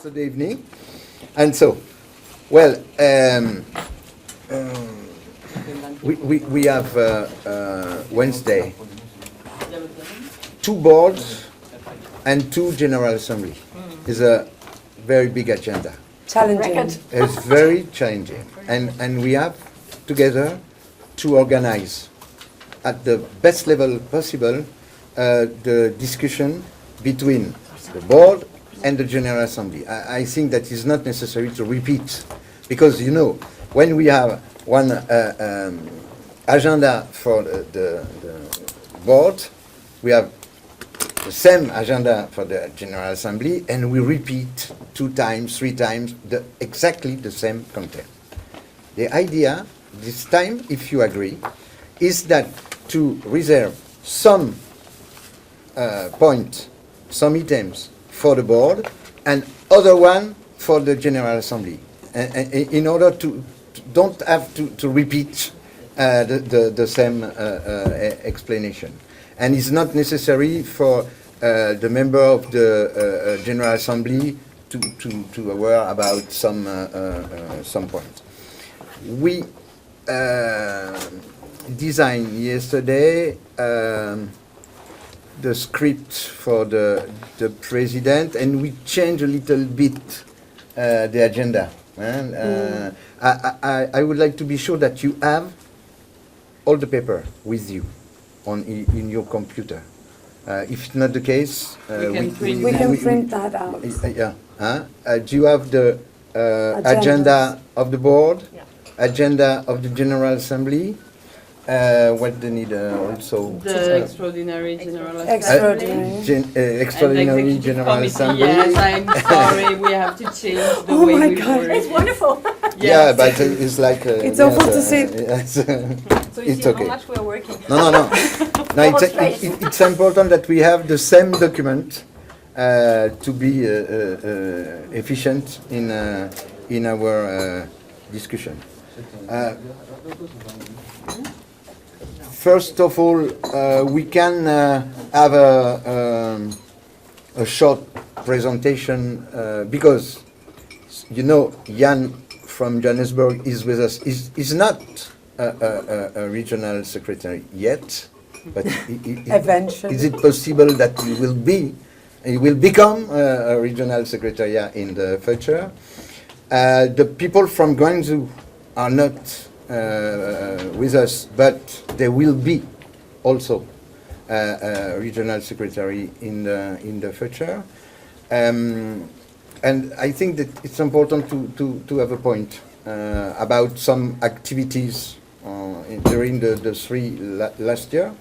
yesterday evening. And so, well, we have Wednesday 2 boards and 2 General Assembly. It's a very big agenda. Challenging. It's very challenging. And we have together to organize at the best level possible the discussion between the board and the General Assembly. I think that is not necessary to repeat, because you know, when we have one agenda for the board, we have the same agenda for the General Assembly, and we repeat 2 times, 3 times exactly the same content. The idea this time, if you agree, is that to reserve some point, some items for the board and other one for the General Assembly, in order to don't have to repeat the same explanation. And it's not necessary for the member of the General Assembly to aware about some points. We designed yesterday the script for the president, and we changed a little bit the agenda. And I would like to be sure that you have all the paper with you in your computer. If not the case, we can print that out. Do you have the agenda of the board? Yeah. Agenda of the General Assembly? What they need also? The extraordinary general extraordinary general assembly. Yes, I'm sorry, we have to change the Oh way my we God. work. It's wonderful. Yeah, but it's like It's awful to see. So you It's see okay. how much we're working. No. No, it's important that we have the same document to be efficient in our discussion. First of all, we can have a short presentation because, you know, Jan from Johannesburg is with us. He's not a regional secretary yet, but Eventually. is it possible that he will become a regional secretary in the future? The people from Guangzhou are not with us, but they will be also regional secretary in the future. And I think that it's important to have a point about some activities during the 3 last year.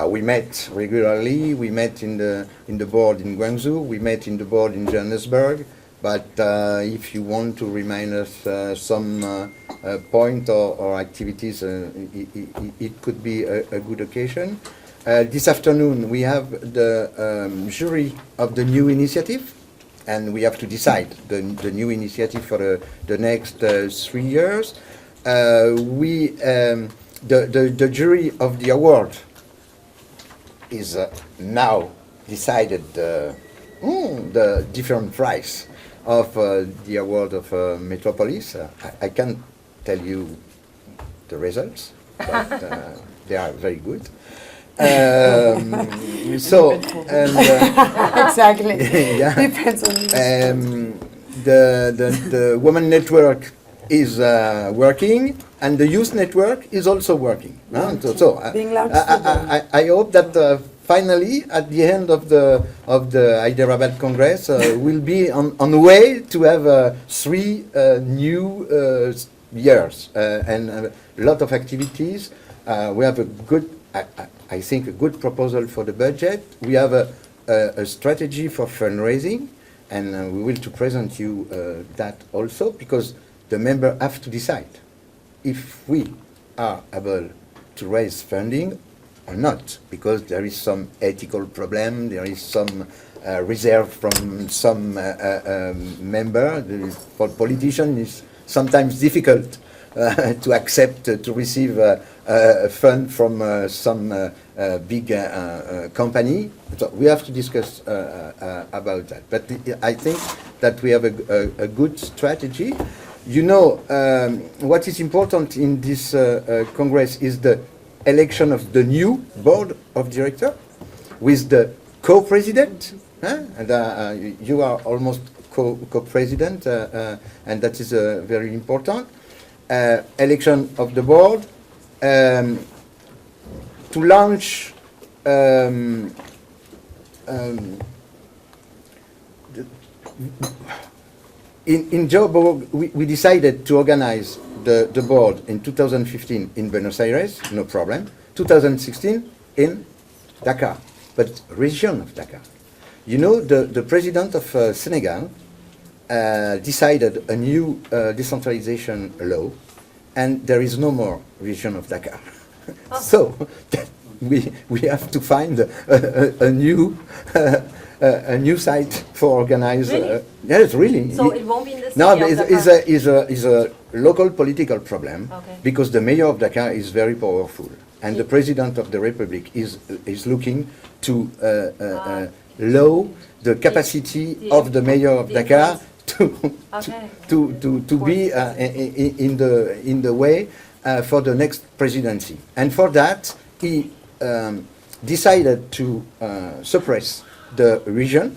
We met regularly. We met in the board in Guangzhou. We met in the board in Johannesburg. But if you want to remind us some point or activities, it could be a good occasion. This afternoon we have the jury of the new initiative, and we have to decide the new initiative for the next 3 years. The jury of the award is now decided the different price of the award of Metropolis. I can't tell you the results, but they are very good. Exactly. Yeah. Depends on you. The Women Network is working, and the Youth Network is also working. Being loud to I hope that finally, at the end of the Hyderabad Congress, we'll be on the way to have 3 new years and a lot of activities. We have a good, I think, a good proposal for the budget. We have a strategy for fundraising, and we will to present you that also, because the member have to decide if we are able to raise funding or not, because there is some ethical problem, there is some reserve from some member. For politicians, it's sometimes difficult to accept to receive a fund from some big company. So we have to discuss about that. But I think that we have a good strategy. You know, what is important in this Congress is the election of the new board of director with the co-president, and you are almost co-president, and that is very important. Election of the board to launch in Joburg, we decided to organize the board in 2015 in Buenos Aires, no problem. 2016 in Dakar, but region of Dakar. You know, the president of Senegal decided a new decentralization law, and there is no more region of Dakar. So we have to find a new a new site for organize. Really? Yes, really. So it won't be in the city No, of Dakar? is a local political problem, Okay. because the mayor of Dakar is very powerful, and the president of the republic is looking to lower the capacity of the mayor of the Dakar Okay. to be in the way for the next presidency. And for that, he decided to suppress the region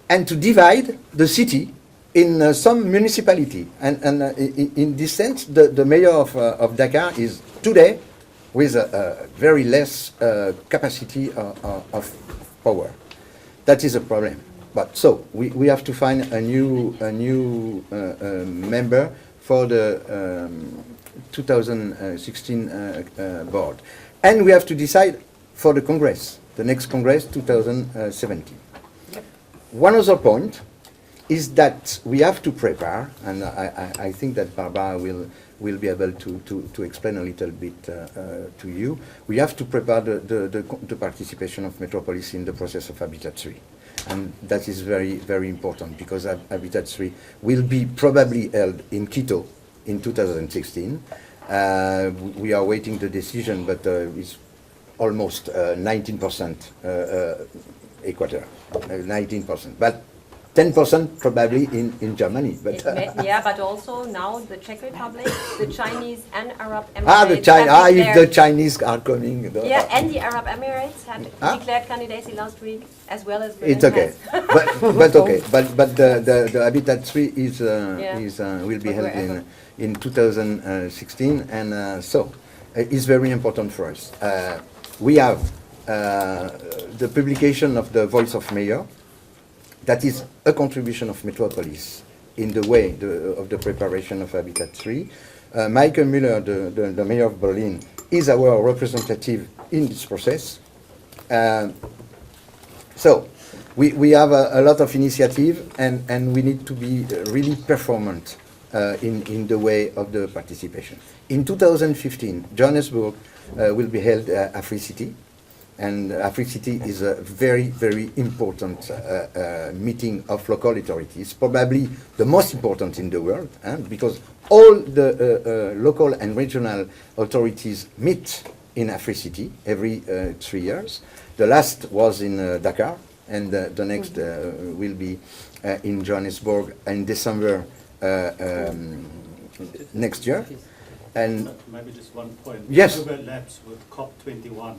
and to divide the city in some municipality. And in this sense, the mayor of Dakar is today with a very less capacity of power. That is a problem. But so we have to find a new member for the 2016 board, and we have to decide for the Congress, the next Congress, 2017. One other point is that we have to prepare, and I think that Barbara will be able to explain a little bit to you. We have to prepare the participation of Metropolis in the process of Habitat 3. And that is very, very important, because Habitat 3 will be probably held in Quito in 2016. We are waiting the decision, but it's almost 19% Equator, 19%. But 10% probably in Germany. But Yeah, but also now the Czech Republic, the Chinese and Arab Emirates. If the Chinese are coming. Yeah, and the Arab Emirates had declared candidacy last week, as well as It's Britain okay, has. but okay, but the Habitat 3 is will be held Wherever. in 2016, and so it's very important for us. We have the publication of the Voice of Mayor. That is a contribution of Metropolis in the way of the preparation of Habitat 3. Michael Müller, the mayor of Berlin, is our representative in this process. So we have a lot of initiative, and we need to be really performant in the way of the participation. In 2015, Johannesburg will be held Africity. And Africity is a very, very important meeting of local authorities, probably the most important in the world, because all the local and regional authorities meet in Africity every 3 years. The last was in Dakar, and the next will be in Johannesburg in December next year. And maybe just one point. Yes. It overlaps with COP21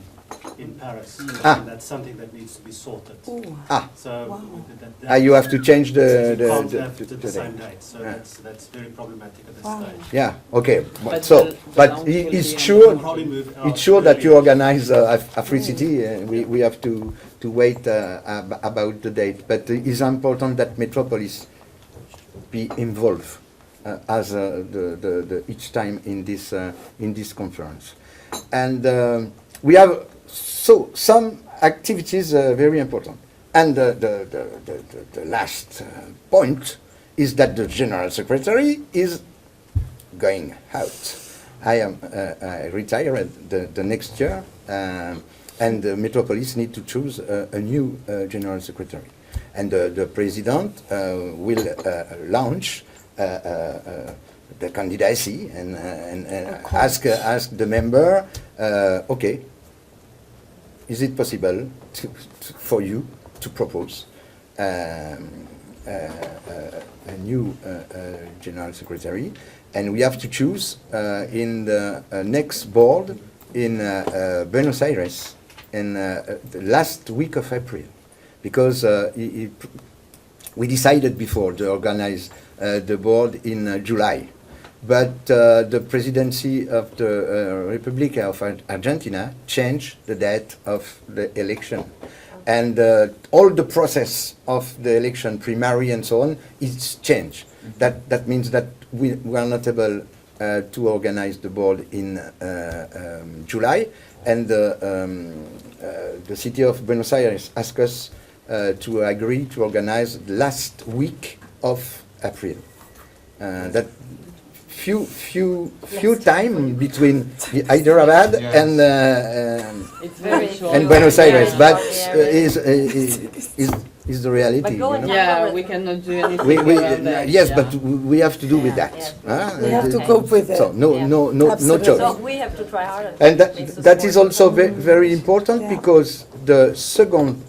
in Paris, and that's something that needs to be sorted. So you have to change you can't the have the same date. So that's very problematic at this stage. Yeah. Okay. But So, the but launch will be it's in sure. We'll probably move out It's sure that you early. organize Africity. We have to wait about the date. But it's important that Metropolis be involved as each time in this conference. And we have some activities very important. And the last point is that the General Secretary is going out. I am retired the next year, and the Metropolis need to choose a new General Secretary. And the President will launch the candidacy and ask the member, okay, is it possible for you to propose a new general secretary? And we have to choose in the next board in Buenos Aires in the last week of April, because we decided before to organize the board in July. But the presidency of the Republic of Argentina changed the date of the election. And all the process of the election, primary and so on, is changed. That means that we are not able to organize the board in July. And the city of Buenos Aires asked us to agree to organize last week of April. That few time between Hyderabad and It's very short. and Buenos Aires, Yeah, but yeah. is the reality. But go you and know? Yeah, we cannot do anything We around that. yes, yeah. but we have to do with Yeah, that. yeah. Huh? We have to cope with it. So no Yeah. no Absolutely. choice. So we have to try harder. And Makes us that more is also independent. very important Yeah. because the second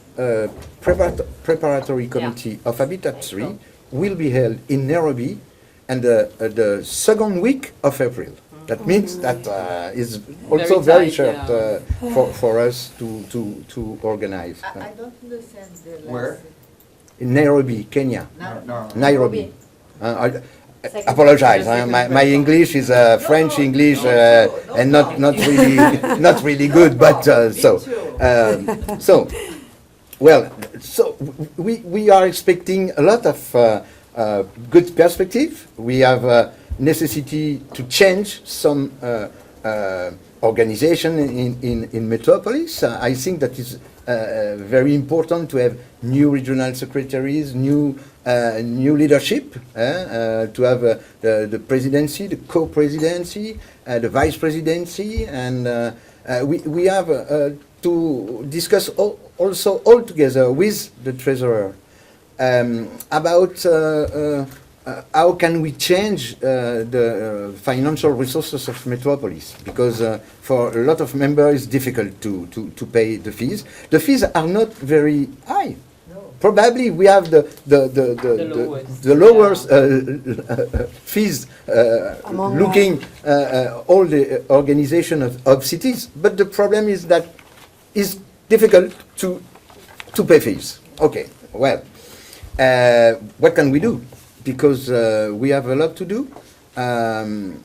preparatory committee of Habitat 3 will be held in Nairobi and the second week of April. That means that is also very tight, short yeah. for us to organize. I don't understand the last. Where? In Nairobi, Kenya. No. Nairobi. I Second- apologize. Second My English is French English and not really good. But so we are expecting a lot of good perspective. We have necessity to change some organization in Metropolis. I think that is very important to have new regional secretaries, new leadership, to have the presidency, the co-presidency, the vice presidency, and we have to discuss also all together with the treasurer about how can we change the financial resources of Metropolis, because for a lot of members it's difficult to pay the fees. The fees are not very high. Probably we have the lowest fees Among looking all the organization of cities, but the problem is that it's difficult to pay fees. Okay, well, what can we do? Because we have a lot to do, and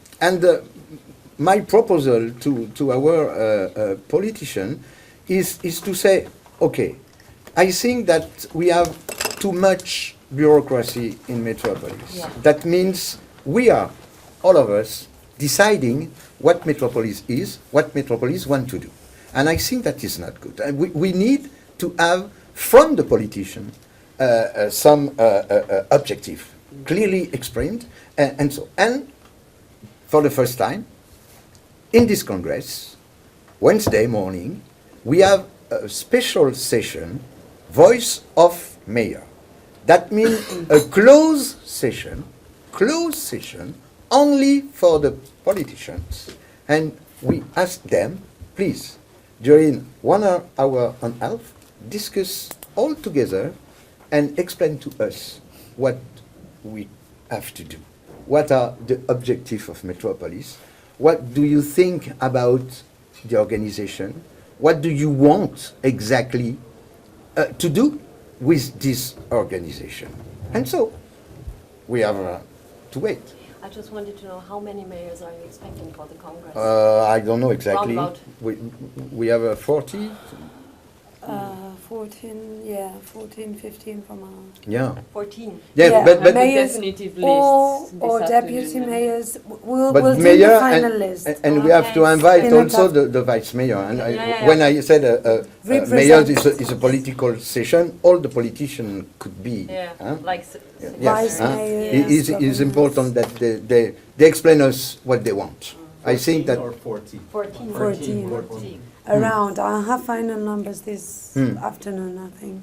my proposal to our politician is to say, okay, I think that we have too much bureaucracy in Metropolis. Yeah. That means we are, all of us, deciding what Metropolis is, what Metropolis want to do. And I think that is not good. And we need to have, from the politician, some objective, clearly explained, and so. And for the first time, in this Congress, Wednesday morning, we have a special session, Voice of Mayor. That means a closed session only for the politicians. And we ask them, please, during 1 hour and a half, discuss all together and explain to us what we have to do. What are the objectives of Metropolis? What do you think about the organization? What do you want exactly to do with this organization? And so we have to wait. I just wanted to know, how many mayors are you expecting for the Congress? I don't know exactly. Roundabout. We have 40. 14, 15 from our... Yeah. 14. Yeah, but the mayors definitive or, list or this deputy afternoon. mayors, we'll But do mayor the final list. and we have to Okay. invite In a also tough- the vice mayor. And Yeah. when I said Represent- mayor is a political session, all the politicians could be. Yeah, huh? like Yes, Vice huh? mayors, It is governors. important that they explain us what they want. I think that 14. 14. 14. 14. Around. I'll have final numbers this Hmm. afternoon, I think.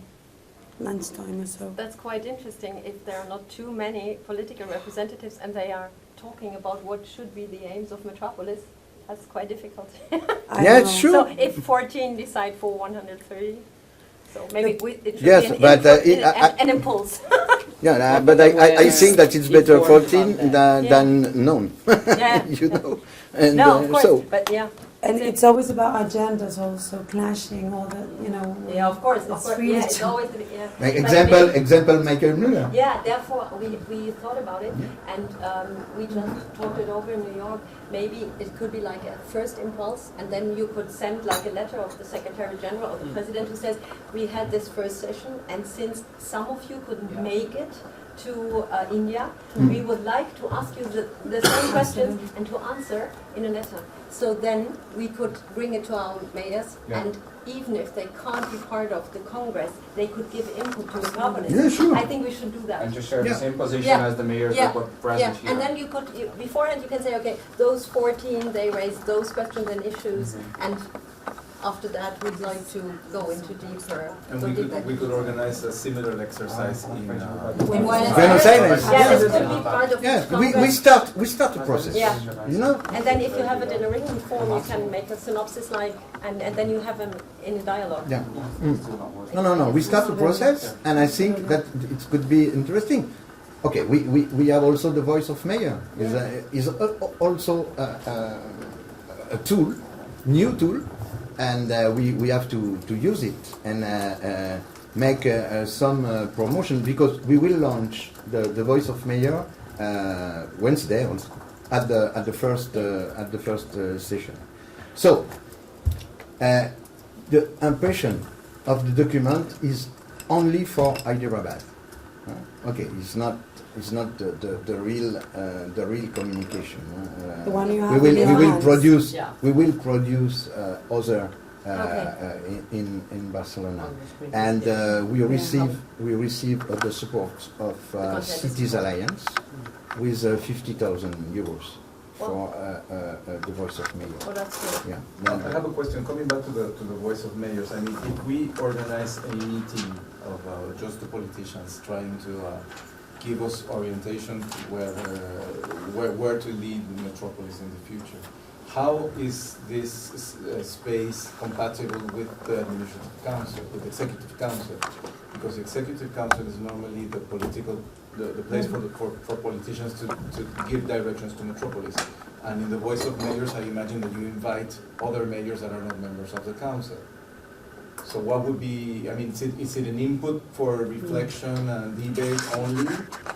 lunchtime or so. That's quite interesting if there are not too many political representatives and they are talking about what should be the aims of Metropolis. That's quite difficult. I Yeah, know. it's true. So if 14 decide for 130, so maybe it should Yes, be an, but, an impulse. Yeah, but I think that it's better Informed 14 about than, Yeah. than none. Yeah. You know. And No, of course, so but yeah. And it's always about agendas also clashing, all the, you know. Yeah, of course, It's really yeah, it's tough. always, yeah. like, But example Michael Müller. yeah, therefore we thought about it and we just talked it over in New York. Maybe it could be like a first impulse and then you could send like a letter of the Secretary General or the President who says, we had this first session and since some of you couldn't make it to India, we would like to ask you the same questions and to answer in a letter. So then we could bring it to our mayors and even if they can't be part of the Congress, they could give input to Metropolis. Yeah, sure. I think we should do that. And to share Yeah. the same position Yeah. as the mayors Yeah. that were present here. And then you could, beforehand you can say, okay, those 14, they raised those questions and issues, and after that we'd like to go into deeper. And we could organize a similar exercise in Buenos Aires. Yeah, this could be part of Yeah, each we Congress. start the process. Yeah. You know. And then if you have it in a written form, you can make a synopsis like, and then you have them in a dialogue. Yeah. No. We start the process, and I think that it could be interesting. Okay, we have also the voice of mayor. Is also a tool, new tool, and we have to use it and make some promotion because we will launch the voice of mayor Wednesday also at the first session. So the impression of the document is only for Hyderabad. Okay, it's not the real communication. The one you we have will in your we will hands. produce Yeah. we will produce other Okay. in Barcelona, and we receive the support of content is Cities support. Alliance with 50,000 euros for the voice of mayor. Oh, that's good. Yeah. I have a question. Coming back to the voice of mayors, I mean, if we organize a meeting of just the politicians trying to give us orientation where to lead Metropolis in the future, how is this space compatible with the administrative council, with the executive council? Because the executive council is normally the place for politicians to give directions to Metropolis. And in the voice of mayors, I imagine that you invite other mayors that are not members of the council. So what would be, I mean, is it an input for reflection and debate only,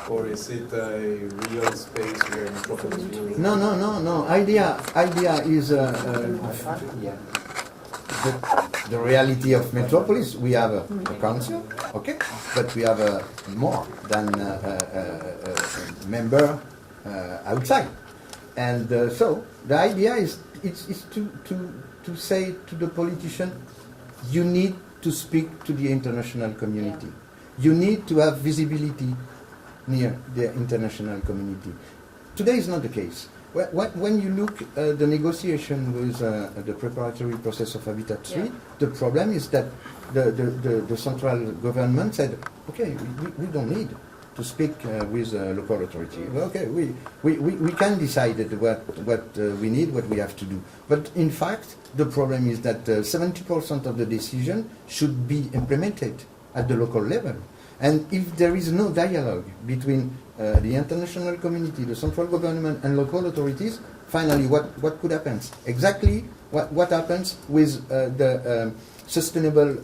or is it a real space where Metropolis will... No. Idea is the reality of Metropolis. We have a council, okay, but we have more than a member outside, and so the idea is to say to the politician, you need to speak to the international community. You need to have visibility near the international community. Today is not the case. When you look at the negotiation with the preparatory process of Habitat 3, the problem is that the central government said, okay, we don't need to speak with the local authority. Okay, we can decide what we need, what we have to do. But in fact, the problem is that 70% of the decision should be implemented at the local level. And if there is no dialogue between the international community, the central government and local authorities, finally what could happen? Exactly what happens with the sustainable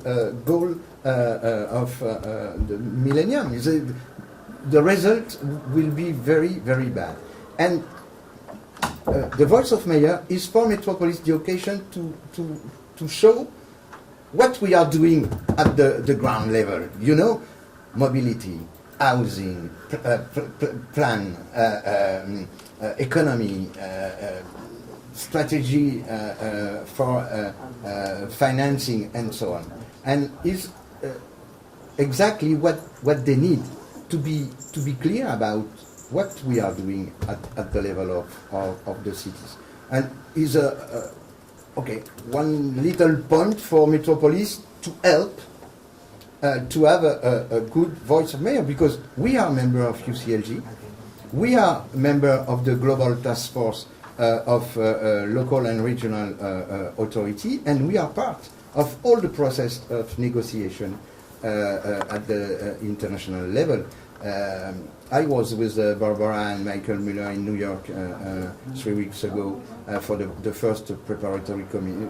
goal of the millennium. The result will be very, very bad. And the voice of mayor is for Metropolis the occasion to show what we are doing at the ground level. You know, mobility, housing, plan, economy, strategy for financing, and so on. And is exactly what they need to be clear about what we are doing at the level of the cities. And is one little point for Metropolis to help to have a good voice of mayor, because we are member of UCLG, we are member of the global task force of local and regional authority, and we are part of all the process of negotiation at the international level. I was with Barbara and Michael Muller in New York 3 weeks ago for the first preparatory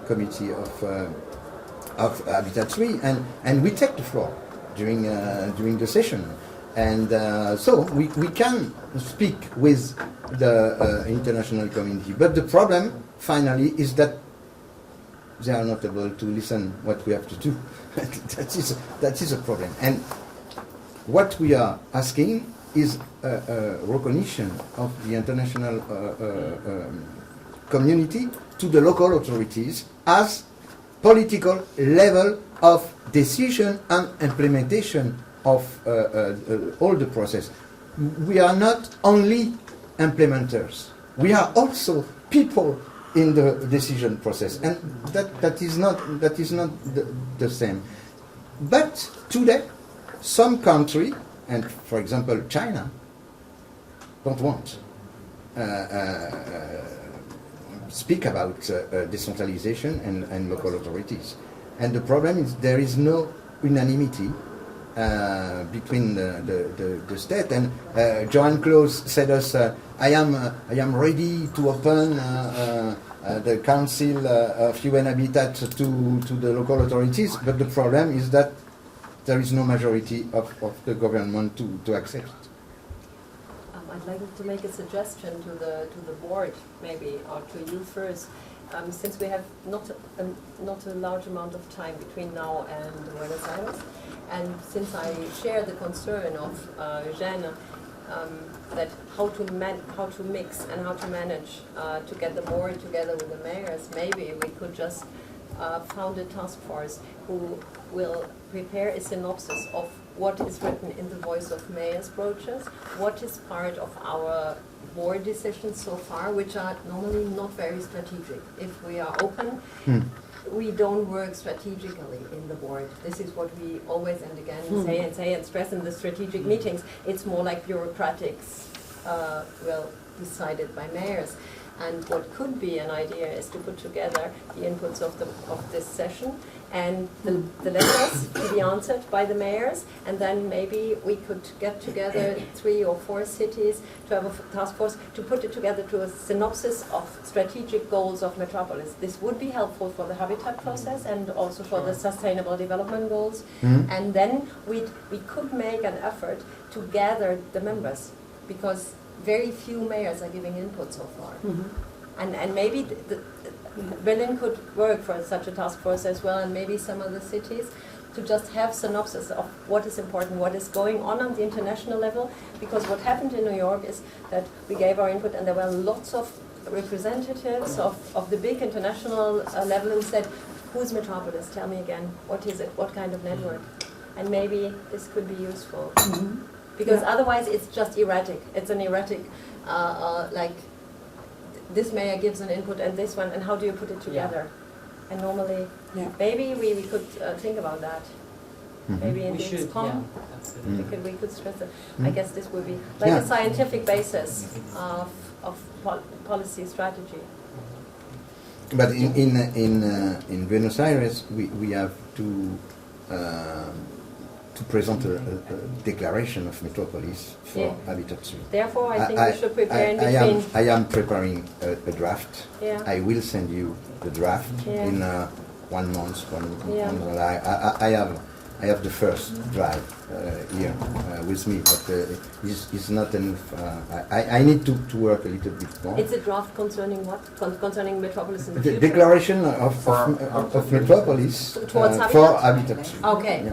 committee of Habitat 3, and we take the floor during the session. And so we can speak with the international community. But the problem, finally, is that they are not able to listen what we have to do. that is a problem. And what we are asking is a recognition of the international community to the local authorities as political level of decision and implementation of all the process. We are not only implementers. We are also people in the decision process, and that is not the same. But today, some country, and for example China, don't want speak about decentralization and local authorities. And the problem is there is no unanimity between the state. And Joan Close said us, I am ready to open the Council of UN Habitat to the local authorities, but the problem is that there is no majority of the government to accept. I'd like to make a suggestion to the board, maybe, or to you first. Since we have not a large amount of time between now and Buenos Aires, and since I share the concern of Eugène, that how to mix and how to manage to get the board together with the mayors, maybe we could just found a task force who will prepare a synopsis of what is written in the Voice of Mayors brochures, what is part of our board decisions so far, which are normally not very strategic. If we are open, we don't work strategically in the board. This is what we always and again say and stress in the strategic meetings. It's more like bureaucratics, decided by mayors. And what could be an idea is to put together the inputs of this session and the letters to be answered by the mayors, and then maybe we could get together 3 or 4 cities to have a task force to put it together to a synopsis of strategic goals of Metropolis. This would be helpful for the habitat process and also for the sustainable development goals. And then we could make an effort to gather the members, because very few mayors are giving input so far. And maybe Berlin could work for such a task force as well, and maybe some other cities, to just have synopsis of what is important, what is going on the international level. Because what happened in New York is that we gave our input and there were lots of representatives of the big international level who said, who's Metropolis? Tell me again, what is it? What kind of network? And maybe this could be useful. Because otherwise it's just erratic. It's an erratic, like, this mayor gives an input and this one, and how do you put it together? And normally, maybe we could think about that. Maybe in this we could stress it. I guess this would be like a scientific basis of policy strategy. But in Buenos Aires, we have to present a declaration of Metropolis for Habitat 3. Therefore, I think we should prepare in between. I am preparing a draft. I will send you the draft in 1 month. I have the first draft here with me, but it's not enough. I need to work a little bit more. It's a draft concerning what? Concerning Metropolis in the The future? declaration of Metropolis for Habitat 3. Okay.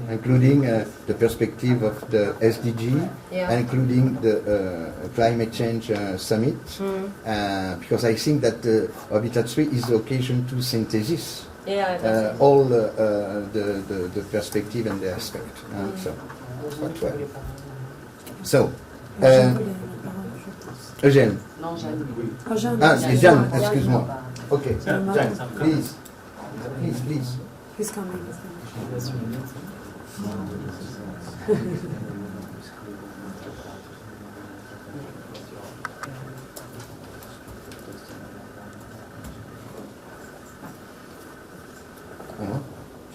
Including the perspective of the SDG, including the climate change summit, because I think that Habitat 3 is the occasion to synthesis all the perspective and the aspect. So, Eugène. Jeanne, excuse-moi. Okay, Jeanne, please. He's coming. Jan,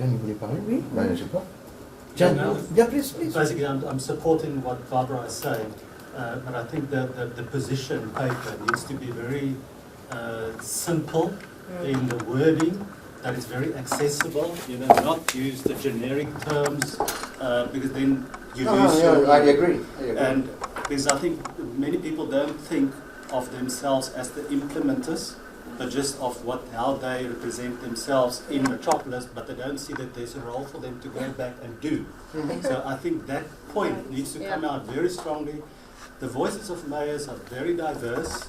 vous voulez parler? Oui. Je sais pas. Jan, yeah, please. Basically, I'm supporting what Barbara is saying, but I think that the position paper needs to be very simple in the wording, that is very accessible, not use the generic terms, because then you lose your... I agree. And because I think many people don't think of themselves as the implementers, but just of how they represent themselves in Metropolis, but they don't see that there's a role for them to go back and do. So I think that point needs to come out very strongly. The voices of mayors are very diverse,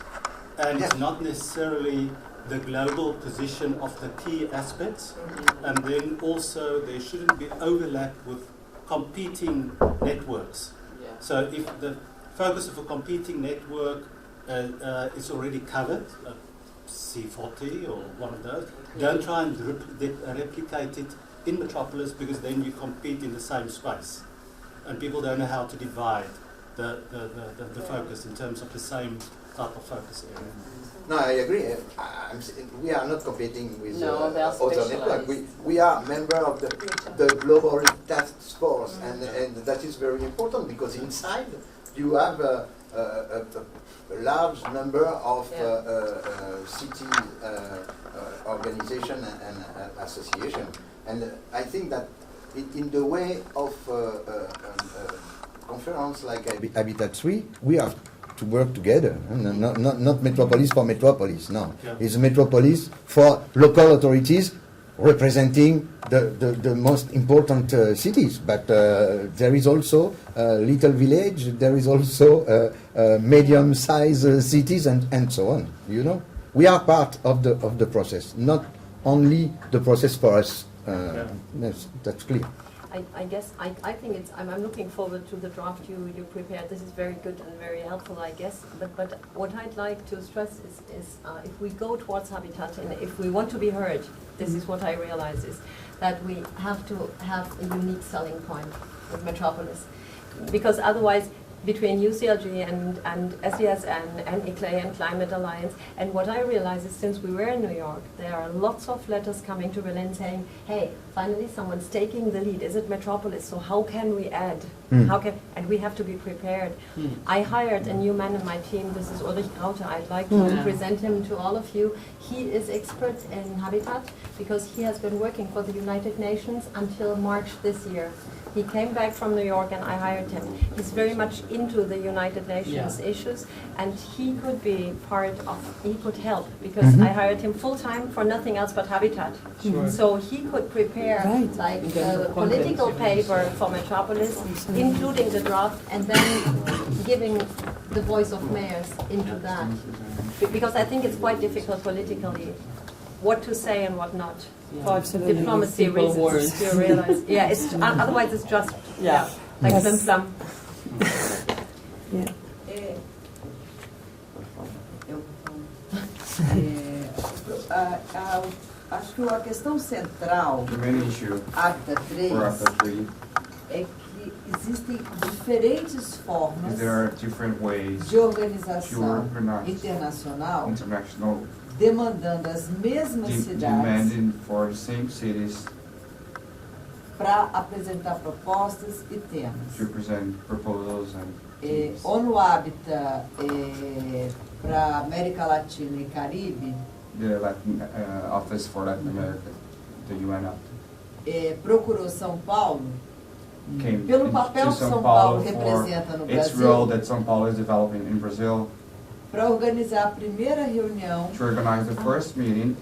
and it's not necessarily the global position of the key aspects. And then also there shouldn't be overlap with competing networks. So if the focus of a competing network is already covered, C40 or one of those, don't try and replicate it in Metropolis, because then you compete in the same space. And people don't know how to divide the focus in terms of the same type of focus area. No, I agree. We are not competing with No, they are other networks. We are member of the global task force, and that is very important, because inside you have a large number of city organization and association. And I think that in the way of conference like Habitat 3, we have to work together, and not Metropolis for Metropolis, no. Yeah. It's Metropolis for local authorities representing the most important cities, but there is also a little village, there is also medium-sized cities, and so on. We are part of the process, not only the process for us. That's clear. I guess I think I'm looking forward to the draft you prepared. This is very good and very helpful, I guess. But what I'd like to stress is if we go towards Habitat, and if we want to be heard, this is what I realize, is that we have to have a unique selling point with Metropolis, because otherwise, between UCLG and SESN and ICLEI and Climate Alliance, and what I realize is, since we were in New York, there are lots of letters coming to Berlin saying, hey, finally someone's taking the lead. Is it Metropolis? So how can we add? And we have to be prepared. I hired a new man in my team. This is Ulrich Graute. I'd like to present him to all of you. He is expert in Habitat, because he has been working for the United Nations until March this year. He came back from New York and I hired him. He's very much into the United Nations issues, and he could be he could help, because I hired him full-time for nothing else but Habitat. So he could prepare like a political paper for Metropolis, including the draft, and then giving the voice of mayors into that. Because I think it's quite difficult politically what to say and what not. For diplomacy reasons, you realize. It's otherwise it's just like flim flam. Acho que a questão central The main issue Habitat 3 for Habitat 3 é que existem diferentes formas is there are different ways de organização to organize internacional international demandando as mesmas cidades demanding for the same cities para apresentar propostas e temas. to present proposals and themes. ONU Habitat para América Latina e Caribe The Latin Office for Latin America, the UN procurou São Paulo came pelo papel to que São São Paulo Paulo representa no for its role Brasil, that São Paulo is developing in Brazil, para organizar a primeira reunião to organize the first meeting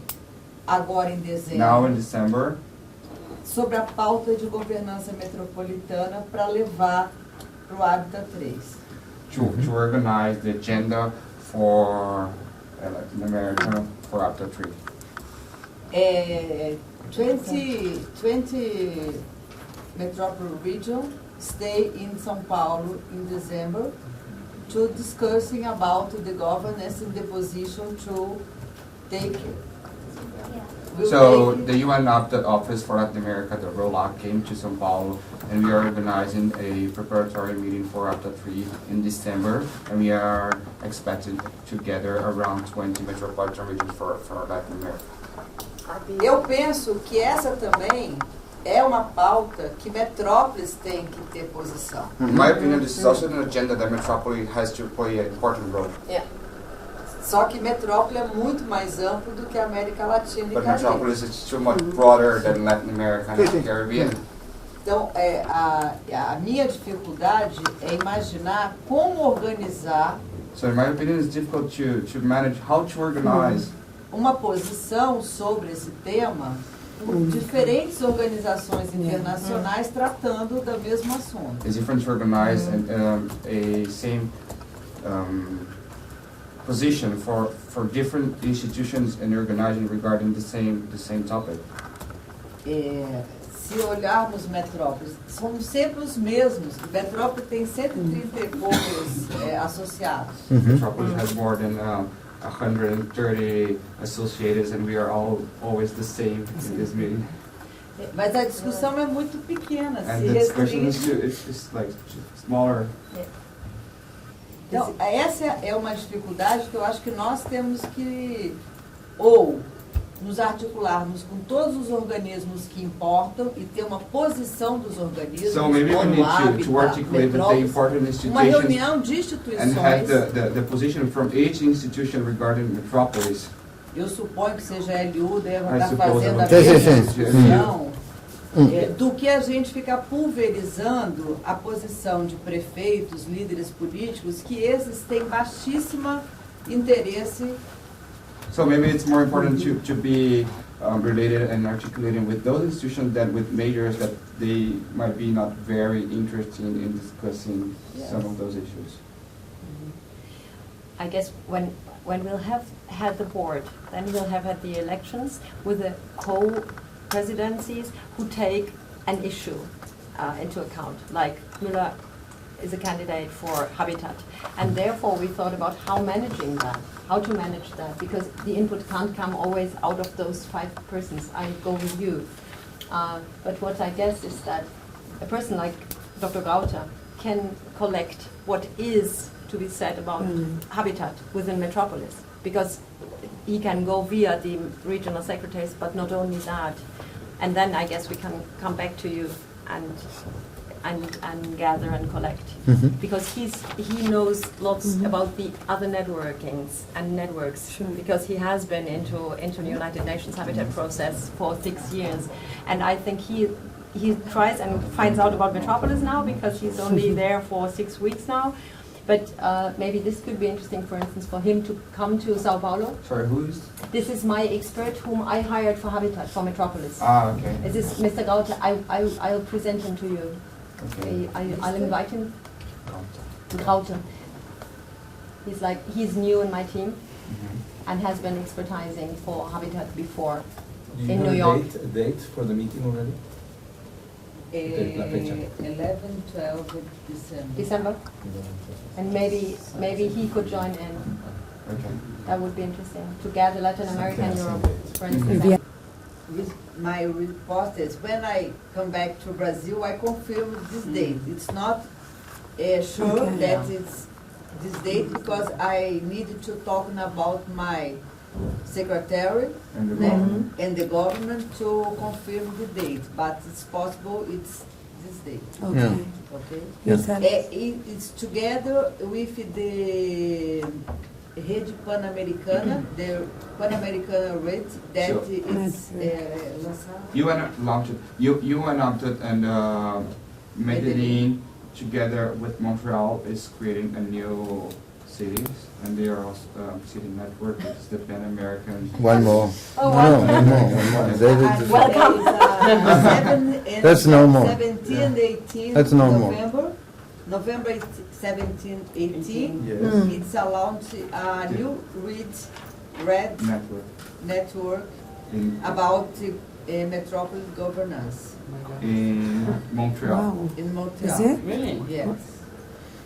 agora em now dezembro in December sobre a pauta de governança metropolitana para levar para o Habitat 3. to organize the agenda for Latin America for Habitat 3. 20 Metropolis region stay in São Paulo in December to discussing about the governance in the position to take We'll So make the UN Office for Latin America, the ROLAC, came to São Paulo, and we are organizing a preparatory meeting for APTA 3 in December, and we are expecting to gather around 20 metropolitan regions for Latin America. Eu penso que essa também é uma pauta que Metrópolis tem que ter posição. In my opinion, this is also an agenda that Metropolis has to play an important role. Yeah. Só que Metrópolis é muito mais amplo do que a América Latina e But Caribe. Metropolis is too much broader than Latin America and the Caribbean. Então, a minha dificuldade é imaginar como organizar So in my opinion, it's difficult to manage how to organize uma posição sobre esse tema por diferentes organizações internacionais tratando do mesmo assunto. It's different to organize a same position for different institutions and organizing regarding the same topic. Se olharmos Metrópolis, somos sempre os mesmos. Metrópolis tem 130 e poucos associados. Metropolis has more than 130 associates, and we are all always the same in this meeting. Mas a discussão é muito pequena, And se the discussion restringe. is like smaller. Então, essa é uma dificuldade que eu acho que nós temos que ou nos articularmos com todos os organismos que importam e ter uma posição dos organismos, So maybe we como need Habitat, to articulate with the Metrópolis, important uma institutions reunião de and instituições. have the position from each institution regarding Metropolis. Eu suponho que seja a LU deva I estar suppose fazendo a it would mesma be. discussão, do que a gente ficar pulverizando a posição de prefeitos, líderes políticos, que esses têm baixíssimo interesse. So maybe it's more important to be related and articulating with those institutions than with majors that they might be not very interested in discussing some of those issues. I guess when we'll have had the board, then we'll have had the elections with the co-presidencies who take an issue into account. Like Müller is a candidate for Habitat, and therefore we thought about how to manage that, because the input can't come always out of those 5 persons. I go with you. But what I guess is that a person like Dr. Grauter can collect what is to be said about Habitat within Metropolis, because he can go via the regional secretaries, but not only that. And then I guess we can come back to you and gather and collect, because he knows lots about the other networkings and networks, because he has been into the United Nations Habitat process for 6 years, and I think he tries and finds out about Metropolis now, because he's only there for 6 weeks now. But maybe this could be interesting, for instance, for him to come to Sao Paulo. Sorry, who is? This is my expert whom I hired for Habitat, for Metropolis. Ah, okay. This is Mr. Grauter. I'll present him to you. Okay. I'll invite him. Grauter. He's new in my team and has been expertising for Habitat before in New York. A date for the meeting already? 11, 12 December. December, and maybe he could join in. Okay. That would be interesting to gather Latin America and Europe, for instance. My report is when I come back to Brazil, I confirm this date. It's not sure that it's this date, because I need to talk about my secretary And the government. and the government to confirm the date, but it's possible it's this date. Okay. Okay. Yes. It's together with the Rede Pan-Americana, the Pan-Americana rate that Sure. is lançado. UN Opted and Medellin together with Montreal is creating a new cities, and they are also city network. It's the Pan American. One more. Oh, No, one one more. Welcome. That's no more. 17, 18 That's no more. November. November 17, 18. Yes. It's a launch a new red network in about metropolis governance Montreal. Wow. in Montreal. Is it? Really? Yes.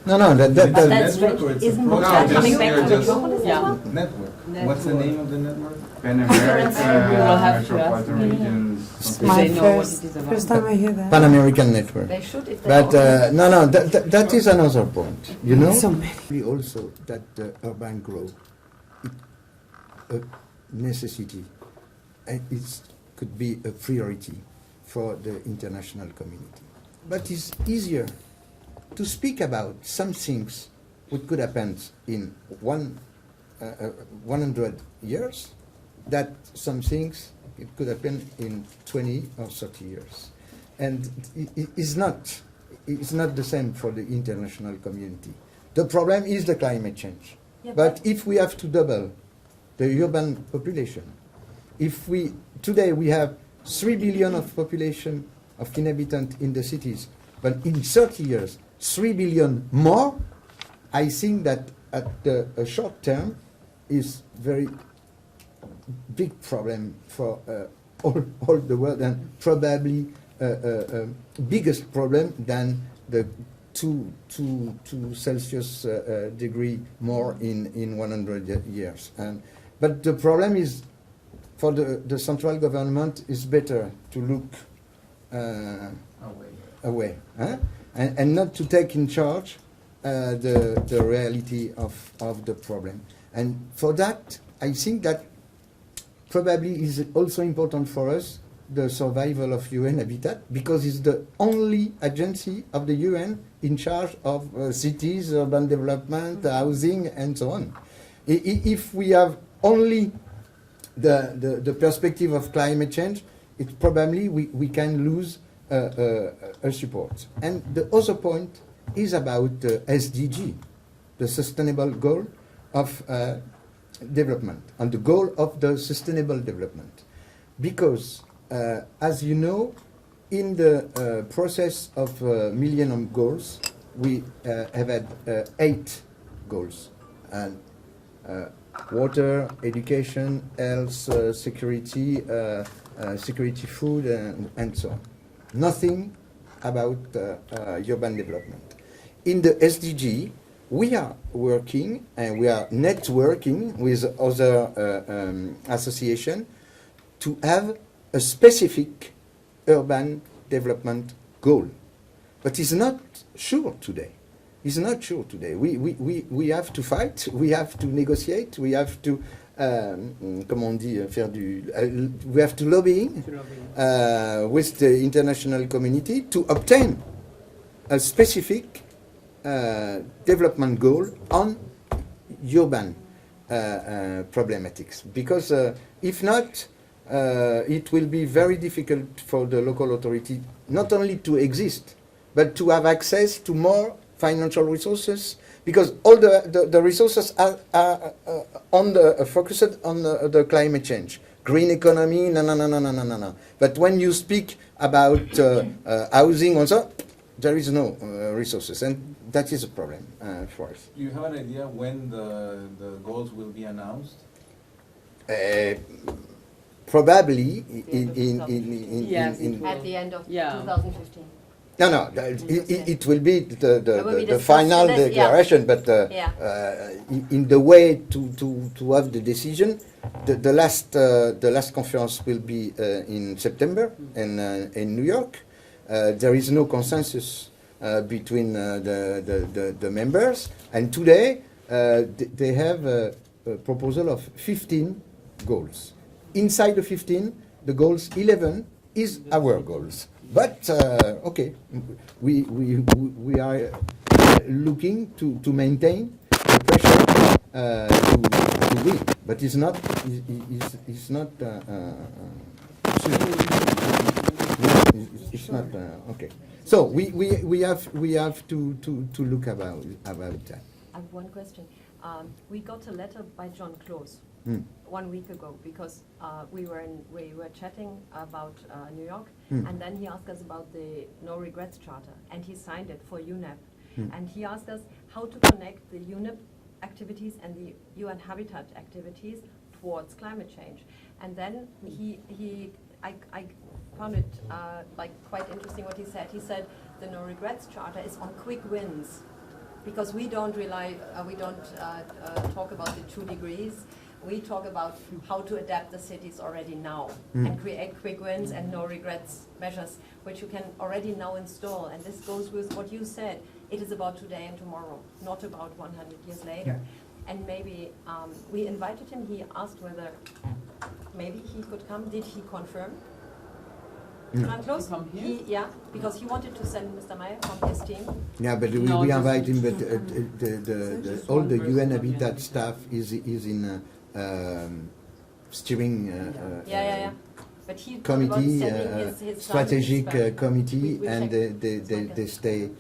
No, no, But that that's network or it's a isn't project? that No, coming just- back you're to just- Metropolis? Yeah. Network. What's the name of the network? Pan We American will have to Metropolitan ask. Regions. It's something. my They know what first, it is about. first time I hear that. Pan American network. They should if they But organize. no, that is another point. You know, So many. we also that urban growth, a necessity, and it could be a priority for the international community. But it's easier to speak about some things which could happen in 100 years that some things it could happen in 20 or 30 years. And it's not the same for the international community. The problem is the climate change. Yeah, But if we have to double the urban population, today we have 3 billion of population of inhabitants in the cities, but in 30 years, 3 billion more, I think that at the short term is very big problem for all the world, and probably biggest problem than the 2 Celsius degree more in 100 years. But the problem is, for the central government, is better to look away, huh? and not to take in charge the reality of the problem. And for that, I think that probably is also important for us, the survival of UN Habitat, because it's the only agency of the UN in charge of cities, urban development, housing, and so on. If we have only the perspective of climate change, it probably we can lose a support. And the other point is about the SDG, the Sustainable Goal of Development, and the goal of the Sustainable Development. Because, as you know, in the process of Millennium Goals, we have had 8 goals. And water, education, health, security, security food, and so on. Nothing about urban development. In the SDG, we are working and we are networking with other associations to have a specific urban development goal. But it's not sure today. It's not sure today. We have to fight, we have to negotiate, we have to, comment on dit, we have to lobbying with the international community to obtain a specific development goal on urban problematics. Because if not, it will be very difficult for the local authority not only to exist, but to have access to more financial resources, because all the resources are focused on the climate change, green economy, no. But when you speak about housing also, there is no resources, and that is a problem for us. Do you have an idea when the goals will be announced? Probably Yes, At the end of Yeah. 2015. No, it will be It will be the discussed, final yeah. declaration, but in the way to have the decision, the last conference will be in September in New York. There is no consensus between the members, and today they have a proposal of 15 goals. Inside the 15, the goals 11 is our goals. But okay, we are looking to maintain the pressure to win, but it's not okay. So we have to look about that. I have one question. We got a letter by John Close 1 week ago, because we were chatting about New York, and then he asked us about the No Regrets Charter, and he signed it for UNEP. And he asked us how to connect the UNEP activities and the UN Habitat activities towards climate change. And then I found it like quite interesting what he said. He said the No Regrets Charter is on quick wins. because we don't talk about the 2 degrees. We talk about how to adapt the cities already now and create quick wins and no regrets measures, which you can already now install. And this goes with what you said. It is about today and tomorrow, not about 100 years later. And maybe we invited him. He asked whether maybe he could come. Did he confirm? Carlos? Yeah, because he wanted to send Mr. Meyer from his team. Yeah, but we invite him, but all the UN Habitat staff is in steering But he committee, his strategic son, committee, we and checked. they stay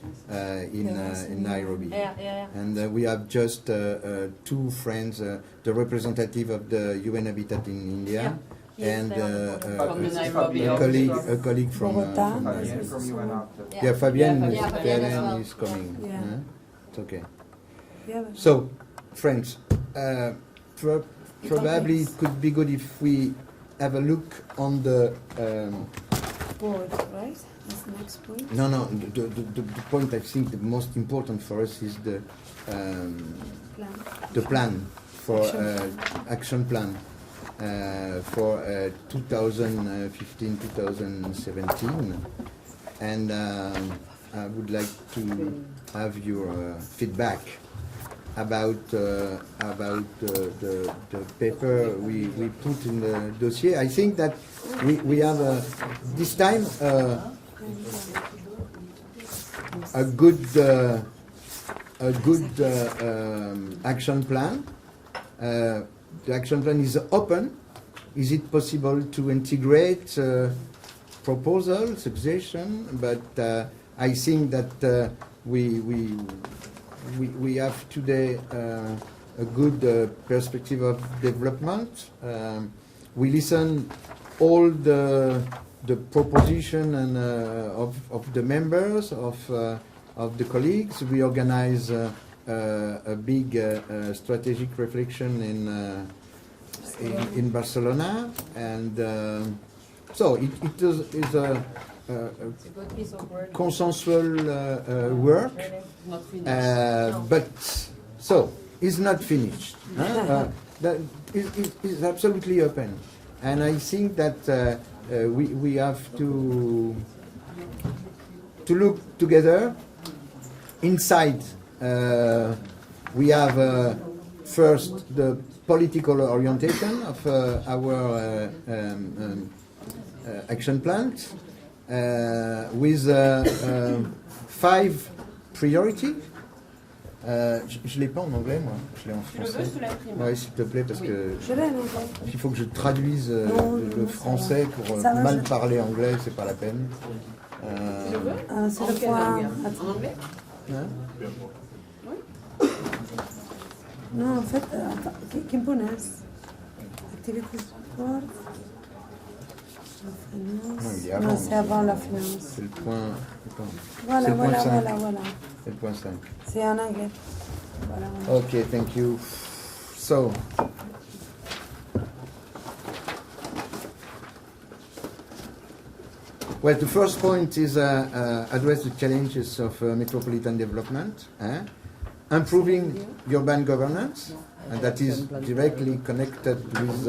in Nairobi. Yeah. And we have just 2 friends, the representative of the UN Habitat in India, He is and there. From the Nairobi a colleague from Bogota. Fabienne from UN. yeah, Fabienne Yeah, Fabienne as well. is coming. Yeah. It's okay. Yeah, but So, friends, probably it could be good if we have a look on the. board, right? That's the next point. No, the point I think the most important for us is the Plan. plan for action plan for 2015-2017, and I would like to have your feedback about the paper we put in the dossier. I think that we have this time a good action plan. The action plan is open. Is it possible to integrate proposal, suggestion? But I think that we have today a good perspective of development. We listen all the proposition and of the members of the colleagues. We organize a big strategic reflection in Barcelona, and so it is a It's a good piece of work. consensual work. Not finished. But so it's not finished. That is absolutely open, and I think that we have to look together. Inside, we have first the political orientation of our action plan with 5 priorities. Je l'ai pas en anglais, moi. Je l'ai en français. Oui, s'il te plaît, parce que Je l'ai noté. il faut que je traduise le français pour Ça va, mal je- parler anglais, c'est pas la peine. C'est le point. Attends. En anglais? Hein? Non, en fait, attends, ¿qué pones? Activities report. La finance. Non, il est avant, Non, c'est mais avant la finance. C'est le point. Attends, Voilà, c'est le point voilà, 5. voilà. C'est le point 5. C'est en anglais. Voilà. Okay, thank you. So, well, the first point is address the challenges of metropolitan development, improving urban governance, and that is directly connected with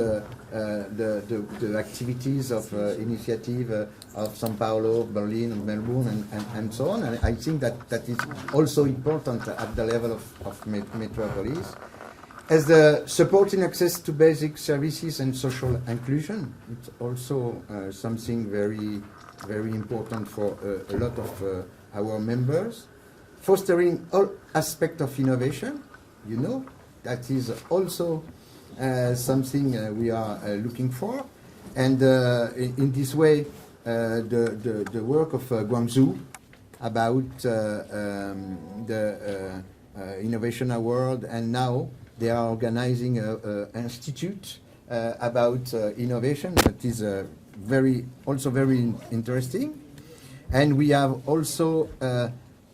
the activities of initiative of São Paulo, Berlin, and Melbourne, and so on. And I think that is also important at the level of metropolis. As the supporting access to basic services and social inclusion, it's also something very, very important for a lot of our members. Fostering all aspects of innovation, you know, that is also something we are looking for. And in this way, the work of Guangzhou about the Innovation Award, and now they are organizing an institute about innovation that is also very interesting. And we have also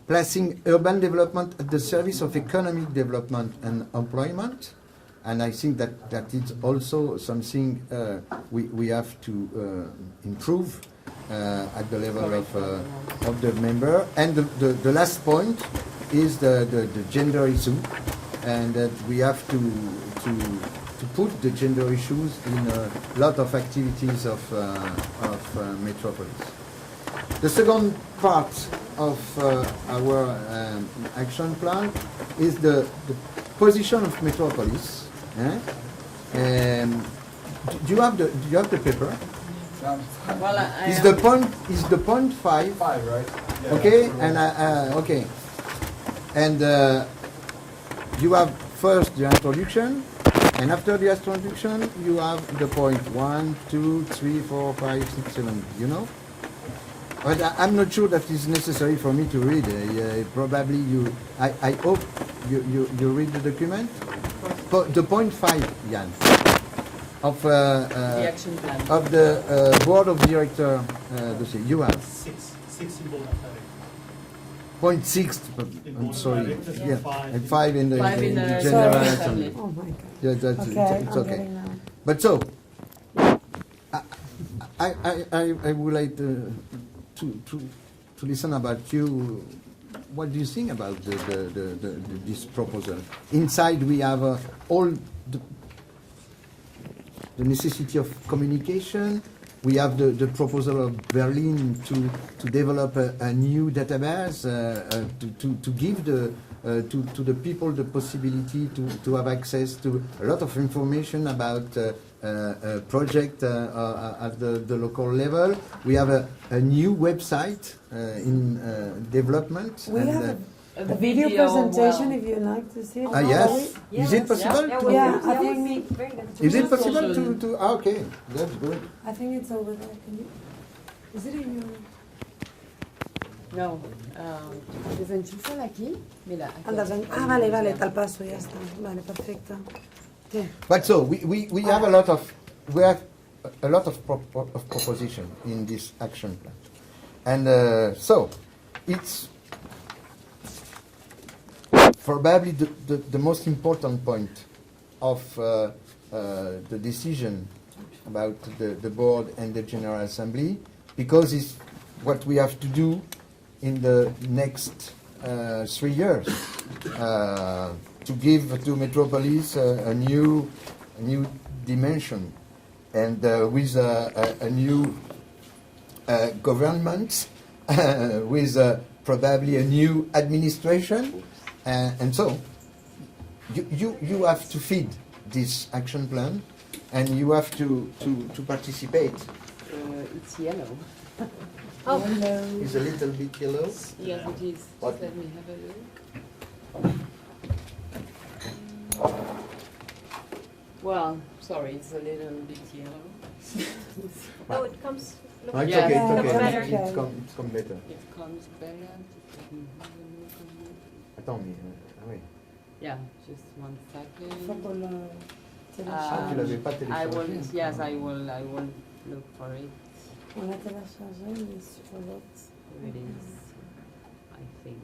placing urban development at the service of economic development and employment. And I think that is also something we have to improve at the level of the member. And the last point is the gender issue, and that we have to put the gender issues in a lot of activities of Metropolis. The second part of our action plan is the position of Metropolis. Do you have the paper? Well, Is the point 5? 5, right? Yeah, Okay, yeah. and okay, and you have first the introduction, and after the introduction you have the point 1, 2, 3, 4, 5, 6, 7. You know, but I'm not sure that is necessary for me to read. Probably you. I hope you read the document. The point 5, Jan, of the action plan. of the board of director dossier. You have. Six in bold italic. Point 6, In I'm bold sorry, italic, yeah, five. and 5 in the, Five in the general Sorry. assembly. Oh my God. Yeah, that's, Okay, it's I'm okay. getting now. But so, I would like to listen about you. What do you think about this proposal? Inside we have all the necessity of communication. We have the proposal of Berlin to develop a new database to give to the people the possibility to have access to a lot of information about a project at the local level. We have a new website in development. We and, have a video presentation if you'd like to see it. yes. Is it possible Yeah, to? well, Yeah, I that would think- be very good. Is it Just possible also- to? Okay, that's good. I think it's over there. Can you? Is it in your? No, desenchúfala aquí. Mira, aquí. Vale, vale, tal paso, ya está. Vale, perfecto. Sí. But so we have a lot of proposition in this action plan, and so it's probably the most important point of the decision about the board and the General Assembly, because it's what we have to do in the next 3 years to give to Metropolis a new dimension, and with a new government, with probably a new administration, and so you have to feed this action plan, and you have to participate. It's yellow. Oh, It's a little bit yellow. Yes, it is. What? Just let me have a look. Well, sorry, it's a little bit yellow. no, it comes. Look, No, it's Yeah. okay. Yeah, It's okay. okay. It's come better. It comes better. Let me have a look on it. Attends, mais oui. Yeah, just one second. Faut qu'on le Tu télécharge. l'avais pas I will, téléchargé. yes, I will look for it. On l'a téléchargé, mais sur l'autre. Here it is, I think.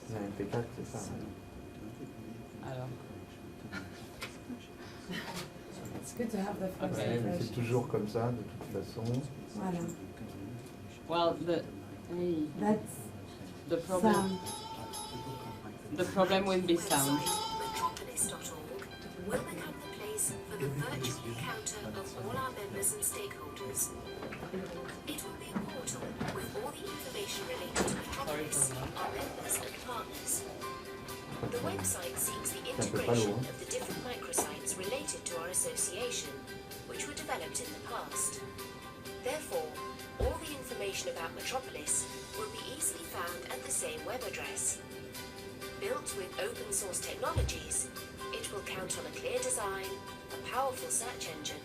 C'est un MP4, c'est ça. Alors, It's good to have the first Okay. Ouais, mais c'est impression. toujours comme ça, de toute façon. Voilà. well, That's the problem, sound. the problem will be sound. Metropolis.org will become the place for the virtual encounter of all our members and stakeholders. It will be a portal with all the information related to Metropolis, our members and partners. The website seeks the integration of the different microsites related to our association, which were developed in the past. Therefore, all the information about Metropolis will be easily found at the same web address. Built with open source technologies, it will count on a clear design, a powerful search engine,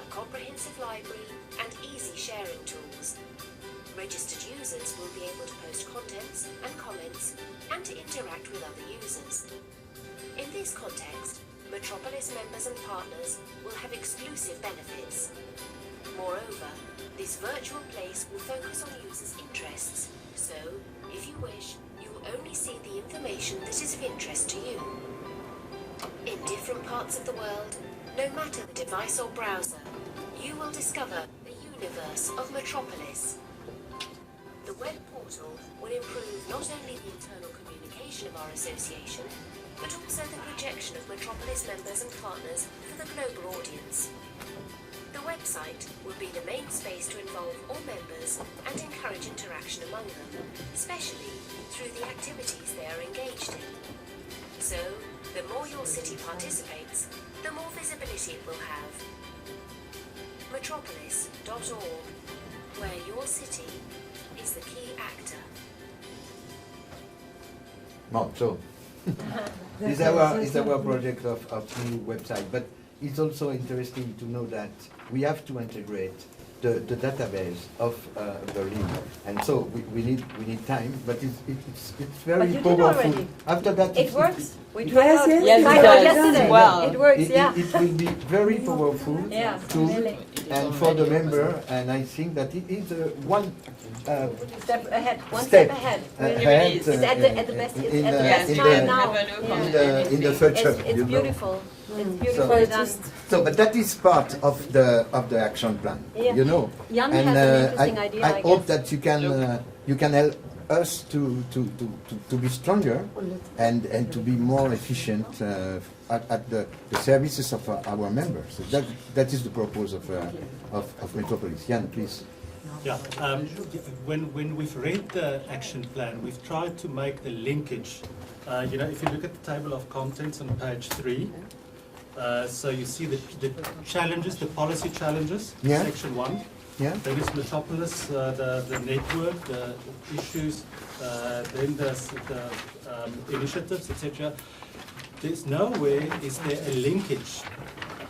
a comprehensive library, and easy sharing tools. Registered users will be able to post contents and comments and to interact with other users. In this context, Metropolis members and partners will have exclusive benefits. Moreover, this virtual place will focus on users' interests, so, if you wish, you will only see the information that is of interest to you. In different parts of the world, no matter the device or browser, you will discover the universe of Metropolis. The web portal portal will improve not only the internal communication of our association, but also the projection of Metropolis members and partners for the global audience. The website will be the main space to involve all members and encourage interaction among them, especially through the activities they are engaged in. So, the more your city participates, the more visibility it will have. Metropolis.org, where your city is the key actor. Well, so it's our project of new website, but it's also interesting to know that we have to integrate the database of Berlin, and so we need time, but it's very But you did powerful. already. After that, It works. We Yes, tried out. yes, Yes, I it know does. yesterday. Well. It works, it, yeah. it will be very powerful Yeah, tool, really. and for the member, and I think that it is one Step ahead, one step step ahead. ahead, It's at the best, it's in at the the- best in time the- now. in the future. It's you know. beautiful. It's beautifully done. So, but that is part of the action plan, Yeah. you know. Jan And has an interesting idea, I I hope guess. that you can help us to be stronger and to be more efficient at the services of our members. So that is the purpose of Metropolis. Jan, please. Yeah, when we've read the action plan, we've tried to make the linkage. You know, if you look at the table of contents on page 3, so you see the challenges, the policy challenges, Yeah. section 1. Yeah. Then it's Metropolis, the network, the issues, then there's the initiatives, etc. There's nowhere is there a linkage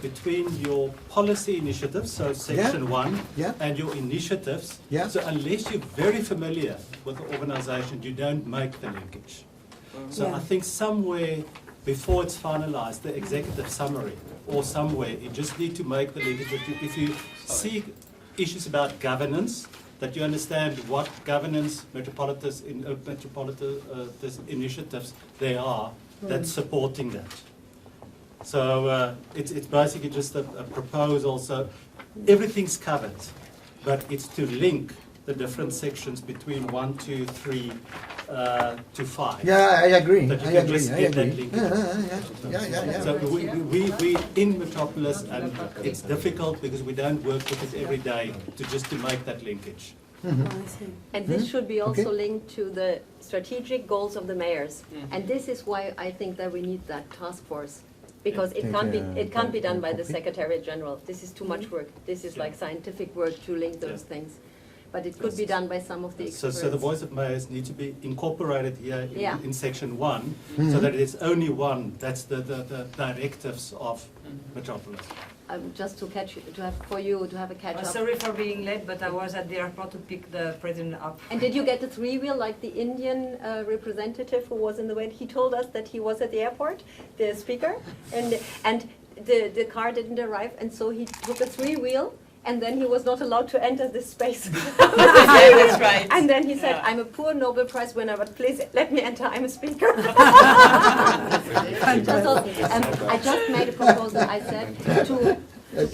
between your policy initiatives, so section 1, Yeah. and your initiatives. Yeah. So unless you're very familiar with the organization, you don't make the linkage. So Yeah. I think somewhere before it's finalized, the executive summary, or somewhere, you just need to make the linkage. If you see issues about governance, that you understand what governance metropolitan initiatives they are that's supporting that. So it's basically just a proposal. So everything's covered, but it's to link the different sections between 1, 2, 3 to 5. Yeah, I agree. That you I can agree. just I get that agree. linkage. Yeah. So we in Metropolis, and it's difficult because we don't work with it every day to make that linkage. And this should be also Okay. linked to the strategic goals of the mayors. And this is why I think that we need that task force. Because it can't be done by the Secretariat General. This is too much work. This is like scientific work to link those things. But it could be done by some of the experts. So the voice of mayors need to be incorporated here Yeah. in section 1, so that it's only one. That's the directives of Metropolis. Just to catch you, to have a catch up. Sorry for being late, but I was at the airport to pick the president up. And did you get the 3-wheel like the Indian representative who was in the way? He told us that he was at the airport, the speaker, and the car didn't arrive, and so he took a 3-wheel, and then he was not allowed to enter this space. That's right. And then he said, Yeah. "I'm a poor Nobel Prize winner, but please let me enter. I'm a speaker." I just made a proposal. I said to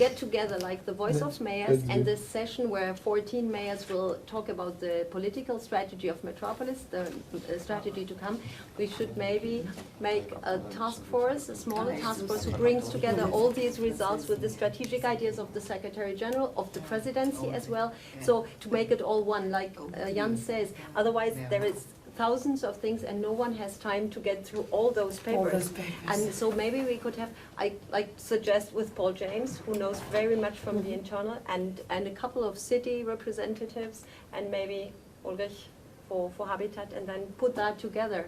get together like the voice of mayors and this session where 14 mayors will talk about the political strategy of Metropolis, the strategy to come. We should maybe make a task force, a smaller task force who brings together all these results with the strategic ideas of the Secretary General, of the presidency as well. So to make it all one, like Jan says, otherwise there is thousands of things and no one has time to get through all those papers. And so maybe we could have, I like suggest with Paul James, who knows very much from the internal, and a couple of city representatives, and maybe Ulrich for Habitat, and then put that together,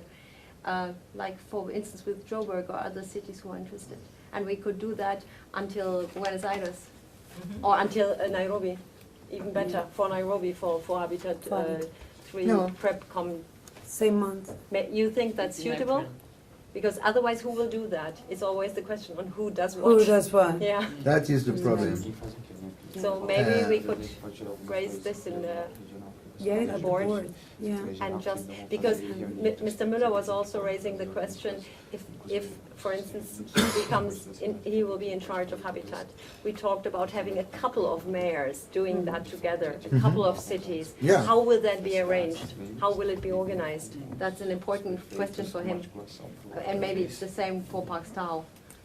like for instance with Joburg or other cities who are interested. And we could do that until Buenos Aires, or until Nairobi, even better for Nairobi, for Habitat 3 No. PrepCom. Same month. You think that's suitable? Because otherwise, who will do that? It's always the question on who does what. Who does what? Yeah. That is the problem. So maybe we could raise this in the Yeah, the the board. board. Yeah. And just because Mr. Müller was also raising the question, if for instance, he will be in charge of Habitat. We talked about having a couple of mayors doing that together, a couple of cities. Yeah. How will that be arranged? How will it be organized? That's an important question for him. And maybe it's the same for Pakistan.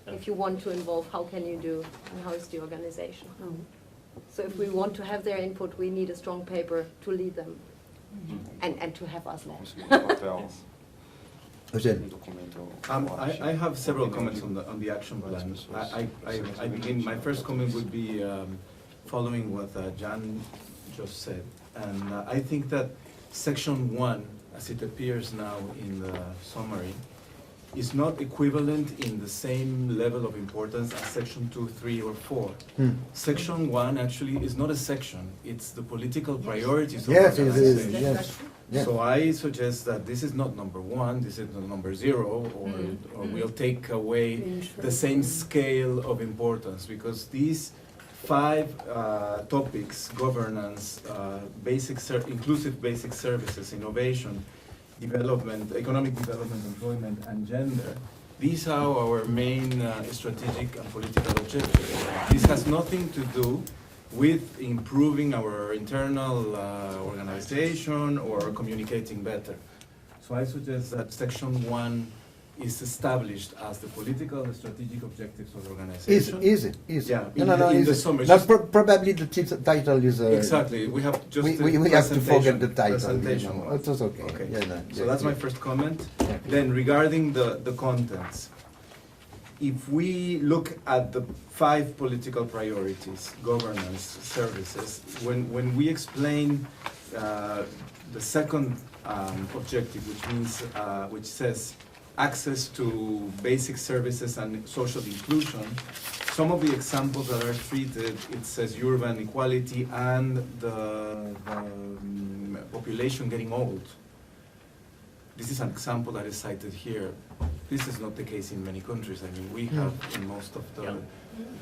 If you want to involve, how can you do, and how is the organization? So if we want to have their input, we need a strong paper to lead them, and to have us there. Eugene. I have several comments on the action plan. I begin, my first comment would be following what Jan just said. And I think that section 1, as it appears now in the summary, is not equivalent in the same level of importance as section 2, 3, or 4. Section 1 actually is not a section, it's the political priorities of Yes, the it is, organization. yes. Yeah. So I suggest that this is not number 1, this is not number 0, or we'll take away the same scale of importance, because these 5 topics, governance, inclusive basic services, innovation, development, economic development, employment, and gender, these are our main strategic and political objectives. This has nothing to do with improving our internal organization or communicating better. So I suggest that section 1 is established as the political and strategic objectives of the organization. Is it? Yeah, No, in is the it? summary. No, Just- probably the title is... Exactly, we have just we have to forget the title. presentation. You know. It's okay. Okay. Yeah, no, So yeah, that's my yeah. first comment. Yeah. Then regarding the contents, if we look at the 5 political priorities, governance, services, when we explain the second objective, which says access to basic services and social inclusion, some of the examples that are treated, it says urban equality and the population getting old. This is an example that is cited here. This is not the case in many countries. I mean, we have in most of the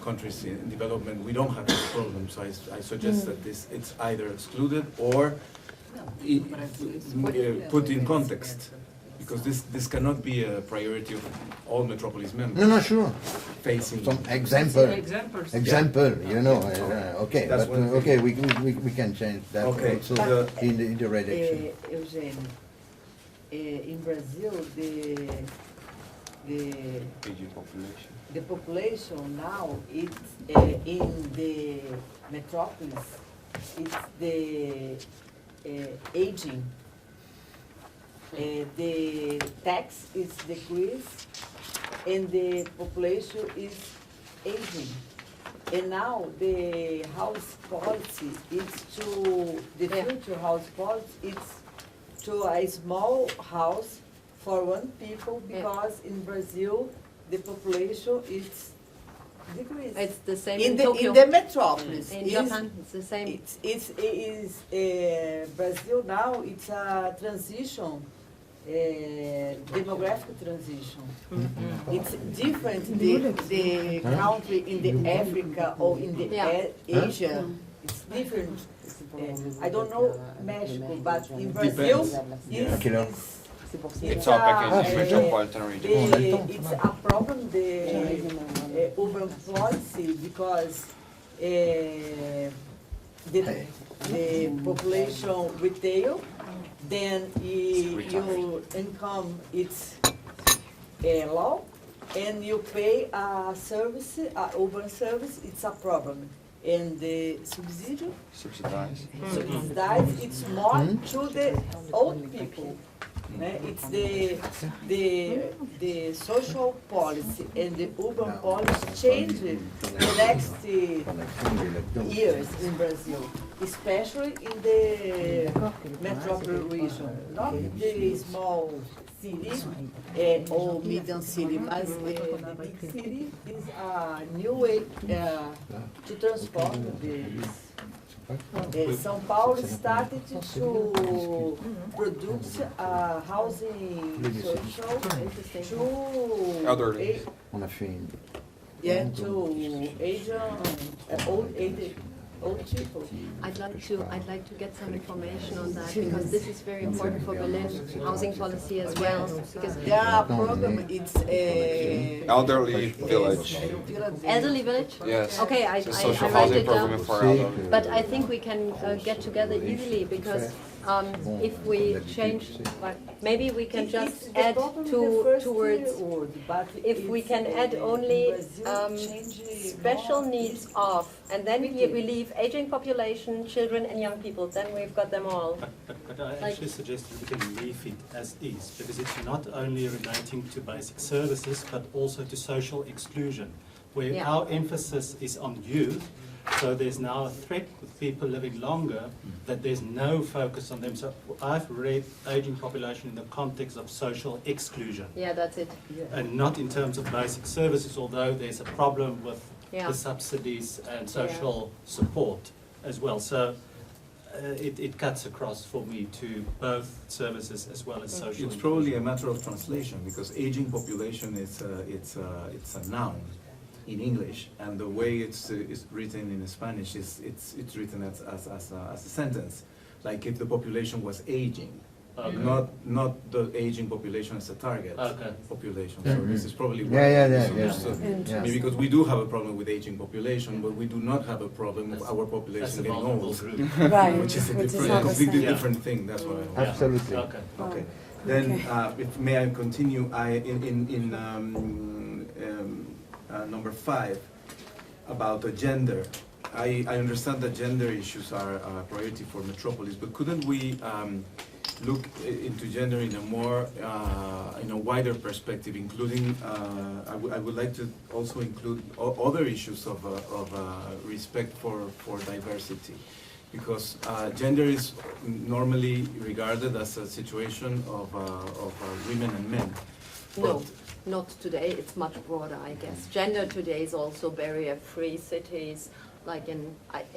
countries in development, we don't have this problem. So I suggest that it's either excluded or put in context, because this cannot be a priority of all Metropolis members. No, sure. Facing Some example, you know, okay, That's but one thing. okay, we can change that Okay, also but, in the redaction. Eugene, in Brazil, the population now, it's in the metropolis, it's the aging. The tax is decreased and the population is aging. And now the house policy is the future house policy, it's to a small house for 1 people, because in Brazil, the population is decreased. It's the same In in the, Tokyo. in the metropolis. In Is- Japan, it's the same. Brazil now, it's a transition, demographic transition. It's different, the country in the Africa or in the Asia, it's different. I don't know Mexico, but in Brazil, It's all packaged in metropolitan region. it's a problem, the urban policy, because the population retail, then your income it's low, and you pay a service, a urban service, it's a problem. And the subsidies, it's more to the old people. It's the social policy and the urban policy changed in the next years in Brazil, especially in the metropolitan region, not the small city or medium city, but the big city is a new way to transform this. São Paulo started to produce housing social to Elderly. On a film. to Asian, old age old people. I'd like to get some information on that, because this is very important for Berlin housing policy as well. Because There are problem, it's a Elderly village. elderly village. Yes. Okay, I Social write housing it down. program for elderly. But I think we can get together easily, because if we change, well, maybe we can just add two words. If we can add only special needs of, and then we leave aging population, children and young people, then we've got them all. But I actually suggest that we can leave it as is, because it's not only relating to basic services, but also to social exclusion, where Yeah. our emphasis is on youth. So there's now a threat with people living longer that there's no focus on them. So I've read aging population in the context of social exclusion, Yeah, that's it. and not in terms of basic services, although there's a problem with Yeah. the subsidies and social support as well. So it cuts across for me to both services as well as social. It's probably a matter of translation, because aging population it's a noun in English, and the way it's written in Spanish is it's written as a sentence, like if the population was aging, Okay. not the aging population as a target Okay. population. Yeah. So this is probably Yeah, yeah, yeah, misunderstood. yeah. Maybe because we do have a problem with aging population, but we do not have a problem with our That's a population getting vulnerable old, group. Right, which is a which is different, not the completely same. different thing. That's what I Yeah. Absolutely. Okay. Okay. Oh, Then, okay. if may I continue? Number 5 about the gender. I understand that gender issues are a priority for Metropolis, but couldn't we look into gender in a more in a wider perspective, including I would like to also include other issues of respect for diversity, because gender is normally regarded as a situation of women and men. No, not today. It's much broader, I guess. Gender today is also barrier-free cities. Like in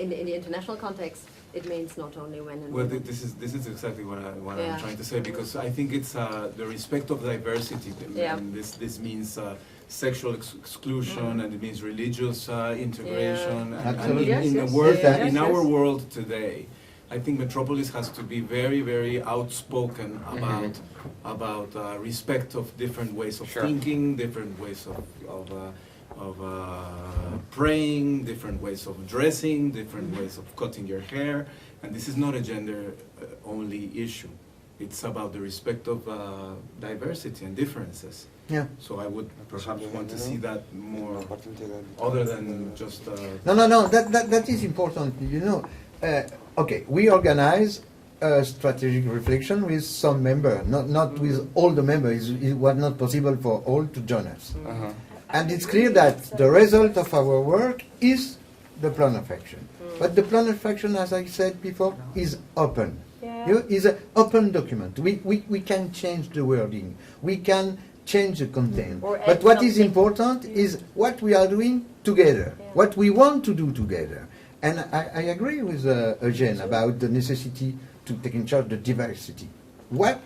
the international context, it means not only men and Well, women. this is exactly what Yeah. I'm trying to say, because I think it's the respect of diversity, Yeah. and this means sexual exclusion, and it means religious integration, Yeah. and Absolutely. in the Yes, world, yes, in yes, our yes. world today, I think Metropolis has to be very, very outspoken about respect of different ways of Sure. thinking, different ways of praying, different ways of dressing, different ways of cutting your hair, and this is not a gender-only issue. It's about the respect of diversity and differences. Yeah. So I would perhaps want to see that more, other than just. No. That is important. You know, okay, we organize a strategic reflection with some member, not with all the members. It was not possible for all to join us. Uh-huh. And it's clear that the result of our work is the plan of action. But the plan of action, as I said before, is open. Yeah. You know, is an open document. We can change the wording. We can change the content. Or add But what is something. important is what we are doing together, Yeah. what we want to do together. And I agree with Eugène about the necessity to take in charge the diversity. Why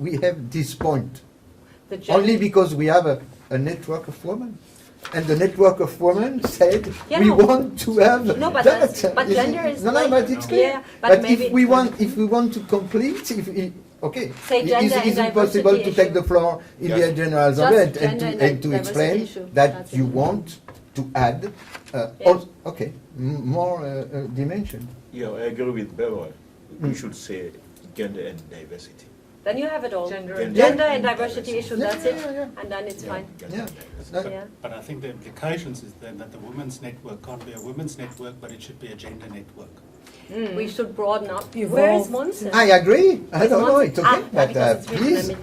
we have this point? The Only gender- because we have a network of women. And the network of women said Yeah, we no. want to have No, but that. that's- but gender is no, like- but it's clear. Yeah, but but maybe- if we want to complete, okay, Say gender and is it possible diversity to take issue. the floor in Yes. the general assembly Just and gender to and diversity explain issue. that That's you it. want to add okay more dimension. Yeah, I agree with Beverly. We should say gender and diversity. Then you have it all. Gender and and diversity diversity. issue, Yeah, that's yeah, it. yeah, yeah. And then it's fine. Gender Yeah. and diversity. That- Yeah. But I think the implications is then that the women's network can't be a women's network, but it should be a gender network. We should broaden up. Evolve. Where is Monse? I agree. I don't know. It's okay, but because it's written please in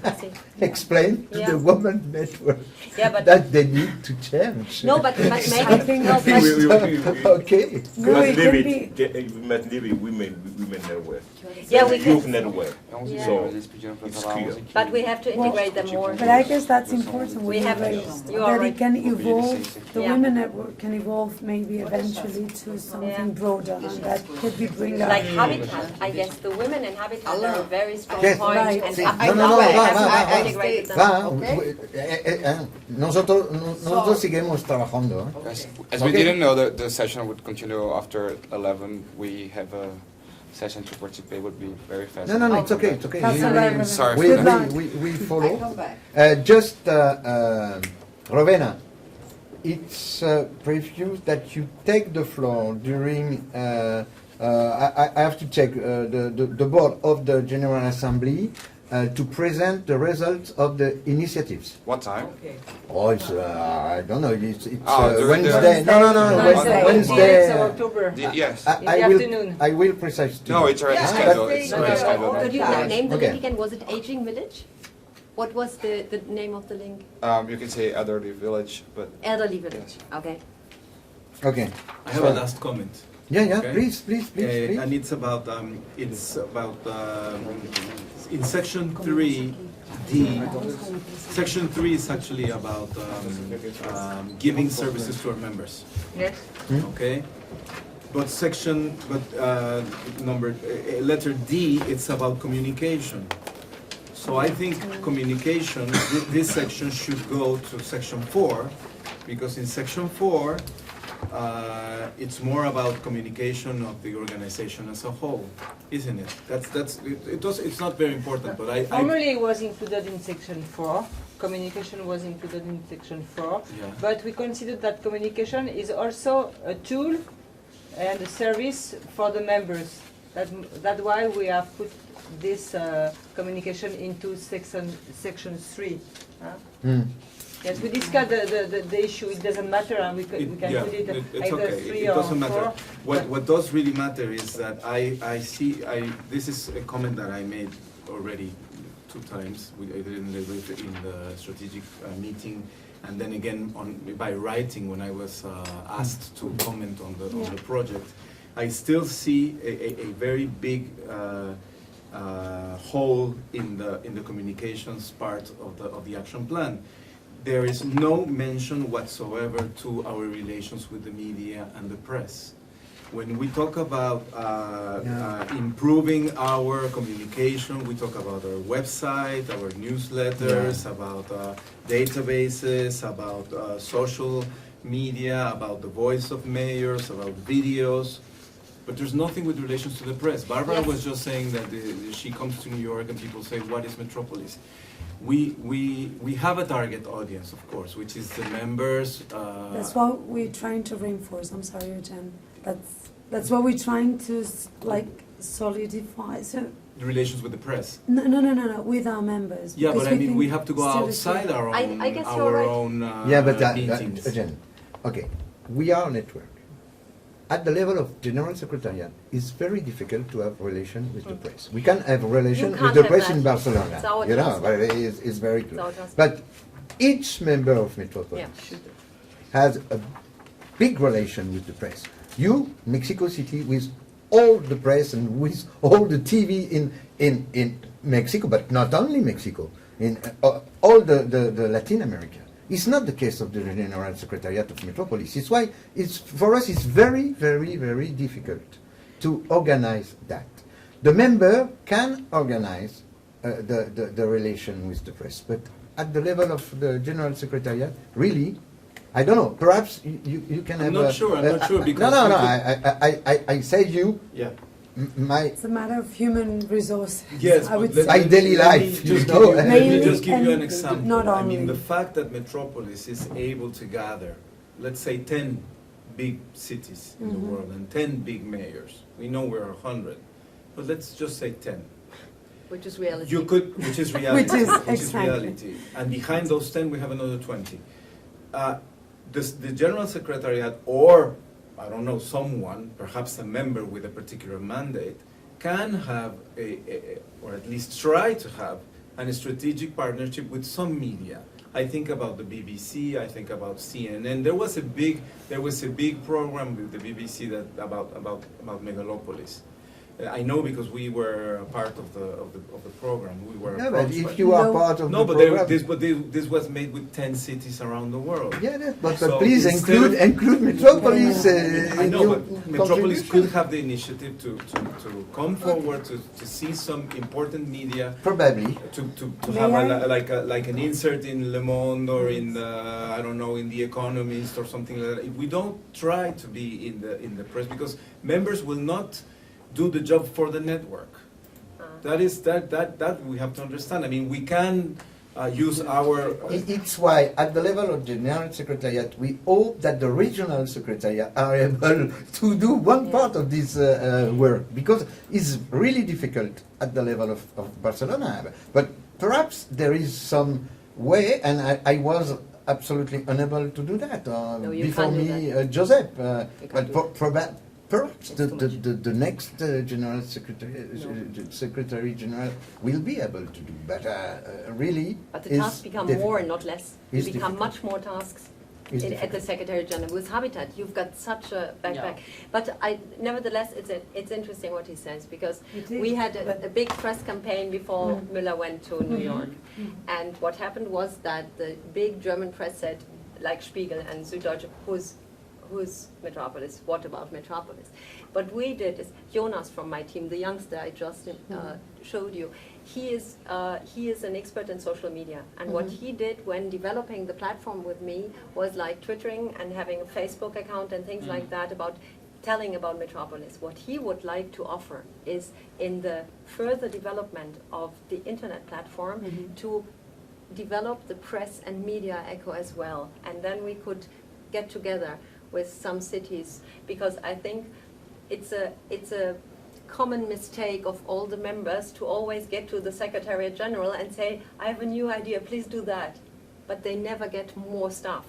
I see. explain to Yeah. the women network Yeah, but that they need to change. no, but maybe I think no, that but- Okay. No, must it leave can it, be. we must leave it women network. Yeah, we Youth can. network. Yeah. So it's clear. But we have to integrate them more. But I guess that's important. We have that to. You are that it right. can evolve. The Yeah. women network can evolve maybe eventually to something broader, and that could be bring up. Like Habitat, I guess the women in Habitat are a very strong Yes. point. Right. And See, I no, no, know no, integrated them. Va, Okay. nosotros seguimos trabajando. As we Okay. didn't know that the session would continue after 11, we have a session to participate would be very fast. No, it's okay, it's okay. That's We- all right, we- Sorry we, for that. we I follow. come back. Just, Rovena, it's preview that you take the floor during, I have to check the board of the General Assembly to present the results of the initiatives. What time? Oh, it's, I don't know, it's during the- Wednesday. No, Wednesday. Wednesday. October. Yes. I will, I will precise to No, you. it's already Yeah, scheduled. I It's think, already yeah. scheduled. Could you name the Okay. link again? Was it Aging Village? What was the name of the link? You can say Elderly Village, but Elderly Village. Okay. Okay. I have a last comment. Yeah, Okay. please. And it's about in section 3D. Section 3 is actually about giving services to our members. Yes. Okay. But letter D, it's about communication. So I think communication, this section should go to section 4, because in section 4, it's more about communication of the organization as a whole, isn't it? It's not very important, but I Formerly it was included in section 4. Communication was included in section 4. Yeah. But we considered that communication is also a tool and a service for the members. That's why we have put this communication into section 3. Yes, we discussed the issue. It doesn't matter, and we can Yeah, put it it's either okay. 3 It or doesn't 4. matter. What does really matter is that this is a comment that I made already 2 times. I did it in the strategic meeting, and then again by writing when I was asked to comment on the project. I still see a very big hole in the communications part of the action plan. There is no mention whatsoever to our relations with the media and the press. When we talk about improving our communication, we talk about our website, our newsletters, about databases, about social media, about the voice of mayors, about videos. But there's nothing with relations to the press. Barbara was just saying that she comes to New York and people say, what is Metropolis? We have a target audience, of course, which is the members. That's what we're trying to reinforce. I'm sorry, Eugene. That's what we're trying to solidify. So The relations with the press. no, with our members. Yeah, because but I mean, think we have to go still the outside same. our own, I guess you're right. Yeah, but meetings. again, okay, we are a network. At the level of General Secretariat, it's very difficult to have relation with the press. We can have relation You with can't the have press that. in Barcelona, It's our you know, task. but it's very It's close. our task. But each member of Metropolis has a big relation with the press. You, Mexico City, with all the press and with all the TV in Mexico, but not only Mexico, in all the Latin America. It's not the case of the General Secretariat of Metropolis. It's why for us it's very, very, very difficult to organize that. The member can organize the relation with the press, but at the level of the General Secretariat, really, I don't know. Perhaps you can have. I'm not sure because no. we could- I said you. Yeah. My It's a matter of human resources. Yes, I would but say. My daily let me life, just you give know. let me Mainly just give you an and example. not I mean, only. the fact that Metropolis is able to gather, let's say, 10 big cities in the world and 10 big mayors. We know we're 100, but let's just say 10. Which is reality. You could, which is reality. Which is which is exactly. reality. And behind those 10, we have another 20. The General Secretariat, or I don't know, someone, perhaps a member with a particular mandate, can have or at least try to have a strategic partnership with some media. I think about the BBC. I think about CNN. There was a big program with the BBC about Megalopolis. I know because we were a part of the program. We were Yeah, but approached by- if you are part of no, the but program, this was made with 10 cities around the world. yeah, but So please instead include Metropolis. I in know, your but Metropolis contribution. could have the initiative to come forward to see some important media, Probably. to May have I? like an insert in Le Monde or in the, I don't know, in The Economist or something like that. If we don't try to be in the press, because members will not do the job for the network. That is that we have to understand. I mean, we can use our. It's why, at the level of General Secretariat, we hope that the regional secretariat are able to do one part of this work, because it's really difficult at the level of Barcelona. But perhaps there is some way, and I was absolutely unable to do that No, you before can't do me, Joseph. You can't do it. Perhaps It's too much. the next General Secretary General will be able to do, but really, But the tasks become more and not less. You It's become difficult. much more tasks It's at the difficult. Secretary General. With Habitat, you've got such a backpack. But nevertheless, it's interesting what he says, because It is, we had but- a big press campaign before Müller went to New York. And what happened was that the big German press said, like Spiegel and Süddeutsche, who's Metropolis? What about Metropolis? What we did is, Jonas from my team, the youngster I just showed you, he is an expert in social media. And what he did when developing the platform with me was like twittering and having a Facebook account and things like that, about telling about Metropolis. What he would like to offer is, in the further development of the internet platform, to develop the press and media echo as well. And then we could get together with some cities, because I think it's a common mistake of all the members to always get to the Secretariat General and say, I have a new idea, please do that. But they never get more stuff.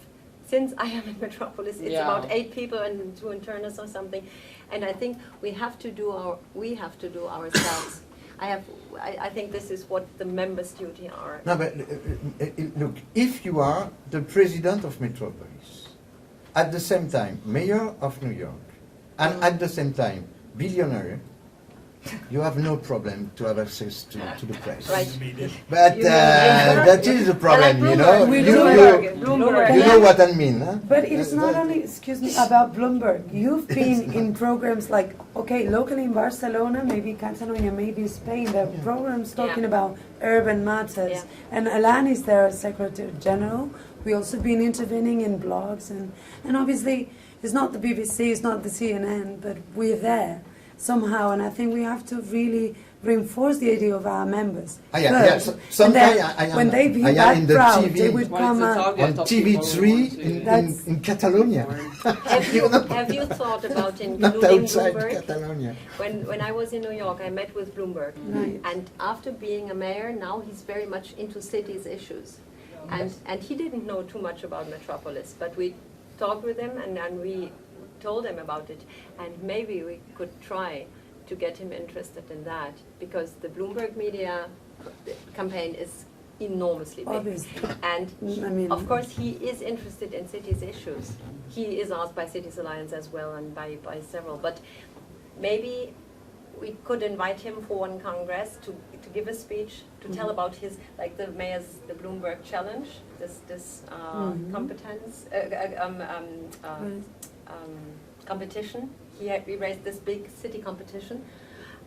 Since I am in Metropolis, it's about 8 people and 2 internists or something. And I think we have to do ourselves. I think this is what the members' duty are. No, but look, if you are the president of Metropolis, at the same time mayor of New York, and at the same time billionaire, you have no problem to have access to the press. Right. But that is a problem, you know. We You Bloomberg. know what I mean, huh? But it's not only, excuse me, about Bloomberg. You've been in programs like, okay, locally in Barcelona, maybe Catalonia, maybe Spain, there are programs talking about urban matters. Yeah. And Alan is their Secretary General. We also been intervening in blogs, and obviously it's not the BBC, it's not the CNN, but we're there somehow, and I think we have to really reinforce the idea of our members. Yes. And Sometimes then when they be I am that in the proud, TV they would come on TV3 in Catalonia. Have you thought about Not including outside Bloomberg? Catalonia. When I was in New York, I met with Bloomberg. Right. And after being a mayor, now he's very much into cities issues. And he didn't know too much about Metropolis, but we talked with him and we told him about it. And maybe we could try to get him interested in that, because the Bloomberg media campaign is enormously big. Obviously. And I mean, of course, he is interested in cities issues. He is asked by Cities Alliance as well and by several. But maybe we could invite him for one congress to give a speech to tell about his, like the Bloomberg challenge, this competence, competition. We raised this big city competition,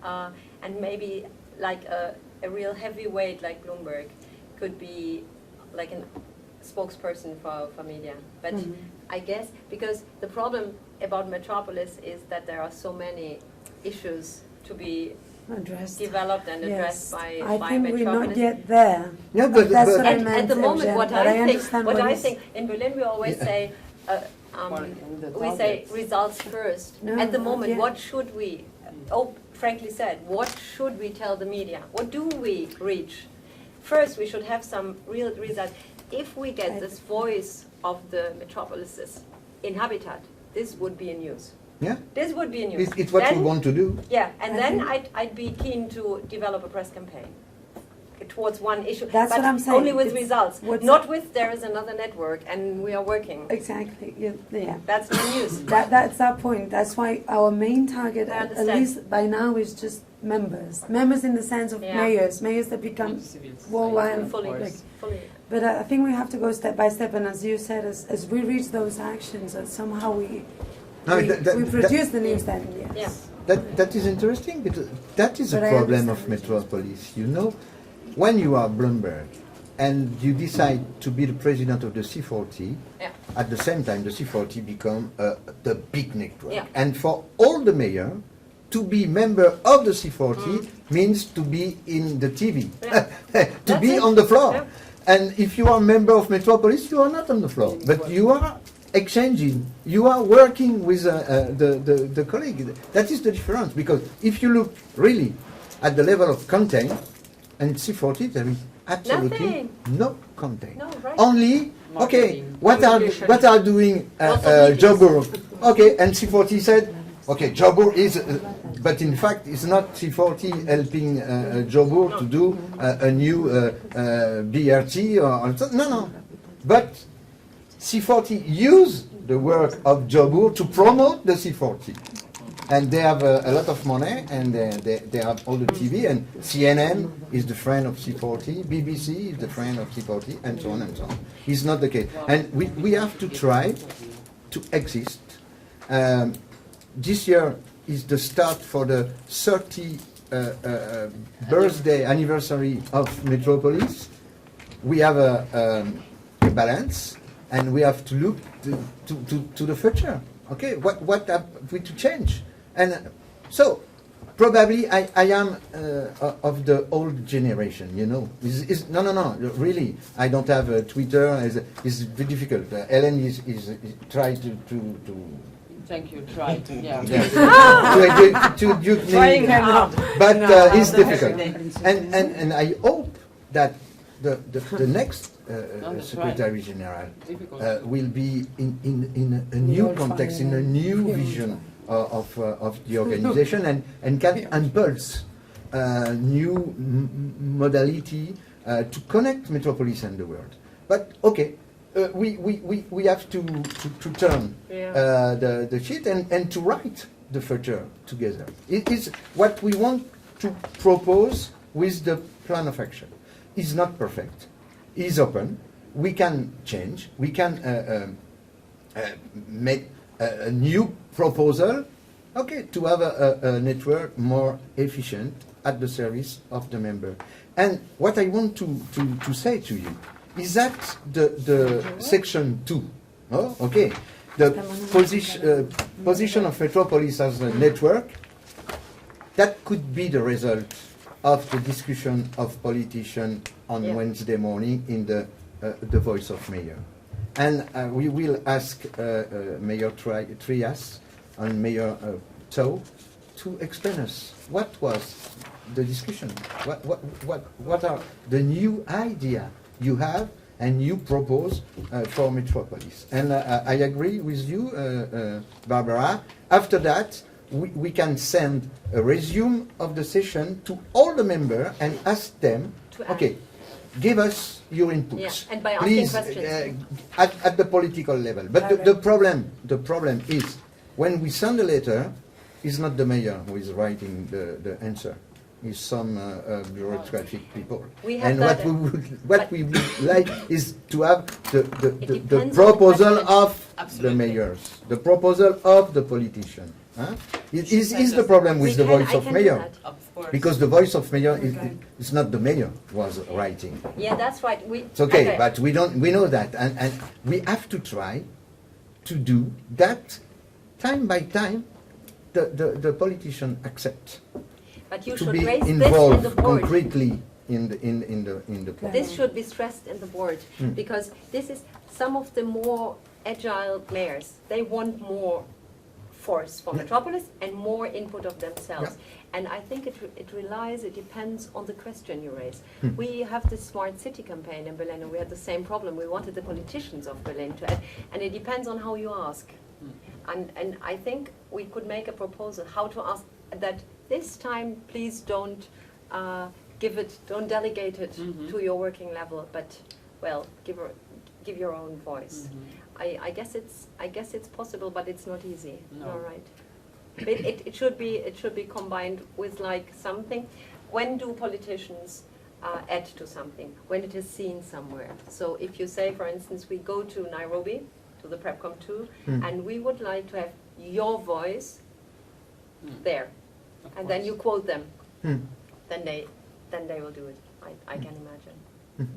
and maybe like a real heavyweight like Bloomberg could be like a spokesperson for media. But I guess because the problem about Metropolis is that there are so many issues to be developed and addressed by I think Metropolis. we're not yet there. Yeah, but That's what I At meant, the moment, Evgen, what but I understand what I is- think in Berlin we always say we say results first. No, At the not moment, yet. what should we? Frankly said, what should we tell the media? What do we reach? First, we should have some real results. If we get this voice of the metropolises in Habitat, this would be a news. Yeah, This would be a news. it's what we Then- want to do. Yeah, and I then think- I'd be keen to develop a press campaign. towards one issue. That's but what I'm saying. only with It's- results, what's- not with there is another network and we are working. Exactly. Yeah. That's the news. That's our point. That's why our main target, I at understand. least by now, is just members. Members in the sense of Yeah. mayors that become worldwide. Fully, like- fully. But I think we have to go step by step, and as you said, as we reach those actions, that somehow we No, we produce the news. Then yes. Yeah. That is interesting because that is But a I problem of understand. Metropolis. You know, when you are Bloomberg and you decide to be the president of the C40, Yeah. at the same time the C40 become the big network. Yeah. And for all the mayor, to be member of the C40 means to be in the TV, Yeah. to That's be it. on the floor. Yeah. And if you are a member of Metropolis, you are not on the floor, but you are exchanging, you are working with the colleague. That is the difference, because if you look really at the level of content, and C40, there is absolutely Nothing. no content. No, right. Only, okay, what are doing Lots of meetings. Jobur? Okay, and C40 said, okay, Jobur is, but in fact, it's not C40 helping Jobur to do a new BRT or no. But C40 use the work of Jobur to promote the C40. And they have a lot of money, and they have all the TV, and CNN is the friend of C40, BBC is the friend of C40, and so on and so on. It's not the case. And we have to try to exist. This year is the start for the 30th birthday anniversary of Metropolis. We have a balance, and we have to look to the future. Okay, what have we to change? And so, probably I am of the old generation, you know. No, really, I don't have a Twitter. It's very difficult. Ellen is trying to Thank you, try to, yeah. to duke me, Trying hard. but No, it's no, difficult. no. And I hope that the next that's Secretary General Difficult. will be in a new context, in a new vision of the organization, and can impulse new modality to connect Metropolis and the world. But okay, we have to turn the sheet and to write the future together. It is what we want to propose with the plan of action. It's not perfect. It's open. We can change. We can make a new proposal, okay, to have a network more efficient at the service of the member. And what I want to say to you is that the section 2, okay, the position of Metropolis as a network, that could be the result of the discussion of politicians on Wednesday morning in the Voice of Mayor. And we will ask Mayor Trias and Mayor Tau to explain us what was the discussion, what are the new idea you have and you propose for Metropolis. And I agree with you, Barbara. After that, we can send a resume of the session to all the members and ask them, okay, give us your inputs. Yeah, and by asking please, questions. at the political level. But the problem is, when we send a letter, it's not the mayor who is writing the answer. It's some bureaucratic people. We have And that, what we would like is to have the depends proposal on the of the mayors, the proposal of the politician. Huh? It is the problem with the voice of mayor. Because the voice of mayor is not the mayor was writing. Yeah, that's right. It's okay, but we know that, and we have to try to do that time by time. The politician accept But you to should be raise this in involved the board. concretely in the plan. This should be stressed in the board because this is some of the more agile mayors. They want more force for Metropolis and more input of themselves. And I think it depends on the question you raise. We have this smart city campaign in Berlin, and we had the same problem. We wanted the politicians of Berlin to add, and it depends on how you ask. And I think we could make a proposal how to ask that this time please don't don't delegate it to your working level, but well, give your own voice. I guess it's possible, but it's not easy. No. You're right. It should be combined with like something. When do politicians add to something? When it is seen somewhere. So if you say, for instance, we go to Nairobi, to the PrepCom 2, and we would like to have your voice there, and then you quote them, then they will do it. I can imagine.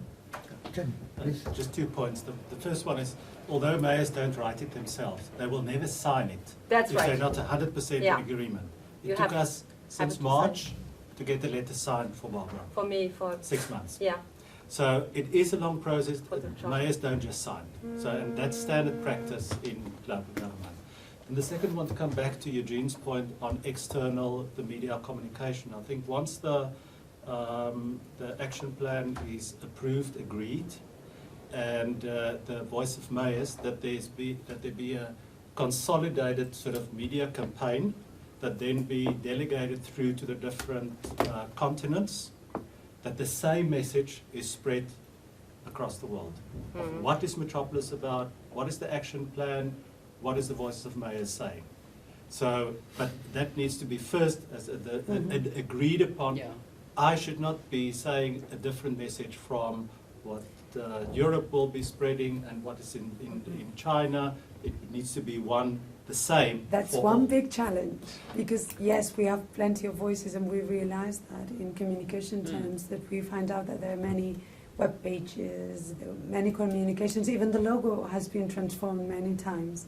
Okay, please. Just 2 points. The first one is, although mayors don't write it themselves, they will never sign it. That's if right. they're not 100% Yeah. in agreement. You It have took us have since it to March to get the letter signed for Barbara. For me, for 6 months. yeah. So it is a long process. For the job. Mayors don't just sign. So, and that's standard practice in local government. And the second one, to come back to Eugene's point on the media communication. I think once the action plan is approved, agreed, and the voice of mayors, that there be a consolidated sort of media campaign that then be delegated through to the different continents, that the same message is spread across the world. Of what is Metropolis about? What is the action plan? What is the voice of mayors saying? So, but that needs to be first as agreed upon. Yeah. I should not be saying a different message from what Europe will be spreading and what is in China. It needs to be the same. That's for one all. big challenge, because yes, we have plenty of voices, and we realize that in communication terms, that we find out that there are many web pages, there are many communications, even the logo has been transformed many times.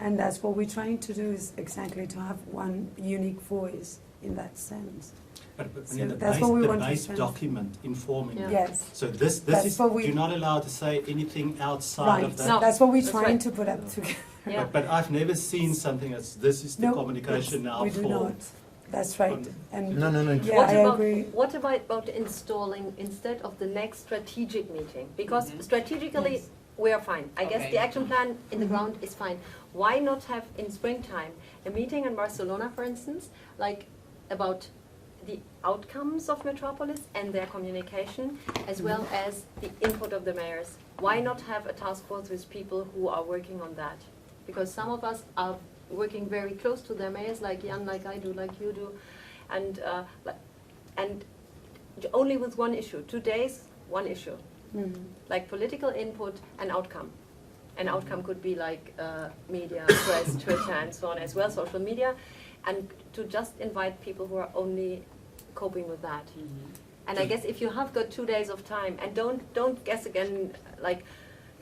And that's what we're trying to do, is exactly to have one unique voice in that sense. But So the that's base, what we the want to base strengthen. document informing Yeah. you. Yes. So this That's is, what we- you're not allowed to say anything outside Right, of that. No. that's what we're That's trying right. to put up together. Yeah. But I've never seen something that's, this is the No, communication now we do for. not. That's right. And No. yeah, What I about, agree. what about installing instead of the next strategic meeting? Because strategically, Yes. we are fine. I guess Okay. the action plan in the ground is fine. Why not have in springtime a meeting in Barcelona, for instance, like about the outcomes of Metropolis and their communication, as well as the input of the mayors? Why not have a task force with people who are working on that? Because some of us are working very close to their mayors, like Jan, like I do, like you do, and only with one issue. 2 days, one issue, like political input and outcome. An outcome could be like media, press, Twitter, and so on as well, social media, and to just invite people who are only coping with that. And I guess if you have got 2 days of time, and don't guess again like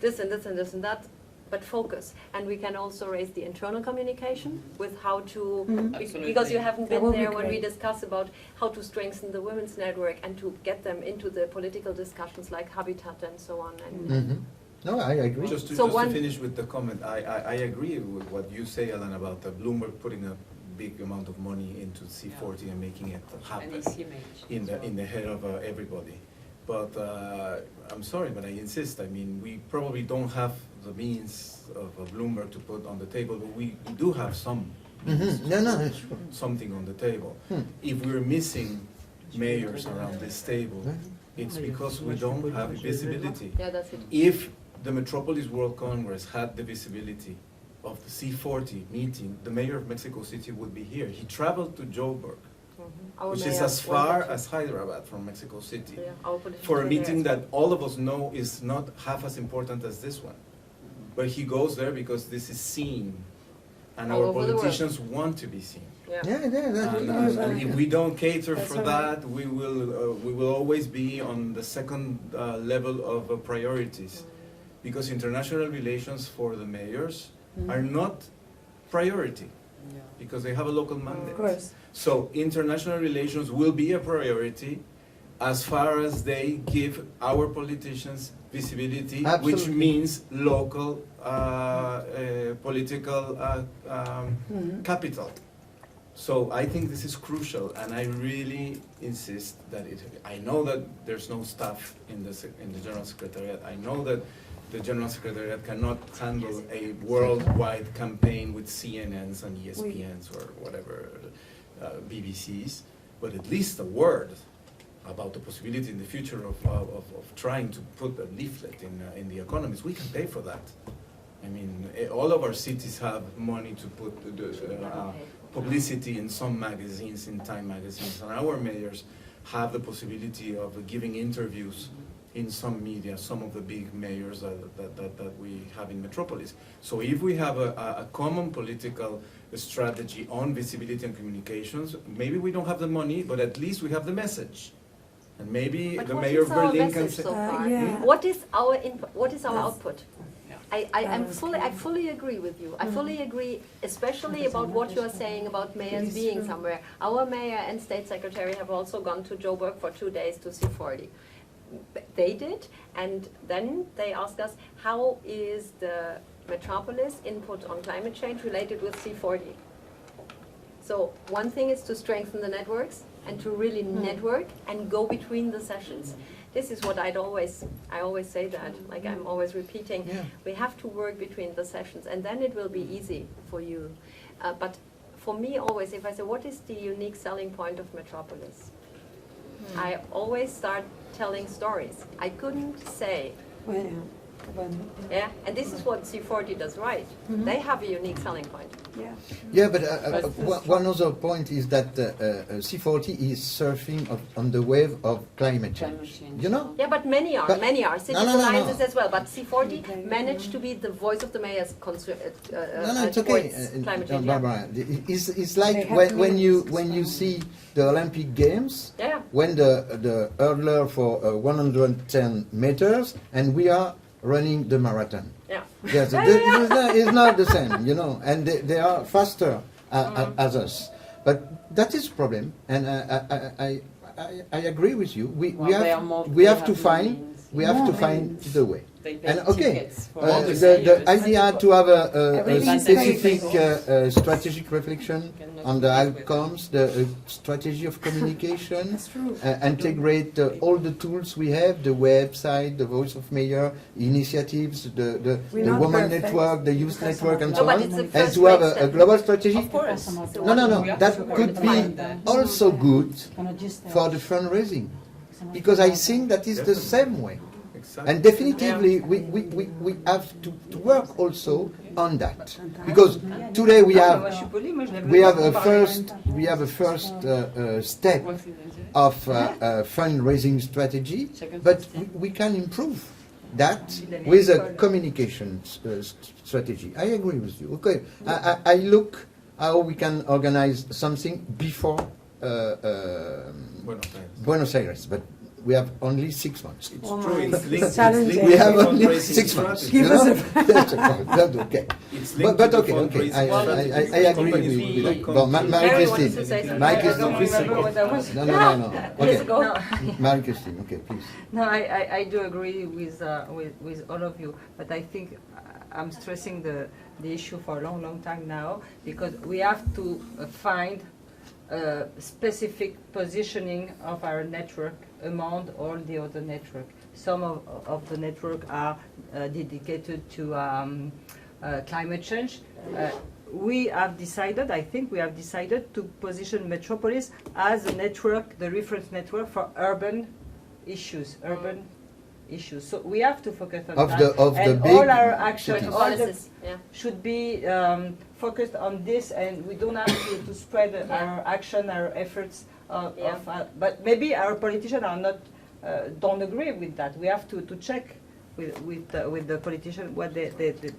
this and this and this and that, but focus. And we can also raise the internal communication with how to, because you haven't That been would be there when we great. discuss about how to strengthen the women's network and to get them into the political discussions like Habitat and so on. And No, I agree. Just to, So just to one- finish with the comment, I agree with what you say, Alan, about Bloomberg putting a big amount of money into C40 and making it And happen his image. in the head of everybody. But I'm sorry, but I insist. I mean, we probably don't have the means of Bloomberg to put on the table, but we do have some means to No, put it's true. something on the table. If we're missing mayors around this table, it's because we don't have visibility. yeah, that's it. If the Metropolis World Congress had the visibility of the C40 meeting, the mayor of Mexico City would be here. He traveled to Joburg, Our which is mayor as far went as Hyderabad from Mexico City, to- yeah, our politicians for a were there meeting as well. that all of us know is not half as important as this one. But he goes there because this is seen, and All our over the world. politicians want to be seen. Yeah. That's And if we don't cater That's for all right. that, we will always be on the second level of priorities, because international relations for the mayors are not priority, because they have a local mandate. Of course. So international relations will be a priority as far as they give our politicians visibility, which Absolutely. means local political capital. So I think this is crucial, and I really insist that I know that there's no staff in the General Secretariat. I know that the General Secretariat cannot handle a worldwide campaign with CNNs and ESPNs or whatever, BBCs, but at least a word about the possibility in the future of trying to put a leaflet in the economies, we can pay for that. I mean, all of our cities have money to put the publicity in some magazines, in Time magazines, and our mayors have the possibility of giving interviews in some media, some of the big mayors that we have in Metropolis. So if we have a common political strategy on visibility and communications, maybe we don't have the money, but at least we have the message. And maybe But the what mayor is of our Berlin can message say, so far? yeah. What is our input? What is our Yes. output? That I was fully agree with you. I fully agree, especially about what you are saying about mayors Yes, being true. somewhere. Our mayor and state secretary have also gone to Joburg for 2 days to C40. They did, and then they asked us, how is the Metropolis input on climate change related with C40? So one thing is to strengthen the networks and to really network and go between the sessions. This is what I always say that, like I'm always repeating, Yeah. we have to work between the sessions, and then it will be easy for you. But for me always, if I say, what is the unique selling point of Metropolis? I always start telling stories. I couldn't say, yeah, and this is what C40 does right. They have a unique selling point. Yeah. Yeah, but one other point is that C40 is surfing on the wave of climate change. You know? Yeah, but many are. But- Citizen No, no, no, alliances no. as well. But C40 managed to be the voice of the mayors No, it's okay. towards climate change. Yeah. Barbara, it's like They have when you meetings. see the Olympic Games, Yeah. when the hurdler for 110 meters, and we are running the marathon. Yeah. Yes, it's not the same, you know, and they are faster as us. But that is a problem, and I agree with you. We have to find the way. And okay, the idea to have a Everything's specific crazy. strategic reflection on the outcomes, the strategy of communication, That's true. integrate all the tools we have, the website, the Voice of Mayor initiatives, the We're not Women perfect. Network, the Youth Network, and No, so but on, it's a and first to have great a step. global strategy. Of course. No, that could be also good for the fundraising, because I think that is the same way. exactly. And definitively, we have to work also on that, because today we have a first step of fundraising strategy, but we can improve that with a communication strategy. I agree with you. Okay, I look how we can organize something before Buenos Aires, but we have only 6 months. It's Oh true, my, it's linked, it's challenging. We have to only fundraising 6 months. strategy. You know? That's okay. It's linked But to okay, the okay. fundraising strategy. I agree Companies with will that. come Well, to- Marie Mary wants to say Christine. something. Marie I don't Christine. remember what I was. No. Let's Okay. go. Marie Christine, okay, please. No, I do agree with all of you, but I think I'm stressing the issue for a long time now, because we have to find a specific positioning of our network among all the other network. Some of the network are dedicated to climate change. We have decided, I think we have decided to position Metropolis as a network, the reference network for urban issues. So we have to focus on that. Of the and big all our action, cities. all the Policies, yeah. should be focused on this, and we don't have to spread our action, our efforts. Yeah. But maybe our politicians are not don't agree with that. We have to check with the politician what they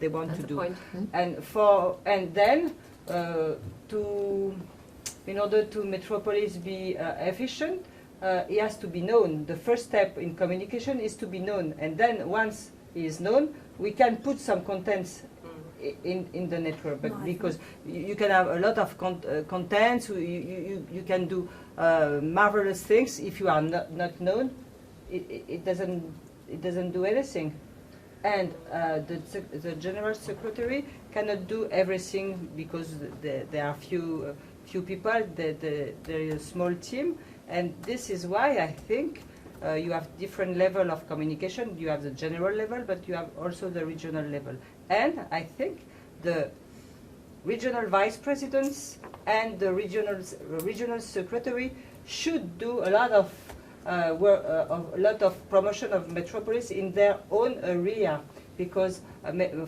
want That's to the do. point. And then in order to Metropolis be efficient, it has to be known. The first step in communication is to be known, and then once it is known, we can put some contents in the network. But because you can have a lot of contents, you can do marvelous things. If you are not known, it doesn't do anything. And the general secretary cannot do everything because there are few people. There is a small team, and this is why I think you have different level of communication. You have the general level, but you have also the regional level. And I think the regional vice presidents and the regional secretary should do a lot of a lot of promotion of Metropolis in their own area. Because,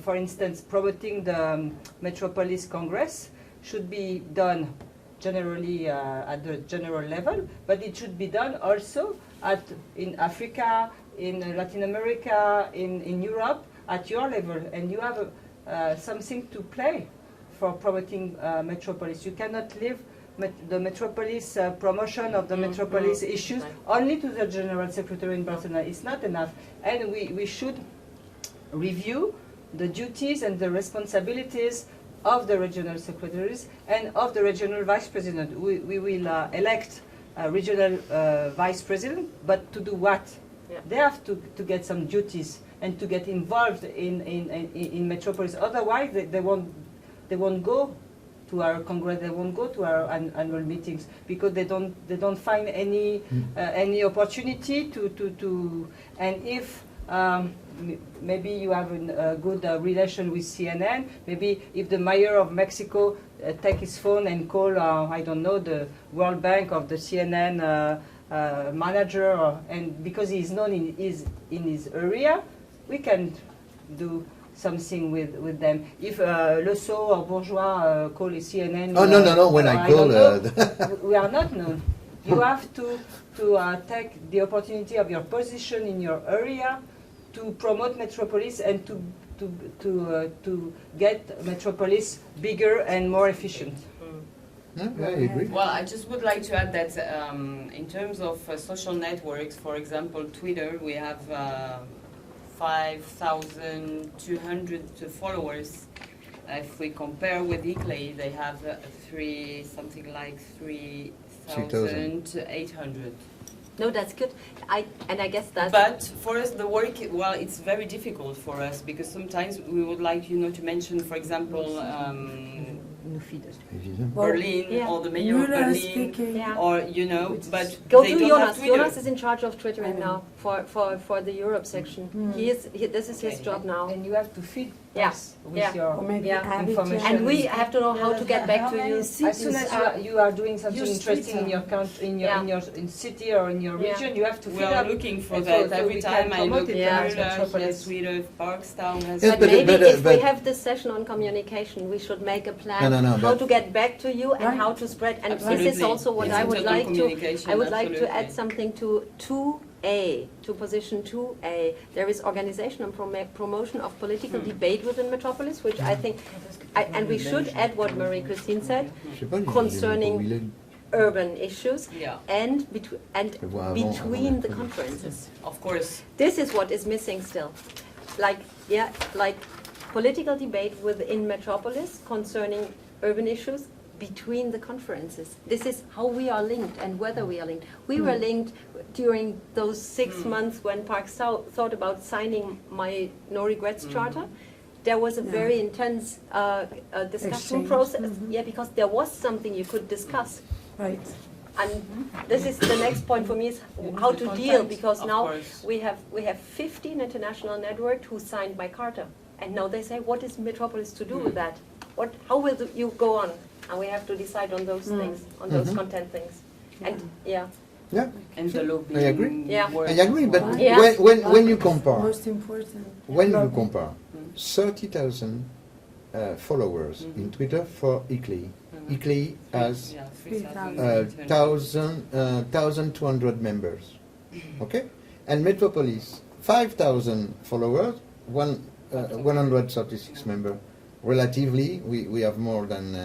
for instance, promoting the Metropolis Congress should be done generally at the general level, but it should be done also in Africa, in Latin America, in Europe, at your level, and you have something to play for promoting Metropolis. You cannot leave the Metropolis promotion of the Metropolis issues only to the General Secretary in Barcelona. It's not enough, and we should review the duties and the responsibilities of the regional secretaries and of the regional vice president. We will elect a regional vice president, but to do what? Yeah. They have to get some duties and to get involved in Metropolis. Otherwise, they won't go to our congress. They won't go to our annual meetings because they don't find any opportunity to. And if maybe you have a good relation with CNN. Maybe if the mayor of Mexico take his phone and call, I don't know, the World Bank of the CNN manager, and because he's known in his area, we can do something with them. If Le Sceau or Bourgeois call CNN, no. When I call, we are not known. You have to take the opportunity of your position in your area to promote Metropolis and to get Metropolis bigger and more efficient. No, I agree. Well, I just would like to add that in terms of social networks, for example, Twitter, we have 5,200 followers. If we compare with ICLEI, they have something like 3,800. No, that's good. I guess that's. But for us, the work, well, it's very difficult for us because sometimes we would like, to mention, for example, Berlin or the mayor of Berlin, or but go they to don't Jonas. have Twitter. Jonas is in charge of twittering now for the Europe section. This is his job now. And you have to feed Yeah. us with your information. And we have to know how to get back to you. As soon as you are doing something interesting in your country, in your city or in your region, you have to We feed are up. looking for And that so every we time can I look promote it at as Metropolis. Twitter, Parkstown has. Yes, But maybe if we but- have this session on communication, we should make a plan No, how but- to get back to you and how to spread. And this is Absolutely. also what It's I would internal like to. communication, I would like to absolutely. add something to 2A, to position 2A. There is organization and promotion of political debate within Metropolis, which I think, and we should add what Marie-Christine said concerning urban issues Yeah. and between the conferences. Of course. This is what is missing still. Like political debate within Metropolis concerning urban issues between the conferences. This is how we are linked and whether we are linked. We were linked during those 6 months when Park South thought about signing my No Regrets Charter. There was a very intense discussion Exchange. process. Yeah, because there was something you could discuss. Right. And this is the next point for me is how to deal, because Of now course. we have 15 international networks who signed my charter, and now they say, what is Metropolis to do with that? How will you go on? And we have to decide on those things, on those content things. And Yeah, And the lobbying. I agree. Yeah. work. I agree, but Yeah. when you compare, Most important. when you compare 30,000 followers in Twitter for ICLEI, ICLEI has Yeah, 1,200 members, okay? And Metropolis, 5,000 followers, 136 members. Relatively, we have more than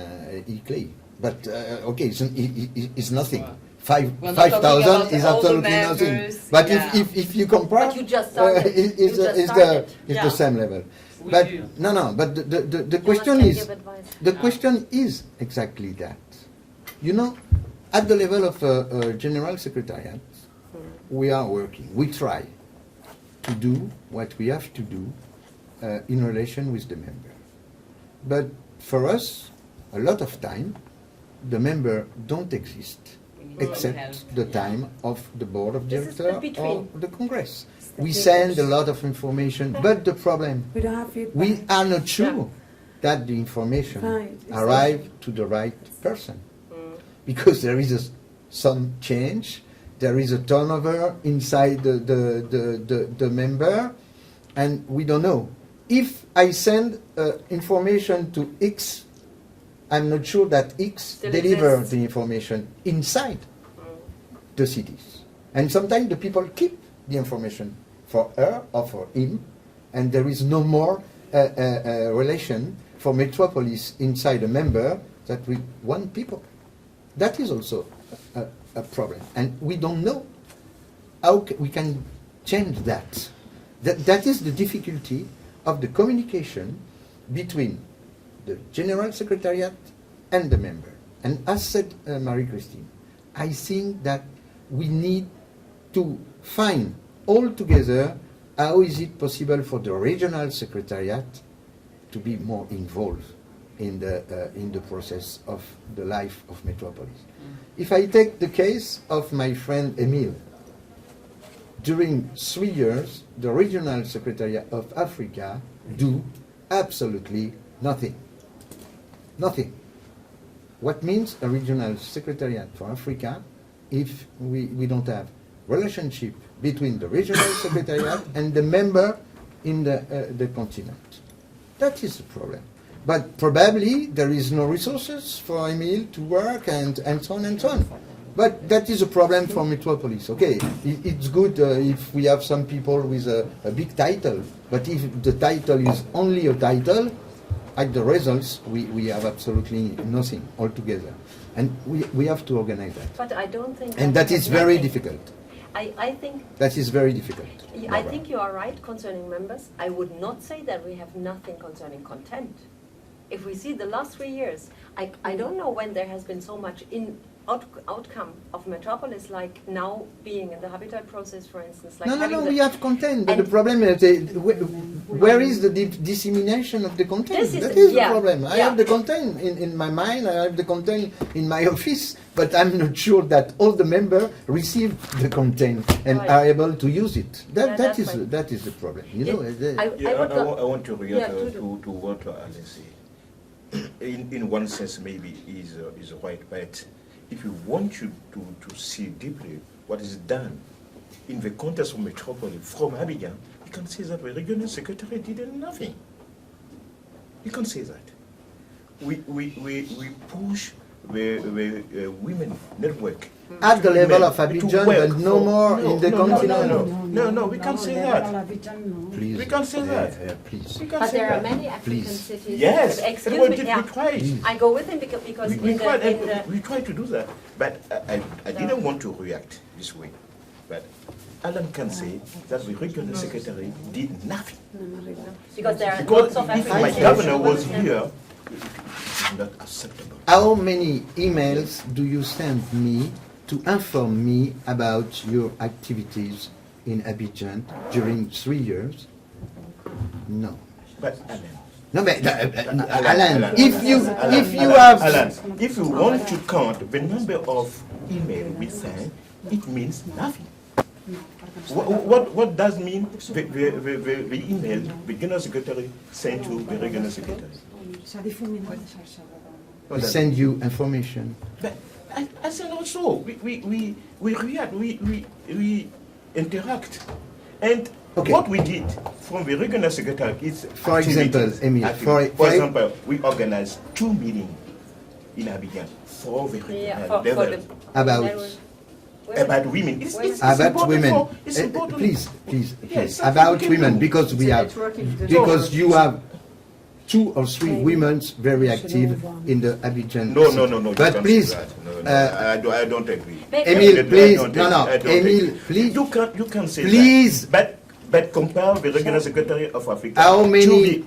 ICLEI. But, okay, it's nothing. We're not talking 5,000 about is all the absolutely nothing. members, But yeah. if you compare, But you just started. it's You just the started. it's Yeah. the same level. We But do. no. But the Jonas question can is give advice. the question is exactly that. At the level of general secretariat, we are working. We try to do what we have to do in relation with the member. But for us, a lot of time, the member don't exist We need some except help. the time of the board of This is the directors or between. the congress. the We bridge. send a lot of information, but the problem, We don't have feedback. we are not sure that the information Right, arrive to the right person. Because there is some change there is a turnover inside the member, and we don't know. If I send information to X, I'm not sure that X Still delivers exists. the information inside the cities. And sometimes the people keep the information for her or for him, and there is no more relation for Metropolis inside a member that with one people. That is also a problem, and we don't know how we can change that. That is the difficulty of the communication between the General Secretariat and the member. And as said Marie-Christine, I think that we need to find all together how is it possible for the Regional Secretariat to be more involved in the process of the life of Metropolis. If I take the case of my friend Emile, during 3 years, the Regional Secretariat of Africa do absolutely nothing. Nothing. What means a Regional Secretariat for Africa if we don't have relationship between the Regional Secretariat and the member in the continent? That is the problem. But probably there is no resources for Emile to work and so on and so on. But that is a problem for Metropolis. Okay, it's good if we have some people with a big title, but if the title is only a title, at the results we have absolutely nothing altogether. And we have to organize that. But I don't think. And that is very difficult. I think. That is very difficult. I think you are right concerning members. I would not say that we have nothing concerning content. If we see the last 3 years, I don't know when there has been so much outcome of Metropolis, like now being in the habitat process, for instance. Like No, we have content. But the problem is, where is the dissemination of the content? That is the problem. I have the content in my mind, I have the content in my office, but I'm not sure that all the members receive the content and are able to use it. That is the problem. You know. I want to react to what Alain said. In one sense, maybe is right, but if you want to see deeply what is done in the context of Metropolis from Abidjan, you can say that the regional secretary did nothing. You can say that. We push the women network at the level of Abidjan, but no more in the continent. No, we can't say that. Please. We can't say that. Please. But there are many African cities. Yes, Excuse me. we tried. I go with him because we tried to do that, but I didn't want to react this way. But Alan can say that the regional secretary did nothing. Because there are lots of if African my cities. governor was here, it is not acceptable. How many emails do you send me to inform me about your activities in Abidjan during 3 years? No. But Alan. No, but Alan, if you have, Alan, if you want to count the number of emails we send, it means nothing. What does mean the email the general secretary sent to the regional secretary? we send you information. But I said also we react, we interact, and what we did from the regional secretary is, for example, Emile, for example, we organized 2 meetings in Abidjan for the regional level. About women. It's about women. It's important. Please. About women, because you have 2 or 3 women very active in the Abidjan. No. But please, I don't agree. Emile, please, Emile, please. You can say please. That. But compare the regional secretary of Africa how many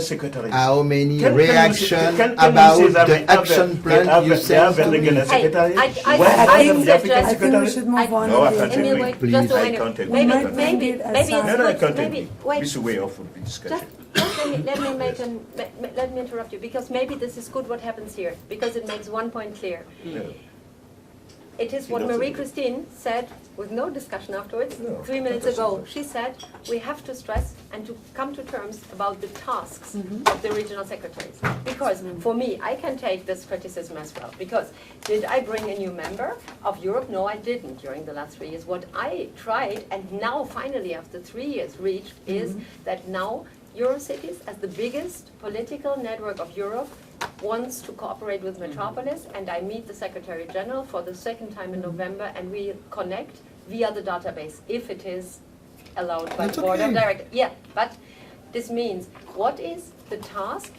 secretary. How many reactions about the action plan you sent to me? I think we should move on. No, I can't agree. Please. I can't agree. Maybe I can't agree. wait. This way of the discussion. Let me interrupt you, because maybe this is good what happens here, because it makes one point clear. Yeah. it is She what doesn't. Marie-Christine said with no discussion afterwards, No, 3 minutes that doesn't. ago. She said we have to stress and to come to terms about the tasks of the regional secretaries. Because for me, I can take this criticism as well. Because did I bring a new member of Europe? No, I didn't during the last 3 years. What I tried, and now finally after 3 years reached, is that now Eurocities, as the biggest political network of Europe, wants to cooperate with Metropolis, and I meet the Secretary General for the second time in November, and we connect via the database, if it is allowed by the That's Board of okay. Directors. Yeah, but this means, what is the task,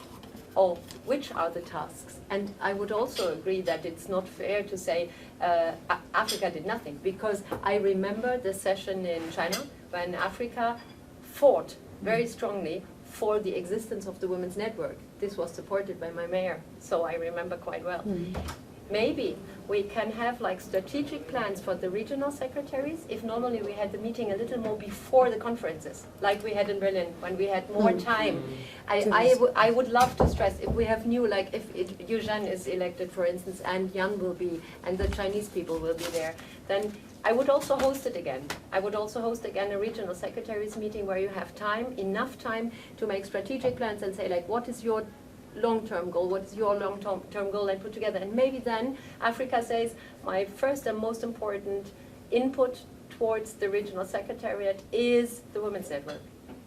or which are the tasks? And I would also agree that it's not fair to say Africa did nothing, because I remember the session in China when Africa fought very strongly for the existence of the Women's Network. This was supported by my mayor, so I remember quite well. Maybe we can have like strategic plans for the regional secretaries if normally we had the meeting a little more before the conferences, like we had in Berlin, when we had more time. I would love to stress, if we have new, like if Eugene is elected, for instance, and Jan will be, and the Chinese people will be there, then I would also host it again. I would also host again a regional secretaries meeting where you have time, enough time to make strategic plans and say like, what is your long-term goal, what is your long-term goal, and put together. And maybe then Africa says, my first and most important input towards the regional secretariat is the Women's Network.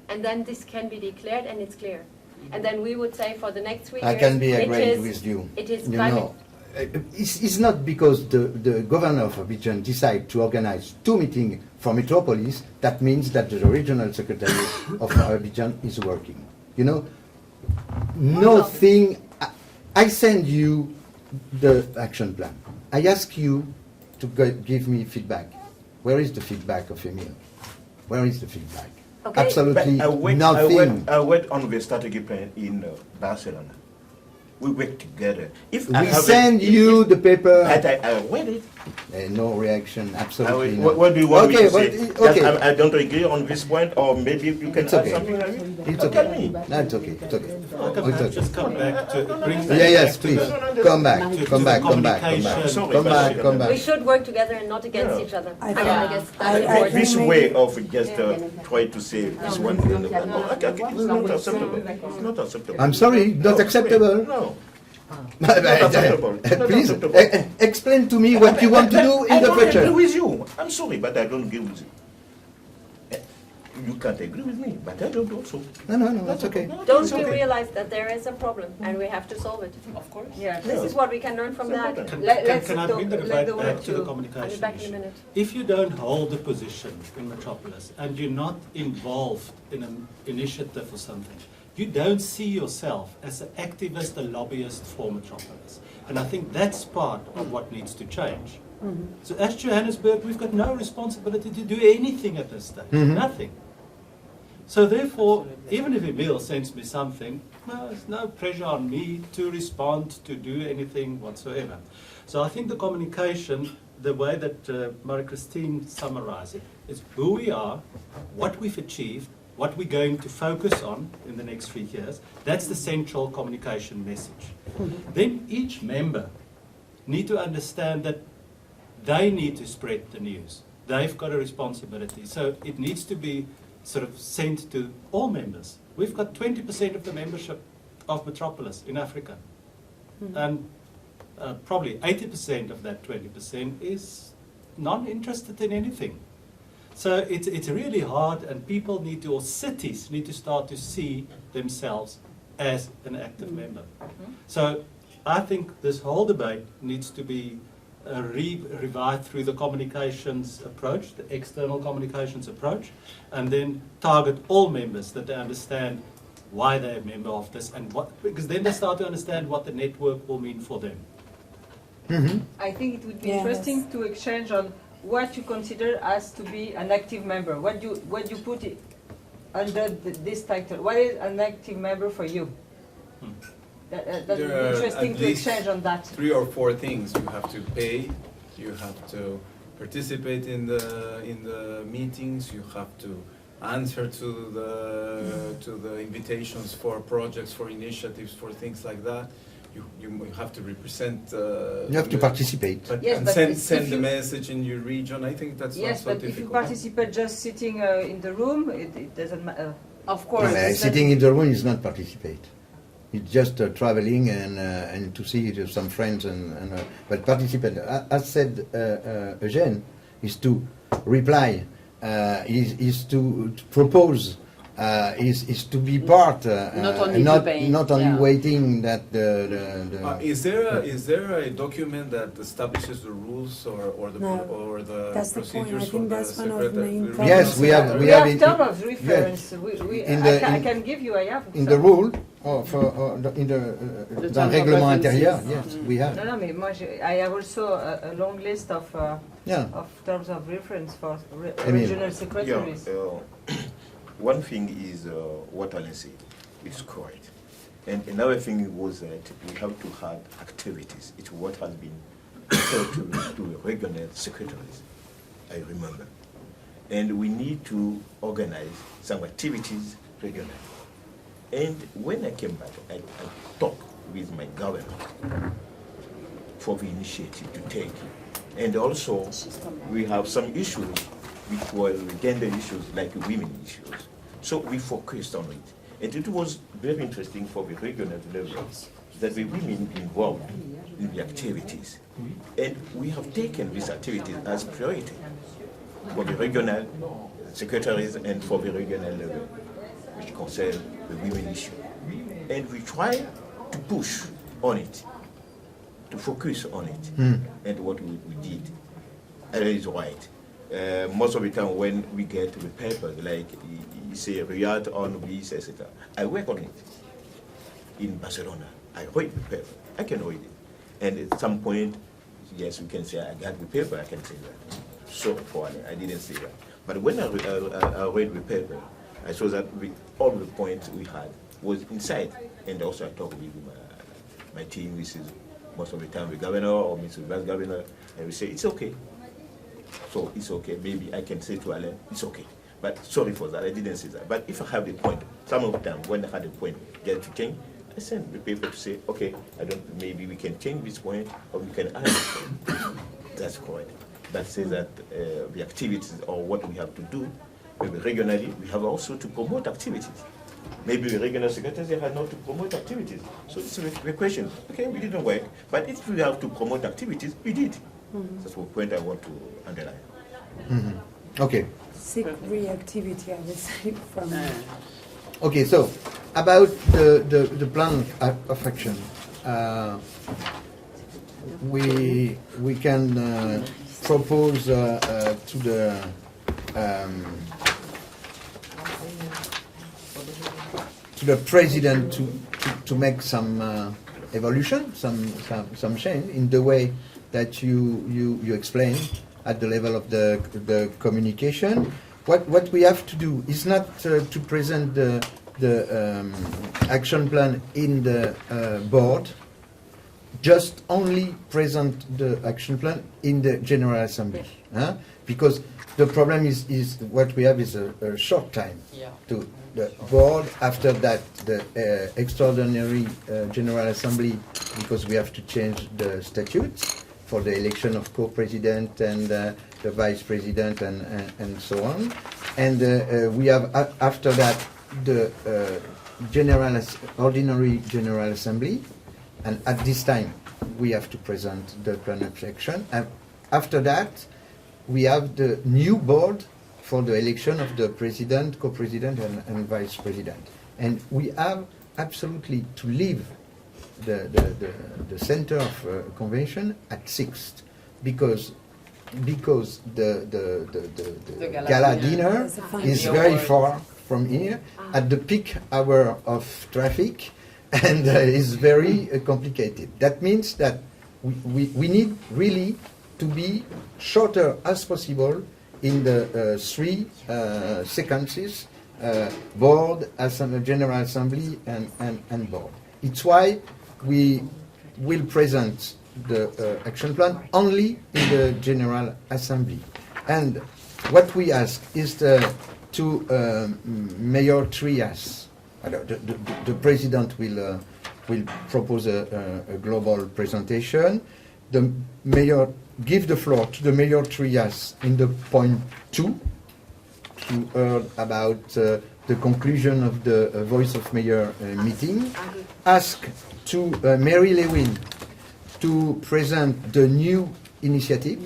And then this can be declared and it's clear. And then we would say for the next 3 years, I can be it agreed is- with you. It is You climate. know, it's not because the governor of Abidjan decide to organize 2 meetings for Metropolis that means that the regional secretary of Abidjan is working. You know, nothing. I send you the action plan. I ask you to give me feedback. Where is the feedback of Emile? Where is the feedback? Okay. Absolutely But nothing. I went on the strategy plan in Barcelona. We work together. If I We have send you the paper. But I read it. No reaction, absolutely What, not. what do you want Okay, me to say? but, That okay. I don't agree on this point, or maybe you can It's add okay. something like it? It's Tell okay. me. No, it's okay. It's okay. I can It's perhaps okay. just come back to bring that Yeah, yes, back to please. the- Come back. to Come the back. Come back. Come back. communication. Sorry, Come but- back. Come We back. should work together and not against each other. I I think- guess I that's important. think This maybe- way of just try to say this one thing, it's not acceptable. It's not acceptable. I'm sorry, not acceptable. No. acceptable. It's not Please acceptable. explain to me what you want to do in I the don't agree future. with you. I'm sorry, but I don't agree with you. You can't agree with me, but I don't also. No, that's okay. Don't It's we okay. realize that there is a problem and we have to solve it? Of course. Yeah. This is what we can learn from that. Can I bring the let debate the back word to the to- I'll be communication back in a issue? minute. If you don't hold a position in Metropolis and you're not involved in an initiative or something, you don't see yourself as an activist, a lobbyist for Metropolis. And I think that's part of what needs to change. So as Johannesburg, we've got no responsibility to do anything at this stage, nothing. So therefore, even if Emile sends me something, well, there's no pressure on me to respond, to do anything whatsoever. So I think the communication, the way that Marie-Christine summarized it, is who we are, what we've achieved, what we're going to focus on in the next 3 years. That's the central communication message. Then each member need to understand that they need to spread the news. They've got a responsibility. So it needs to be sort of sent to all members. We've got 20% of the membership of Metropolis in Africa. And probably 80% of that 20% is non-interested in anything. So it's really hard, and people need to, or cities need to start to see themselves as an active member. So I think this whole debate needs to be revived through the communications approach, the external communications approach, and then target all members, that they understand why they're a member of this, and what, because then they start to understand what the network will mean for them. I think it would be Yes. interesting to exchange on what you consider as to be an active member. What you put it under this title? What is an active member for you? That would There be are interesting at to least exchange on that. 3 or 4 things. You have to pay, you have to participate in the meetings, you have to answer to the invitations for projects, for initiatives, for things like that. you have to represent. You have to participate. Yes, and but send if the you- message in your region. I think that's Yes, not so but if you difficult. participate just sitting in the room, it doesn't matter. Of course. Sitting in the room is not participate. It's just traveling and to see some friends but participate. As said Eugène, is to reply, is to propose, is to be part, Not only not debate, not only yeah. waiting that Is there a document that establishes the rules or the No, or the that's the point. procedures I think for that's the one of the secretary? main the problems. Yes, we have We have it- tons of reference. In the- I in- can give you. I have. in some. the rule in the The dans terms le of règlement references. intérieur. Yes, we have. No, no, mais moi, I have also a long list of Yeah. terms of reference for I mean- regional secretaries. One thing is what Alain said, it's correct. And another thing was that we have to have activities. It's what has been said to regional secretaries, I remember. And we need to organize some activities regionally. And when I came back, I talked with my governor for the initiative to take. And also, we have some issues which were gender issues, like women issues. So we focused on it. And it was very interesting for the regional level that the women involved in the activities. And we have taken these activities as priority for the regional secretaries and for the regional level, which concern the women issue. And we try to push on it, to focus on it, and what we did. And it is right. Most of the time when we get the papers, like you say Riyadh on this, etc., I work on it. In Barcelona, I read the paper. I can read it. And at some point, yes, we can say I got the paper, I can say that. So for I didn't say that. But when I read the paper, I saw that all the points we had was inside. And also I talked with my team, which is most of the time the governor or Mr. Vice Governor, and we say, it's okay. So it's okay. Maybe I can say to Alain, it's okay. But sorry for that, I didn't say that. But if I have the point, some of the time when I had a point, get to change, I send the paper to say, okay, maybe we can change this point or we can add this point. That's correct. That says that the activities or what we have to do, maybe regionally, we have also to promote activities. Maybe the regional secretaries have not to promote activities. So it's a question. Okay, we didn't work, but if we have to promote activities, we did. That's the point I want to underline. Okay. Sick reactivity, I would say, from. Okay, so about the plan of action, we can propose to the president to make some evolution, some change in the way that you explained at the level of the communication. What we have to do is not to present the action plan in the board, just only present the action plan in the General Assembly. Because the problem is what we have is a short time to the board. After that, the extraordinary General Assembly, because we have to change the statutes for the election of co-president and the vice president and so on. And we have, after that, the ordinary General Assembly. And at this time, we have to present the plan of action. And after that, we have the new board for the election of the president, co-president, and vice president. And we have absolutely to leave the center of convention at 6th, because the gala dinner is very far from here, at the peak hour of traffic, and is very complicated. That means that we need really to be shorter as possible in the three sequences, board, General Assembly, and board. It's why we will present the action plan only in the General Assembly. And what we ask is to Mayor Trias, the president will will propose a global presentation. The mayor give the floor to the mayor Trias in the point 2 to hear about the conclusion of the Voice of Mayor meeting. Ask to Mary Lewin to present the new initiative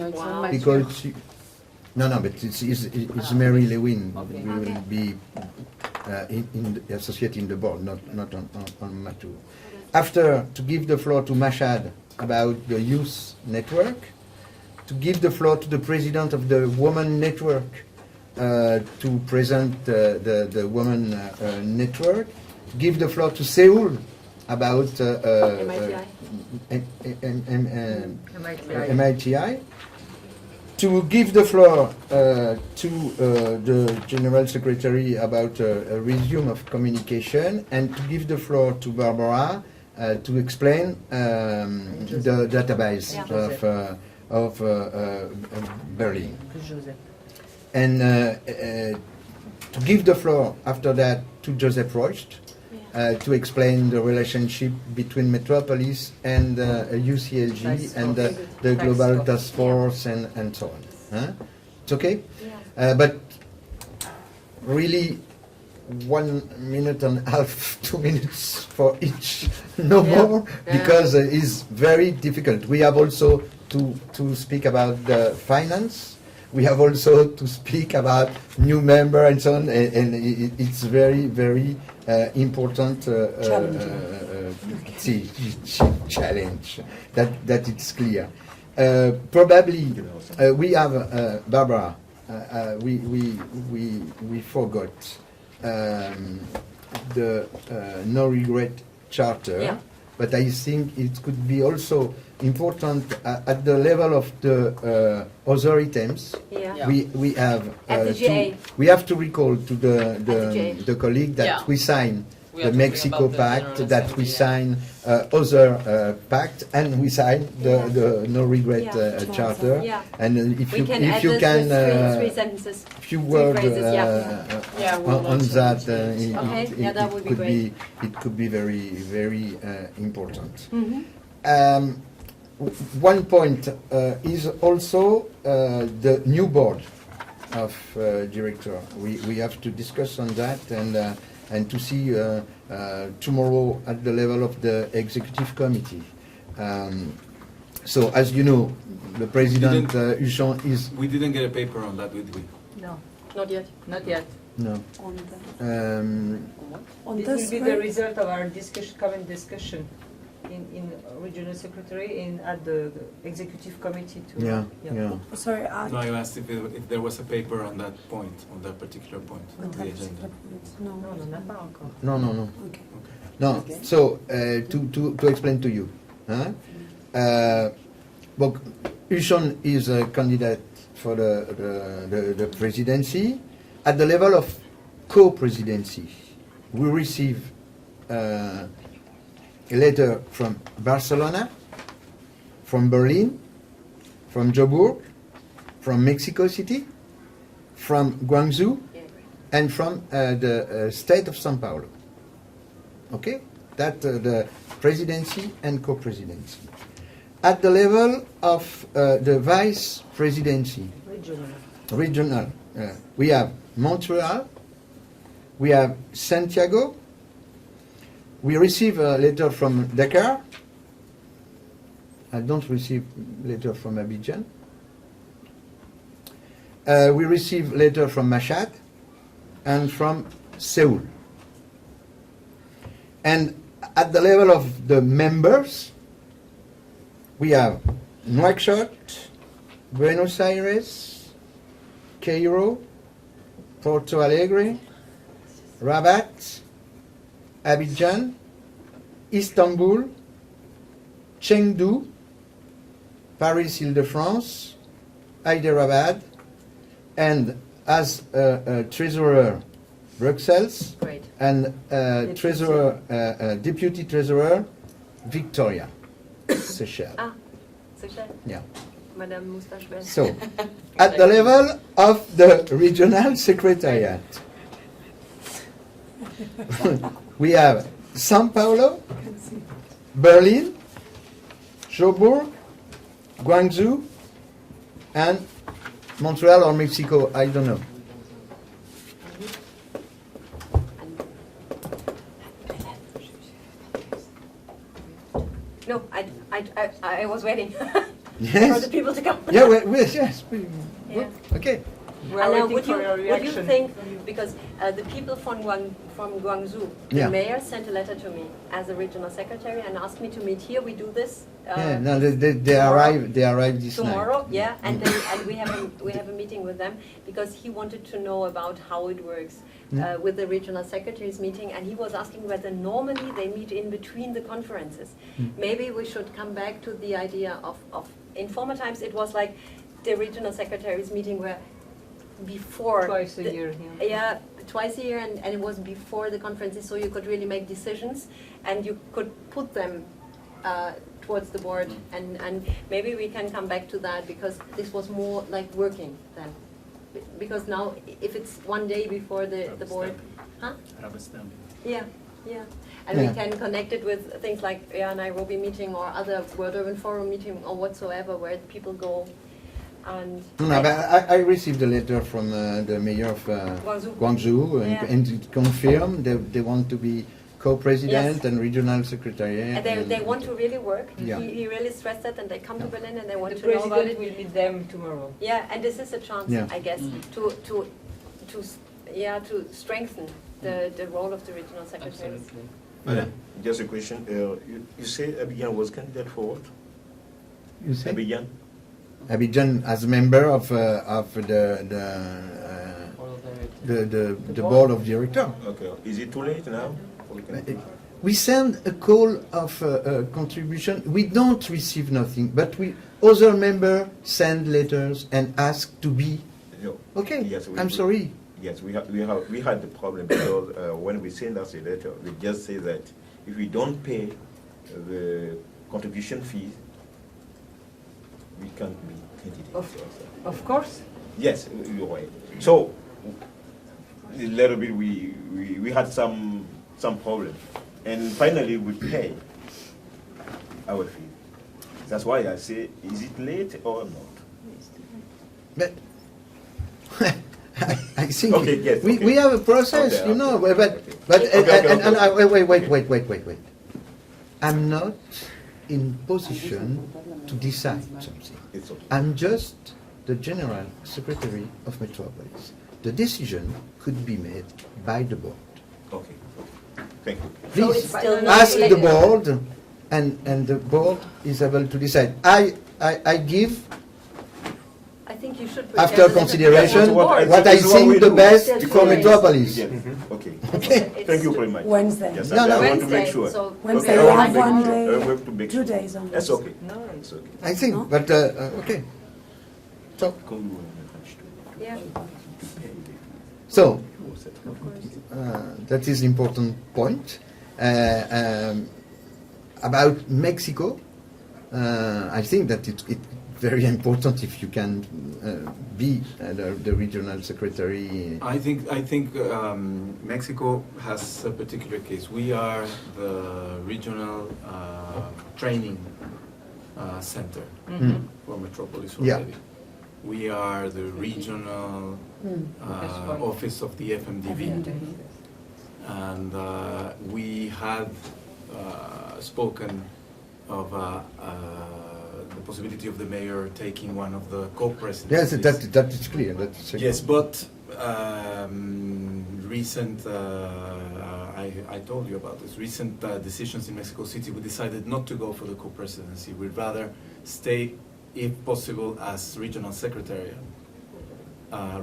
because but it's Mary Lewin will be associated in the board, not on Matu. After, to give the floor to Mashad about the youth network, to give the floor to the president of the woman network to present the woman network, give the floor to Seoul about MITI, to give the floor to the General Secretary about a resume of communication, and to give the floor to Barbara to explain the database of Berlin. And to give the floor after that to Joseph Royst to explain the relationship between Metropolis and UCLG and the Global Task Force and so on. Huh? It's okay? But really 1 minute and a half, 2 minutes for each, no more, because it's very difficult. We have also to speak about the finance. We have also to speak about new member and so on, and it's very, very important challenge. That it's clear. Probably we have Barbara. We forgot the no regret charter, but I think it could be also important at the level of the other items. We have we have to recall to the colleague that we sign the Mexico Pact, that we sign other pact, and we sign the no regret charter. And if you can a few words on that, it could be very, very important. One point is also the new board of director. We have to discuss on that and to see tomorrow at the level of the executive committee. So as you know, the president Huchon is. We didn't get a paper on that, did we? No, not yet. Not yet. No. This will be the result of our common discussion in regional secretary at the executive committee too. Yeah. Sorry. No, I asked if there was a paper on that point, on that particular point on the agenda. No. Okay. No. So to explain to you, Huchon is a candidate for the presidency. At the level of co-presidency, we receive a letter from Barcelona, from Berlin, from Joburg, from Mexico City, from Guangzhou, and from the state of São Paulo. Okay? That the presidency and co-presidency. At the level of the vice presidency, regional, we have Montreal, we have Santiago, we receive a letter from Dakar. I don't receive letter from Abidjan. We receive letter from Mashhad and from Seoul. And at the level of the members, we have Nouakchott, Buenos Aires, Cairo, Porto Alegre, Rabat, Abidjan, Istanbul, Chengdu, Paris-Île-de-France, Hyderabad, and as treasurer, Brussels, and deputy treasurer, Victoria, Seychelles. Ah, Seychelles. Yeah. Madame Moustache Belle. So, at the level of the regional secretariat, we have São Paulo, Berlin, Joburg, Guangzhou, and Montreal or Mexico, I don't know. No, I was waiting Yes. for the people to come. Yeah, yes. Yeah. Okay. We are And now, waiting would for your you reaction. think, because the people from Guangzhou, the Yeah. mayor sent a letter to me as a regional secretary and asked me to meet here. We do this Yeah, no, they tomorrow. arrive. They arrive this tomorrow. night. Yeah, and we have a meeting with them because he wanted to know about how it works with the regional secretaries meeting, and he was asking whether normally they meet in between the conferences. Maybe we should come back to the idea of in former times it was like the regional secretaries meeting where before Twice a year, yeah. yeah, twice a year, and it was before the conferences, so you could really make decisions and you could put them towards the board, and maybe we can come back to that because this was more like working then. Because now, if it's one day before the board, huh? Yeah, yeah. And Yeah. we can connect it with things like Nairobi meeting or other World Urban Forum meeting or whatsoever where people go. And No, but I received a letter from the mayor of Guangzhou Yeah. and it confirmed they want to be co-president Yes. and regional secretary. And they want to really work. Yeah. He really stressed that, and they come to Berlin and they want The to know about president it. will meet them tomorrow. Yeah, and this is a chance, Yeah. I guess, to strengthen the role of the regional secretaries. Just a question. You say Abidjan was candidate for what? You say? Abidjan? Abidjan as member of the board of director. Okay. Is it too late now? We send a call of contribution. We don't receive nothing, but other member send letters and ask to be. No. Okay. Yes, I'm sorry. Yes, we had the problem because when we send us a letter, we just say that if we don't pay the contribution fees, we can't be candidates. Of course. Yes, you're right. So a little bit we had some problem, and finally we pay our fee. That's why I say, is it late or not? But I think Okay, yes, okay. we have a process, Okay, you know. okay. But Okay. Wait. I'm not in position to decide something. It's okay. I'm just the general secretary of Metropolis. The decision could be made by the board. Okay. Thank you. So Please it's still not ask the elected. board, and the board is able to decide. I give, I think you should prepare after the letter. consideration, Yes, what I this is what we think the do. best Yes, for yes. Metropolis. Yes. Okay. Okay. Thank you very much. Wednesday. Yes, No, I no. want to make Wednesday, sure. so Wednesday, Okay, we I want have to make one sure. day, I want to make 2 sure. days on That's this. okay. No. It's okay. I think, No? but okay. So, Yeah, so that is important point. About Mexico, I think that it's very important if you can be the regional secretary. I think Mexico has a particular case. We are the regional training center for Metropolis Yeah. already. We are the regional office of the FMDV. And we had spoken of the possibility of the mayor taking one of the Yes, co-presidencies. that is clear. That's Yes, but recent, I told you about this, recent decisions in Mexico City, we decided not to go for the co-presidency. We'd rather stay, if possible, as regional secretary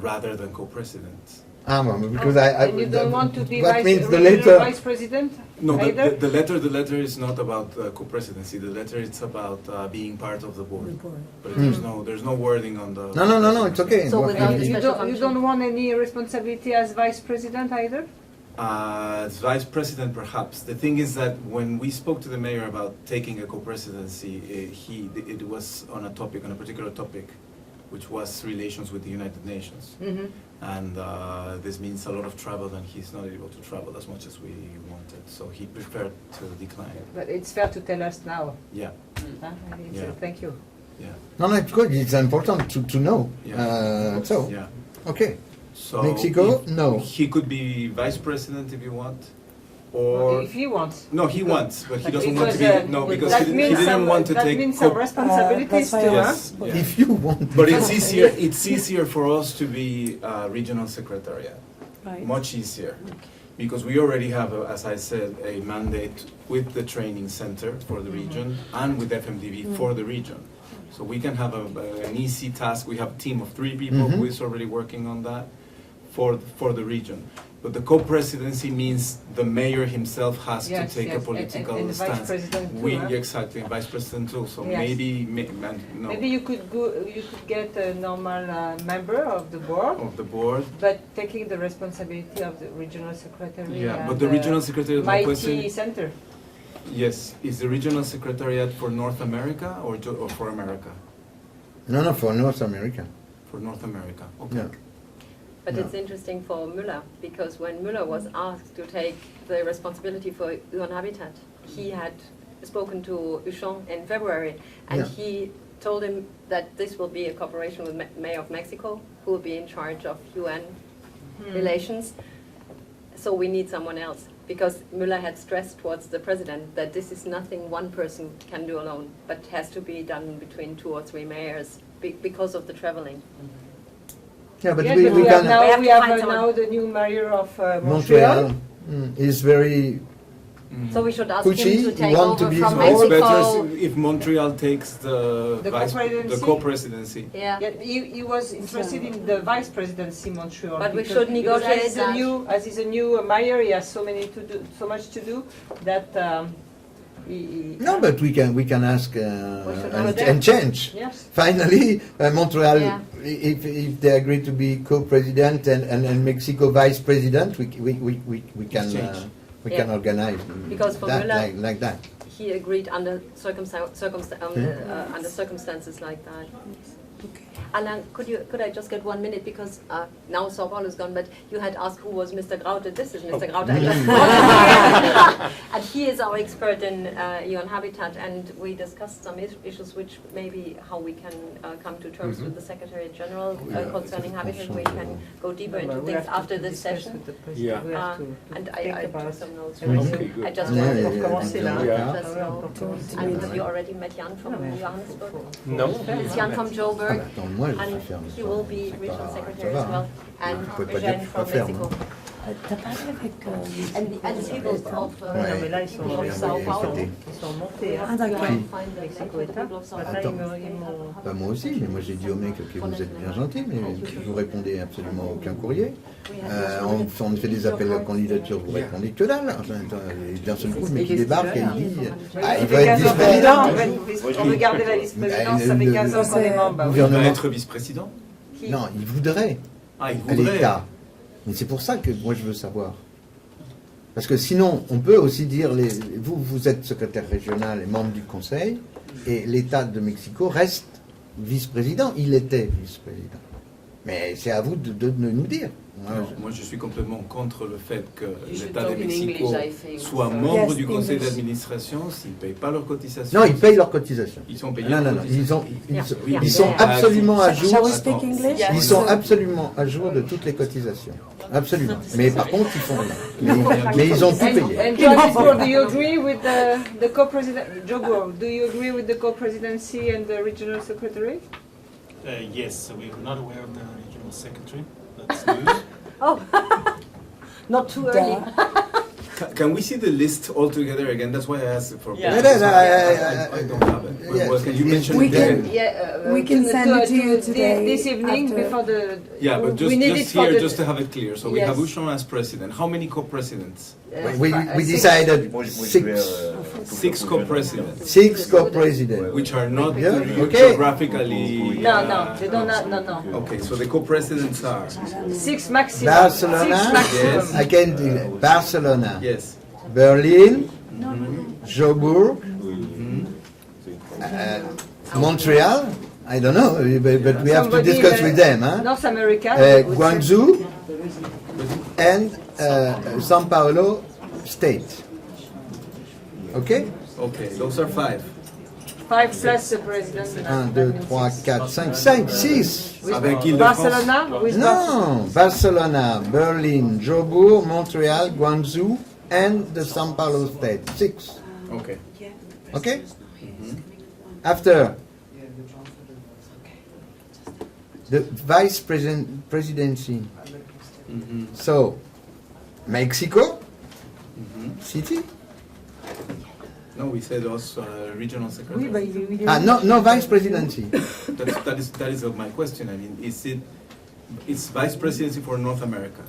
rather than co-president. Because And you don't want to be that means the regional letter. vice president No, either? the letter is not about co-presidency. The letter is about being part of the board. But there's no wording on the. No, it's okay. So without Okay. the You special don't, you function. don't want any responsibility as vice president either? As vice president, perhaps. The thing is that when we spoke to the mayor about taking a co-presidency, it was on a particular topic, which was relations with the United Nations. And this means a lot of travel, and he's not able to travel as much as we wanted, so he preferred to decline. But it's fair to tell us now. Yeah. Thank you. Yeah. No, it's good. It's important to know. Yeah. Okay. So Mexico, no. He could be vice president if you want, or If he wants. no, he wants, but he But doesn't want to be. because, No, because that he means didn't some- want to that take. means some responsibilities why too, I huh? Yes. Yeah. If you want. But it's easier. It's easier for us to be regional secretariat. Right. Much easier, because we already have, as I said, a mandate with the training center for the region and with FMDB for the region. So we can have an easy task. We have a team of 3 people who is already working on that for the region. But the co-presidency means the mayor himself has Yes, to take yes, a political and the vice stance. president too, We huh? exactly, vice president too. So Yes. maybe no, Maybe you could get a normal member of the board, of the board. but taking the responsibility of the regional secretary. Yeah, and but the regional secretary, my mighty question, center. yes, is the regional secretariat for North America or for America? No, for North America. For North America, okay. Yeah. But No. it's interesting for Müller, because when Müller was asked to take the responsibility for UN Habitat, he had spoken to Huchon in February, and Yeah. he told him that this will be a cooperation with Mayor of Mexico, who will be in charge of UN relations. So we need someone else, because Müller had stressed towards the president that this is nothing one person can do alone, but has to be done between 2 or 3 mayors because of the traveling. Yeah, but Yes, we but can. We have we to have find someone. now the new mayor of Montreal is very. So we should ask Cucci, him to you take want to over be from more It's better Mexico. if Montreal takes the The co-presidency? co-presidency. Yeah. Yeah, he was interested in the vice presidency Montreal. But we because- should because negotiate as he's a new mayor, he has so much to do that No, but we can ask should and change. Yes. Finally, Montreal, Yeah. if they agree to be co-president and Mexico vice president, we can Exchange. we Yeah. can organize Because for that Müller- like that. He agreed under under circumstances like that. Alain, could I just get 1 minute, because now Sao Paulo is gone, but you had asked who was Mr. Graute. This is Mr. Graute. I just and he is our expert in UN Habitat, and we discussed some issues which maybe how we can come to terms with the Secretary General concerning Habitat. We can go deeper into things after this session. And I took some notes. Okay, good. I just Yeah, wanted yeah, to yeah. just know. And have you already met Jan from Johannesburg? No. It's Jan from Joburg, Attends, moi, je and vais faire. he will be regional secretary va, as well, and On peut pas dire Eugène que je from préfère, Mexico. T'as parlé avec. And the people of Ouais. mais là, ils sont people of Sao envoyés Paulo. côté. Ils sont montés. Ah, d'accord. Try and find the Mexico name of the État. people of Sao Là, Attends. Paulo. ils m'ont- Bah, moi aussi, mais moi j'ai dit au mec que vous êtes bien gentil, mais vous répondez absolument aucun courrier. On fait des appels à candidature, vous répondez que dalle. Enfin, et d'un seul coup, le mec il débarque et il dit ah, il va être vice-président. On veut garder la vice-présidence, ça fait 15 ans qu'on est membre. bah oui. Il va Gouvernement. être vice-président. Non, il voudrait Ah, il à voudrait. l'État. Mais c'est pour ça que moi je veux savoir. Parce que sinon, on peut aussi dire, vous êtes secrétaire régional et membre du Conseil, et l'État de Mexico reste vice-président. Il était vice-président. Mais c'est à vous de nous dire. Moi, je suis complètement contre le fait que You should l'État de talk in Mexico English, I think. soit Sorry. membre Yes, du conseil English. d'administration s'ils ne payent pas leurs cotisations. Non, ils payent leurs cotisations. Ils sont payés Non, leurs non, cotisations. ils sont absolument à jour. Shall we speak English? Ils sont absolument à jour de toutes les cotisations. Absolument. Mais par contre, ils font rien. Mais ils ont tout payé. And Johannesburg, do you agree with the co-president? Joburg, do you agree with the co-presidency and the regional secretary? Yes, we're not aware of the regional secretary. That's news. Oh, not too early. Can we see the list all together again? That's why I asked for. Yeah. I don't have it. Yeah. Well, can you mention We it can- again? Yeah, We can send it to you today This evening after. before the. Yeah, but we need just it for here, the. just to have it clear. So we Yes. have Huchon as president. How many co-presidents? We decided Six co-presidents, six co-presidents. which are not Yeah, okay. geographically. No, they don't. No. Okay, so the co-presidents are 6 maximum. Barcelona, Six maximum. Yes. I can do Barcelona, yes. Berlin, Joburg, Montreal, I don't know, but we have to Somebody, discuss with them. Huh? North America. Guangzhou and São Paulo state. Okay? Okay, those are 5. 5 plus the president. 1, 2, 3, 4, 5, 6. Avec Île-de-France. Barcelona? With No, Barcelona, Berlin, Jobourg, Montreal, Guangzhou, and the São Paulo state. 6. Okay. Okay? After the vice presidency, so Mexico City. No, we said also regional secretary. No vice presidency. That is my question. I mean, it's vice presidency for North America?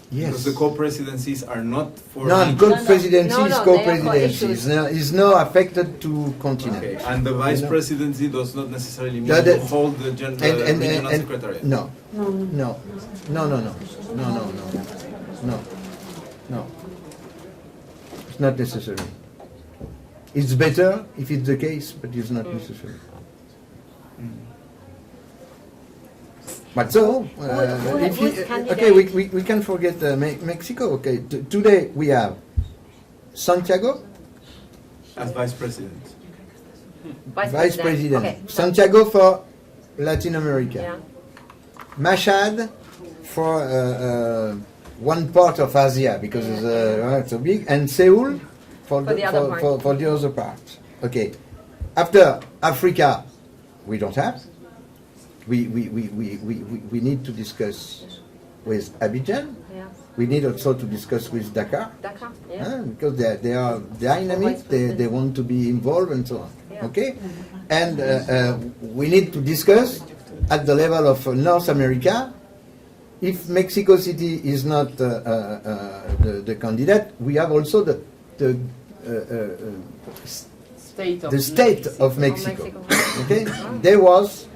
Yes. Because the co-presidencies are not for... No, co-presidency is No, co-presidency. they are Is no affected to continent. Okay, and the vice presidency does not necessarily mean The- to hold the regional and secretariat? no, no. It's not necessary. It's better if it's the case, but it's not necessary. But so, if who is you, candidate? okay, we can forget Mexico. Okay, today we have Santiago, As vice president. Vice President. Okay. Santiago for Latin America. Yeah. Mashhad for one part of Asia because it's so big, and Seoul for the other part. for the other part. Okay. After Africa, we don't have. We need to discuss with Abidjan. Yeah. We need also to discuss with Dakar. Dakar, yeah. Because they are dynamic, they want to be involved and so on. Yeah. Okay? And we need to discuss at the level of North America. If Mexico City is not the candidate, we have also the state of Mexico. Okay? There was,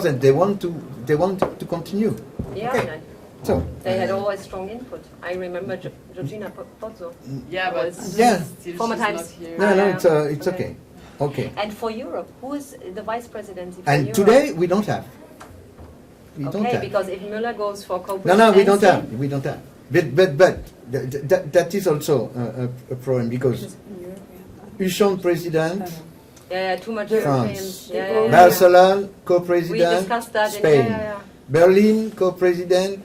and they want to continue. Yeah, Okay. and So they had always strong input. I remember Georgina Pozzo. Yeah, but Yeah. still Former she's times. not here. no, it's okay. Okay. And for Europe, who is the vice presidency for And Europe? today we don't have. We don't Okay, have. because if Müller goes for co-presidency... No, we don't have. We don't have. But that is also a problem because Huchon president, Yeah, too much France. Europeans. Yeah. Barcelona We co-president, discussed that. Spain, Yeah. Berlin co-president,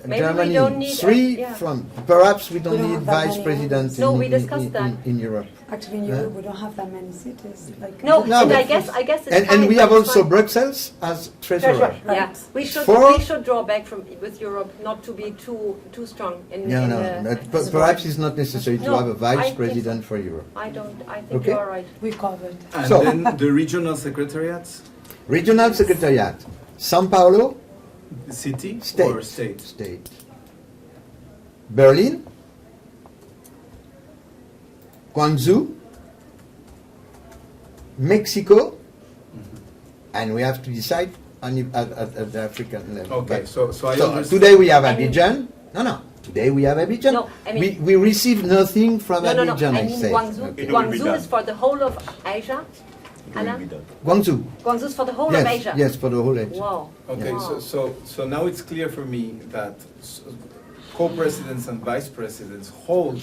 Maybe we Germany. don't need 3 yeah. from. Perhaps we don't We don't need have that vice many president No, we discussed that. in Europe. Actually, in Europe, we don't have that many cities. Like No, No, and but- I guess it's And fine, we but have it's also fine. Brussels as treasurer. Yeah, we For- should draw back from with Europe, not to be too strong in. No, in no. But perhaps it's not necessary to No, have a I vice think- president for Europe. I don't. I think Okay. you are right. we covered. And So- then the regional secretariats, Regional secretariat, São Paulo, city state. or state? State. Berlin, Guangzhou, Mexico, and we have to decide on at the African level. Okay, But- so I so understand. today we have Abidjan. No. Today we have Abidjan. No, I mean- we received nothing from No. Abidjan. I mean say. Guangzhou. Okay. It will be Guangzhou done. is for the whole of Asia. It will Anna? be done. Guangzhou. Guangzhou is for the whole of Yes, Asia. yes, for the whole Asia. Wow. Okay, Wow. so now it's clear for me that co-presidents and vice presidents hold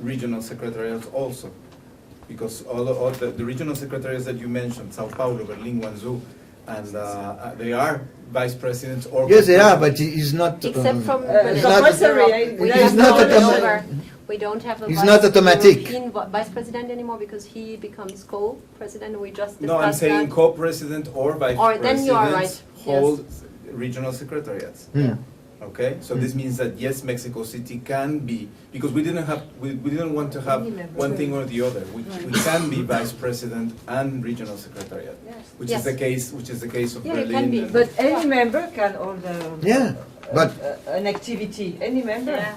regional secretariats also, because all the regional secretariats that you mentioned, Sao Paulo, Berlin, Guangzhou, and they are vice presidents or Yes, they are, but it is not. Except from it's Berlin. not- It is not All automatic. over. We don't have a It's not automatic. European vice president anymore because he becomes co-president. And we just discussed No, I'm saying that. co-president or vice Or president then you are right, hold regional secretariats. Hmm. Okay, so this means that yes, Mexico City can be, because we didn't want to have one thing or the other. We can be vice president and regional secretariat, which Yes. is the case of Yeah, it Berlin. can be. and- But any member can hold Yeah, but an activity. Any member. Yeah.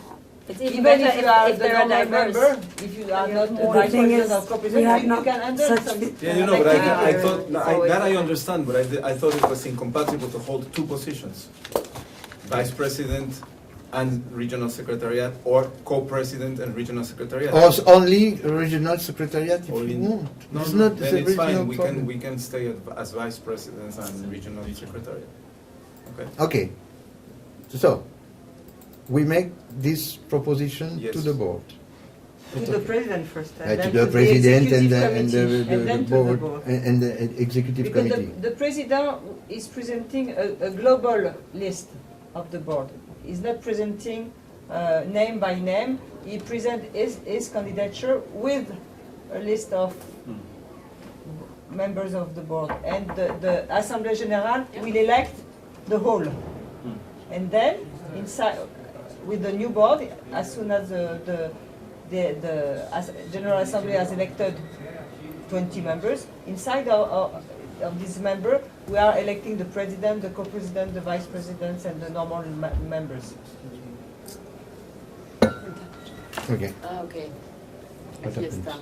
It's even, Even better if you are if the they are normal diverse. member, if you are not The vice thing president is, or we co-president, have you not can handle such some. Yeah, you know, but I Activity. thought It's always that I fine. understand, but I thought it was incompatible to hold two positions, vice president and regional secretariat, or co-president and regional secretariat. Or only regional secretariat if Or you in- want. No, It's no, not then a it's fine. regional We problem. can stay as vice presidents and regional secretariat. Okay. Okay. So, we make this proposition Yes. to the board. To the president first, and To then the president and the, executive committee, and then to the board. and the executive Because committee. the president is presenting a global list of the board. He's not presenting name by name. He presents his candidature with a list of members of the board. And the Assemblée Générale will elect the whole. And then, inside, with the new board, as soon as the General Assembly has elected 20 members, inside of this member, we are electing the president, the co-president, the vice presidents, and the normal members. Okay. Okay. What Aquí happens? está.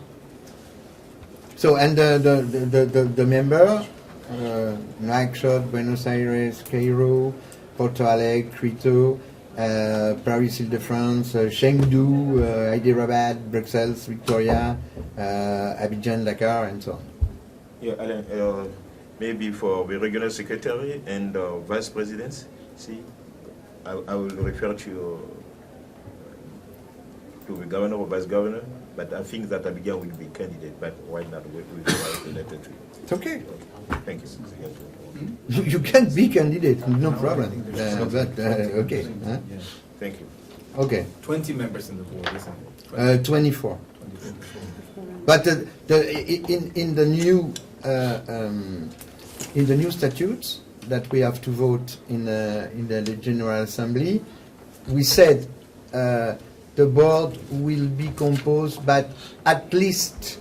So, and the member, Nouakchott, Buenos Aires, Cairo, Porto Alegre, Quito, Paris, Île-de-France, Chengdu, Hyderabad, Brussels, Victoria, Abidjan, Dakar, and so on. Yeah, Alain, maybe for the regional secretary and vice presidents, see, I will refer to the governor or vice governor, but I think that Abidjan will be candidate, but why not we write a letter to you? It's okay. Thank you. You can be candidate, no problem. Okay. Huh? Thank you. Okay. 20 members in the board, isn't it? 24. 24. But in the new statutes that we have to vote in the General Assembly, we said the board will be composed by at least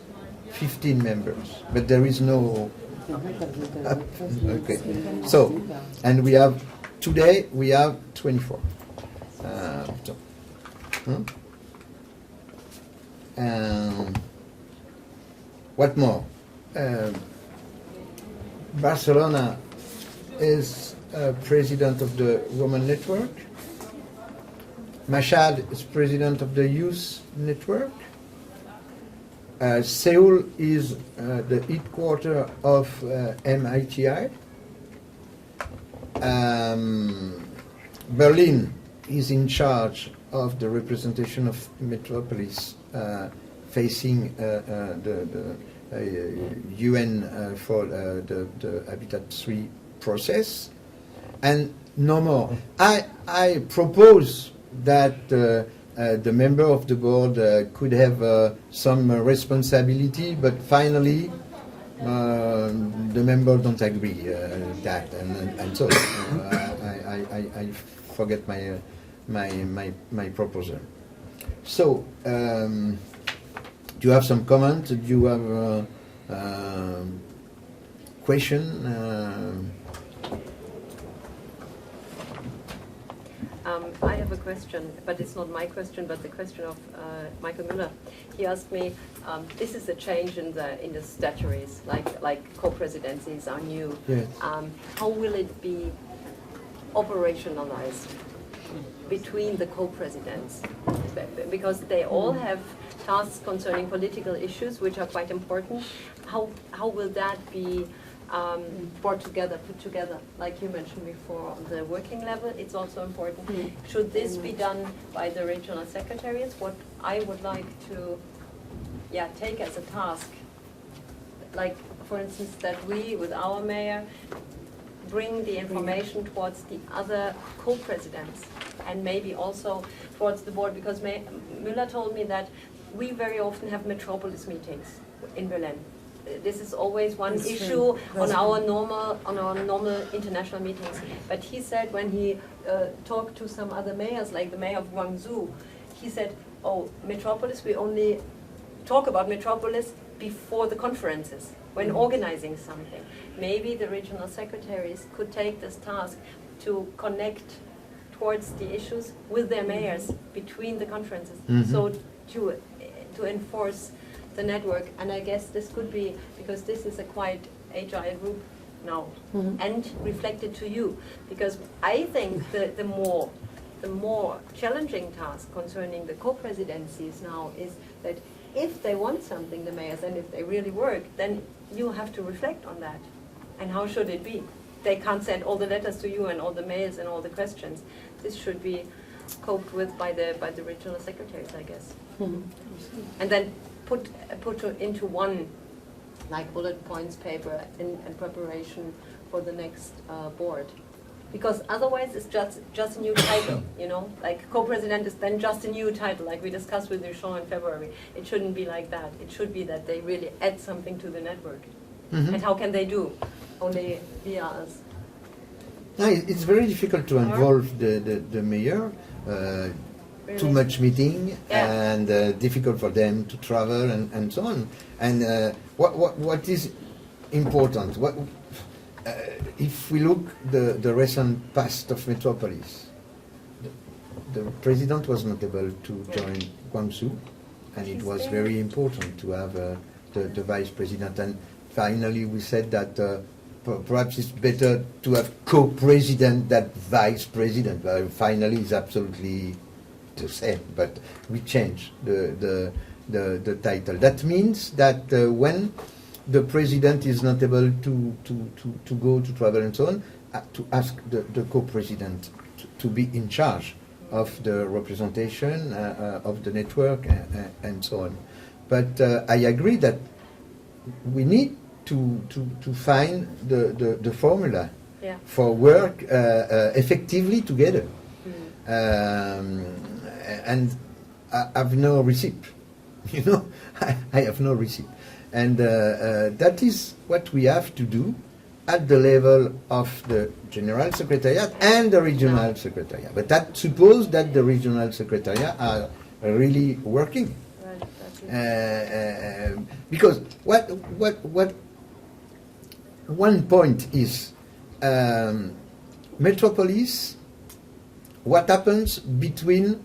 15 members, but there is no. Okay. So, and we have today we have 24. What more? Barcelona is president of the Women Network. Mashhad is president of the Youth Network. Seoul is the headquarters of MITI. Berlin is in charge of the representation of Metropolis facing the UN for the Habitat 3 process. And no more. I propose that the member of the board could have some responsibility, but finally the members don't agree that, and so I forget my proposal. So, do you have some comment? Do you have question? I have a question, but it's not my question, but the question of Michael Müller. He asked me, this is a change in the statutories, like co-presidencies are new. Yes. How will it be operationalized between the co-presidents? Because they all have tasks concerning political issues, which are quite important. How will that be put together, like you mentioned before, on the working level? It's also important. Should this be done by the regional secretariats? What I would like to take as a task, like for instance, that we, with our mayor, bring the information towards the other co-presidents and maybe also towards the board, because Müller told me that we very often have Metropolis meetings in Berlin. This is always one issue on our normal international meetings. But he said when he talked to some other mayors, like the mayor of Guangzhou, he said, "Oh, Metropolis, we only talk about Metropolis before the conferences, when organizing something." Maybe the regional secretaries could take this task to connect towards the issues with their mayors between the conferences, so to enforce the network. And I guess this could be, because this is a quite agile group now, and reflected to you, because I think the more the more challenging task concerning the co-presidencies now is that if they want something, the mayors, and if they really work, then you have to reflect on that. And how should it be? They can't send all the letters to you and all the mails and all the questions. This should be coped with by the regional secretaries, I guess. And then put into one like bullet points paper in preparation for the next board. Because otherwise it's just a new title, you know? Like co-president is then just a new title, like we discussed with Duchamp in February. It shouldn't be like that. It should be that they really add something to the network. And how can they do? Only via us. No, it's very difficult to involve the mayor. Too much meeting and difficult for them to travel and so on. And what is important? If we look the recent past of Metropolis, the president was not able to join Guangzhou, and it was very important to have the vice president. And finally, we said that perhaps it's better to have co-president than vice president. Well, finally, it's absolutely the same, but we changed the title. That means that when the president is not able to go to travel and so on, to ask the co-president to be in charge of the representation of the network and so on. But I agree that we need to find the formula for work effectively together. And I have no receipt, you know, I have no receipt. And that is what we have to do at the level of the General Secretariat and the Regional Secretariat. But that supposes that the Regional Secretariat are really working. Because what one point is Metropolis, what happens between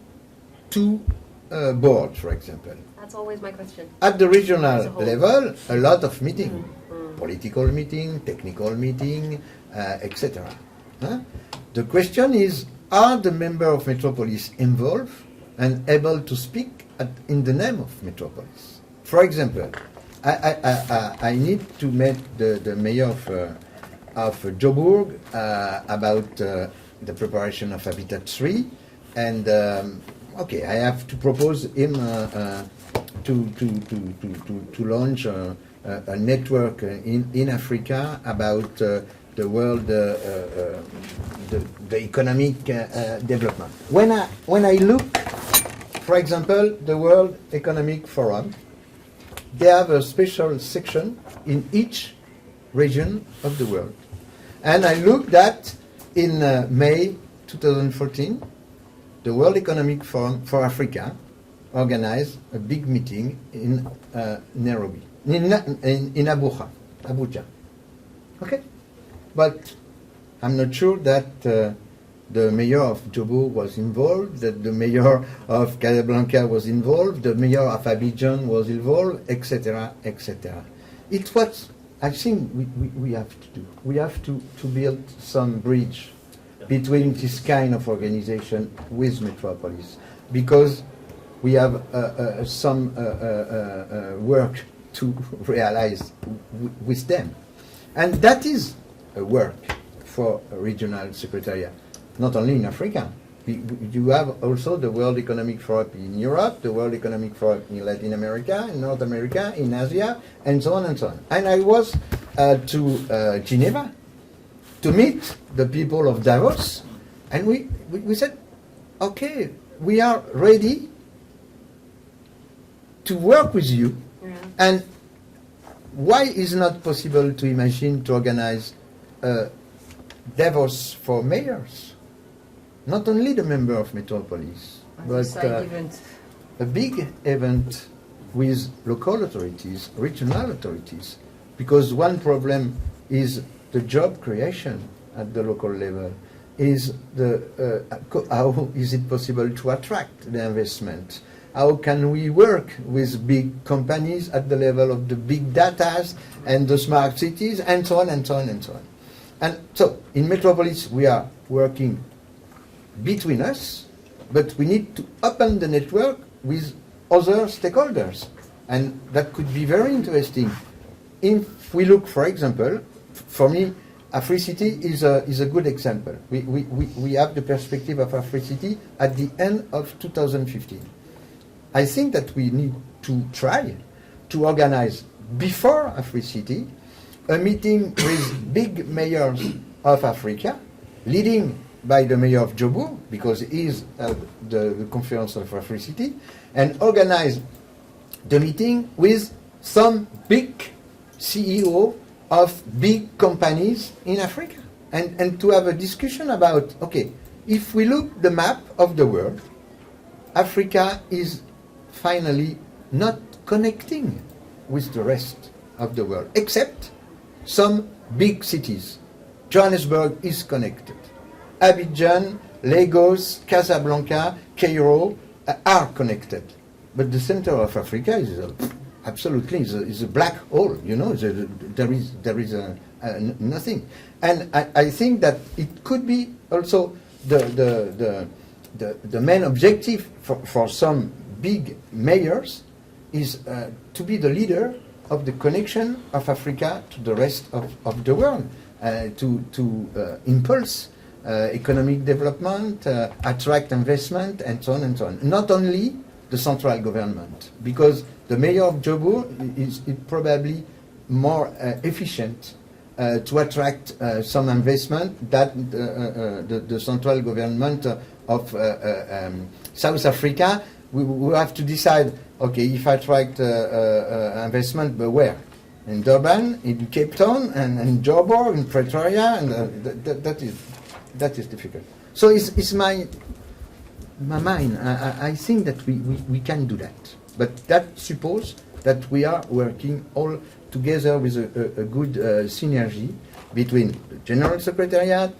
two boards, for example. That's always my question. At the regional level, a lot of meeting, political meeting, technical meeting, etc. The question is, are the members of Metropolis involved and able to speak in the name of Metropolis? For example, I need to meet the mayor of Joburg about the preparation of Habitat 3, and okay, I have to propose him to launch a network in Africa about the world, the economic development. When I look, for example, the World Economic Forum, they have a special section in each region of the world. And I looked at in May 2014, the World Economic Forum for Africa organized a big meeting in Nairobi, in Abuja. Okay? But I'm not sure that the mayor of Joburg was involved, that the mayor of Casablanca was involved, the mayor of Abidjan was involved, etc., etc. It's what I think we have to do. We have to build some bridge between this kind of organization with Metropolis, because we have some work to realize with them. And that is a work for a regional secretariat, not only in Africa. You have also the World Economic Forum in Europe, the World Economic Forum in Latin America, in North America, in Asia, and so on and so on. And I was to Geneva to meet the people of Davos, and we said, okay, we are ready to work with you, and why is it not possible to imagine to organize Davos for mayors? Not only the member of Metropolis, but a big event with local authorities, regional authorities, because one problem is the job creation at the local level. Is how is it possible to attract the investment? How can we work with big companies at the level of the big data and the smart cities, and so on and so on and so on. And so in Metropolis we are working between us, but we need to open the network with other stakeholders. And that could be very interesting. If we look, for example, for me, Africity is a good example. We have the perspective of Africity at the end of 2015. I think that we need to try to organize before Africity a meeting with big mayors of Africa, leading by the mayor of Joburg, because he is the conference of Africity, and organize the meeting with some big CEO of big companies in Africa, and to have a discussion about, okay, if we look the map of the world, Africa is finally not connecting with the rest of the world, except some big cities. Johannesburg is connected. Abidjan, Lagos, Casablanca, Cairo are connected. But the center of Africa is absolutely is a black hole. You know, there is nothing. And I think that it could be also the main objective for some big mayors is to be the leader of the connection of Africa to the rest of the world, to impulse economic development, attract investment, and so on and so on. Not only the central government, because the mayor of Joburg is probably more efficient to attract some investment than the central government of South Africa. We have to decide, okay, if I attract investment, but where? In Durban, in Cape Town, and in Joburg, in Pretoria, and that is difficult. So it's my mind. I think that we can do that, but that supposes that we are working all together with a good synergy between the General Secretariat,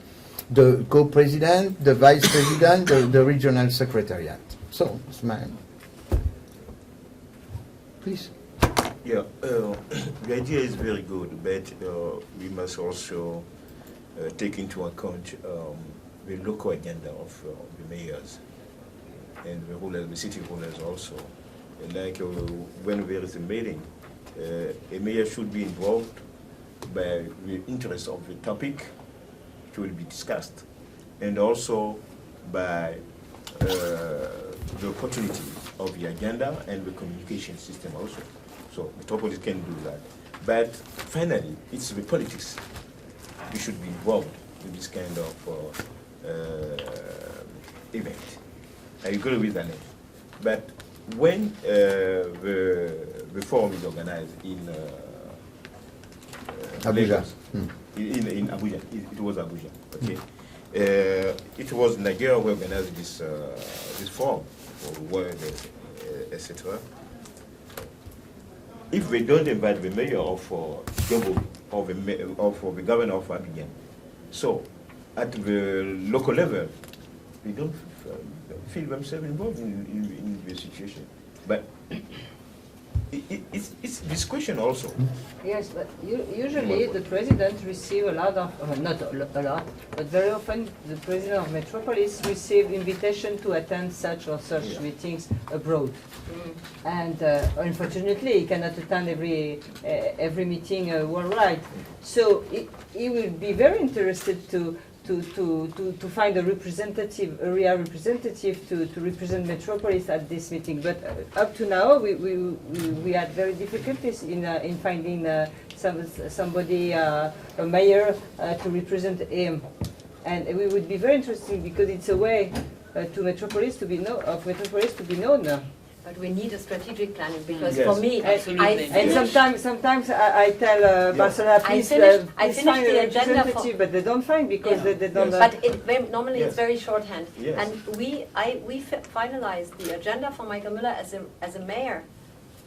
the co-president, the vice president, the regional secretariat. So it's mine. Please. Yeah, the idea is very good, but we must also take into account the local agenda of the mayors and the rulers, the city rulers also. Like when there is a meeting, a mayor should be involved by the interest of the topic which will be discussed, and also by the opportunity of the agenda and the communication system also. So Metropolis can do that. But finally, it's the politics. We should be involved in this kind of event. I agree with that. But when the forum is organized in Abuja, Lagos, in Abuja, it was Abuja, okay. It was Nigeria who organized this forum for world, etc. If we don't invite the mayor of Joburg or the governor of Abidjan, so at the local level, they don't feel themselves involved in the situation. But it's this question also. Yes, but usually the president receives a lot of, not a lot, but very often the president of Metropolis receives invitation to attend such or such meetings abroad. And unfortunately, he cannot attend every meeting worldwide. So he will be very interested to find a representative, a real representative to represent Metropolis at this meeting. But up to now, we had very difficulties in finding somebody, a mayor, to represent him. And it would be very interesting because it's a way to Metropolis to be known. But we need a strategic planning because Yes. for me, sometimes I tell Barcelona, please finished find the a agenda representative, but they don't find because they don't. But normally Yes. it's very shorthand. Yes. And we finalized the agenda for Michael Müller as a mayor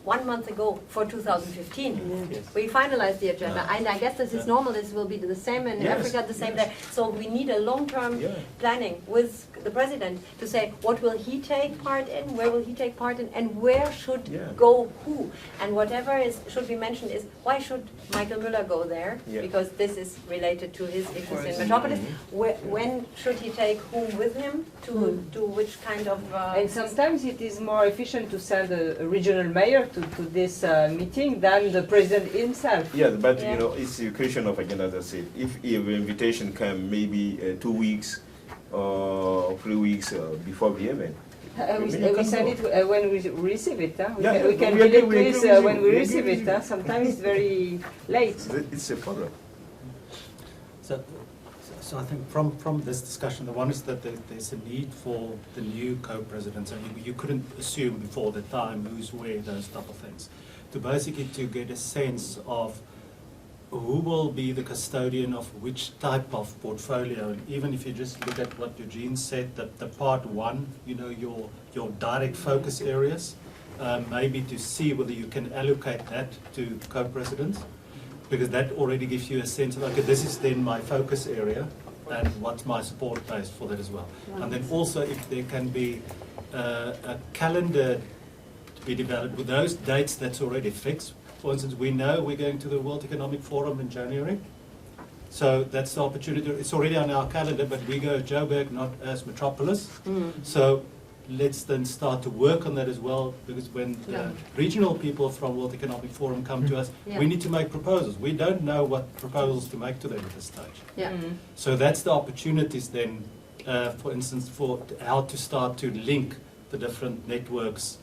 1 month ago for 2015. Yes. We finalized the agenda, and I guess this is normal, this will be the same in Yes, Africa, the same yes. there. So we need a long-term Yeah. planning with the president to say, what will he take part in, where will he take part in, and where should Yeah. go who? And whatever should be mentioned is, why should Michael Müller go there? Yeah. Because this is related to his issues in course. Metropolis. When should he take whom with him to do which kind of... And sometimes it is more efficient to send a regional mayor to this meeting than the president himself. Yeah, but Yeah. you know, it's a question of, again, as I said, if the invitation come maybe 2 weeks or 3 weeks before the event. We send it when we receive it. Huh? Yeah, We can we agree- delete we agree this with you. when we We receive agree it. with you. Huh? Sometimes it's very late. It's a problem. So I think from this discussion, the one is that there's a need for the new co-presidents, and you couldn't assume before the time who's where, those type of things. To basically to get a sense of who will be the custodian of which type of portfolio, and even if you just look at what Eugene said, that the part one, you know, your direct focus areas, maybe to see whether you can allocate that to co-presidents, because that already gives you a sense of, okay, this is then my focus area, and what's my support base for that as well. And then also if there can be a calendar to be developed with those dates that's already fixed. For instance, we know we're going to the World Economic Forum in January. So that's the opportunity. It's already on our calendar, but we go Joburg, not as Metropolis. So let's then start to work on that as well, because when the regional people from World Economic Forum come to us, Yeah. we need to make proposals. We don't know what proposals to make to them at this stage. Yeah. So that's the opportunities then, for instance, for how to start to link the different networks,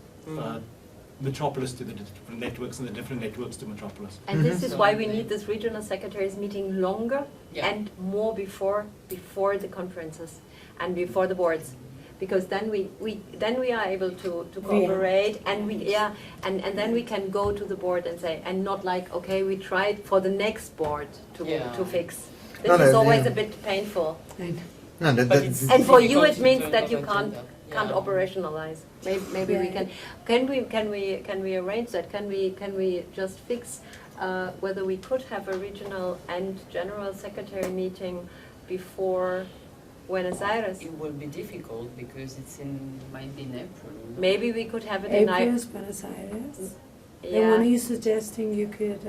Metropolis to the different networks and the different networks to Metropolis. And this is why we need this regional secretaries meeting longer Yeah. and more before the conferences and before the boards. Because then we are able to cooperate, and and then we can go to the board and say, and not like, okay, we tried for the next board to fix. This No, no, is always yeah. a bit painful. No, But it's And for you, difficult it means to that you turn can't agenda. can't Yeah. operationalize. Maybe we Yeah. can we arrange that? Can we just fix whether we could have a regional and general secretary meeting before Buenos Aires? It will be difficult because might be in April. Maybe we could have it in April is Buenos Aires. And when Yeah, are you suggesting you could,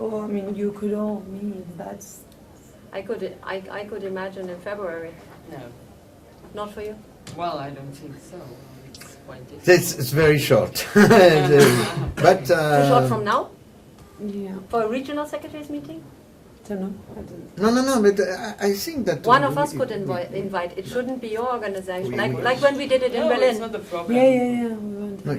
or I mean, you could all meet? That's I could imagine in February. No. Not for you? Well, I don't think so. It's quite difficult. It's very short. But Too short from now yeah. for a regional secretaries meeting? Don't know. I don't. no. But I think that One of us could invite. It shouldn't be your organization, like when we did it in No, it's Berlin. not the problem. Yeah. We want No,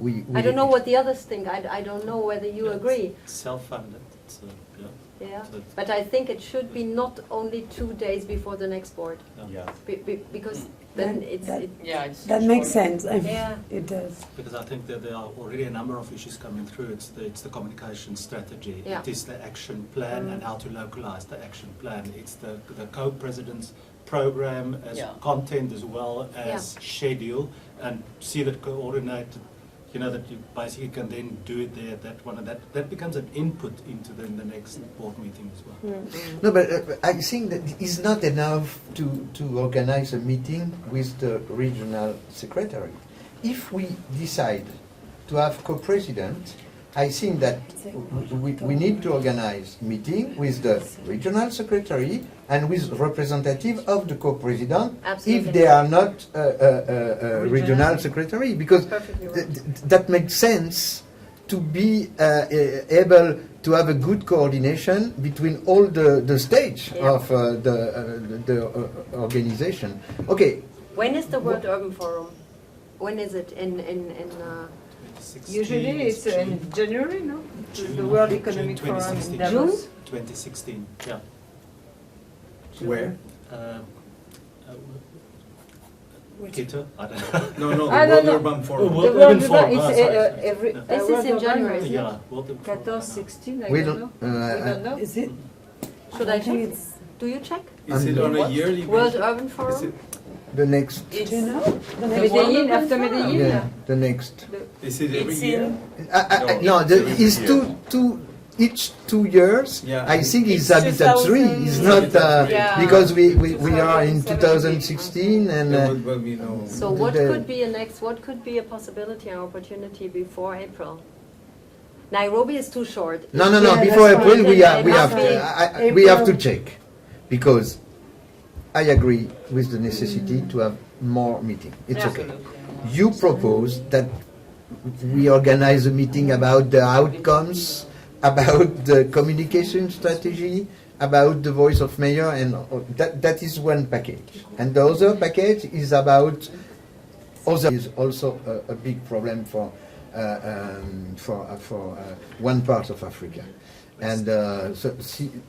we. I don't know what the others think. I don't know whether you Yeah, agree. It's self-funded, so, yeah. Yeah, So it's- but I think it should be not only 2 days before the next board, Yeah. because then That- Yeah, it's That makes short. sense. I mean, Yeah. it does. Because I think that there are already a number of issues coming through. It's the communication strategy. Yeah. It is the action plan and how to localize the action plan. It's the co-president's program as Yeah. content as well as schedule, and see that coordinated. You know, that you basically can then do it there, that one, and that becomes an input into the next board meeting as well. No, but I think that it's not enough to organize a meeting with the regional secretary. If we decide to have co-president, I think that we need to organize meeting with the regional secretary and with representative of the co-president Absolutely. if they are not a regional secretary, because Perfectly right. that makes sense to be able to have a good coordination between all the stage Yeah. of the organization. Okay, When is the World Urban Forum? When is it in 2016 Usually is it's in June. January, no? June, The World June Economic Forum in 2016. Davos. 2016, yeah. Where? Keto? I don't know. No, the I don't World know. Urban Forum. Oh, The Urban World Forum, Urban, ah, it's sorry. every. This is World in Urban, January, isn't it? Yeah, World Urban Forum. 14, 16, I we don't don't. know. We don't know. Is it? Should I think check? it's Do you check? Is it on a What? yearly World basis? Urban Is Forum? it The next. Do you know? The next Medellin, one? after Medellin? Yeah, the next. Is it every It's year? in No, it's each 2 years. Yeah. I think it's It's Habitat 3. 2000. It's not Yeah. because we are in 2016 and. Yeah, but we know. So what The- could be what could be a possibility or opportunity before April? Nairobi is too short. No. Yeah, Before that's April, fine. we have It we have to April. check, because I agree with the necessity to have more meeting. It's okay. You propose that we organize a meeting about the outcomes, about the communication strategy, about the voice of mayor, and that is one package. And the other package is about other is also a big problem for one part of Africa. And so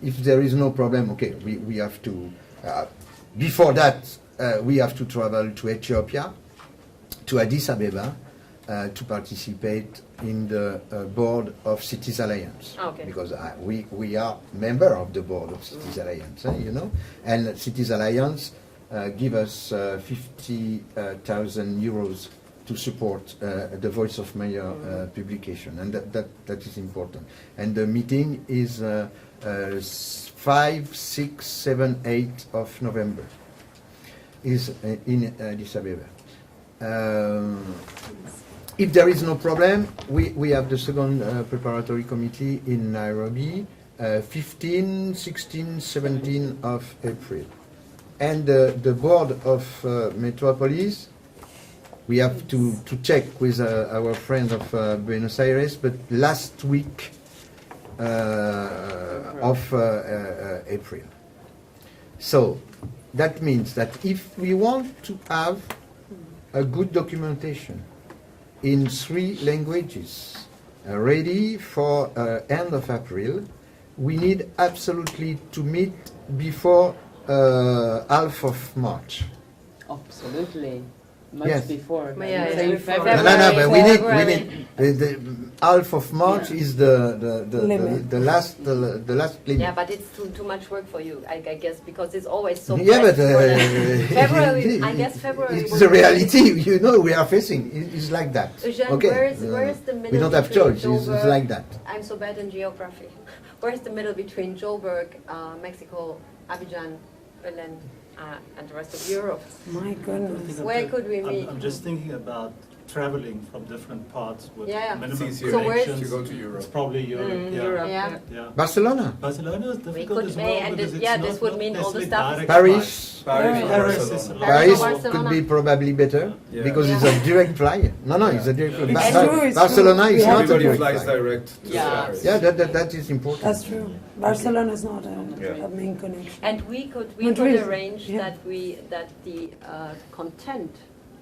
if there is no problem, okay, we have to, before that, we have to travel to Ethiopia, to Addis Ababa, to participate in the board of Cities Alliance. Okay. Because we are member of the board of Cities Alliance, you know, and Cities Alliance give us 50,000 euros to support the Voice of Mayor publication, and that is important. And the meeting is 5, 6, 7, 8 of November. Is in Addis Ababa. If there is no problem, we have the second preparatory committee in Nairobi, 15, 16, 17 of April. And the board of Metropolis, we have to check with our friends of Buenos Aires, but last week of April. So that means that if we want to have a good documentation in 3 languages ready for end of April, we need absolutely to meet before half of March. Absolutely. Much Yes. before. Yeah, Say yeah. February. No, but we February. need the half of March is the Limit. last limit. Yeah, but it's too much work for you, I guess, because it's always so. Yeah, but pressed for the- February. I guess February. It's would the be- reality, you know, we are facing. It's like that. Eugene, Okay. where is the middle? We don't have between choice. It's Joburg- like that. I'm so bad in geography. Where's the middle between Joburg, Mexico, Abidjan, Berlin, and the rest of Europe? My goodness. Where could we meet? I'm just thinking about traveling from different parts with Yeah. minimum It's easier So where's- to connections. go to Europe. It's probably Europe. yeah. Europe. Yeah. Yeah. Barcelona, Barcelona is We difficult could as may, well and because this, it's yeah, not this would mean all the necessarily stuff. direct Paris. Paris, Paris Barcelona. is a lot. Paris Barcelona. could be probably better Yeah. because Yeah. it's a direct flight. No, it's a direct Yeah. flight. It's true, it's Barcelona true. is We have not a Everybody direct flies flight. direct to Yeah. Paris. Yeah, that is important. That's true. Barcelona is not Yeah. a main connection. And we could Madrid, arrange yeah. that the content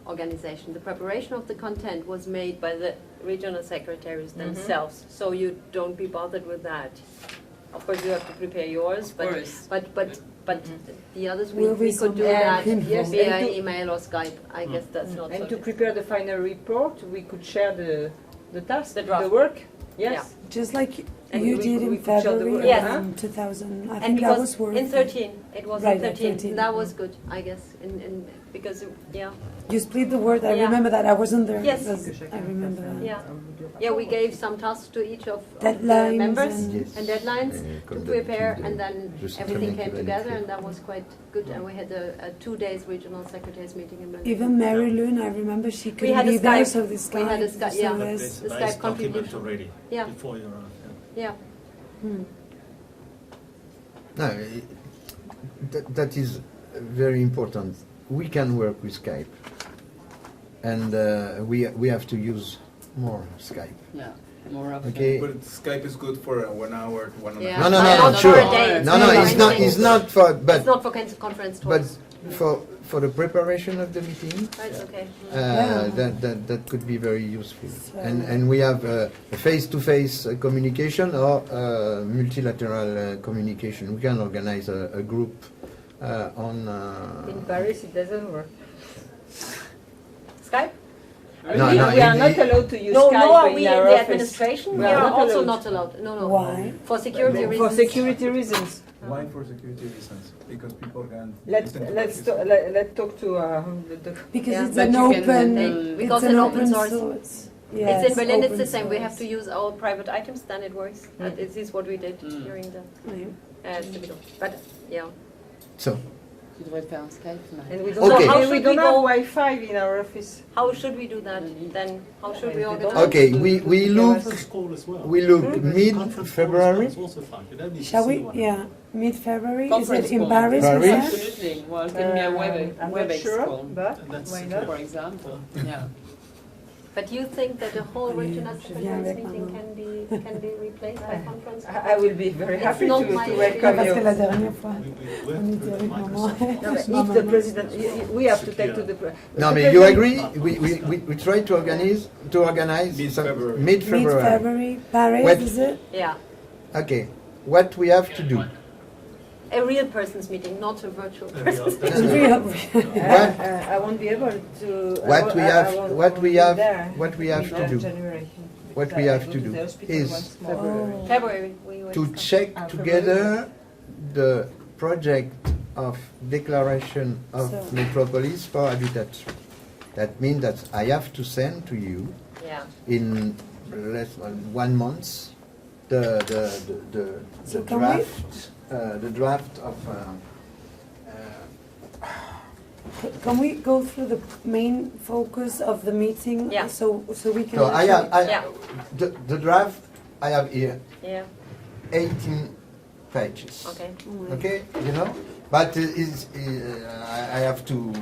organization, the preparation of the content was made by the regional secretaries themselves. So you don't be bothered with that. Of course, you have to prepare yours, but course. but the others Will be we could do some that info. Yes, via and to- email or Skype. I guess that's not And so to prepare the final report, we could share the task, The draft. the work. Yes. Just like And you we- did we in could share the February word. Yes. 2000. I And think that because was worth in 13, it was Right, in at 13. 13. That was good, I guess, because yeah. You split the word. I Yeah. remember that. I wasn't there. Yes. I remember that. Yeah, yeah. We gave some tasks to each of the Deadlines members and- Yes. and deadlines to prepare, and then Just everything came communicate. together, and that was quite good. And we had a 2 days regional secretaries meeting in Berlin. Even Mary Lynn, I remember she couldn't had a be there, Skype. so the Skype. We had a Skype, so yeah. But there's- there's the a Skype nice document contribution. already Yeah. before you're on. Yeah. No, that is very important. We can work with Skype, and we have to use more Skype. Yeah, more often. Okay. But Skype is good for 1 hour, 1.5 Yeah. No, no, Not no, for sure. a day, No, no, for it's not. anything. It's not for. It's But not for conference but talks. for the preparation of the meeting, It's okay. Yeah. that could be very useful. So- And we have a face-to-face communication or multilateral communication. We can organize a group on. In Paris, it doesn't work. Skype? No, we no, are not it- allowed to use No, Skype no, in we our the office. administration, We we are are not also allowed. not allowed. No, no. Why? For security reasons. For security reasons. Why for security reasons? Because people can. Let's talk to the Because Yeah, it's but an you can open, handle- Because it's an it's open open source. source. It's Yes, in Berlin, it's open the same. We have to source. use our private items, then it works. And this is what we did Mm. during the Yeah. Stupido. But yeah. So, Tu devrais faire un Skype, Marie. and we don't, Okay. So how we should don't we have go- Wi-Fi in our office. How should we do that then? How should we organize? okay, we look Conference call as well. mid-February. Conference call as well is also fine. You don't need Shall to we? see one. Yeah, mid-February. Is Conference it in call. Paris? Paris? we said? Absolutely. Well, it can be a I'm not WebEx sure, call, but That's why secure. not? for example. Yeah. But you think that the whole Oui, regional je viens secretaries avec meeting maman. can be replaced by conference call? I will be very It's happy not to my welcome Parce you. que la dernière fois, We on work était with avec maman. Microsoft. No, but if the president, we have to take to the. No, but you agree? We try to organize Mid-February. mid-February. Mid-February, Paris, What- is it? Yeah. Okay, what we have to do? A real person's meeting, not a virtual person's That's meeting. Real. I won't be able to. What we have- what we have to do. January. What we have to do is February. We were to check together the project of declaration of So- Metropolis for Habitat 3. That means that I have to send to you Yeah. in less than 1 month the So can we- draft of Can we go through the main focus of the meeting? Yeah. So we can. so I have Yeah. the draft I have here Yeah. 18 pages. Okay. Okay, you know, but I have to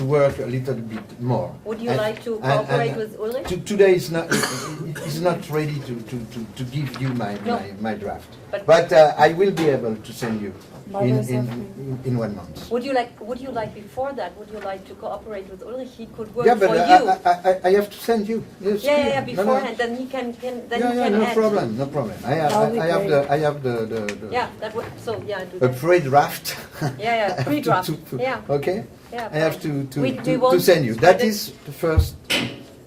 work a little bit more. Would you And- like to and- cooperate and with Ulrich? Today is not is not ready to give you No. my draft, But- but I will be able to send you By yourself. in 1 month. Would you like before that? Would you like to cooperate with Ulrich? He could work Yeah, but for you. I have to send you. Yes, Yeah, clear. yeah, No, no. beforehand. Then he can then Yeah, he yeah, can no add. problem, no problem. That'll be I have great. the Yeah, that would. So yeah, do a that. pre-draft. Yeah, yeah, I have pre-draft. to- Yeah. Okay. Yeah, I have fine. to We won't send you. spread That it. is the first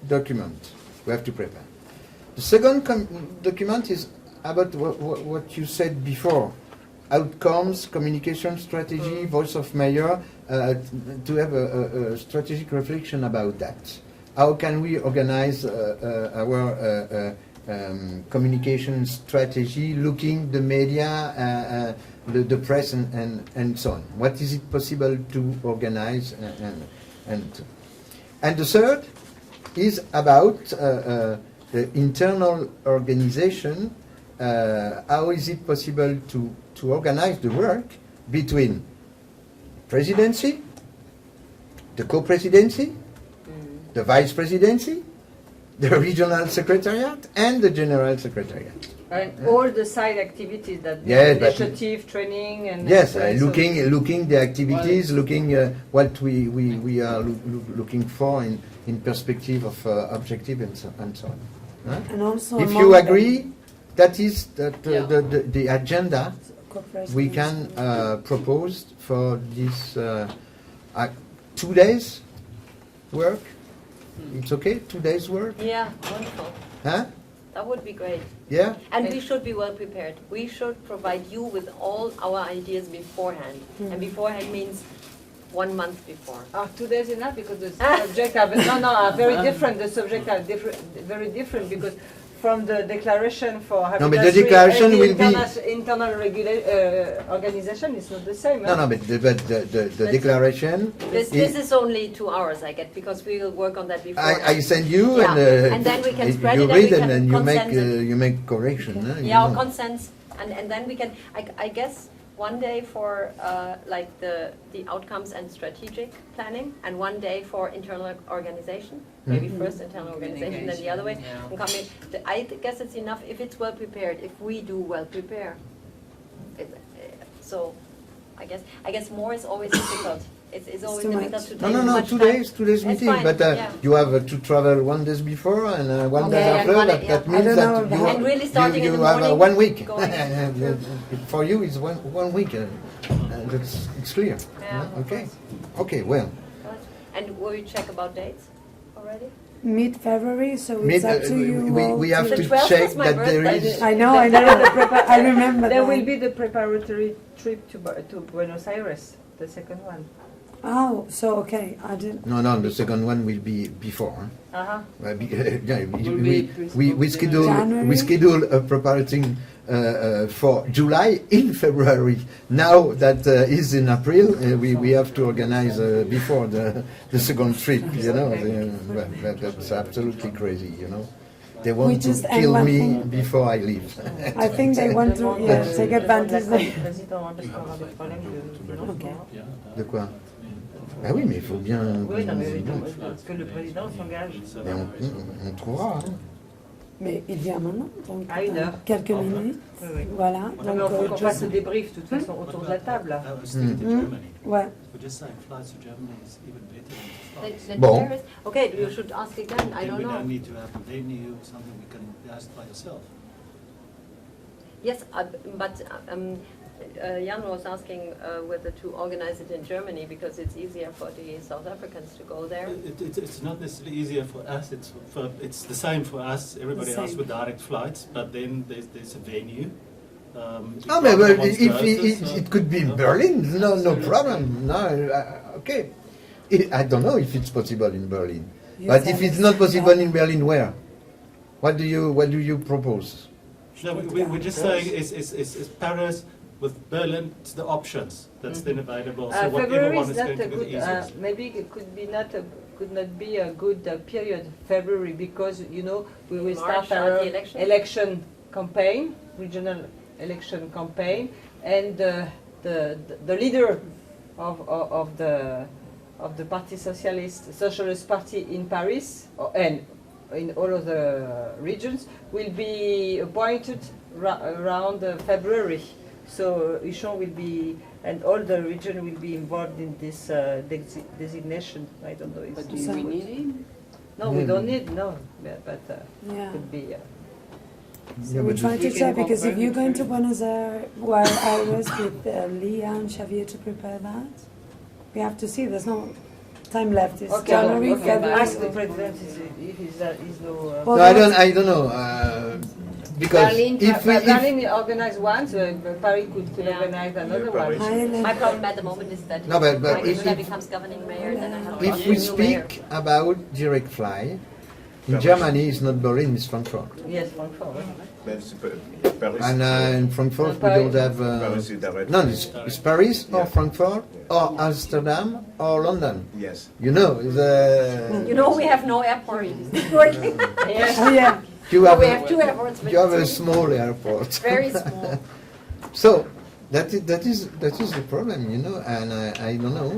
document we have to prepare. The second document is about what you said before. Outcomes, communication strategy, voice of mayor, to have a strategic reflection about that. How can we organize our communication strategy, looking the media, the press, and so on? What is it possible to organize? And the third is about the internal organization. How is it possible to organize the work between presidency, the co-presidency, the vice presidency, the regional secretariat, and the general secretariat? And all the side activities that Yes, but- initiative, training, and Yes, so on. looking the activities, looking what we are looking for in perspective of objective and so on. Huh? And also If among you them, agree, that is Yeah. the agenda cooperation we is- can propose for this 2 days work. It's okay, 2 days work, Yeah, wonderful. huh? That would be great. Yeah. And we should be well prepared. We should provide you with all our ideas beforehand. And beforehand means 1 month before. 2 days enough because the subject are are very different. The subject are very different because from the declaration for No, but the Habitat 3 declaration and the will be- internal organization is not the same. No, but the declaration. This is only 2 hours, I get, because we will work on that beforehand. I send you Yeah. and And then we can spread you it and read we and can then consent it. you make correction. Huh? You Yeah, or know. consents, and then we can, I guess, one day for like the outcomes and strategic planning, and one day for internal organization. Maybe first internal organization, then the other way. Yeah. And come in. I guess it's enough if it's well prepared, if we do well prepare. So, I guess more is always difficult. It's always too difficult much. to take No, much 2 time. days, 2 days It's meeting, fine, but yeah. you have to travel 1 day before and 1 day Yeah, after. and That yeah. means I don't know that about you, that. And really starting you in the have morning, 1 week. going- For you, it's one week. It's clear. Yeah, of Okay. course. Okay. Well. And will you check about dates already? mid-February, so it's up to you all we have The to 12th check is my that there birthday. is. I know, I remember There that. will be the preparatory trip to Buenos Aires, the second one. Oh, so okay, I didn't. No, the second one will be before. Huh? Uh-huh. Yeah, be we schedule January? a preparing for July in February. Now that is in April, we have to organize before the second trip. You know, that's absolutely crazy. You know, they We want to just end kill one me thing. before I leave. I think they want to take advantage. Okay. De quoi? Ah oui, mais il faut bien. Oui, non, mais que le président s'engage. Mais on trouvera. Hein. Mais il vient maintenant, donc À 1 heure. quelques minutes. Oui, oui. Voilà. Mais Donc, on faut qu'on fasse le débrief de toute façon autour de la table. Là. ouais. Bon. Okay, you should ask again. I don't We know. don't need to have a venue, something we can ask by yourself. Yes, but Jan was asking whether to organize it in Germany because it's easier for the South Africans to go there. It's not necessarily easier for us. It's the same for us. Everybody The else same. with direct flights, but then there's a venue. Ah, but if it could be in Berlin, no problem. No, okay. I don't know if it's possible in Berlin, but if it's not possible in Berlin, where? What do you propose? No, we're just saying it's Paris with Berlin. It's the options that's then available. So whatever February one is is not going a to be good. the easiest. Maybe it could not be a good period, February, because you know we will March start are our the election. election campaign, regional election campaign, and the leader of the Parti Socialist Party in Paris and in all of the regions will be appointed around February. So Huchon will be, and all the region will be involved in this designation. I don't know. But do we need him? No, we don't need, no, but Yeah. could be. So we try to we check can because if confirm you it. go into Buenos Aires with Leah and Xavier to prepare that, we have to see. There's no time left. It's January, February. Ask the president if he's no. Well, No, I don't know. Because if Berlin organized one, so Paris could Yeah. organize another one. Paris. My problem at the moment is that No, but if if- Angela becomes governing mayor, then I have to if ask we a new mayor. speak about direct fly, in Germany it's not Berlin, it's Frankfurt. Yes, Frankfurt. Paris. And in Frankfurt we Paris. don't have. Paris is direct. No, it's Paris or Yeah. Frankfurt or Amsterdam or London. Yes. You know, the You know, we have no airport working. Oh yeah. you have we have two airports. but you have a it's small airport. very small. So that is the problem, you know, and I don't know,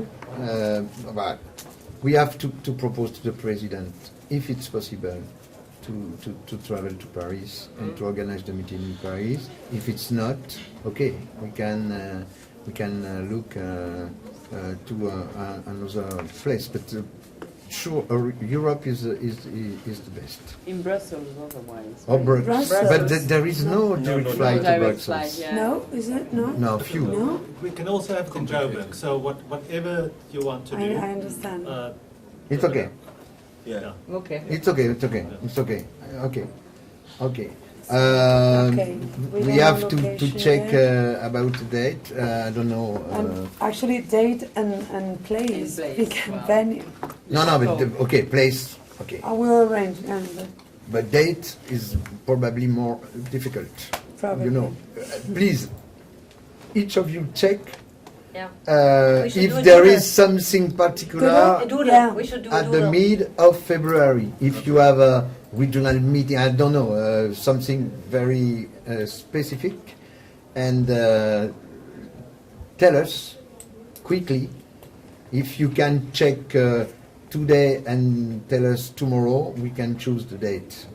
but we have to propose to the president if it's possible to travel to Paris and to organize the meeting in Paris. If it's not, okay, we can look to another place, but. Sure, Europe is the best. In Brussels, otherwise. Or right? Brussels. But there is no direct flight to Direct Brussels. flight, yeah. No, is it? No? No, few. No? We can also have it in Joburg. So whatever you want to I do. understand. It's okay. Yeah. Okay. It's okay. It's okay. It's okay. Okay. Okay. Okay. We We don't have know to location check yet. about the date. I don't know. Actually, date and place. And place, We can wow. venue. No, but okay, place. Okay, I will arrange. but date is probably more difficult. Probably. You know, please, each of you check Yeah. We should do if a there doodle. is something A particular doodle. Yeah. We should do a at the doodle. mid of February. If you have a regional meeting, I don't know, something very specific, and tell us quickly if you can check today and tell us tomorrow. We can choose the date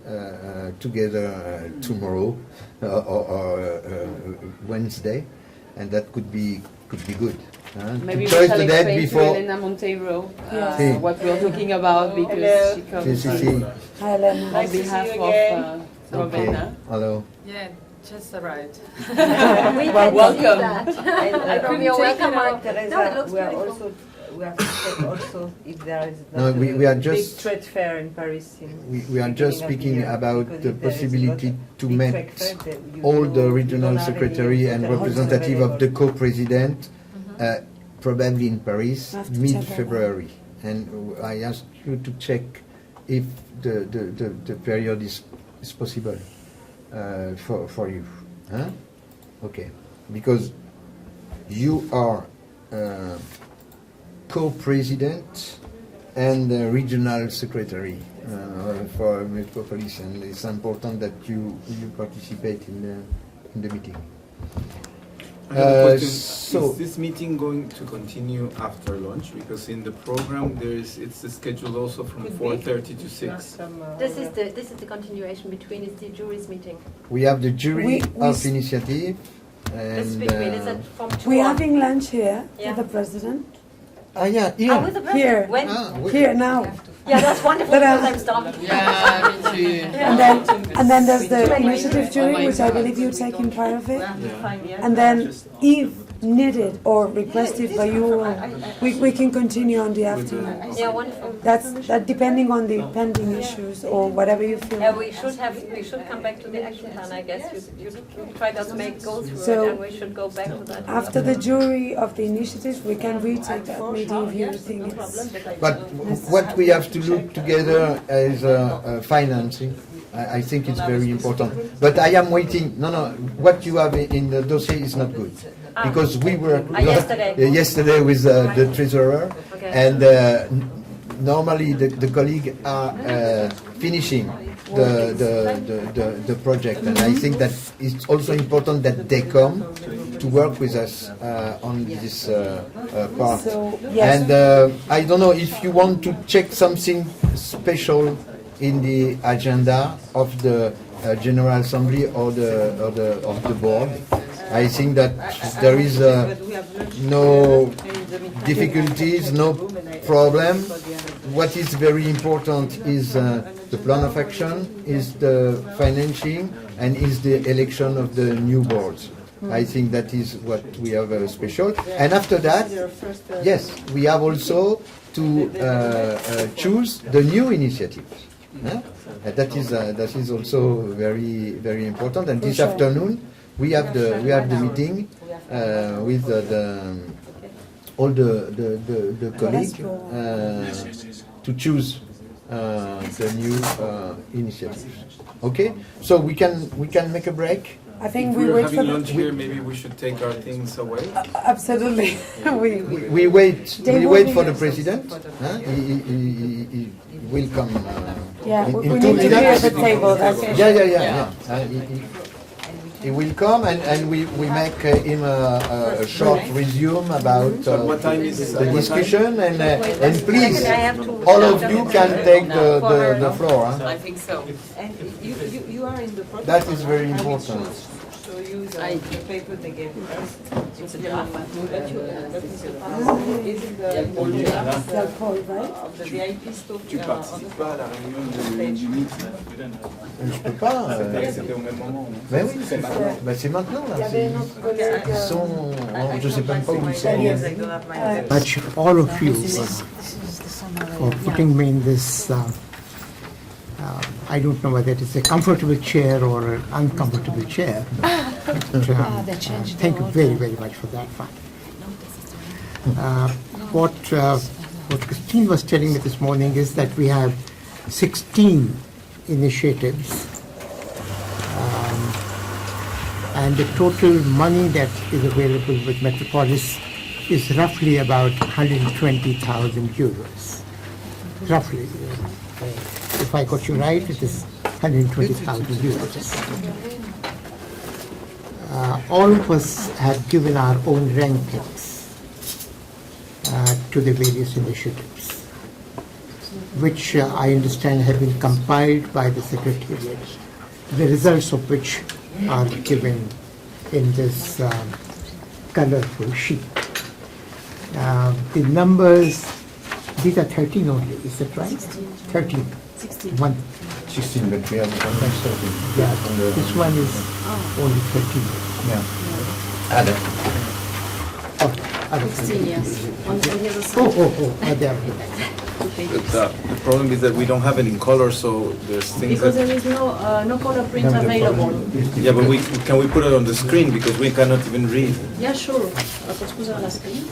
together tomorrow or Wednesday, and that could be good. Maybe we to choose shall the date explain to before. Elena Monteiro Yeah. what we are talking about because she comes Si. Hi, Elena. on Nice to see behalf you of again. Okay. Ravenna. Hello. Yeah, just arrived. We can Welcome. see that. And I don't know, take welcome, it out, Mark. Teresa. No, it looks We are beautiful. also we have to check also if there is No, not we are big just- trade fair in Paris. We are just speaking about the possibility to meet meet all the regional secretary and representative of the co-president, probably in Paris, Have to check that out. mid-February. And I asked you to check if the period is possible for you. Huh? Okay. Because you are co-president and regional secretary for Metropolis, and it's important that you participate in the meeting. I have a question. So- Is this meeting going to continue after lunch? Because in the program it's scheduled also from 4:30 to 6. This is the continuation between it's the jury's meeting. We have the jury We of initiative, This is and between, is it from 2 We're on? having lunch here Yeah. with the president. yeah, Ah, here. with the Here. president? When? Here now. Yeah, that's wonderful But, because I'm starving. Yeah, me too. And then there's the initiative jury, which I believe you're taking part of it. And then if needed or requested by you, we can continue on the afternoon. Yeah, wonderful. That depending on the pending issues or whatever you feel. Yeah, we should come back to the action plan, I guess. You try to make go through So- it, and we should go back to that. After the jury of the initiative, we can retake that meeting if you think it's. But what we have to look together is financing. I think it's very important. But I am waiting. No, what you have in the dossier is not good. Because we were yesterday with the treasurer, Okay. and normally the colleagues are finishing the project, and I think that it's also important that they come to work with us on this part. So, yes. And I don't know if you want to check something special in the agenda of the General Assembly or of the board. I think that there is no difficulties, no problem. What is very important is the plan of action, is the financing, and is the election of the new boards. I think that is what we have special. And after that, yes, we have also to choose the new initiatives. That is also very important. And this afternoon we have the meeting with all the colleagues to choose the new initiatives. Okay, so we can make a break. I think If we we're wait for having the. lunch here, maybe we should take our things away. Absolutely. We wait. They We will wait be for the here. president. He will come. Yeah, in we 2 need to be minutes. at the table. That's for Yeah. He will come, and we make him a short resume about What time is the discussion, and please, I have to- all of you can take the floor. Huh? I think so. And you are in the project. That is very important. So use the paper they gave us. It's a draft. Is it the Alcohol, right? of the VIP stuff Tu on participes pas à la réunion du meeting. Je peux pas. C'était au même moment. non? Ben oui, c'est maintenant là. Ils sont, je sais même pas où ils sont. Much all of you for putting me in this. I don't know whether it is a comfortable chair or an uncomfortable chair. But, thank you very much for that one. What Christine was telling me this morning is that we have 16 initiatives, and the total money that is available with Metropolis is roughly about 120,000 euros. Roughly. If I got you right, it is 120,000 euros. All of us have given our own rankings to the various initiatives, which I understand have been compiled by the Secretariat, the results of which are given in this colorful sheet. The numbers, these are 13 only, is that right? 13. 16. 16, but we have sometimes 13. Yeah, this one is only 13. Yeah. Add it. Okay. 16 years. On the other side. There. But the problem is that we don't have any color, so there's things Because that... there is no color print available. Yeah, but can we put it on the screen, because we cannot even read? Yeah, sure. Poți pune la screen.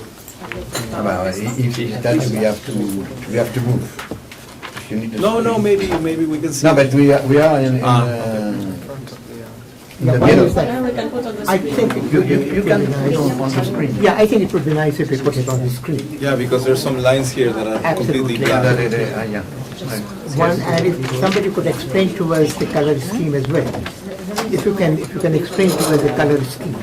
If that we have to move. If you need to No, maybe we can see. No, but we are in the middle. Yeah, we can put on the I screen. think You can put it on the screen. Yeah, I think it would be nice if we put it on the screen. Yeah, because there's some lines here that are completely Absolutely. black. Yeah. One, and if somebody could explain to us the color scheme as well. If you can explain to us the color scheme.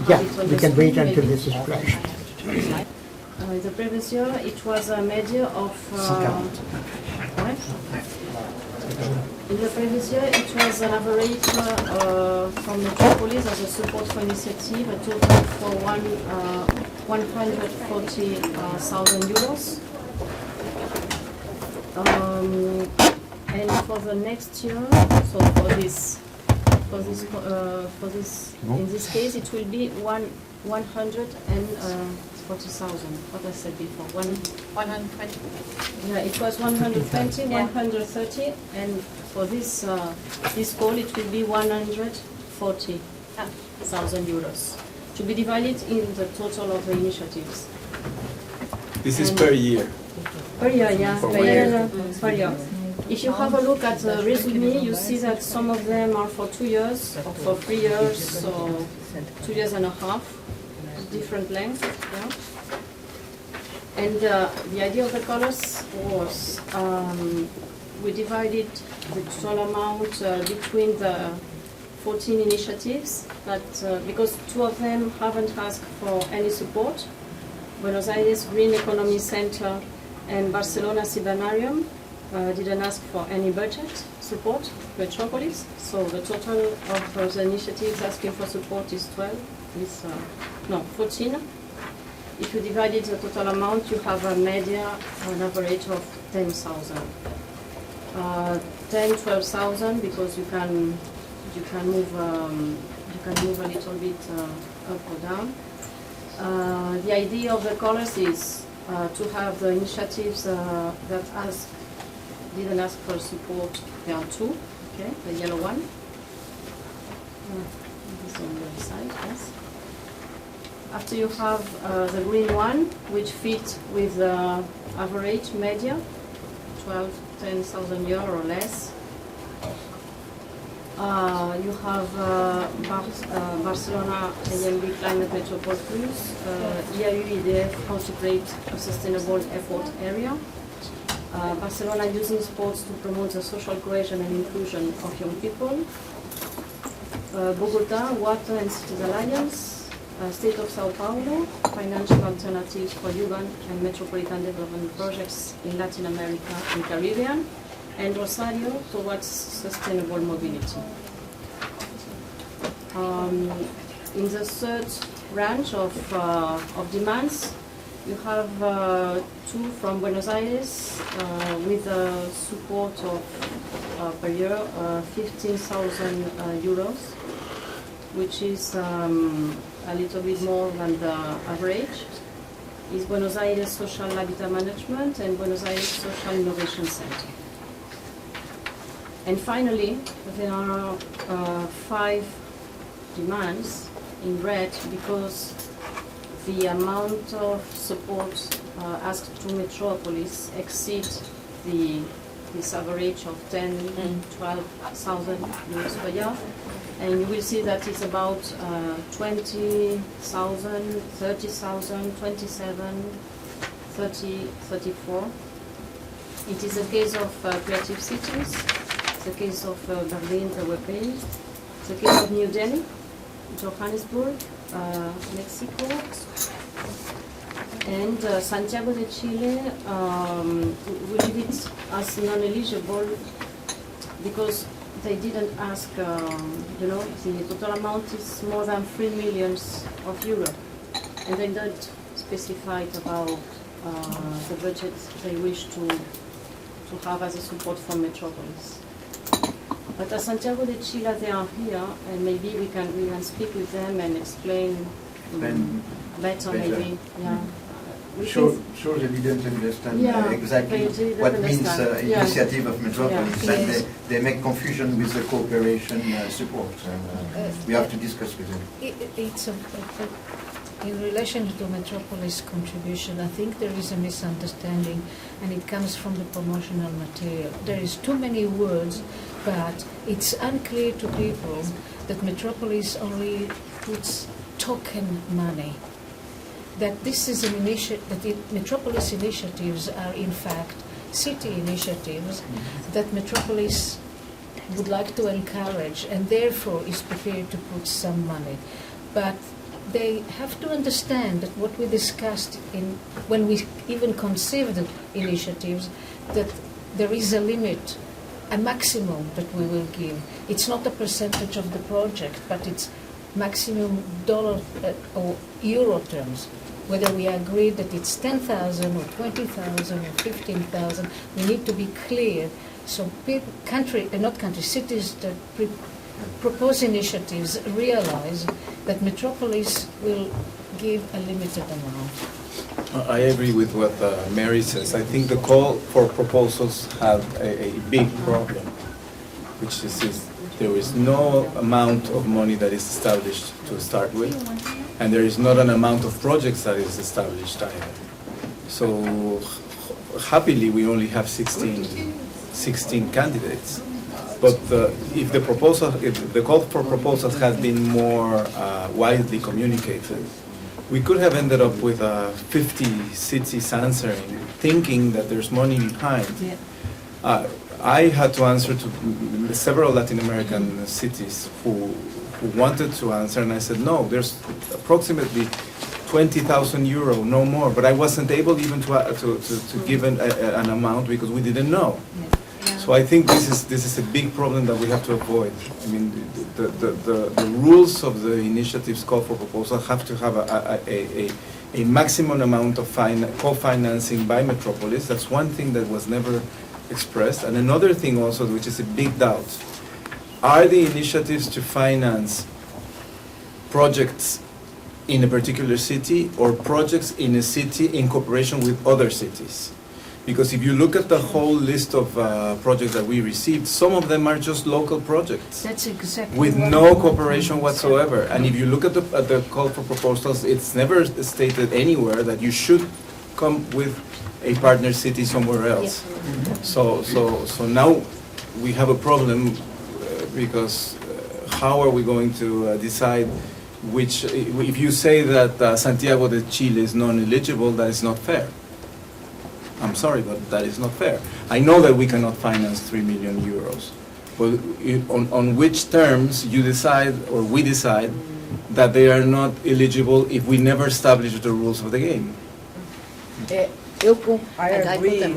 Yeah, we can wait until this is flashed. The previous year, it was a media of... what? In the previous year, it was an average from Metropolis as a support for initiative, a total for 140,000 euros. And for the next year, so in this case, it will be 140,000. What I said before, 120. Yeah, it was 120, 130, and for this call, it will be 140,000 euros to be divided in the total of the initiatives. This is per year. Per year, yeah, For per one year. year. Per year. If you have a look at the resume, you see that some of them are for 2 years, or for 3 years, or 2 years and a half, different lengths. Yeah. And the idea of the colors was we divided the total amount between the 14 initiatives, but because 2 of them haven't asked for any support, Buenos Aires Green Economy Center and Barcelona Cibanarium didn't ask for any budget support, Metropolis. So the total of the initiatives asking for support is 14. If you divided the total amount, you have a media, an average of 10,000. 12,000 because you can move a little bit up or down. The idea of the colors is to have the initiatives that didn't ask for support. There are 2. Okay, the yellow one. This on the side, yes. After you have the green one, which fit with the average media, 10,000 euro or less. You have Barcelona AMB Climate Metropole Plus, IAU IDF, how to create a sustainable effort area. Barcelona using sports to promote the social cohesion and inclusion of young people. Bogota, Water and Cities Alliance. State of Sao Paulo, financial alternatives for urban and metropolitan development projects in Latin America and Caribbean, and Rosario towards sustainable mobility. In the third range of demands, you have 2 from Buenos Aires with a support of per year 15,000 euros, which is a little bit more than the average, is Buenos Aires Social Habitat Management and Buenos Aires Social Innovation Center. And finally, there are 5 demands in red because the amount of support asked to Metropolis exceeds this average of 12,000 euros per year. And you will see that it's about 20,000, 30,000, 27, 30, 34. It is a case of creative cities. It's a case of Berlin, the European. It's a case of New Delhi, Johannesburg, Mexico, and Santiago de Chile. We leave it as non-eligible because they didn't ask, the total amount is more than 3 million of euro, and they don't specify about the budget they wish to have as a support from Metropolis. But Santiago de Chile, they are here, and maybe we can speak with them and explain better, maybe. Yeah. Sure, they didn't understand exactly what means initiative of Metropolis, and they make confusion with the cooperation support. We have to discuss with them. It's in relation to Metropolis contribution, I think there is a misunderstanding, and it comes from the promotional material. There is too many words, but it's unclear to people that Metropolis only puts token money. That this is an initiative, that Metropolis initiatives are in fact city initiatives that Metropolis would like to encourage and therefore is prepared to put some money. But they have to understand that what we discussed when we even conceived the initiatives, that there is a limit, a maximum that we will give. It's not a percentage of the project, but it's maximum dollar or euro terms. Whether we agree that it's 10,000 or 20,000 or 15,000, we need to be clear. So cities that propose initiatives realize that Metropolis will give a limited amount. I agree with what Mary says. I think the call for proposals have a big problem, which is there is no amount of money that is established to start with, and there is not an amount of projects that is established either. So happily we only have 16 candidates. But if the call for proposals had been more widely communicated, we could have ended up with 50 cities answering, thinking that there's money behind. I had to answer to several Latin American cities who wanted to answer, and I said, no, there's approximately 20,000 euro, no more. But I wasn't able even to give an amount because we didn't know. So I think this is a big problem that we have to avoid. I mean, the rules of the initiatives call for proposal have to have a maximum amount of co-financing by Metropolis. That's one thing that was never expressed. And another thing also, which is a big doubt, are the initiatives to finance projects in a particular city or projects in a city in cooperation with other cities? Because if you look at the whole list of projects that we received, some of them are just local projects. That's exactly with no cooperation whatsoever. And if you look at the call for proposals, it's never stated anywhere that you should come with a partner city somewhere else. So now we have a problem because how are we going to decide which? If you say that Santiago de Chile is non-eligible, that is not fair. I'm sorry, but that is not fair. I know that we cannot finance 3 million euros, but on which terms you decide, or we decide, that they are not eligible if we never establish the rules of the game? I agree. I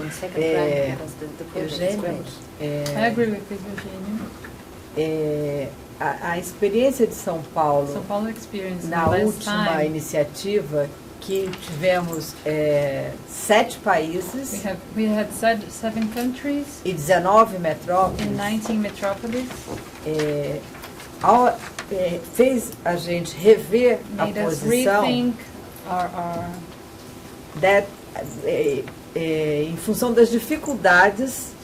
agree with Eugênio. A experiência de São Paulo na última iniciativa, que tivemos 7 países we had 7 countries e 19 metrópoles, in 19 metropolis, fez a gente rever a posição em função das dificuldades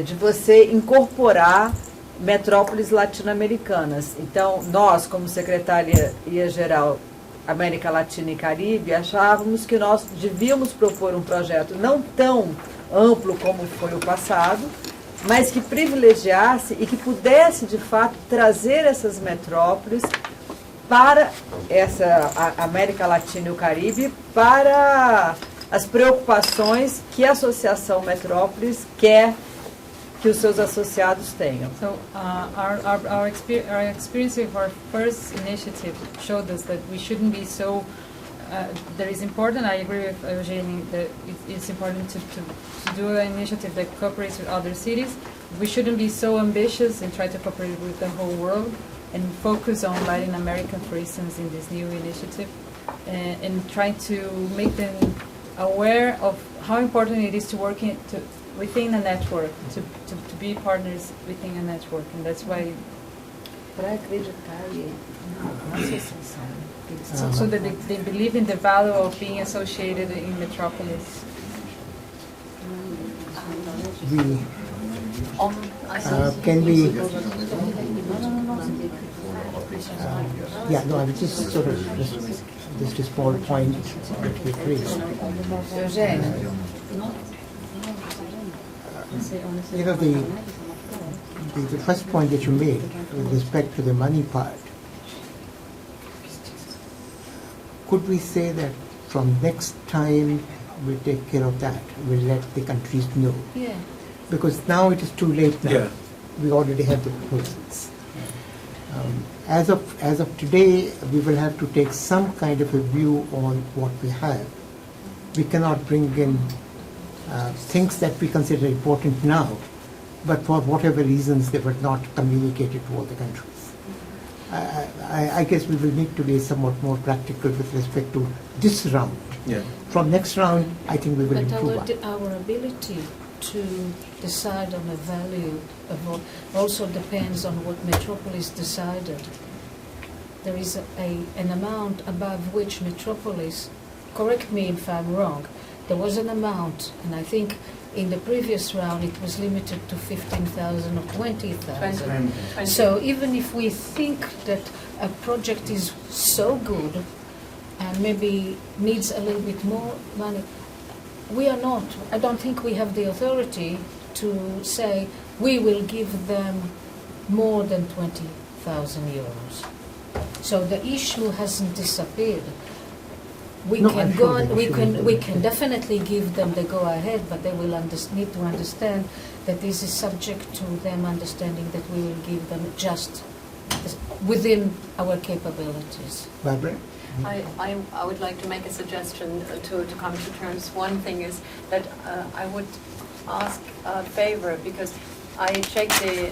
de você incorporar metrópoles latino-americanas. Então, nós, como Secretaria-Geral América Latina e Caribe, achávamos que nós devíamos propor um projeto não tão amplo como foi o passado, mas que privilegiasse e que pudesse, de fato, trazer essas metrópoles para a América Latina e o Caribe, para as preocupações que a Associação Metrópolis quer que os seus associados tenham. So our experience with our first initiative showed us that we shouldn't be so. That is important. I agree with Eugênio that it's important to do an initiative that cooperates with other cities. We shouldn't be so ambitious and try to cooperate with the whole world and focus on Latin America, for instance, in this new initiative, and try to make them aware of how important it is to within a network, to be partners within a network, and that's why. So that they believe in the value of being associated in Metropolis. Can we? I was just sort of just a small point that we raised. The first point that you made with respect to the money part, could we say that from next time we'll take care of that, we'll let the countries know? Yeah. Because now it is too late now. Yeah. We already have the proposals. As of today, we will have to take some kind of a view on what we have. We cannot bring in things that we consider important now, but for whatever reasons they were not communicated to all the countries. I guess we will need to be somewhat more practical with respect to this round. Yeah. From next round, I think we will improve on. Our ability to decide on a value also depends on what Metropolis decided. There is an amount above which Metropolis, correct me if I'm wrong, there was an amount, and I think in the previous round it was limited to 15,000 or 20,000. So even if we think that a project is so good and maybe needs a little bit more money, we are not. I don't think we have the authority to say we will give them more than 20,000 euros. So the issue hasn't disappeared. We can definitely give them the go-ahead, but they will need to understand that this is subject to them understanding that we will give them just within our capabilities. Barbara? I would like to make a suggestion to come to terms. One thing is that I would ask a favor, because I checked the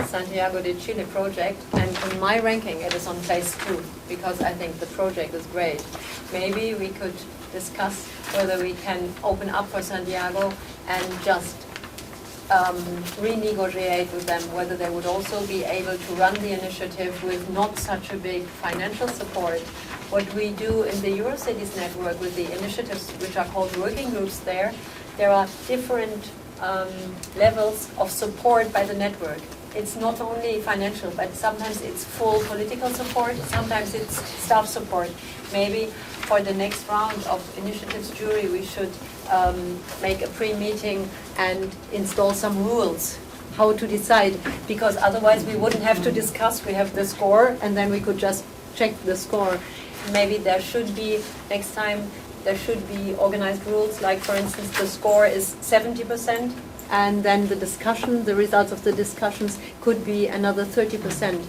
Santiago de Chile project, and in my ranking it is on place 2, because I think the project is great. Maybe we could discuss whether we can open up for Santiago and just renegotiate with them whether they would also be able to run the initiative with not such a big financial support. What we do in the Eurocities network with the initiatives which are called working groups there are different levels of support by the network. It's not only financial, but sometimes it's full political support, sometimes it's staff support. Maybe for the next round of initiatives jury we should make a pre-meeting and install some rules how to decide, because otherwise we wouldn't have to discuss. We have the score and then we could just check the score. Maybe there should be, next time, there should be organized rules, like for instance the score is 70% and then the discussion, the results of the discussions could be another 30%.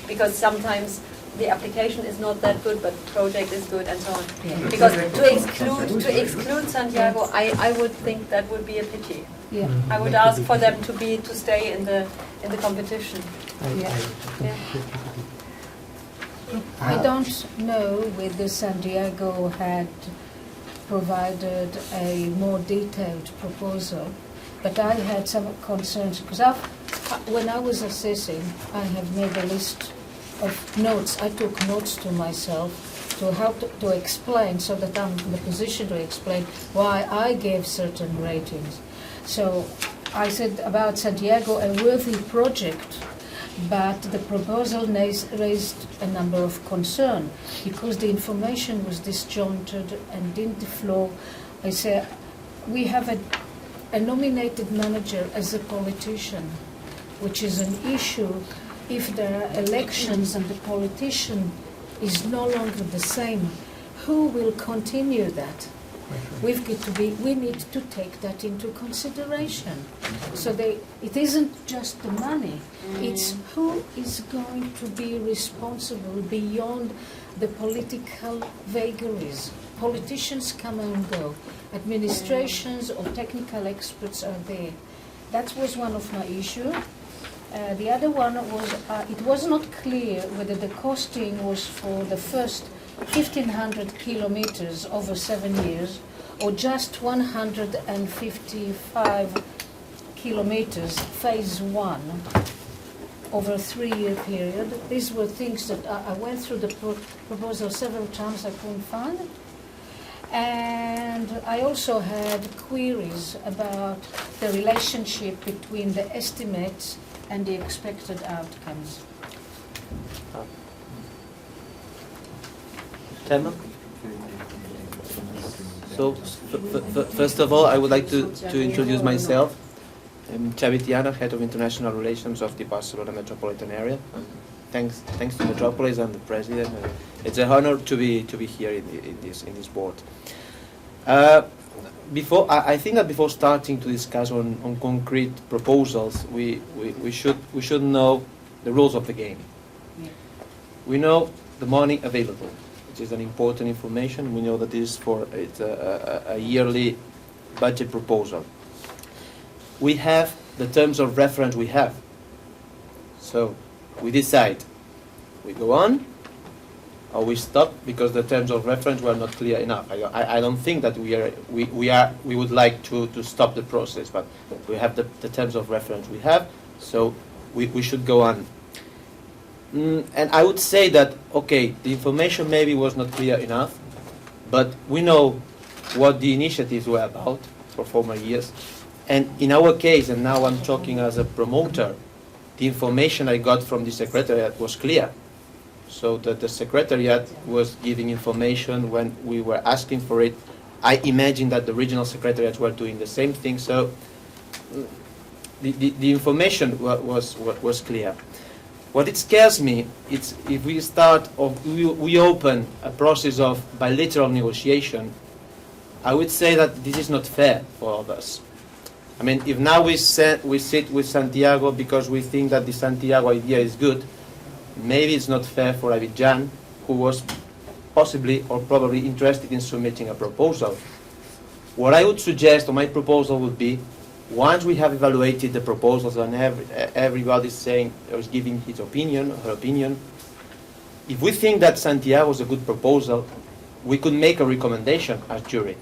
Because sometimes the application is not that good, but the project is good and so on. Yeah. Because to exclude Santiago, I would think that would be a pity. Yeah. I would ask for them to stay in the competition. I don't know whether Santiago had provided a more detailed proposal, but I had some concerns, because when I was assessing, I have made a list of notes. I took notes to myself to help to explain, so that I'm in the position to explain why I gave certain ratings. So I said about Santiago, a worthy project, but the proposal raised a number of concerns because the information was disjointed and didn't flow. I said, we have a nominated manager as a politician, which is an issue if there are elections and the politician is no longer the same. Who will continue that? We need to take that into consideration. So it isn't just the money, it's who is going to be responsible beyond the political vagaries. Politicians come and go, administrations or technical experts are there. That was one of my issues. The other one was, it was not clear whether the costing was for the first 1,500 kilometers over 7 years, or just 155 kilometers, phase one, over a 3-year period. These were things that I went through the proposal several times, I couldn't find it. And I also had queries about the relationship between the estimates and the expected outcomes. Tema? So, first of all, I would like to introduce myself. I'm Xavi Tiana, Head of International Relations of the Barcelona Metropolitan Area. Thanks to Metropolis and the President. It's an honor to be here in this board. I think that before starting to discuss on concrete proposals, we should know the rules of the game. We know the money available, which is an important information. We know that it's a yearly budget proposal. We have the terms of reference we have. So we decide, we go on or we stop because the terms of reference were not clear enough. I don't think that we would like to stop the process, but we have the terms of reference we have, so we should go on. And I would say that, okay, the information maybe was not clear enough, but we know what the initiatives were about for former years. And in our case, and now I'm talking as a promoter, the information I got from the Secretariat was clear. So that the Secretariat was giving information when we were asking for it. I imagine that the regional secretariats were doing the same thing. So the information was clear. What it scares me is if we we open a process of bilateral negotiation, I would say that this is not fair for all of us. I mean, if now we sit with Santiago because we think that the Santiago idea is good, maybe it's not fair for Abidjan, who was possibly or probably interested in submitting a proposal. What I would suggest, or my proposal would be, once we have evaluated the proposals and everybody's saying or is giving his opinion or her opinion, if we think that Santiago is a good proposal, we could make a recommendation as jury.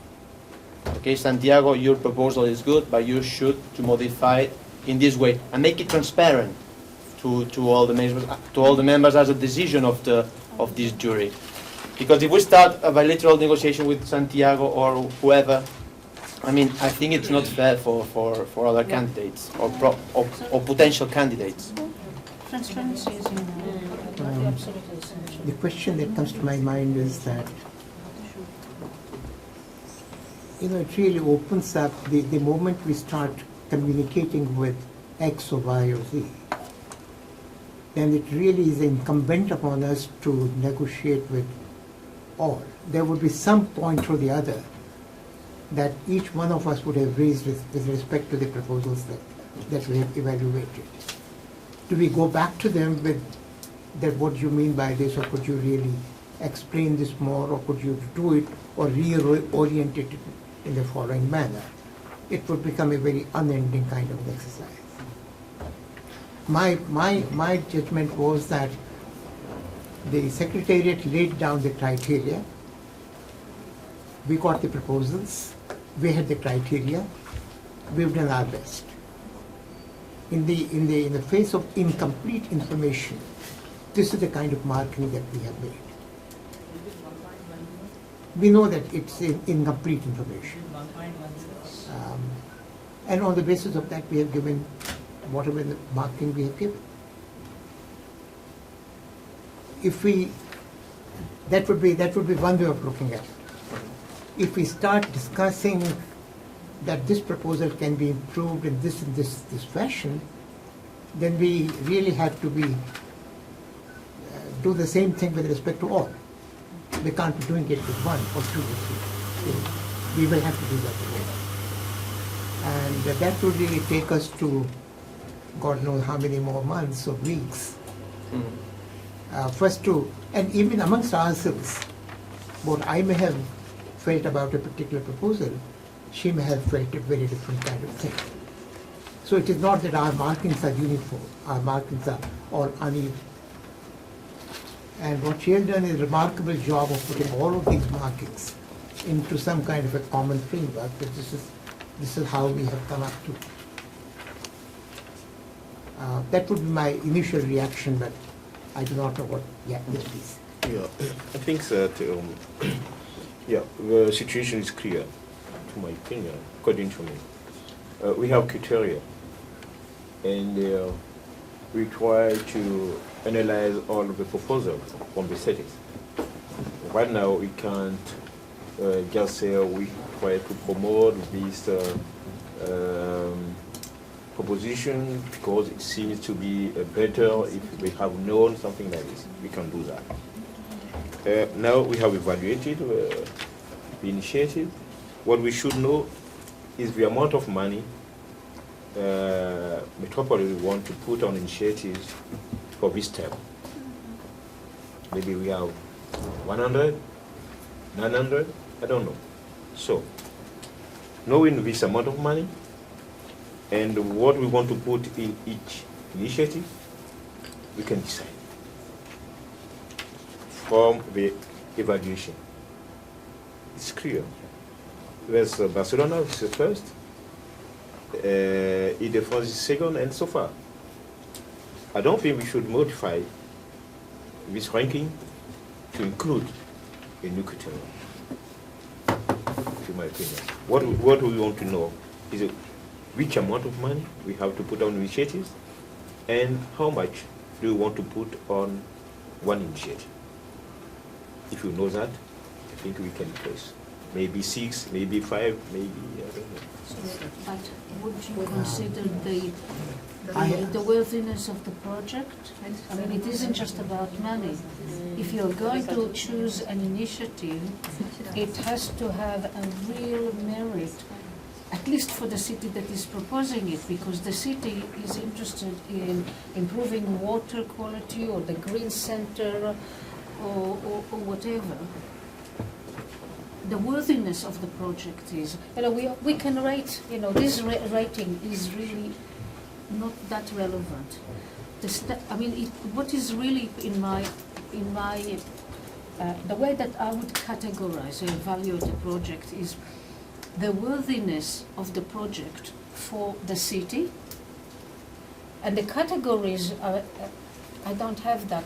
Okay, Santiago, your proposal is good, but you should to modify it in this way and make it transparent to all the members as a decision of this jury. Because if we start a bilateral negotiation with Santiago or whoever, I mean, I think it's not fair for other candidates or potential candidates. Transparency is absolutely essential. The question that comes to my mind is that, it really opens up the moment we start communicating with X or Y or Z, then it really is incumbent upon us to negotiate with all. There would be some point or the other that each one of us would have raised with respect to the proposals that we have evaluated. Do we go back to them with that, what do you mean by this, or could you really explain this more, or could you do it or reorient it in the following manner? It would become a very unending kind of an exercise. My judgment was that the Secretariat laid down the criteria. We got the proposals. We had the criteria. We've done our best. In the face of incomplete information, this is the kind of marking that we have made. We know that it's incomplete information. And on the basis of that, we have given whatever the marking we have given. That would be one way of looking at it. If we start discussing that this proposal can be improved in this fashion, then we really have to do the same thing with respect to all. We can't be doing it with one or two or three. We will have to do that together. And that would really take us to God knows how many more months or weeks. And even amongst ourselves, what I may have felt about a particular proposal, she may have felt a very different kind of thing. So it is not that our markings are uniform, our markings are all uneven. And what she has done is a remarkable job of putting all of these markings into some kind of a common framework, but this is how we have come up to. That would be my initial reaction, but I do not know what. Yeah, yes, please. Yeah, I think that yeah, the situation is clear, to my opinion, according to me. We have criteria, and we try to analyze all of the proposals from the cities. Right now, we can't just say we try to promote this proposition because it seems to be better if we have known something like this. We can do that. Now we have evaluated the initiative. What we should know is the amount of money Metropolis want to put on initiatives for this term. Maybe we have 100, 900, I don't know. So, knowing this amount of money and what we want to put in each initiative, we can decide from the evaluation. It's clear. There's Barcelona, which is first, Ile-de-France is second, and so far. I don't think we should modify this ranking to include a new criteria, in my opinion. What we want to know is which amount of money we have to put on initiatives and how much do we want to put on one initiative. If you know that, I think we can place. Maybe 6, maybe 5, maybe, I don't know. But would you consider the worthiness of the project? I mean, it isn't just about money. If you're going to choose an initiative, it has to have a real merit, at least for the city that is proposing it, because the city is interested in improving water quality or the green center or whatever. The worthiness of the project is, we can rate, this rating is really not that relevant. What is really in my, the way that I would categorize or evaluate a project is the worthiness of the project for the city, and the categories are, I don't have that,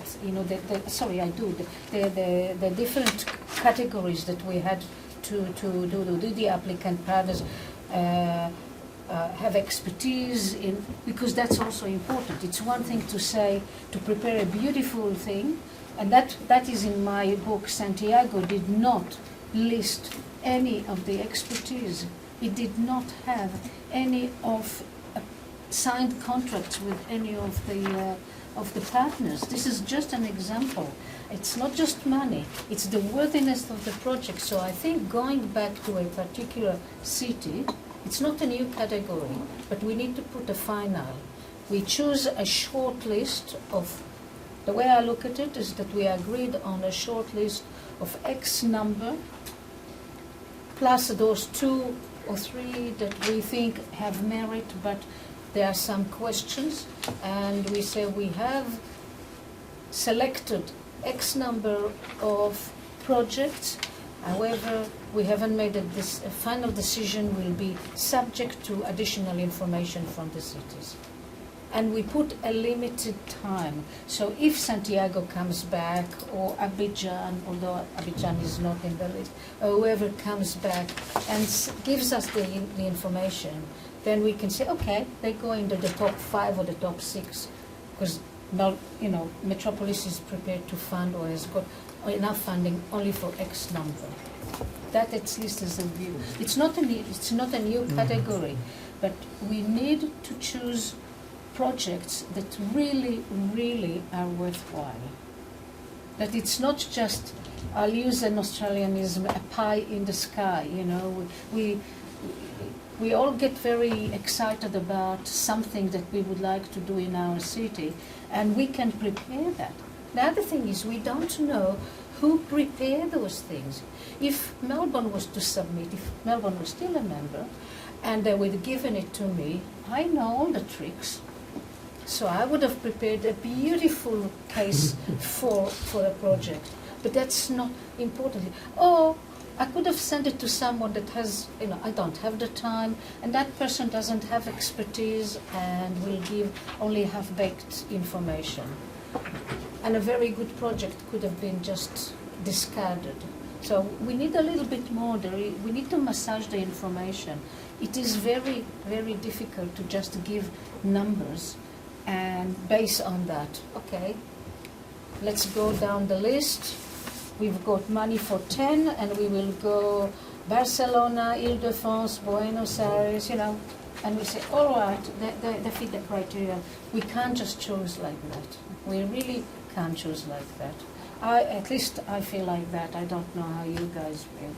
sorry, I do. The different categories that we had to do the applicant partners have expertise in, because that's also important. It's one thing to say, to prepare a beautiful thing, and that is in my book. Santiago did not list any of the expertise. It did not have any of signed contracts with any of the partners. This is just an example. It's not just money, it's the worthiness of the project. So I think going back to a particular city, it's not a new category, but we need to put a final. We choose a short list of, the way I look at it is that we agreed on a short list of X number, plus those 2 or 3 that we think have merit, but there are some questions, and we say we have selected X number of projects. However, we haven't made a final decision will be subject to additional information from the cities. And we put a limited time. So if Santiago comes back, or Abidjan, although Abidjan is not in the list, or whoever comes back and gives us the information, then we can say, okay, they go into the top 5 or the top 6, because now, Metropolis is prepared to fund or has got enough funding only for X number. That at least is a view. It's not a new category, but we need to choose projects that really, really are worthwhile. That it's not just, I'll use an Australianism, a pie in the sky. We all get very excited about something that we would like to do in our city, and we can prepare that. The other thing is we don't know who prepared those things. If Melbourne was to submit, if Melbourne was still a member, and they would have given it to me, I know all the tricks. So I would have prepared a beautiful case for a project. But that's not important. Or I could have sent it to someone that has, I don't have the time, and that person doesn't have expertise and will give only half-baked information. And a very good project could have been just discarded. So we need a little bit more. We need to massage the information. It is very, very difficult to just give numbers and base on that. Okay, let's go down the list. We've got money for 10, and we will go Barcelona, Ile-de-France, Buenos Aires, and we say, all right, they fit the criteria. We can't just choose like that. We really can't choose like that. At least I feel like that. I don't know how you guys feel.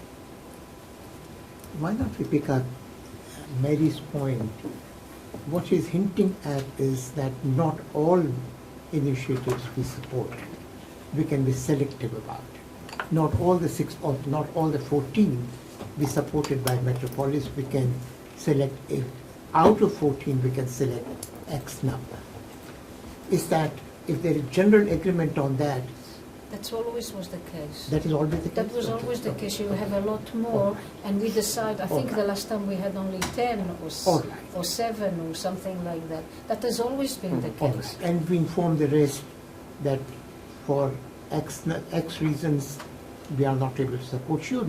Why not we pick up Mary's point? What she's hinting at is that not all initiatives we support, we can be selective about. Not all the 6 or not all the 14 be supported by Metropolis. We can select out of 14 we can select X number. Is that if there is general agreement on that? That always was the case. That is always the case? That was always the case. You have a lot more, and we decide, I think the last time we had only 10 or 7 or something like that. That has always been the case. And we inform the rest that for X reasons we are not able to support you.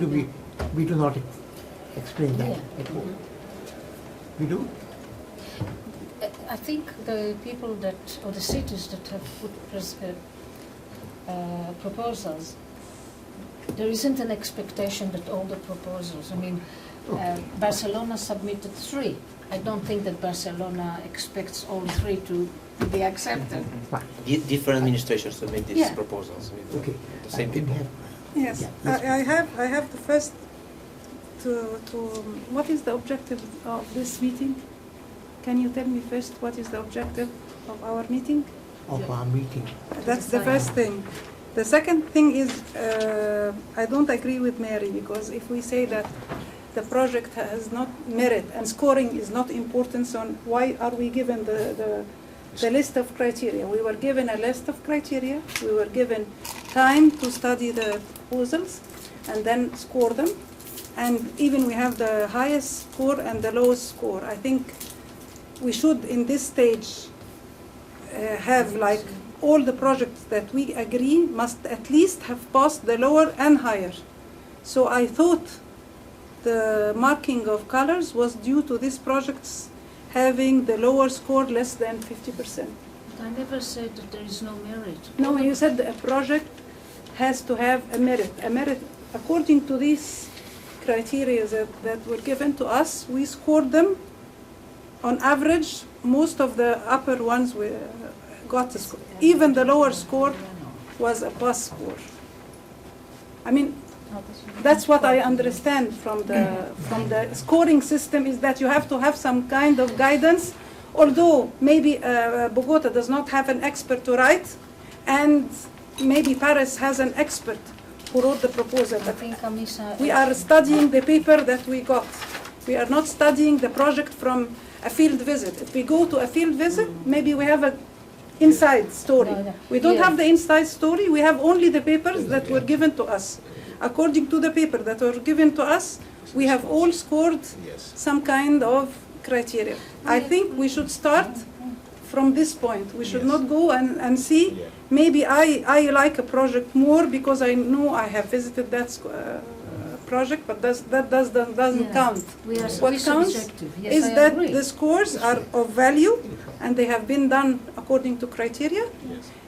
We do not explain that at all. We do? I think the people or the cities that have put proposals, there isn't an expectation that all the proposals, Barcelona submitted 3. I don't think that Barcelona expects all 3 to be accepted. Different administrations submit these proposals with the same people. Yes, I have the first what is the objective of this meeting? Can you tell me first what is the objective of our meeting? Of our meeting. That's the first thing. The second thing is I don't agree with Mary, because if we say that the project has not merit and scoring is not important, so why are we given the list of criteria? We were given a list of criteria, we were given time to study the proposals and then score them, and even we have the highest score and the lowest score. I think we should in this stage have like all the projects that we agree must at least have passed the lower and higher. So I thought the marking of colors was due to these projects having the lower score less than 50%. But I never said that there is no merit. No, you said a project has to have a merit. A merit, according to these criteria that were given to us, we scored them on average. Most of the upper ones got a score. Even the lower score was a pass score. That's what I understand from the scoring system, is that you have to have some kind of guidance, although maybe Bogota does not have an expert to write, and maybe Paris has an expert who wrote the proposal. But we are studying the paper that we got. We are not studying the project from a field visit. If we go to a field visit, maybe we have an inside story. We don't have the inside story, we have only the papers that were given to us. According to the paper that were given to us, we have all scored some kind of criteria. I think we should start from this point. We should not go and see, maybe I like a project more because I know I have visited that project, but that doesn't count. What counts is that the scores are of value and they have been done according to criteria.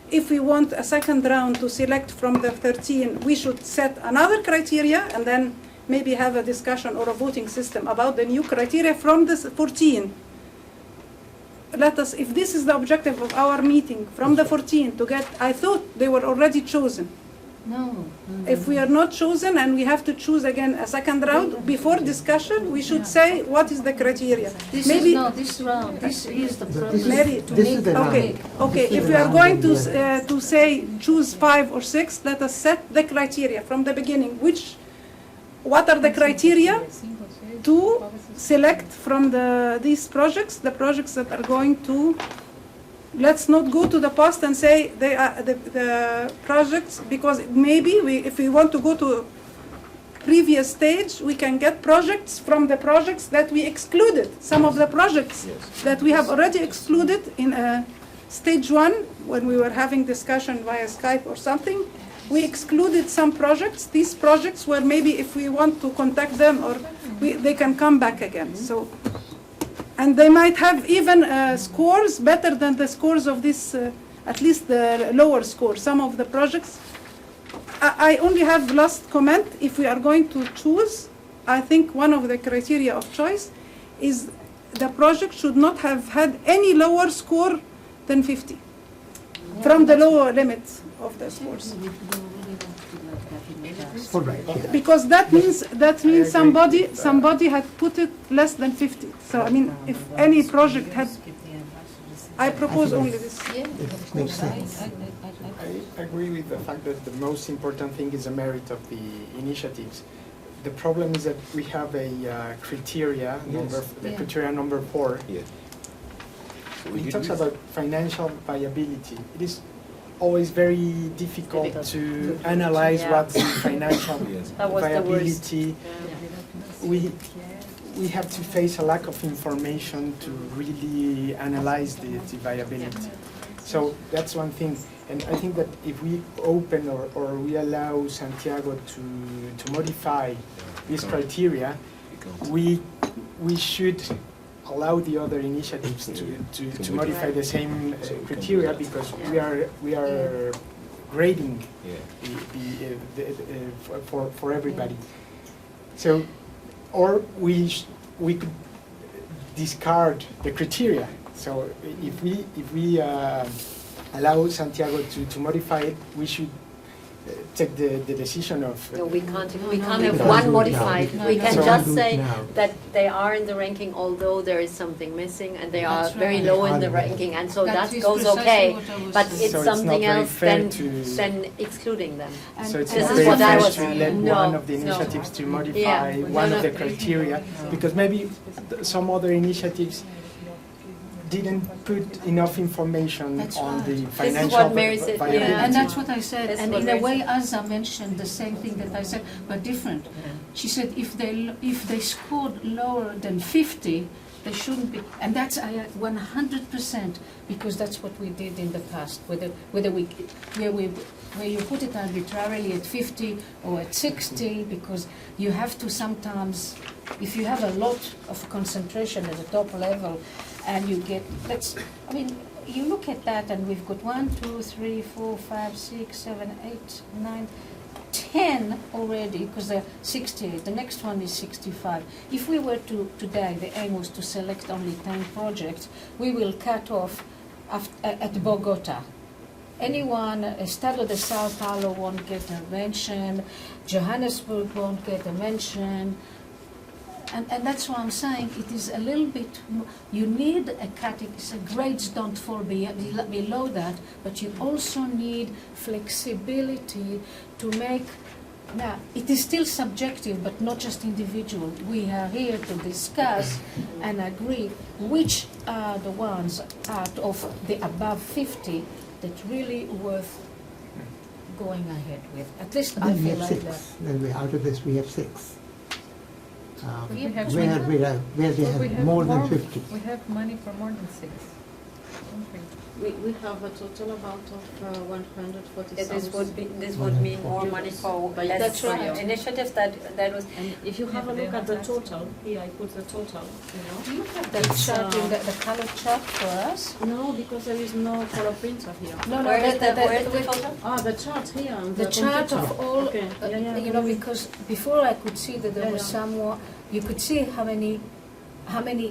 If we want a second round to select from the 13, we should set another criteria and then maybe have a discussion or a voting system about the new criteria from the 14. Let us, if this is the objective of our meeting, from the 14 to get, I thought they were already chosen. No. If we are not chosen and we have to choose again a second round, before discussion, we should say what is the criteria. This maybe is not this round. This is the process. Mary, okay. If we are going to say choose 5 or 6, let us set the criteria from the beginning. What are the criteria to select from these projects, the projects that are going to. Let's not go to the past and say they are the projects, because maybe if we want to go to previous stage, we can get projects from the projects that we excluded. Some of the projects that we have already excluded in stage 1, when we were having discussion via Skype or something, we excluded some projects. These projects were maybe if we want to contact them, or they can come back again. So, and they might have even scores better than the scores of this, at least the lower score. Some of the projects, I only have last comment. If we are going to choose, I think one of the criteria of choice is the project should not have had any lower score than 50 from the lower limit of the scores. All right, yeah. Because that means somebody had put it less than 50. So I mean, if any project had, I propose only this. It makes sense. I agree with the fact that the most important thing is the merit of the initiatives. The problem is that we have a criteria, criteria number 4. Yes. It talks about financial viability. It is always very difficult to analyze what's financial viability. We have to face a lack of information to really analyze the viability. So that's one thing. And I think that if we open or we allow Santiago to modify these criteria, we should allow the other initiatives to modify the same criteria, because we are grading for everybody. So, or we could discard the criteria. So if we allow Santiago to modify it, we should take the decision of... No, we can't have one modified. We can just say that they are in the ranking, although there is something missing, and they are very low in the ranking, and so that goes okay. But it's something else than excluding them. So it's not very fair to let one of the initiatives to modify one of the criteria, because maybe some other initiatives didn't put enough information on the financial viability. And that's what I said. And in a way, Azza mentioned the same thing that I said, but different. She said if they scored lower than 50, they shouldn't be. And that's 100%, because that's what we did in the past. Where you put it arbitrarily at 50 or at 60, because you have to sometimes, if you have a lot of concentration at the top level, and you get, you look at that, and we've got 1, 2, 3, 4, 5, 6, 7, 8, 9, 10 already, because they're 68. The next one is 65. If we were to today, the aim was to select only 10 projects, we will cut off at Bogota. Anyone, Estado de Sao Paulo won't get a mention, Johannesburg won't get a mention. And that's why I'm saying it is a little bit, you need a category, so grades don't fall below that, but you also need flexibility to make, now it is still subjective, but not just individual. We are here to discuss and agree which are the ones out of the above 50 that really worth going ahead with. At least I feel like that. Then out of this we have 6. We have where they have more than 50. We have money for more than 6. We have a total amount of 140,000. This would mean more money for less initiatives that was. And if you have a look at the total, here I put the total. Look at that chart in the color chart for us. No, because there is no color printer here. No, where is the total? The chart here. The chart of all, because before I could see that there was some more. You could see how many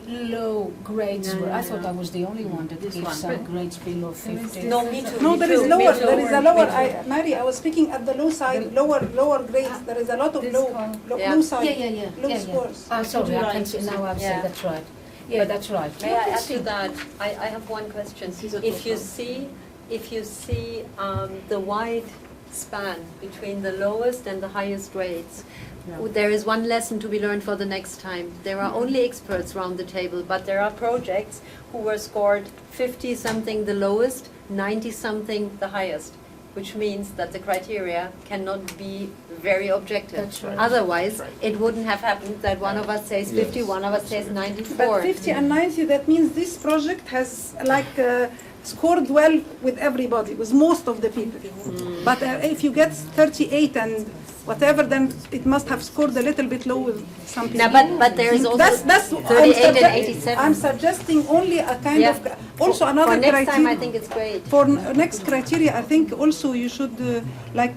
low grades were. I thought I was the only one that gives some grades below 50. No, me too. No, there is lower. There is a lower. Mary, I was speaking at the low side, lower grades. There is a lot of low side, low scores. Sorry, I can see now. I've said that's right. Yeah, that's right. May I add to that? I have one question. If you see the wide span between the lowest and the highest grades, there is one lesson to be learned for the next time. There are only experts around the table, but there are projects who were scored 50-something the lowest, 90-something the highest. which means that the criteria cannot be very objective. That's right. Otherwise, it wouldn't have happened that one of us says 50, Yes. one of us says 94. But 50 and 90, that means this project has scored well with everybody, with most of the people. But if you get 38 and whatever, then it must have scored a little bit low with some people. No, but there is also that's 38 and 87. I'm suggesting only a kind of, also another For next criteria. time, I think it's great. For next criteria, I think also you should, like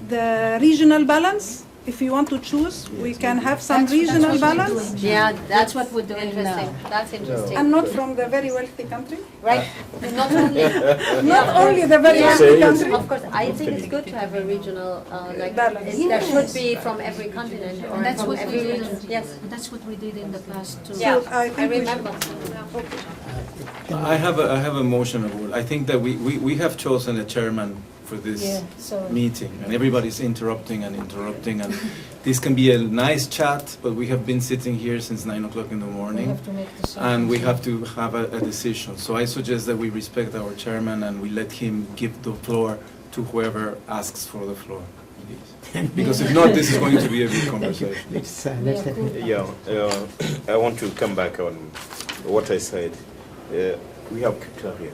the regional balance. If you want to choose, we can have some regional balance. Yeah, That's what we're doing interesting. now. That's interesting. And not from the very wealthy country. Right. Not only. Not only the very wealthy country. Of course, I think it's good to have a regional balance. There should be from every continent or And that's from what we every did. region. Yes. And that's what we did in the past too. Yeah, I I think we remember. I have a motion of order. I think that we have chosen a chairman for this Yeah, sorry. meeting, and everybody's interrupting, and this can be a nice chat, but we have been sitting here since 9 o'clock in the We morning, have to make decisions. and we have to have a decision. So I suggest that we respect our chairman and we let him give the floor to whoever asks for the floor. Because if not, this is going to be a big conversation. Let's I want to come back on what I said. We have criteria.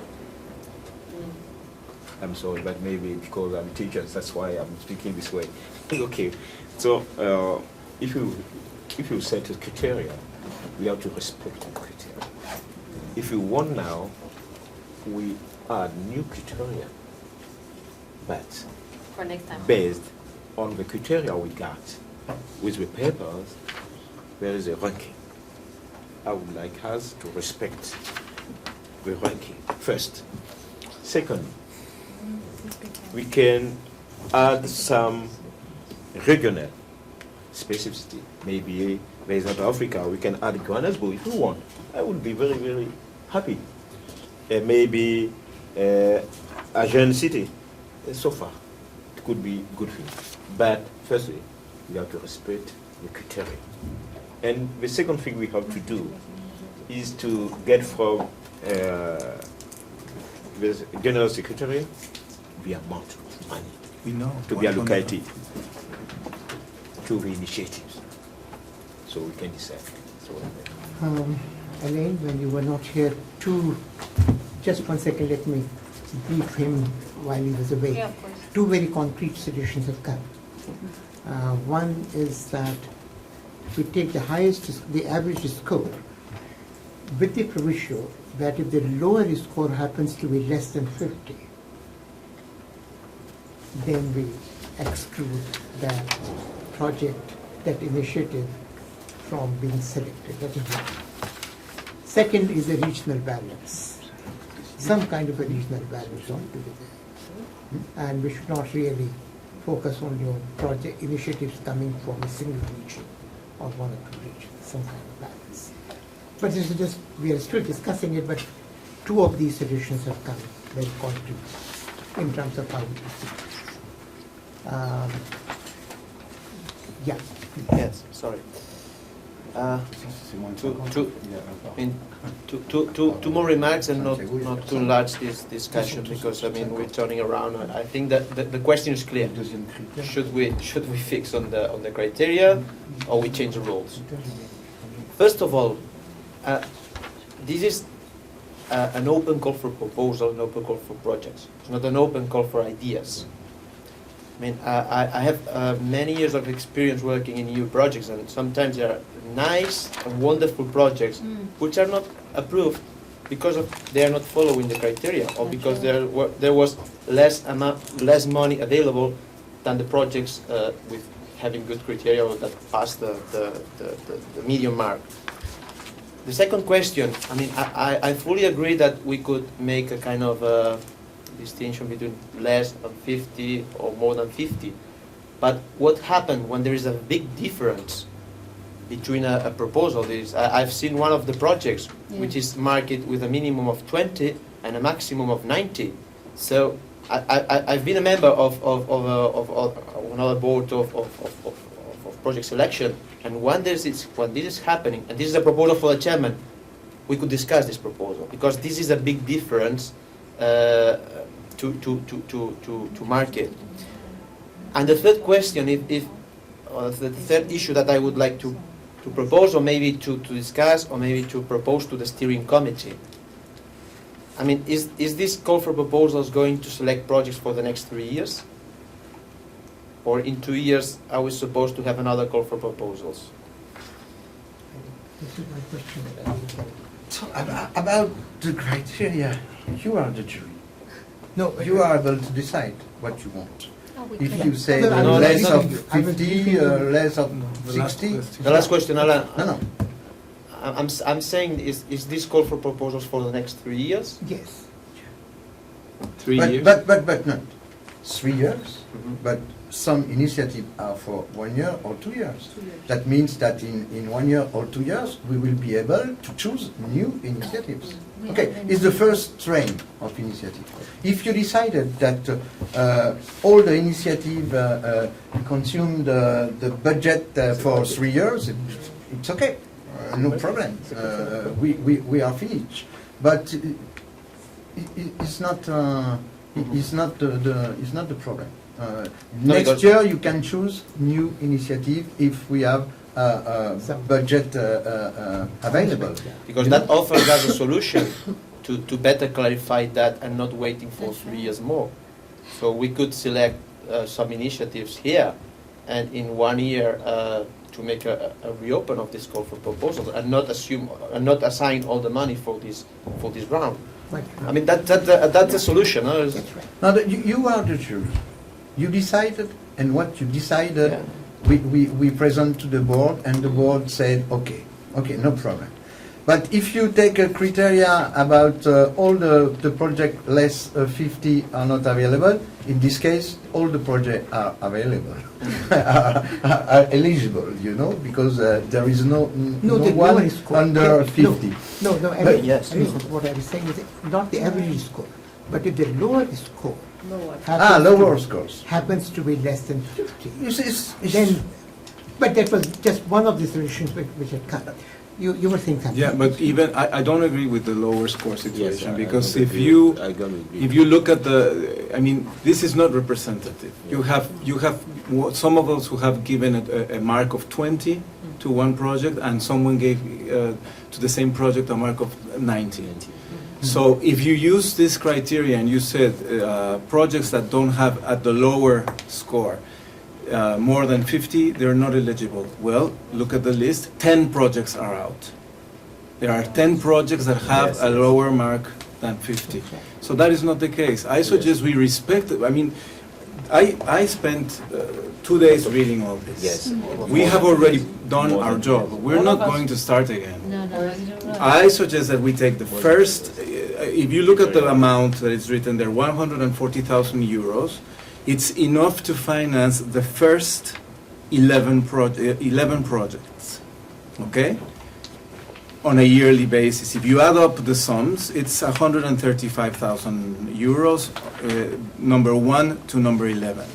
I'm sorry, but maybe because I'm teacher, that's why I'm speaking this way. Okay, so if you set a criteria, we have to respect the criteria. If you want now, we add new criteria, but For next time. based on the criteria we got with the papers, there is a ranking. I would like us to respect the ranking first. Second, we can add some regional specificity. Maybe based on Africa, we can add Johannesburg if we want. I would be very, very happy. Maybe Asian city. So far, it could be good for you. But firstly, we have to respect the criteria. And the second thing we have to do is to get from the General Secretary the amount of money We know. to be allocated to the initiatives, so we can decide. So, Elaine, when you were not here, just 1 second, let me brief him while he was away. Yeah, of course. Two very concrete suggestions have come. One is that we take the average score with the proviso that if the lower score happens to be less than 50, then we exclude that project, that initiative from being selected. That is one. Second is a regional balance. Some kind of a regional balance ought to be there. And we should not really focus only on project initiatives coming from a single region or one or two regions, some kind of balance. But this is just, we are still discussing it, but two of these suggestions have come very concrete in terms of how we proceed. Yeah. Yes, sorry. Two more remarks and not to enlarge this discussion because we're turning around. I think that the question is clear. Should we fix on the criteria or we change the rules? First of all, this is an open call for proposal, an open call for projects. It's not an open call for ideas. I have many years of experience working in EU projects, and sometimes there are nice and wonderful projects which are not approved because they are not following the criteria, or because there was less money available than the projects with having good criteria or that pass the medium mark. The second question, I fully agree that we could make a kind of distinction between less than 50 or more than 50. But what happened when there is a big difference between a proposal? I've seen one of the projects which is marked with a minimum of 20 and a maximum of 90. So I've been a member of another board of project selection, and when this is happening, and this is a proposal for the chairman, we could discuss this proposal, because this is a big difference to market. And the third question, or the third issue that I would like to propose, or maybe to discuss, or maybe to propose to the steering committee. I mean, is this call for proposals going to select projects for the next 3 years? Or in 2 years, are we supposed to have another call for proposals? This is my question. So about the criteria, you are the jury. No, you are able to decide what you want. If you say less of 50, less of 60. The last question, Alan. No. I'm saying, is this call for proposals for the next 3 years? Yes. 3 years? But not 3 years, but some initiatives are for 1 year or 2 years. That means that in 1 year or 2 years, we will be able to choose new initiatives. Okay, it's the first train of initiative. If you decided that all the initiative consume the budget for 3 years, it's okay, no problem. We are finished. But it's not the problem. Next year you can choose new initiative if we have budget available. Because that offers us a solution to better clarify that and not waiting for 3 years more. So we could select some initiatives here, and in 1 year to make a reopen of this call for proposals, and not assign all the money for this round. I mean that's a solution. Huh? Now you are the jury. You decided, and what you decided, we present to the board, and the board said, okay, no problem. But if you take a criteria about all the project less 50 are not available, in this case, all the projects are available, are eligible, because there is no one under 50. No, yes. What I was saying is not the average score, but if the lower score lower scores happens to be less than 50, then, but that was just one of the solutions which had come. You were saying something. Yeah, but even I don't agree with the lower score situation, because if you look at I mean, this is not representative. You have some of us who have given a mark of 20 to one project, and someone gave to the same project a mark of 90. So if you use this criteria and you said projects that don't have at the lower score more than 50, they're not eligible. Well, look at the list. 10 projects are out. There are 10 projects that have a lower mark than 50. So that is not the case. I suggest we respect it. I mean, I spent 2 days reading all this. Yes. We have already done our job. We're not going to start again. I suggest that we take the first, if you look at the amount that is written there, 140,000 euros, it's enough to finance the first 11 projects, okay? On a yearly basis. If you add up the sums, it's 135,000 euros, number 1 to number 11.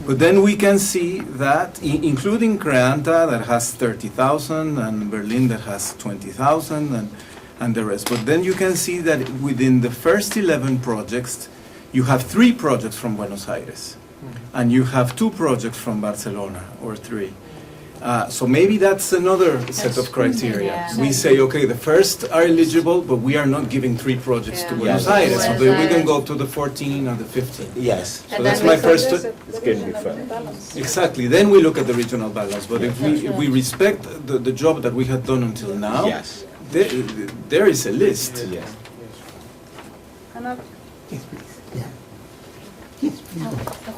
But then we can see that, including Creanta, that has 30,000, and Berlin, that has 20,000, and the rest. But then you can see that within the first 11 projects, you have 3 projects from Buenos Aires, and you have 2 projects from Barcelona, or 3. So maybe that's another set of criteria. We say, okay, the first are eligible, but we are not giving 3 projects to Buenos Aires, so we can go to the 14 or the 15. Yes. So that's my first. It's going to be fun. Exactly. Then we look at the regional balance. But if we respect the job that we have done until now, yes, there is a list. Yes. Yes, please.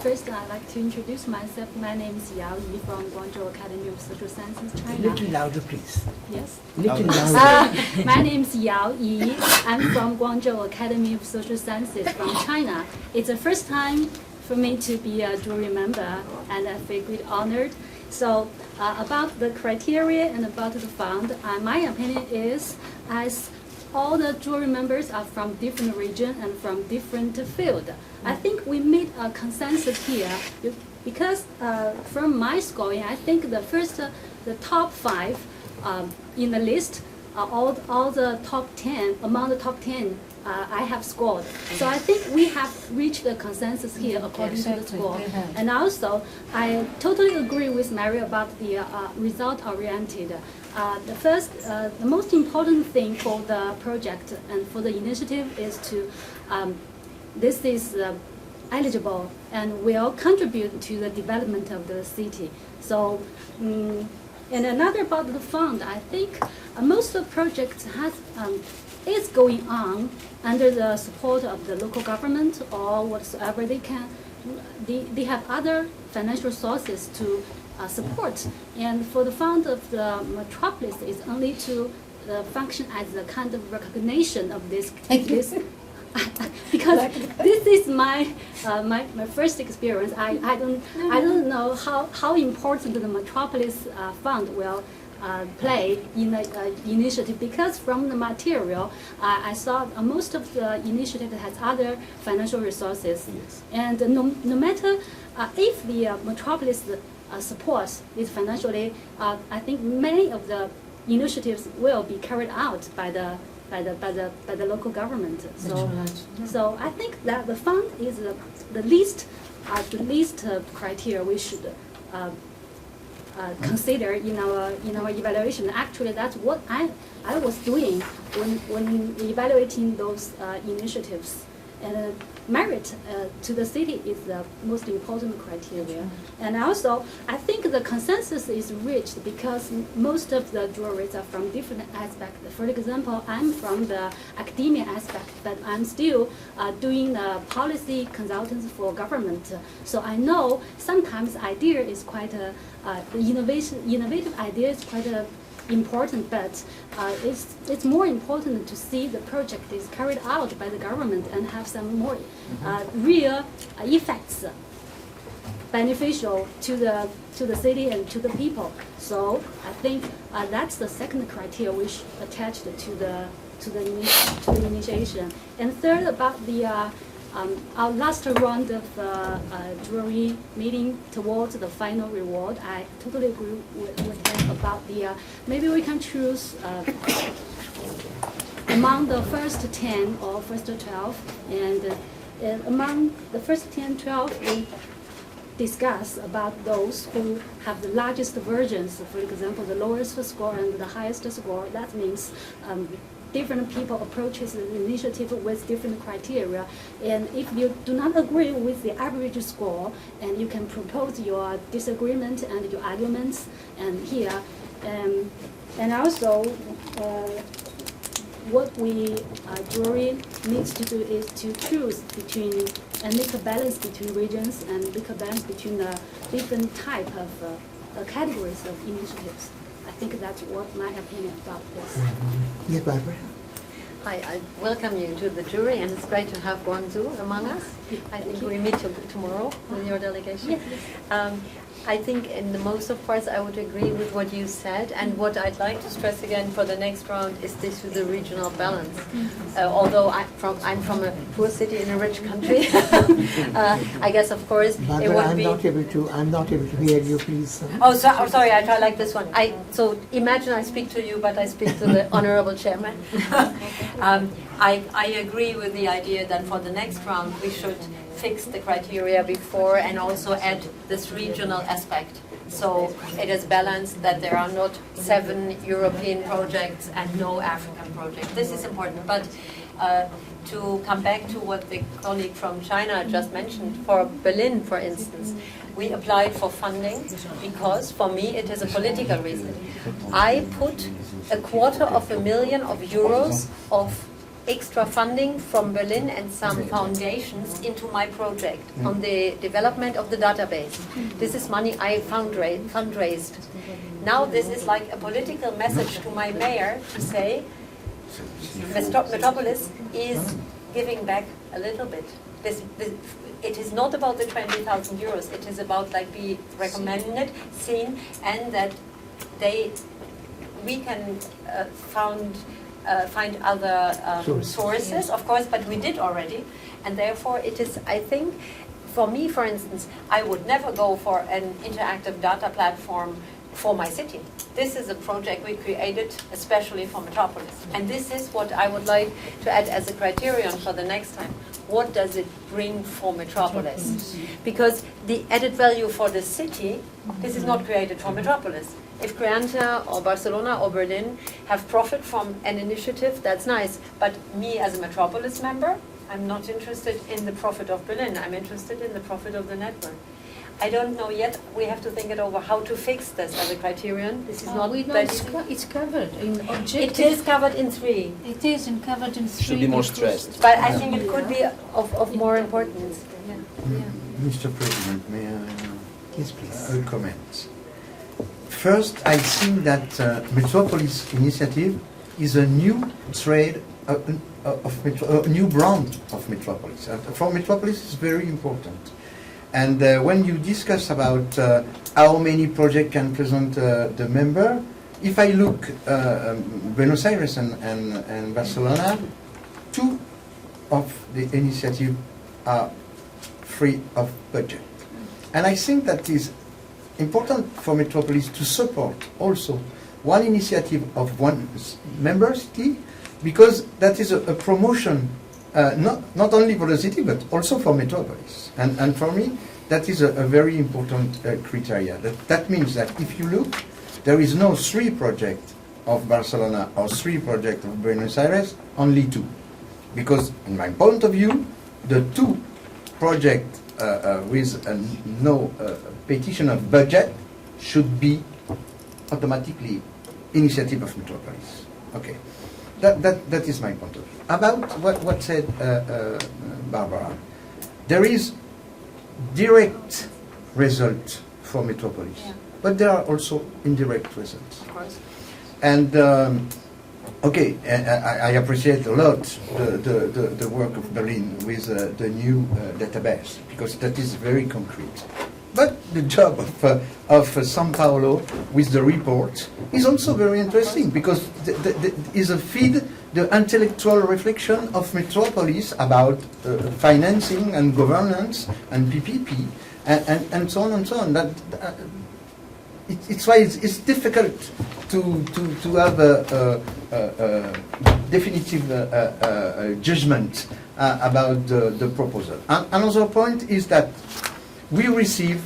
First, I'd like to introduce myself. My name is Yao Yi from Guangzhou Academy of Social Sciences, A China. little louder, please. Yes. Little louder. My name is Yao Yi. I'm from Guangzhou Academy of Social Sciences from China. It's the first time for me to be a jury member, and I feel great honored. So about the criteria and about the fund, my opinion is, as all the jury members are from different region and from different field, I think we made a consensus here because from my scoring, I think the top 5 in the list, all the top 10, among the top 10 I have scored. So I think we have reached a consensus here according to the score. And also, I totally agree with Mary about the result-oriented. The most important thing for the project and for the initiative is to, this is eligible and will contribute to the development of the city. So, and another about the fund, I think most of the projects is going on under the support of the local government or whatsoever they can. They have other financial sources to support. And for the fund of the Metropolis, is only to function as a kind of recognition of this. Because this is my first experience. I don't know how important the Metropolis fund will play in the initiative, because from the material I saw most of the initiative has other financial resources. Yes. And no matter if the Metropolis supports this financially, I think many of the initiatives will be carried out by the local government. So I think that the fund is the least criteria we should consider in our evaluation. Actually, that's what I was doing when evaluating those initiatives. And merit to the city is the most important criteria. And also, I think the consensus is reached because most of the juries are from different aspects. For example, I'm from the academia aspect, but I'm still doing the policy consultants for government. So I know sometimes idea is quite the innovative idea is quite important, but it's more important to see the project is carried out by the government and have some more real effects beneficial to the city and to the people. So I think that's the second criteria which attached to the initiation. And third, about the our last round of jury meeting towards the final reward, I totally agree with him about the, maybe we can choose among the first 10 or first 12, and among the first 10, 12, we discuss about those who have the largest versions. For example, the lowest score and the highest score. That means different people approaches the initiative with different criteria, and if you do not agree with the average score, and you can propose your disagreement and your arguments, and here, and also what we jury needs to do is to choose between and make a balance between regions and make a balance between the different type of categories of initiatives. I think that's what my opinion about this. Yes, Barbara. Hi, I welcome you to the jury, and it's great to have Guangzhou among us. I think we meet tomorrow with your delegation. Yes. I think in the most of parts I would agree with what you said, and what I'd like to stress again for the next round is this with the regional balance. Although I'm from a poor city in a rich country, I guess of course Barbara, it would I'm be. I'm not able to hear you, please. Oh, sorry, I try like this one. So imagine I speak to you, but I speak to the honorable chairman. I agree with the idea that for the next round we should fix the criteria before and also add this regional aspect. So it is balanced, that there are not 7 European projects and no African project. This is important. But to come back to what the colleague from China just mentioned, for Berlin, for instance, we applied for funding because, for me, it is a political reason. I put €250,000 of extra funding from Berlin and some foundations into my project on the development of the database. This is money I fundraised. Now this is like a political message to my mayor to say Metropolis is giving back a little bit. It is not about the €20,000. It is about like be recommended, seen, and that we can find other sources, of course, but we did already, and therefore it is, I think, for me, for instance, I would never go for an interactive data platform for my city. This is a project we created especially for Metropolis. And this is what I would like to add as a criterion for the next time. What does it bring for Metropolis? Because the added value for the city, this is not created for Metropolis. If Creanta or Barcelona or Berlin have profit from an initiative, that's nice. But me as a Metropolis member, I'm not interested in the profit of Berlin. I'm interested in the profit of the network. I don't know yet. We have to think it over how to fix this as a criterion. This is not we know that it's covered in objective. It is covered in 3. It is covered in 3. Should be more stressed. But I think it could be of more importance. Mr. President, may I yes, please. comment? First, I think that Metropolis initiative is a new trade a new brand of Metropolis. For Metropolis, it's very important. And when you discuss about how many projects can present the member, if I look Buenos Aires and Barcelona, 2 of the initiative are free of budget. And I think that is important for Metropolis to support also one initiative of one member city, because that is a promotion not only for the city but also for Metropolis. And for me, that is a very important criteria. That means that if you look, there is no 3 projects of Barcelona or 3 projects of Buenos Aires, only 2. Because in my point of view, the 2 projects with no petition of budget should be automatically initiative of Metropolis. Okay. That is my point of view. About what said Barbara, there is direct result for Metropolis, but there are also indirect results. Of course. And okay, I appreciate a lot the work of Berlin with the new database, because that is very concrete. But the job of São Paulo with the report is also very interesting, because is a feed the intellectual reflection of Metropolis about financing and governance and PPP and so on and so on. It's why it's difficult to have a definitive judgment about the proposal. Another point is that we receive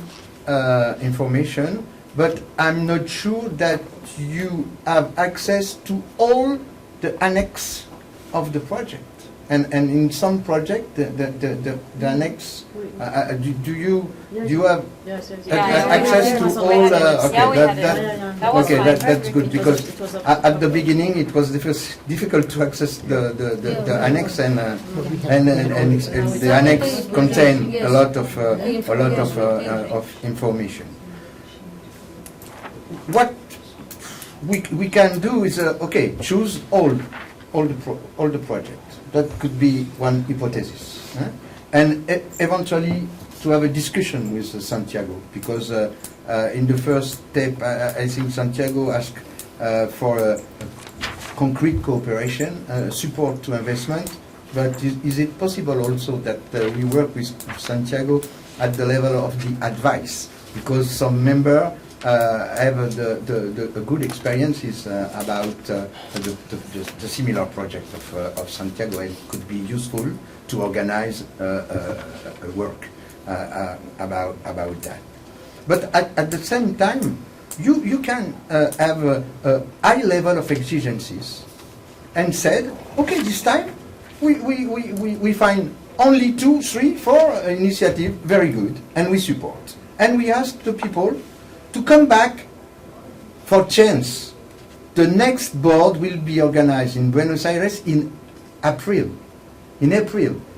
information, but I'm not sure that you have access to all the annex of the project. And in some project, the annex, do you have access to all? That's good, because at the beginning it was difficult to access the annex, and the annex contained a lot of information. What we can do is choose all the projects. That could be one hypothesis, and eventually to have a discussion with Santiago, because in the first step I think Santiago asked for a concrete cooperation, support to investment. But is it possible also that we work with Santiago at the level of the advice, because some member have the good experiences about the similar project of Santiago, and could be useful to organize a work about that. But at the same time, you can have a high level of exigencies and said, okay, this time we find only 2, 3, 4 initiatives very good, and we support. And we ask the people to come back for chance. The next board will be organized in Buenos Aires in April.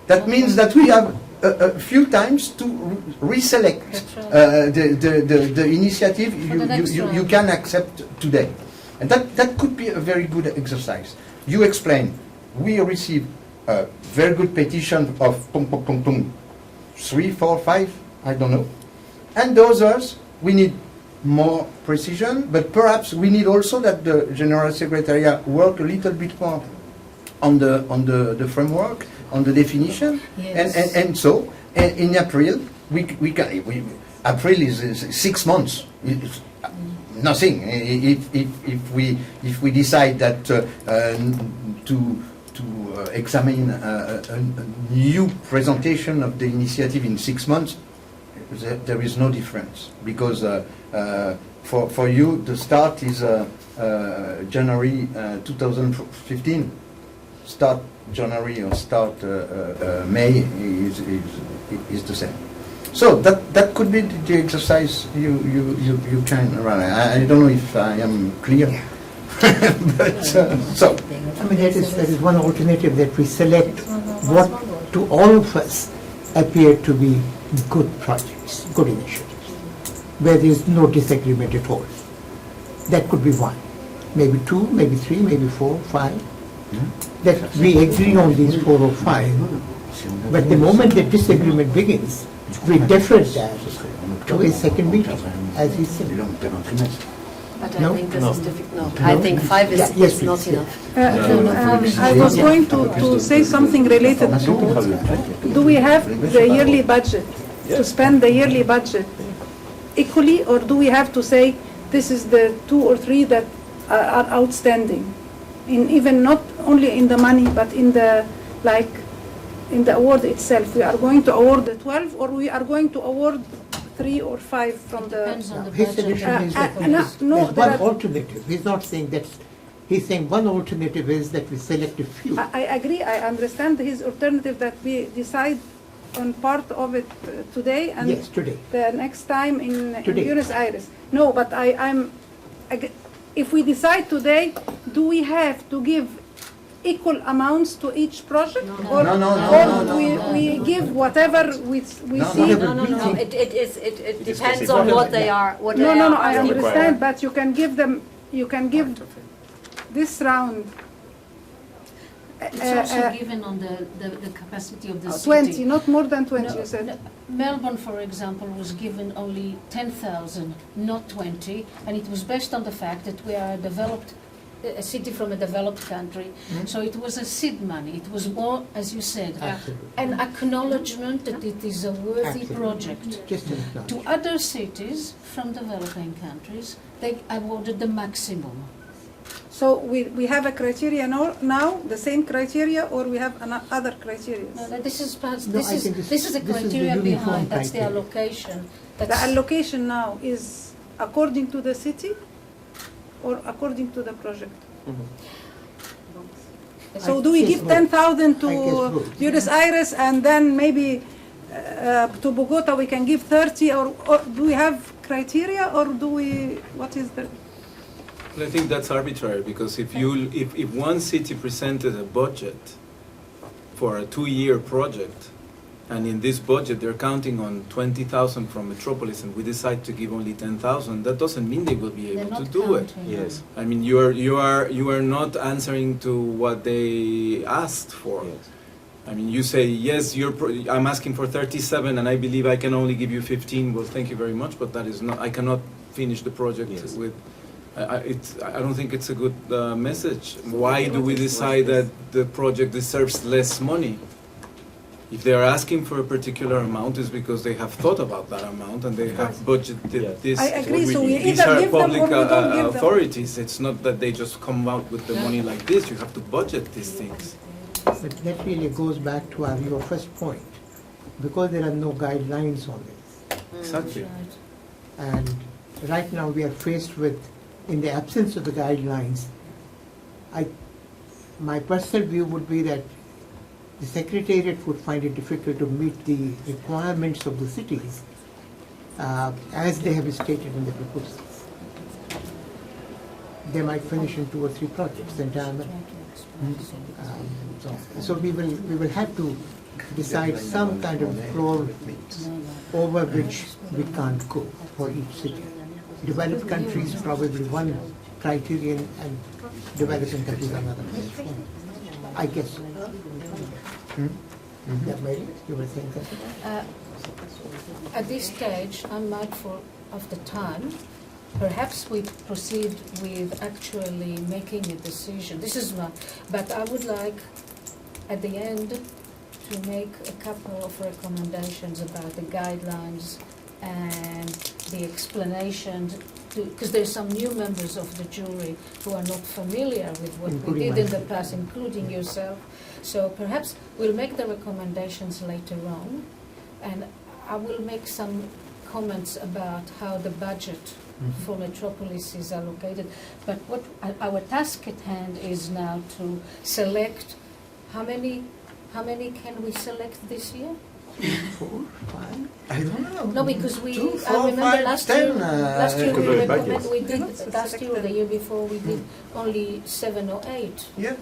That means that we have a few times to reselect the initiative you can accept today. And that could be a very good exercise. You explain, we receive a very good petition of 3, 4, 5, I don't know. And the others, we need more precision, but perhaps we need also that the General Secretariat work a little bit more on the framework, on the definition, Yes. and so in April April is 6 months. nothing. If we decide that to examine a new presentation of the initiative in 6 months, there is no difference, because for you the start is January 2015. Start January or start May is the same. So that could be the exercise you can run. I don't know if I am clear, but so. I mean, that is one alternative, that we select what to all of us appear to be good projects, good initiatives, where there is no disagreement at all. That could be one, maybe two, maybe three, maybe four, five. That we agree on these 4 or 5, but the moment the disagreement begins, we defer that to a second meeting, as he said. But No? I think this No. is difficult. No? I think 5 is, Yeah, yes, is not please, enough. I was going to say something related to, do we have the yearly budget, to spend the yearly budget equally, or do we have to say this is the 2 or 3 that are outstanding? In even not only in the money, but in the, like, in the award itself. We are going to award the 12, or we are going to award 3 or 5 from the... Depends on the His budget. suggestion is that there's there's one alternative. He's not saying that. He's saying one alternative is that we select a few. I agree, I understand his alternative that we decide on part of it today, and Yes, today. the next time in Today. Buenos Aires. No, but if we decide today, do we have to give equal amounts to each project? Or, No, no, no, or no, no, we give whatever we see? No. It depends on what they are. What No, they no, no, are I asking understand, for. but you can give them, you can give this round. It's also given on the capacity of the city. 20, not more than 20, No, you said. no. Melbourne, for example, was given only 10,000, not 20, and it was based on the fact that we are a city from a developed country. So it was a seed money. It was more, as you said, an acknowledgement that it is a worthy project. Just an acknowledgement. To other cities from developing countries, they awarded the maximum. So we have a criteria now, the same criteria, or we have other criteria? No, this is I think this is the this is the criteria uniform behind. That's the criteria. allocation. The allocation now is according to the city or according to the project? So do we give 10,000 to Buenos Aires, and then maybe to Bogota we can give 30, or do we have criteria, or do we, what is the? I think that's arbitrary, because if one city presented a budget for a 2-year project, and in this budget they're counting on 20,000 from Metropolis, and we decide to give only 10,000, that doesn't mean they will be able to do it. Yes. I mean, you are not answering to what they asked for. Yes. I mean, you say, yes, I'm asking for 37 and I believe I can only give you 15. Well, thank you very much, but that is not, I cannot finish the project Yes. with, I don't think it's a good message. Why do we decide that the project deserves less money? If they are asking for a particular amount, it's because they have thought about that amount and they have budgeted this. I agree, so we These either are give them or public we don't give them. authorities. It's not that they just come out with the money like this. You have to budget these things. But that really goes back to your first point, because there are no guidelines on this. Exactly. And right now we are faced with, in the absence of the guidelines, my personal view would be that the Secretariat would find it difficult to meet the requirements of the cities as they have stated in the proposals. They might finish in 2 or 3 projects entirely. So we will have to decide some kind of floor over which we can't go for each city. Developed countries probably one criterion and developing countries another. I guess. Yeah, Mary, you were saying something? At this stage, I'm mindful of the time. Perhaps we proceed with actually making a decision. This is not, but I would like at the end to make a couple of recommendations about the guidelines and the explanations, because there's some new members of the jury who are not familiar with what we did in the past, including yourself. So perhaps we'll make the recommendations later on, and I will make some comments about how the budget for Metropolis is allocated. But what our task at hand is now to select how many can we select this year? 4, 5, I don't know. No, because we. 2, 4, I remember 5, last 10. year we did last year or the year before we did only 7 or 8. Yeah.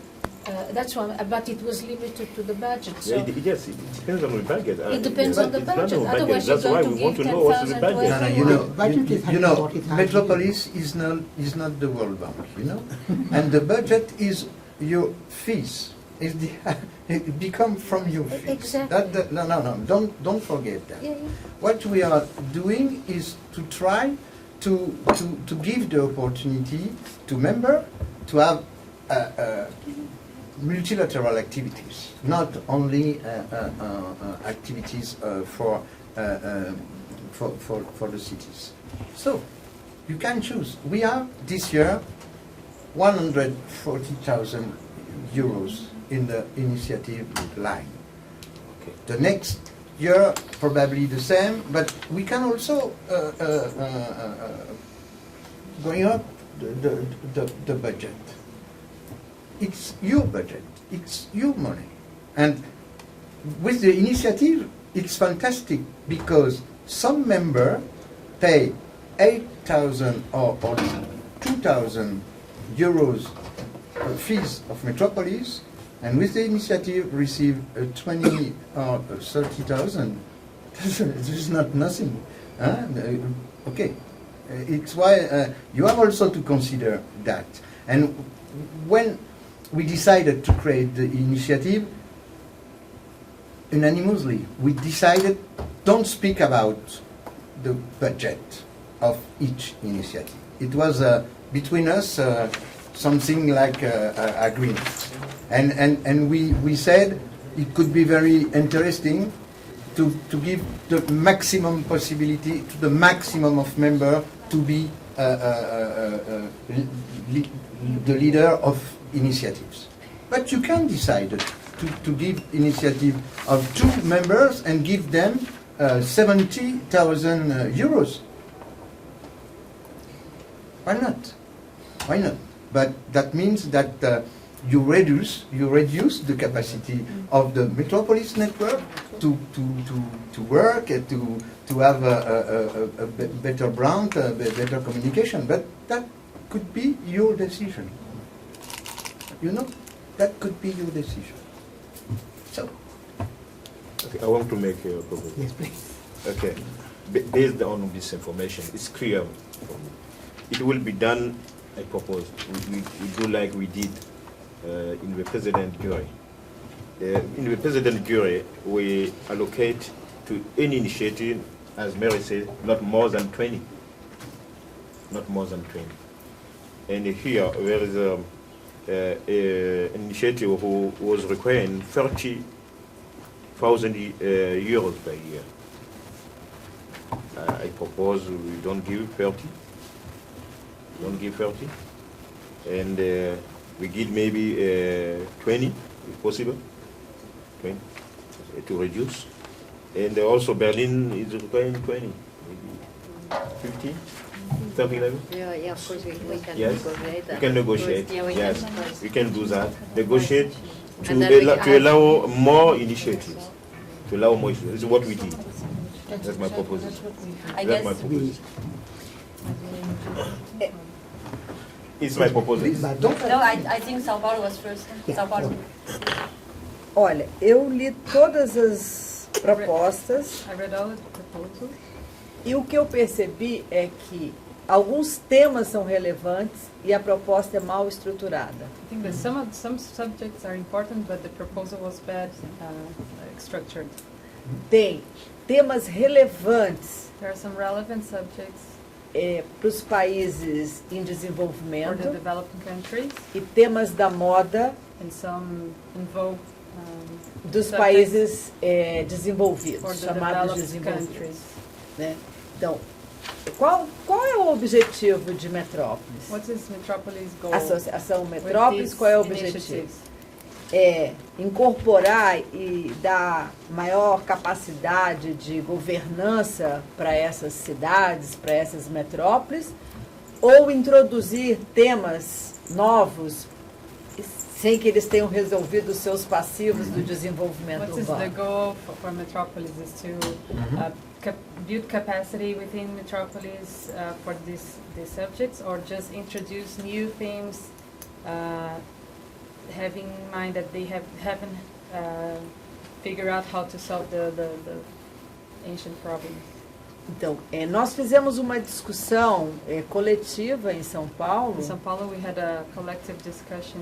That's why, but it was limited to the budget. So Yes, it depends on the budget. it depends on the budget. Otherwise, That's you're why going we to want give to know what's the 10,000 budget. to You know, everyone. you know, Metropolis is not the World Bank, you know, and the budget is your fees. Is the it become from your fees. Exactly. No. Don't forget that. Yeah. What we are doing is to try to give the opportunity to members to have multilateral activities, not only activities for the cities. So you can choose. We have this year 140,000 euros in the initiative line. Okay. The next year probably the same, but we can also going up the budget. It's your budget, it's your money. And with the initiative, it's fantastic because some member pay 8,000 or 2,000 euros fees of Metropolis, and with the initiative receive 20 or 30,000. This is not nothing. Huh? Okay, it's why you have also to consider that. And when we decided to create the initiative, unanimously, we decided don't speak about the budget of each initiative. It was between us something like agreement. And we said it could be very interesting to give the maximum possibility to the maximum of members to be the leader of initiatives. But you can decide to give initiative of 2 members and give them 70,000 euros. Why not? Why not? But that means that you reduce the capacity of the Metropolis network to work, to have a better brand, better communication. But that could be your decision. You know, that could be your decision. So. Okay, I want to make a proposal. Yes, please. Okay, based on this information, it's clear for me. It will be done, I propose, we do like we did in the President jury. In the President jury, we allocate to any initiative, as Mary said, not more than 20. Not more than 20. And here, there is an initiative who was requiring 30,000 euros per year. I propose we don't give 30. Don't give 30. And we give maybe 20, if possible. 20 to reduce. And also Berlin is requiring 20, maybe 15, something like that. Yeah, of course we can Yes, negotiate that. we can negotiate. Yeah, we Yes, can. we can do that. Negotiate And then we to allow more initiatives. To allow more initiatives. This is what we did. That's my proposition. I That's my guess proposition. It's my proposition. No, I think São Paulo was first. São Paulo. Olha, eu li todas as propostas I read all the proposals. e o que eu percebi é que alguns temas são relevantes e a proposta é mal estruturada. I think that some subjects are important, but the proposal was bad structured. Tem temas relevantes There are some relevant subjects para os países em for desenvolvimento the developing countries e temas da moda and some involve dos subjects países for desenvolvidos, the chamados developed desenvolvidos. countries. Né? Então, qual é o objetivo de Metrópolis? What is Metropolis' goal? Associação with Metrópolis, these qual é o objetivo? initiatives? É incorporar e dar maior capacidade de governança para essas cidades, para essas metrópoles, ou introduzir temas novos sem que eles tenham resolvido os seus passivos do desenvolvimento What is the urbano. goal for Metropolis is to build capacity within Metropolis for these subjects, or just introduce new themes, having in mind that they haven't figured out how to solve the ancient problems. Então, nós fizemos uma discussão coletiva em São Paulo. In São Paulo, we had a collective discussion.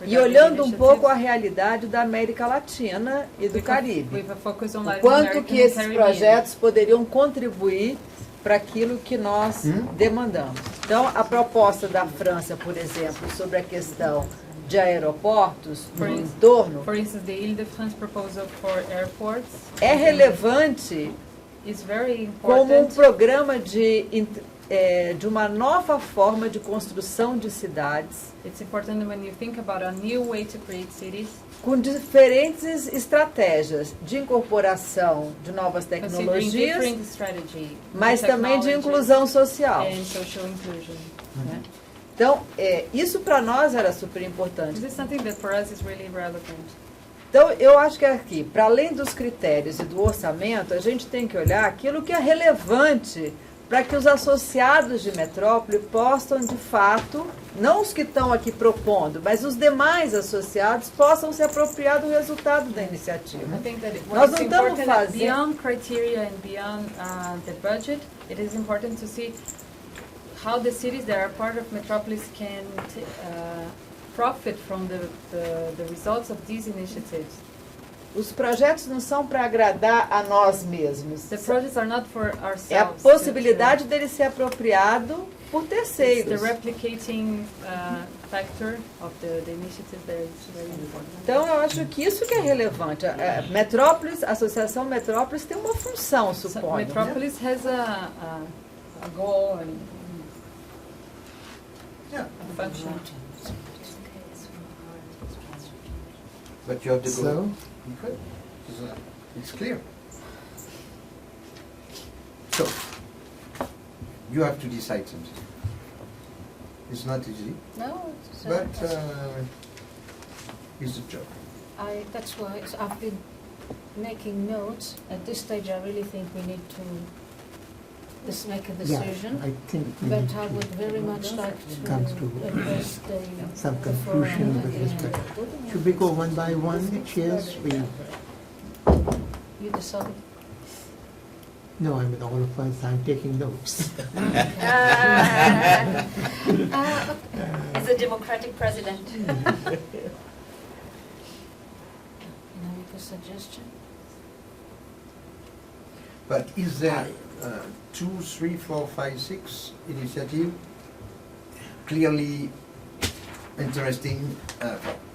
E olhando um pouco a realidade da América Latina e do Caribe. O quanto que esses projetos poderiam contribuir para aquilo que nós demandamos. Então, a proposta da França, por exemplo, sobre a questão de aeroportos no entorno, For instance, the Ile-de-France proposal for airports é relevante is very como um important. programa de uma nova forma de construção de cidades. It's important when you think about a new way to create cities. Com diferentes estratégias de incorporação de novas Considering tecnologias, different strategy, mas new também de technologies inclusão social. and social inclusion. Né? Então, isso para nós era super importante. This is something that for us is really relevant. Então, eu acho que aqui, para além dos critérios e do orçamento, a gente tem que olhar aquilo que é relevante para que os associados de metrópole possam, de fato, não os que estão aqui propondo, mas os demais associados possam se apropriar do resultado da iniciativa. I think that Nós what's não estamos important fazendo... beyond criteria and beyond the budget, it is important to see how the cities that are part of Metropolis can profit from the results of these initiatives. Os projetos não são para agradar a nós mesmos. The projects are not for ourselves. É a possibilidade dele ser apropriado por It's terceiros. the replicating factor of the initiative that is very important. Então, eu acho que isso que é relevante. A Metrópolis, a Associação Metrópolis tem uma função, So suponho. Metropolis has a goal and Yeah. a function. But you have the So? goal. Okay. It's clear. So, you have to decide something. It's not easy, No, but it's a job. that's why I've been making notes. At this stage, I really think we need to make a decision. I think we But need I would very much like come to to address some the forum. conclusion with respect. Should we go one by one? Cheers. You decide. No, I mean all of us. I'm taking notes. As a democratic president. Can I make a suggestion? But is there 2, 3, 4, 5, 6 initiative clearly interesting,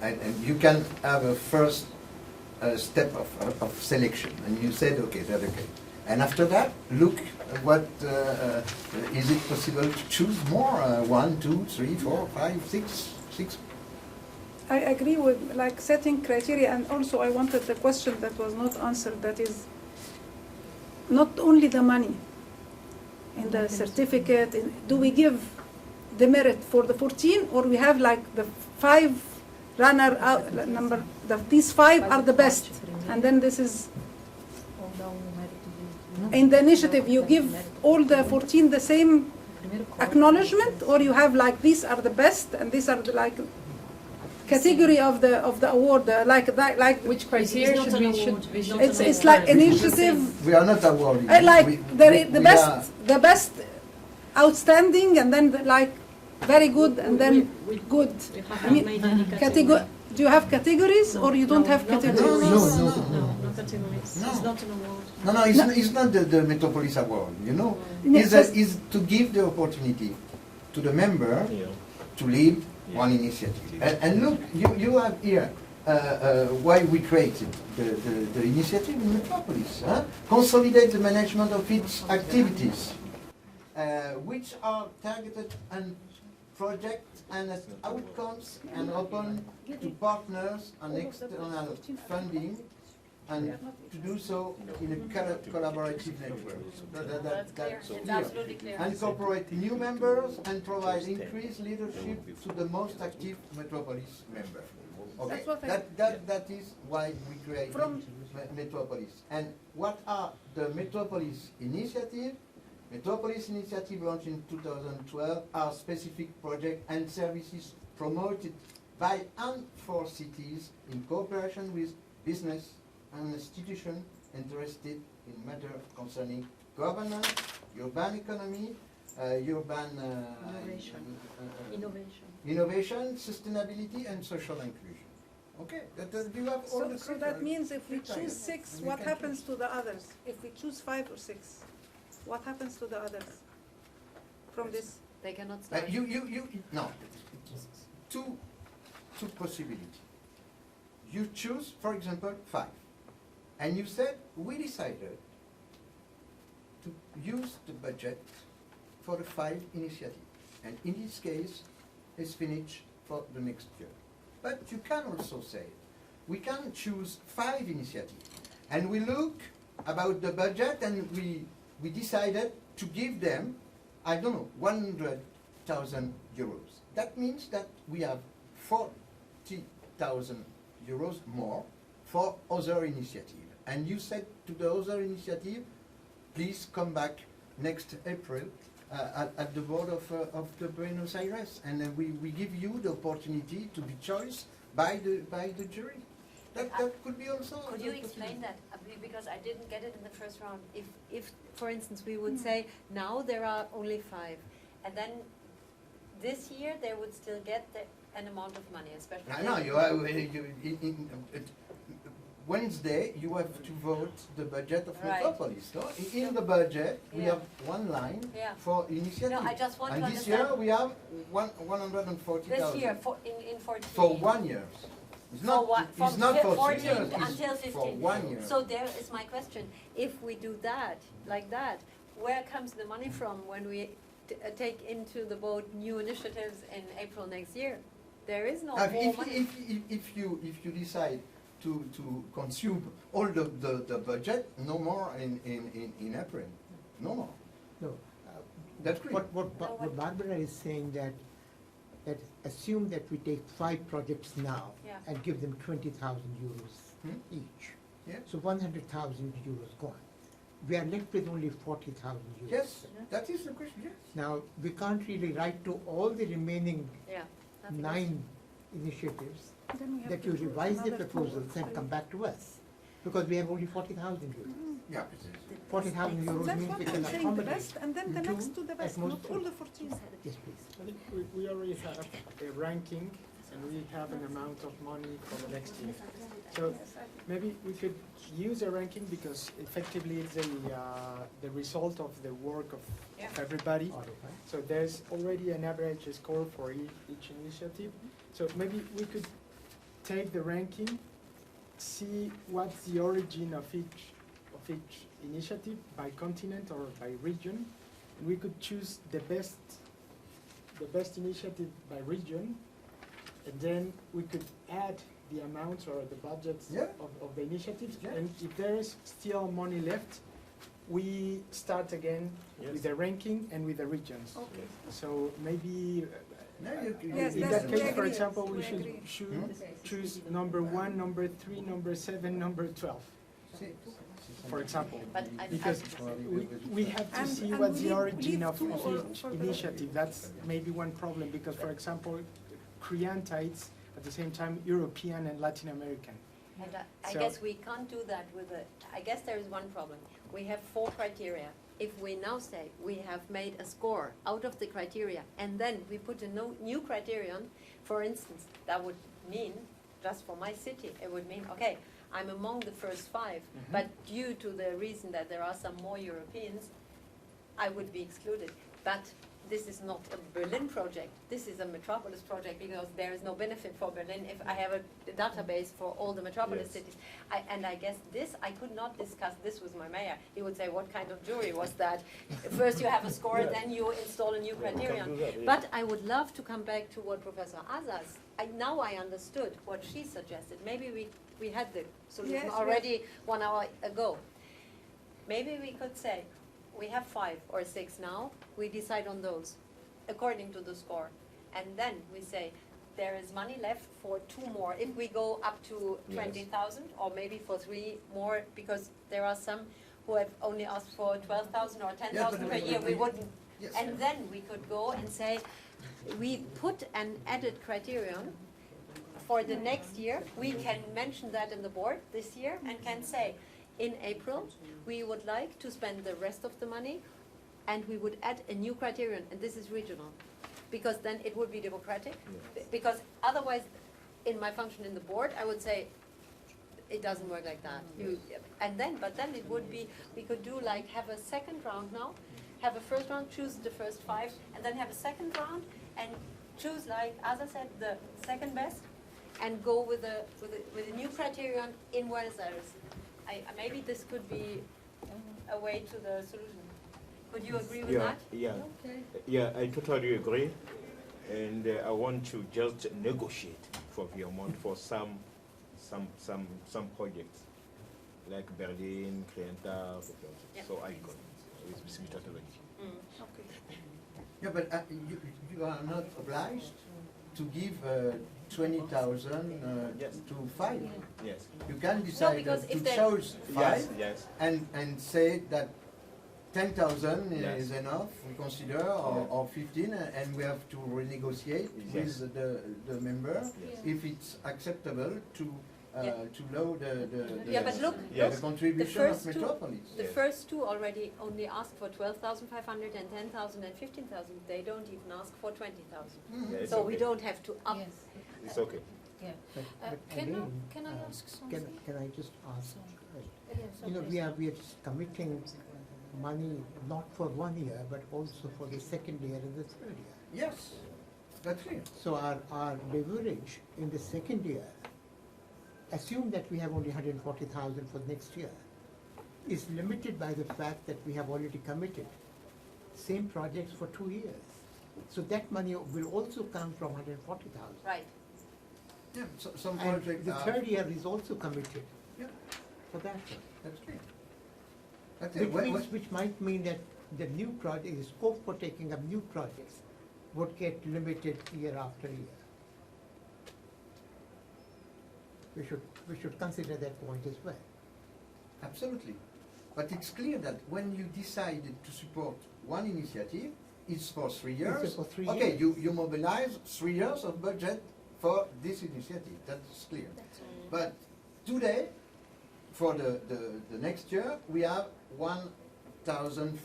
and you can have a first step of selection, and you said, okay, that's okay. And after that, look what is it possible to choose more? 1, 2, 3, 4, 5, 6. I agree with like setting criteria, and also I wanted the question that was not answered, that is not only the money in the certificate. Do we give the merit for the 14, or we have like the 5 runner out number? These 5 are the best, and then this is in the initiative. You give all the 14 the same acknowledgement, or you have like these are the best, and these are the like category of the award, like which criteria should we it's like initiative. We are not awarding. The best, outstanding, and then like very good, and then good. I mean, do you have categories, or you don't have categories? No categories. No. It's not an award. No, it's not the Metropolis Award, you know. Yes, It's to give the opportunity to the member to lead one initiative. And look, you have here why we created the initiative in Metropolis. Consolidate the management of its activities, which are targeted and projects and as outcomes and open to partners and external funding, and to do so in a collaborative network. That's clear. Incorporate new members and provide increased leadership to the most active Metropolis members. Okay, that is why we created Metropolis. And what are the Metropolis initiative? Metropolis initiative launched in 2012 are specific projects and services promoted by and for cities in cooperation with business and institutions interested in matters concerning governance, urban economy, innovation, sustainability, and social inclusion. Okay, you have all the so that means if we criteria. choose 6, what happens to the others? If we choose 5 or 6, what happens to the others from this? They cannot start. No. Two possibilities. You choose, for example, 5. And you said, we decided to use the budget for the 5 initiatives. And in this case, it's finished for the next year. But you can also say, we can choose 5 initiatives. And we look about the budget and we decided to give them, I don't know, 100,000 euros. That means that we have 40,000 euros more for other initiatives. And you said to the other initiative, please come back next April at the board of the Buenos Aires, and we give you the opportunity to be chosen by the jury. That could be also. Could you explain that? Because I didn't get it in the first round. If for instance, we would say now there are only 5, and then this year they would still get an amount of money, especially. No, Wednesday you have to vote the budget of Metropolis. No? In the budget we have one line for initiative. No, I just want to and this year we have 140,000. This year in 14. For 1 year. It's not for 14 2 years, until it's 15. for 1 year. So there is my question. If we do that, like that, where comes the money from when we take into the vote new initiatives in April next year? There is no more money. If you decide to consume all the budget, no more in April. No more. No. That's great. What Barbara is saying that assume that we take 5 projects now and give them 20,000 euros each. Yeah. So 100,000 euros gone. We are left with only 40,000 euros. Yes, that is the question. Yes. Now we can't really write to all the remaining 9 initiatives that you revise the proposals and come back to us, because we have only 40,000 euros. Yeah. 40,000 euros That's means what we I'm can saying, the accommodate best, and then the next to the best, most not all the 14. Yes, please. I think we already have a ranking, and we have an amount of money for the next year. So maybe we could use a ranking because effectively it's the result of the work of everybody. So there's already an average score for each initiative. So maybe we could take the ranking, see what's the origin of each initiative by continent or by region, and we could choose the best initiative by region, and then we could add the amounts or the budgets of the initiatives, and if there is still money left, we start again with the ranking and with the regions. Okay. So maybe in that case, for example, we should choose number 1, number 3, number 7, number 12. For example, because we have to see what's the origin of each initiative. That's maybe one problem, because, for example, Koreanites at the same time European and Latin American. And I guess we can't do that with I guess there is one problem. We have 4 criteria. If we now say we have made a score out of the criteria and then we put a new criterion, for instance, that would mean, just for my city, it would mean, okay, I'm among the first 5, but due to the reason that there are some more Europeans, I would be excluded. But this is not a Berlin project, this is a Metropolis project, because there is no benefit for Berlin if I have a database for all the Metropolis Yes. cities. And I guess this, I could not discuss this with my mayor. He would say, what kind of jury was that? First you have a score, Yes. then you install a new Yeah, we can criterion. do that, yeah. But I would love to come back to what Professor Azaz, now I understood what she suggested. Maybe we had the solution Yes, already 1 hour ago. Maybe we could say, we have 5 or 6 now, we decide on those according to the score. And then we say, there is money left for 2 more. If we go up to Yes. 20,000, or maybe for 3 more, because there are some who have only asked for 12,000 or 10,000 per year, we wouldn't. Yes. And then we could go and say, we put an added criterion for the next year. We can mention that in the board this year and can say, in April, we would like to spend the rest of the money, and we would add a new criterion, and this is regional, because then it would be democratic. Because otherwise, in my function in the board, I would say, it doesn't work like that. But then it would be, we could do like, have a second round now, have a first round, choose the first 5, and then have a second round, and choose, like Asa said, the second best, and go with a new criterion in Buenos Aires. Maybe this could be a way to the solution. Could you agree with that? Yeah, Okay. yeah, I totally agree. And I want to just negotiate for Vermont for some projects, like Berlin, Clienta, Yeah. so I could. It's totally. Okay. Yeah, but you are not obliged to give 20,000 to 5. Yes. You can decide because to if they- choose 5 Yes. and say that 10,000 Yes. is enough, we consider, or 15, and we have to renegotiate Yes. with the member Yes. if it's acceptable to lower the Yeah, but look, the contribution of Metropolis. The first 2 already only asked for 12,500 and 10,000 and 15,000. They don't even ask for 20,000. Yeah, it's So we okay. don't have to up. Yes. It's okay. Yeah. But Can I ask something? Can I just ask? Yes, You know, okay. we are just committing money not for 1 year, but also for the second year and the third year. Yes, that's clear. So our leverage in the second year, assume that we have only 140,000 for next year, is limited by the fact that we have already committed same projects for 2 years. So that money will also come from 140,000. Right. Yeah, some And projects the are- third year is also committed Yeah, for that one. that's clear. That's it. Which might mean that the new project, the scope for taking up new projects would get limited year after year. We should consider that point as well. Absolutely. But it's clear that when you decided to support one initiative, it's for 3 years. It's for 3 Okay, years. you mobilize 3 years of budget for this initiative. That's clear. But today, for the next year, we have 140,000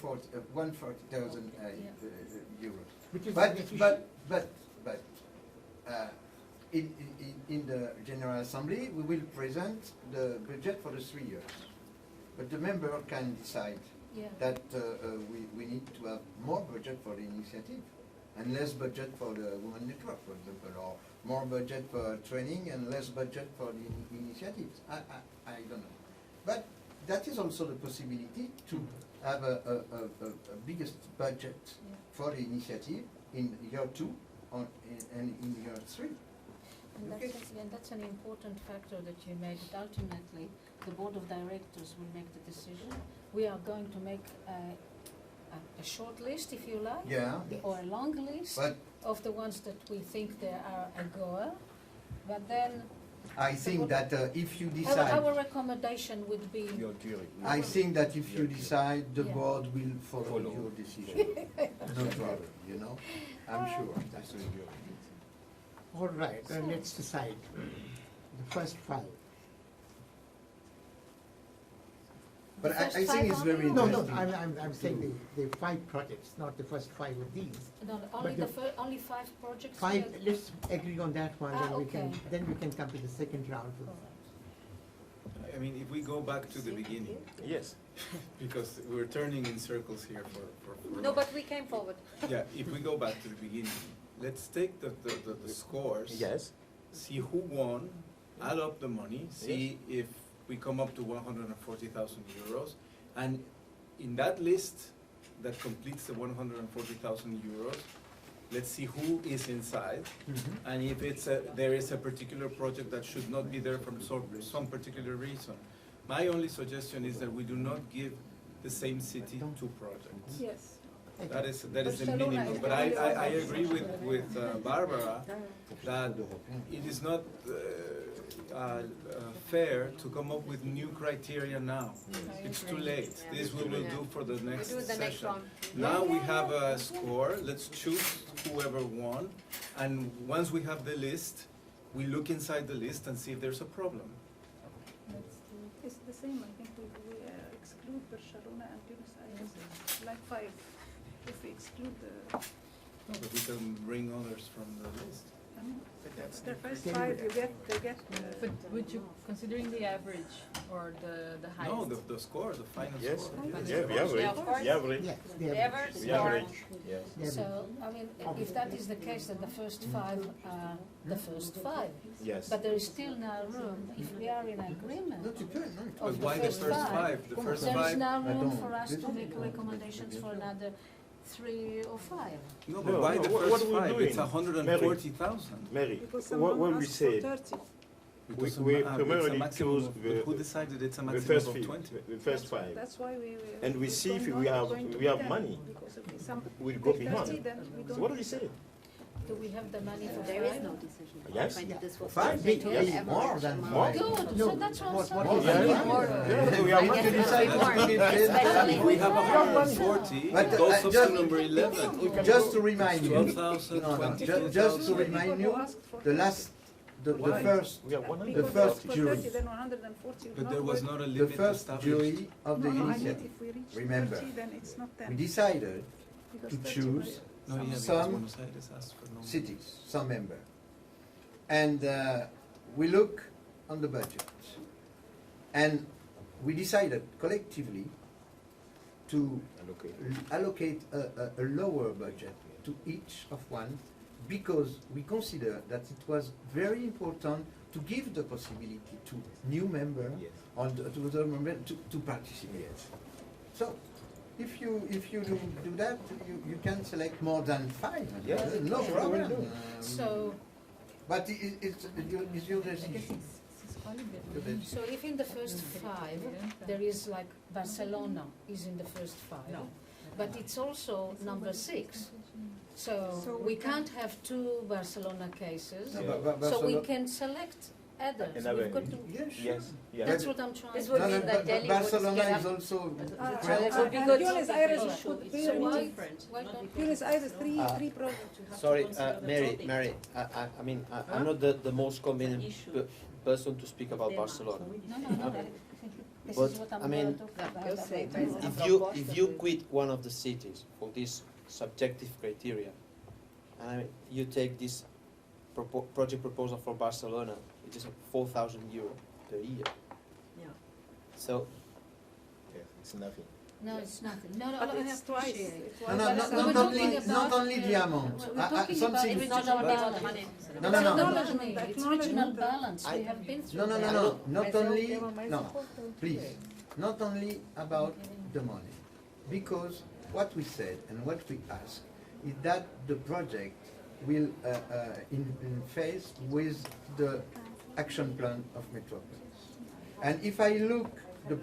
euros. Which is But in the General Assembly, we will present the budget for the 3 years. But the member can decide Yeah. that we need to have more budget for the initiative and less budget for the Women Network, for example, or more budget for training and less budget for the initiatives. I don't know. But that is also the possibility to have a biggest budget for the initiative in year 2 and in year 3. And that's an important factor that you made. That ultimately, the board of directors will make the decision. We are going to make a short list, if you like, Yeah. or a long list But- of the ones that we think they are a goer. But then I think that if you our decide, recommendation would be Your jury. I think that if you Your jury. decide, the Yeah. board will follow your decision. No problem, you know? I'm sure. That's the jury. All right, then let's decide. The first 5. But I First think five it's only? very No, interesting. I'm saying the 5 projects, not the first 5 of these. no, But only 5 projects. 5, here? let's agree on that one, Ah, then we okay. can come to the second round. I mean, if we go back to the beginning. Yes. Because we're turning in circles here for No, but we came forward. Yeah, if we go back to the beginning, let's take the scores. Yes. See who won, add up the money, see if we come up to 140,000 euros, and in that list that completes the 140,000 euros, let's see who is inside, and if there is a particular project that should not be there from some particular reason. My only suggestion is that we do not give the same city two projects. Yes. That is the minimum. But I agree with Barbara that it is not fair to come up with new criteria now. It's too late. This we will do for the next session. Now we have a score. Let's choose whoever won, and once we have the list, we look inside the list and see if there's a problem. It's the same. I think we exclude Barcelona and Buenos Aires, like 5. If we exclude the... No, but we can bring others from the list. But that's the first 5 you get. But would you, considering the average or the highest? No, the score, the final yes. score. Yeah, the average. Yeah, of course. The average. Yes, the average. The average. Yes. So, I mean, if that is the case, then the first 5 are the first 5. Yes. But there is still now room, if we are in agreement. But why the first 5? The first 5? There is now room for us to make recommendations for another 3 or 5. No, but why the what first are we 5? doing? It's 140,000. Mary, Because when we said we primarily choose who decided it's a the maximum first of 5, 20? the first 5, That's why and we see if we have money. We'll go beyond. So what do we say? Do we have the money for There is 5? no decision. Yes. 5 big is more than More? 5. Good, so that's what I'm What saying. Yeah, we I have guess to it will decide be to more, put it in. especially If we have 140, But, it goes up just- to number 11. Just to remind you, 12,000, no, 22,000. just to remind you, the first We have 100. The first jury. Then 140 But there was not a the limit first established. jury of the I mean, initiative, if we reach remember, 30, then it's not 10. we decided Because to 30 choose No, yeah, because some Buenos Aires asked for no. cities, some member. And we look on the budget. And we decided collectively to allocate a lower budget to each of one, because we consider that it was very important to give the possibility to new member to other member to participate. So if you do that, you can select more than 5. Yes. No problem. So, But it's your decision. so if in the first 5, there is like Barcelona is in the first 5, but it's also number 6. So we can't have 2 Barcelona cases, No, but so we Barcelona- can select others. Another We've got to, Yes. Yeah. that's what I'm trying This to would No, mean no, that but Delhi would Barcelona get is up. also It would be good. Buenos Aires It should be be so really different. Why don't we- Buenos Aires, three projects. Sorry, Mary, I mean, I'm not the most convenient person to speak about Barcelona. No. This But, is what I'm I mean, going to talk about. If you quit one of the cities for this subjective criteria, and I mean, you take this project proposal for Barcelona, it is 4,000 euro per year. Yeah. So, It's nothing. No, it's nothing. No, But I it's twice. appreciate it. No, not only the amount. We're talking about Something. regional balance. No, no, no. Acknowledgement, it's regional balance. We have been through No, that. not only, no, please, not only about the money, because what we said and what we ask is that the project will in phase with the action plan of Metropolis. And if I look the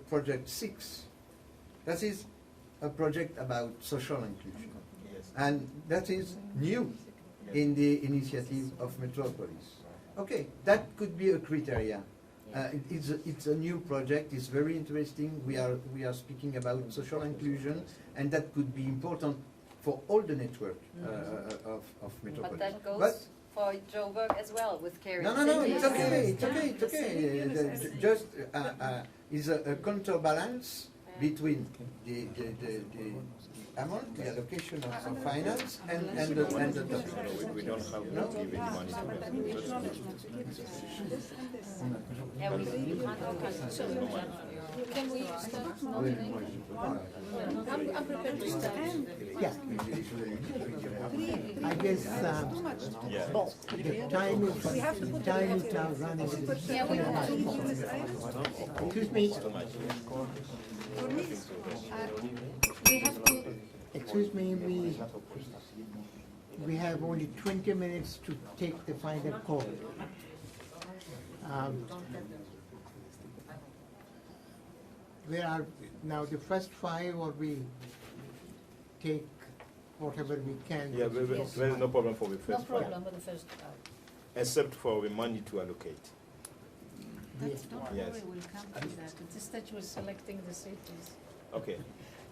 project 6, that is a project about social inclusion, and that is new in the initiative of Metropolis. Okay, that could be a criteria. It's a new project. It's very interesting. We are speaking about social inclusion, and that could be important for all the network of Metropolis. But that goes for Joburg as well with caring No, cities. it's okay. Just is a counterbalance between the amount, the allocation of finance, and the tax. We don't have No? to give any money to them. Can we start nominating? I'm prepared to start. Yeah. I guess the time is now running. Excuse me. We have to. Excuse me, we have only 20 minutes to take the final call. Where are now the first 5, or we take whatever we can? Yeah, there is no problem for the first No problem with the first part. except for the money to allocate. Yes. Don't Yes. worry, we'll come to that. At this stage, we're selecting the cities. Okay.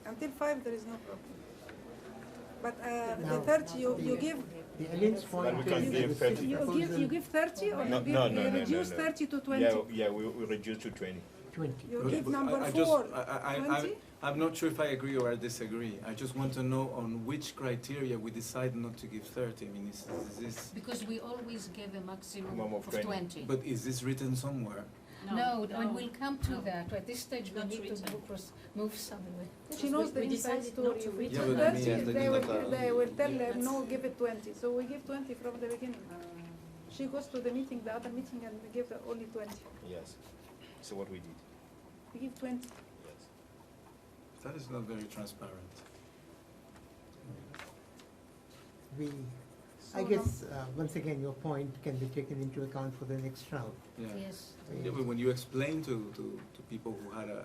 Until 5, there is no problem. But Now, the 30, you give. The Alliance point But we can is give the 30. You give 30, or No, you give, no, you no, no, reduce no. 30 to 20? Yeah, we reduce to 20. 20. You give number I 4, just, 20? I'm not sure if I agree or I disagree. I just want to know on which criteria we decide not to give 30. I mean, is this... Because we always give a maximum Minimum of of 20. But is this written somewhere? No, and we'll come to that. At this stage, we need to move somewhere. She knows the We inside decided story. not to If read it's Yeah, but I mean, 30, yes, they will tell them, no, give it 20. So we give 20 from the beginning. She goes to the meeting, the other meeting, and we give her only 20. Yes. So what we did. We give 20. Yes. That is not very transparent. I guess, once again, your point can be taken into account for the next round. Yeah. Yes. Yeah, but when you explain to people who had an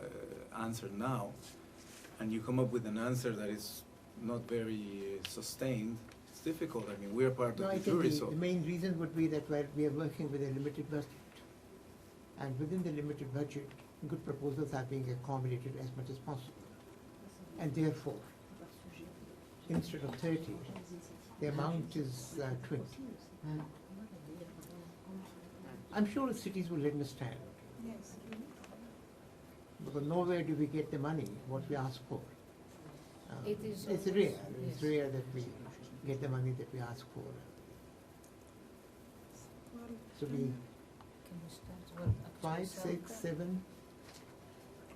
answer now, and you come up with an answer that is not very sustained, it's difficult. I mean, we're part No, of I the think jury, the so... main reason would be that we are working with a limited budget. And within the limited budget, good proposals are being accommodated as much as possible. And therefore, instead of 30, the amount is 20. I'm sure the cities will understand. Yes. Because nowhere do we get the money, what we ask for. It is It's always- rare. It's yes. rare that we get the money that we ask for. So we, Can we start? Well, 5, 6, 7.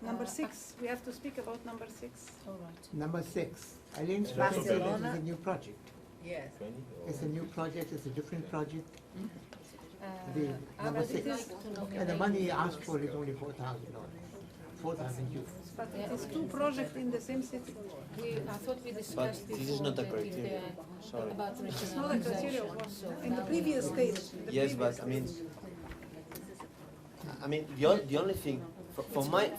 Number 6, we have to speak about number 6. All right. Number 6, Alliance Barcelona. is a new project. Yes. 20 or... It's a new project, it's a different project. The I number would 6. like to nominate- And the money asked for is only $4,000. 4,000 euros. But it is 2 projects in the same city. I thought we But discussed this is before not a that criteria. if Sorry. about It's not a criteria regionalization. of So one. In the now previous we- stage. in the Yes, previous but I mean, stage. the only thing for my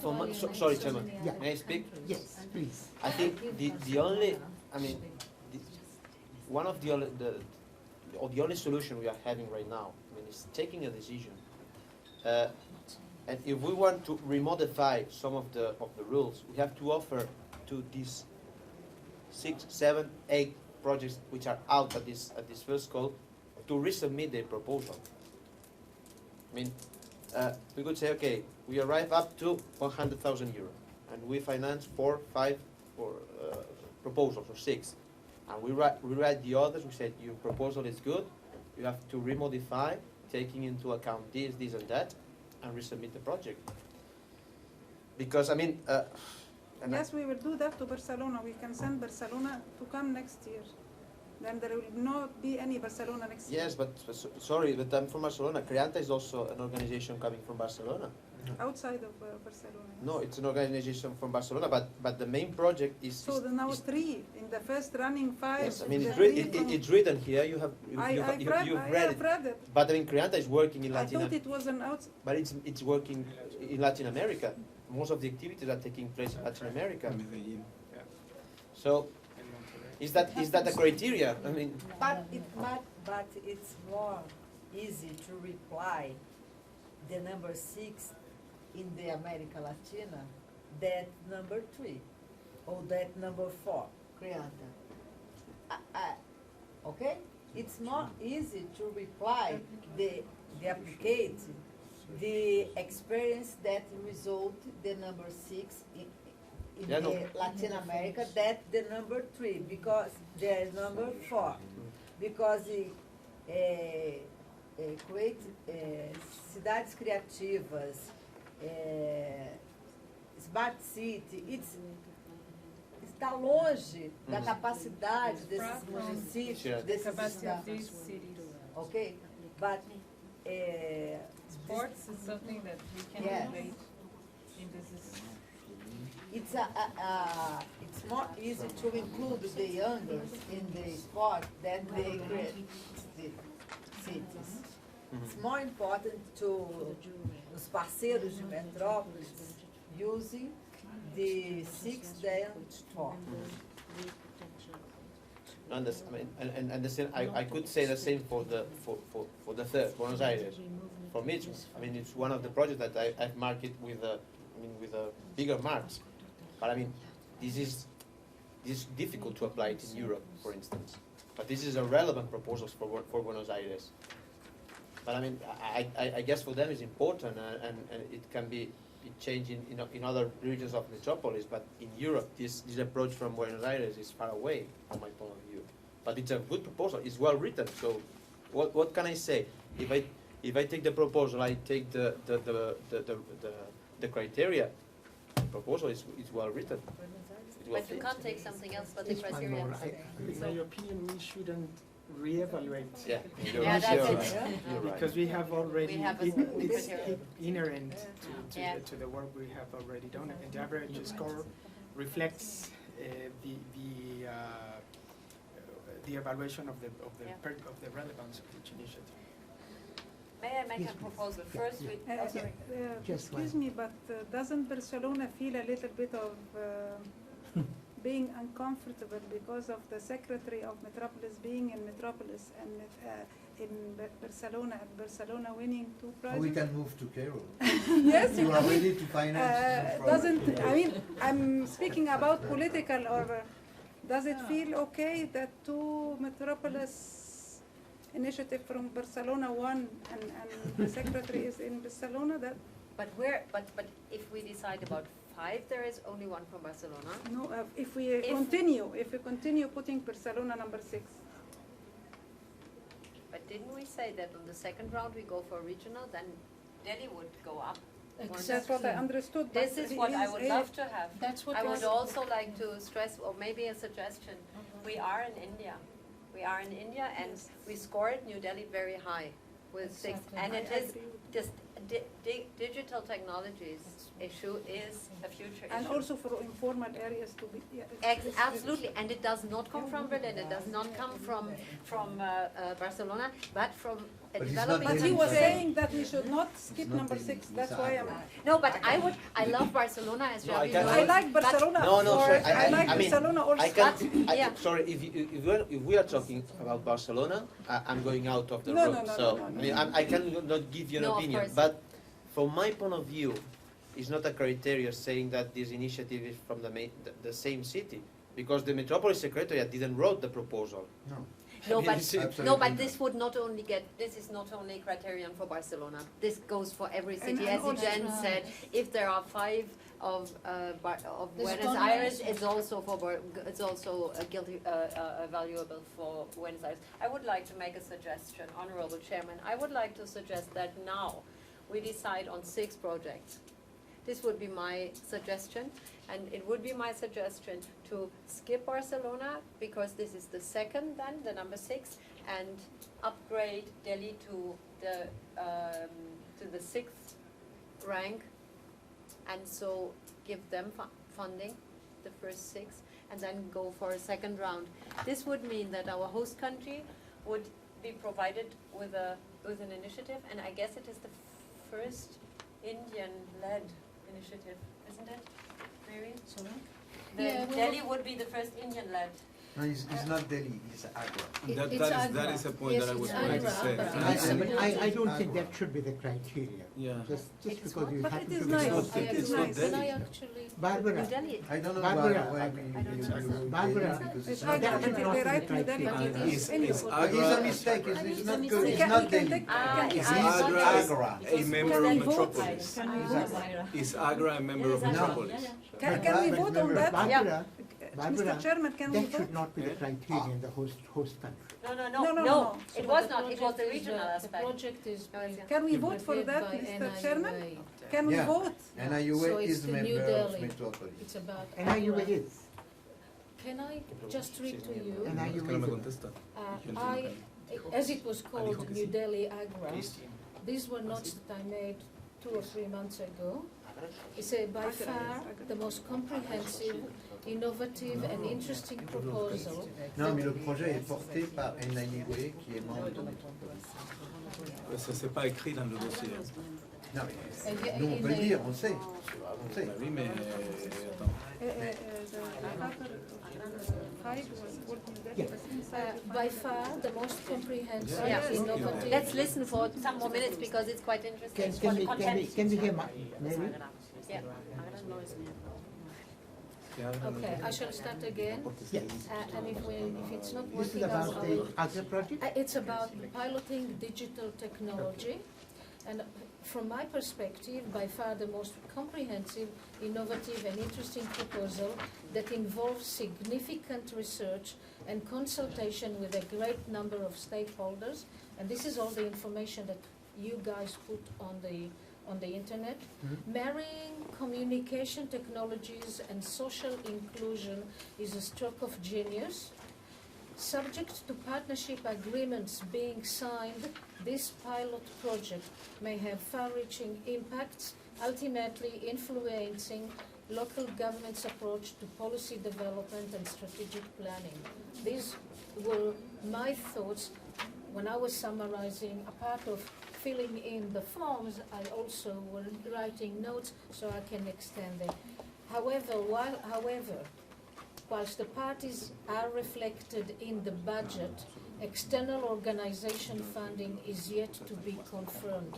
sorry, Chairman, Yeah. may I speak? Yes, please. I think the only, I mean, one of the only solution we are having right now, I mean, is taking a decision. And if we want to remodify some of the rules, we have to offer to these 6, 7, 8 projects which are out at this first call to resubmit their proposal. I mean, we could say, okay, we arrive up to 100,000 euros, and we finance 4, 5 proposals, or 6, and we write the others. We said your proposal is good. You have to remodify, taking into account this, this, and that, and resubmit the project. Because I mean, Yes, we will do that to Barcelona. We can send Barcelona to come next year. Then there will not be any Barcelona next year. yes, but sorry, but I'm from Barcelona. Creanta is also an organization coming from Barcelona. Outside of Barcelona. No, it's an organization from Barcelona, but the main project is. So now 3 in the first running 5. Yes, I mean the it's written here. You have you've read read it. But I mean, Creanta is working in I Latin. thought it was an out. But it's working in Latin America. Most of the activities are taking place in Latin America. So, is that a criteria? I mean, But it's more easy to reply the number 6 in the America Latina than number 3 or that number 4, Creanta. Okay? It's more easy to reply the applicant, the experience that result the number 6 in Yeah, no. Latin America, that's the number 3, because there is number 4. Because it create cidades criativas, smart city, está longe da capacidade desses municípios, desses estados. Okay, but sports is something that we can innovate in this. It's more easy to include the youngers in the sport than the great cities. It's more important to os parceiros de Metrópolis using the 6 than 4. And the same, I could say the same for the third, Buenos Aires. For me, it's one of the projects that I've marked it with bigger marks. But this is difficult to apply it in Europe, for instance. But this is a relevant proposal for Buenos Aires. But I guess for them it's important, and it can be changed in other regions of Metropolis. But in Europe, this approach from Buenos Aires is far away from my point of view. But it's a good proposal. It's well written. So, what can I say? If I take the proposal, I take the criteria. The proposal is well written. But you can't take something else but the criteria. In my opinion, we shouldn't re-evaluate. Yeah, that's it. Because we have already, it's inherent Yeah. to the work we have already done, and the average score reflects the evaluation of the relevance of each initiative. May I make a proposal first? Excuse me, but doesn't Barcelona feel a little bit of being uncomfortable because of the secretary of Metropolis being in Metropolis and in Barcelona, and Barcelona winning 2 prizes? We can move to Cairo. Yes, you are ready to finance. I'm speaking about political, or does it feel okay that 2 Metropolis initiative from Barcelona won, and the secretary is in Barcelona? But if we decide about 5, there is only 1 from Barcelona. No, if we continue putting Barcelona number 6. But didn't we say that on the second round we go for regional, then Delhi would go up? That's what I understood. This is what I would love to have. That's what I would also like to stress, or maybe a suggestion. We are in India. And we scored New Delhi very high with 6. And it is just digital technologies issue is a future and issue. also for informal areas to be. Absolutely, and it does not come from Berlin. It does not come from Barcelona, but from a developing. But he was saying that we should not skip number 6. That's why I'm. No, but I love Barcelona as well. I like Barcelona. Sorry. I like Barcelona also. Sorry, if we are talking about Barcelona, I'm going out of the room. I cannot give you an opinion. But from my point of view, it's not a criteria saying that this initiative is from the same city, because the Metropolis Secretariat didn't wrote the proposal. No, but this would not only this is not only a criterion for Barcelona. This goes for every city. As Jen said, if there are 5 of Buenos Aires, it's also valuable for Buenos Aires. I would like to make a suggestion, Honorable Chairman. I would like to suggest that now we decide on 6 projects. This would be my suggestion, and it would be my suggestion to skip Barcelona, because this is the second then, the number 6, and upgrade Delhi to the 6th rank, and so give them funding, the first 6, and then go for a second round. This would mean that our host country would be provided with an initiative, and I guess it is the first Indian-led initiative, isn't it, Mary? Yeah, Delhi would be the first Indian-led No, it's not Delhi, it's Agra. That is a point that I was trying to say. I don't think that should be the criteria. Yeah. Just because you happen to be nice. It is nice. Can I actually? Barbara. New Delhi. I don't know Barbara. why we Barbara. It's Agra, but they write New Delhi. Is It's Agra a mistake, it's not good, We it's can- not we can Delhi. take- Is Agra. a member Can of we vote? Metropolis? Can we vote? Is Agra a member of Metropolis? Can we vote on that? Barbara, Mr. Chairman, can we that should vote? not be the criteria in the host country. No. It was not. It was the regional The aspect. project is being Can we vote for prepared that, by Mr. Chairman? NIUA. Can we Yeah. vote? NIUA So it's is the member New of Delhi. Metropolis. It's about NIUA Agra. is. Can I just read to you? NIUA is. As it was called New Delhi Agra, these were notes that I made 2 or 3 months ago. It's by far the most comprehensive, innovative and interesting proposal. Non, mais le projet est porté par NIUA qui est membre de Metropolis. Ça c'est pas écrit dans le dossier. Non, mais nous on peut le dire, on sait. On sait. Bah oui, mais attends. By far the most comprehensive, Yeah. innovative. Let's listen for some more minutes because it's quite interesting. Can we hear Mary? Yeah. Okay, I shall start again. Yes. And if it's not This is working out, about I the will. Agra project? It's about piloting digital technology. And from my perspective, by far the most comprehensive, innovative and interesting proposal that involves significant research and consultation with a great number of stakeholders. And this is all the information that you guys put on the internet. Marrying communication technologies and social inclusion is a stroke of genius. Subject to partnership agreements being signed, this pilot project may have far-reaching impacts, ultimately influencing local government's approach to policy development and strategic planning. These were my thoughts when I was summarizing. A part of filling in the forms, I also was writing notes so I can extend them. However, whilst the parties are reflected in the budget, external organization funding is yet to be confirmed.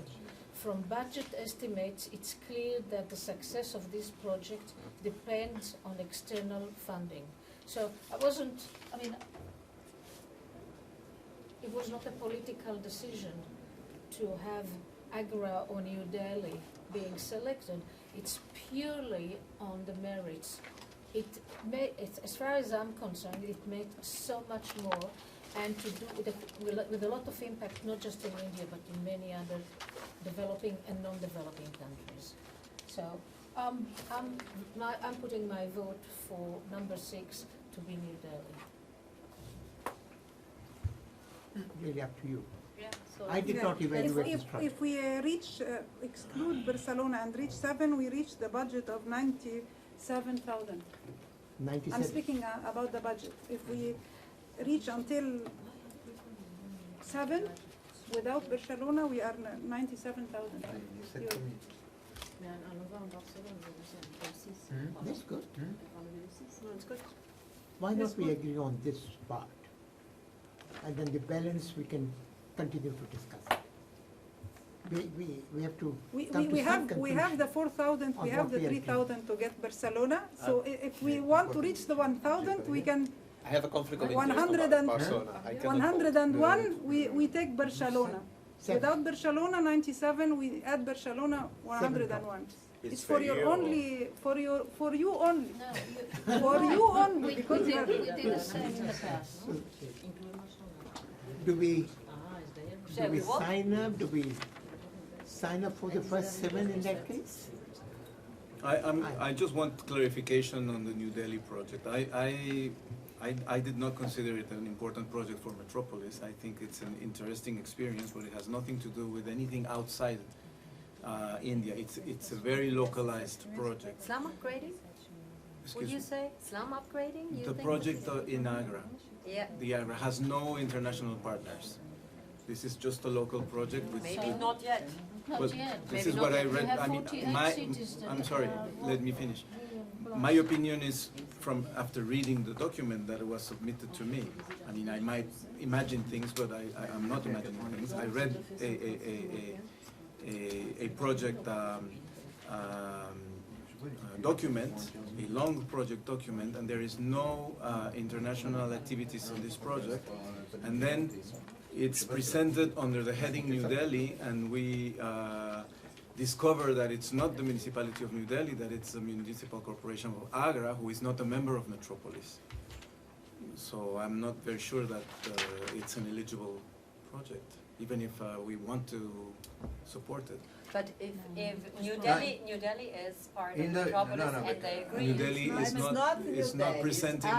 From budget estimates, it's clear that the success of this project depends on external funding. So it was not a political decision to have Agra or New Delhi being selected. It's purely on the merits. As far as I'm concerned, it made so much more, and to do with a lot of impact, not just in India, but in many other developing and non-developing countries. So I'm putting my vote for number 6 to be New Delhi. Really up to you. Yeah, so I did not evaluate this project. If we exclude Barcelona and reach 7, we reach the budget of 97,000. 97. I'm speaking about the budget. If we reach until 7, without Barcelona, we are 97,000. That's good. It's good. Why not we agree on this part? And then the balance we can continue to discuss. We have to come to some We have the 4,000, we on have what the we agree. 3,000 to get Barcelona. So if we want to reach the 1,000, we can. I have a conflict of interest 100 about and Barcelona. I cannot 101, we take Barcelona. Seven. Without Barcelona, 97, we add Barcelona, 101. It's for your fair. only, for you only. No, For you only, we because did you are- the same in the past. Do we Shall we vote? sign up? Do we sign up for the first 7 in that case? I just want clarification on the New Delhi project. I did not consider it an important project for Metropolis. I think it's an interesting experience, but it has nothing to do with anything outside India. It's a very localized project. Slum upgrading? Would you say slum upgrading? You The think project this is- in Agra, Yeah. the Agra has no international partners. This is just a local project with. Maybe not yet. Not Well, yet. this Maybe is not what I yet. read. We have I mean, 48 cities that I'm sorry. are Let me finish. blocks. My opinion is, after reading the document that was submitted to me. I mean, I might imagine things, but I'm not imagining things. I read a project document, a long project document, and there is no international activities on this project. And then it's presented under the heading New Delhi, and we discover that it's not the municipality of New Delhi, that it's the municipal corporation of Agra, who is not a member of Metropolis. So I'm not very sure that it's an eligible project, even if we want to support it. But if New Delhi is part of Metropolis and they agree, New Delhi is not presenting.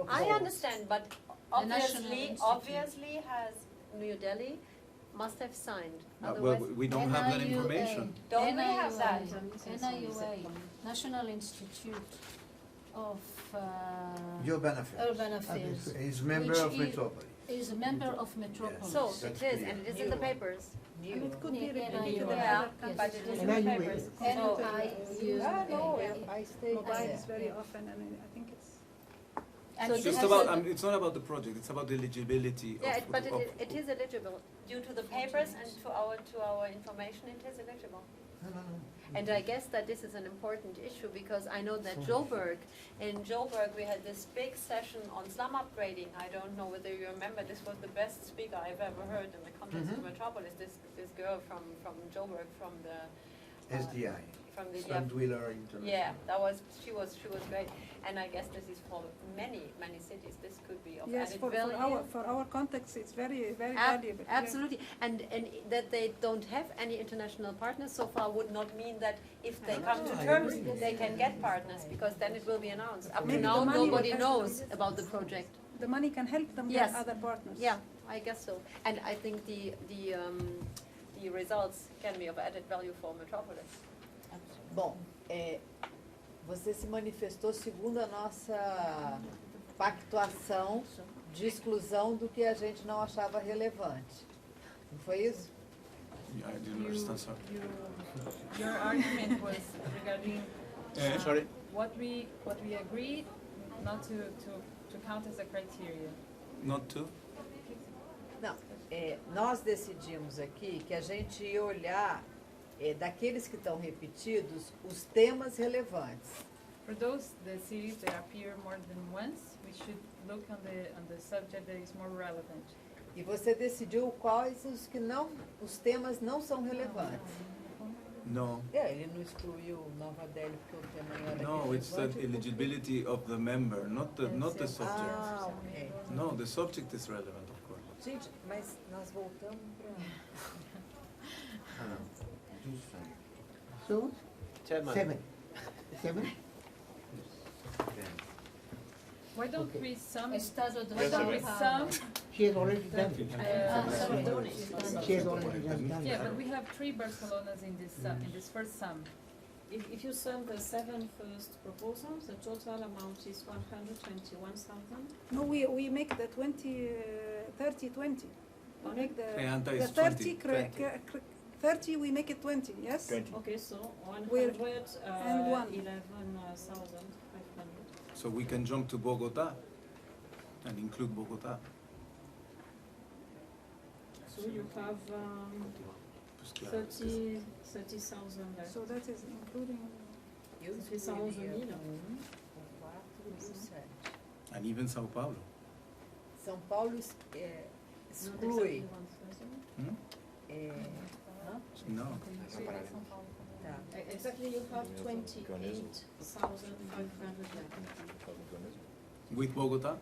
I understand, but obviously has New Delhi must have signed. Well, we don't have that information. Don't we have that? NIUA, National Institute of Urban Affairs. Is member of Metropolis. Is a member of Metropolis. So it is, and it is in the papers. And it could be repeated Yeah, but it is in the papers. I stay mobiles very often, and I think it's. So it's not about the project, it's about the eligibility. Yeah, but it is eligible. Due to the papers and to our information, it is eligible. And I guess that this is an important issue because I know that in Joburg we had this big session on slum upgrading. I don't know whether you remember, this was the best speaker I've ever heard in the context of Metropolis. This girl from Joburg, from the SDI. From the Slum Dweller International. Yeah, she was great, and I guess this is for many cities. This could be of yes, added value. for our context, it's very valuable. Absolutely, and that they don't have any international partners so far would not mean that if they come to terms they can get partners, because then it will be announced. Up to now, nobody knows about the project. The money can help them get other partners. Yeah, I guess so, and I think the results can be of added value for Metropolis. Bom, você se manifestou segundo a nossa pactuação de exclusão do que a gente não achava relevante. Não foi isso? I didn't understand, sorry. Your argument was regarding sorry? what we agreed not to count as a criteria. Not to? Não, nós decidimos aqui que a gente ia olhar daqueles que estão repetidos, os temas relevantes. For those the cities that appear more than once, we should look on the subject that is more relevant. E você decidiu quais os temas não são relevantes. No. Ele não excluiu Nova Delhi porque o tema não era No, it's the eligibility of the member, not the subject. Ah, ok. No, the subject is relevant, of course. Gente, mas nós voltamos para... So, Chairman. Seven? Why don't we sum? Estado do Why don't we sum? She has already done it. She has already done Yeah, it. but we have 3 Barcelonas in this first sum. If you sum the 7 first proposals, the total amount is 121,000. No, we make the 30-20. We make the 30, we make it 20, yes? 20. Okay, so And 111,500. So we can jump to Bogota and include Bogota. So you have 30,000 left. So that is including... 30,000. And even Sao Paulo. São Paulo exclui. No. Tá. Exactly, you have 28,500 left. With Bogota?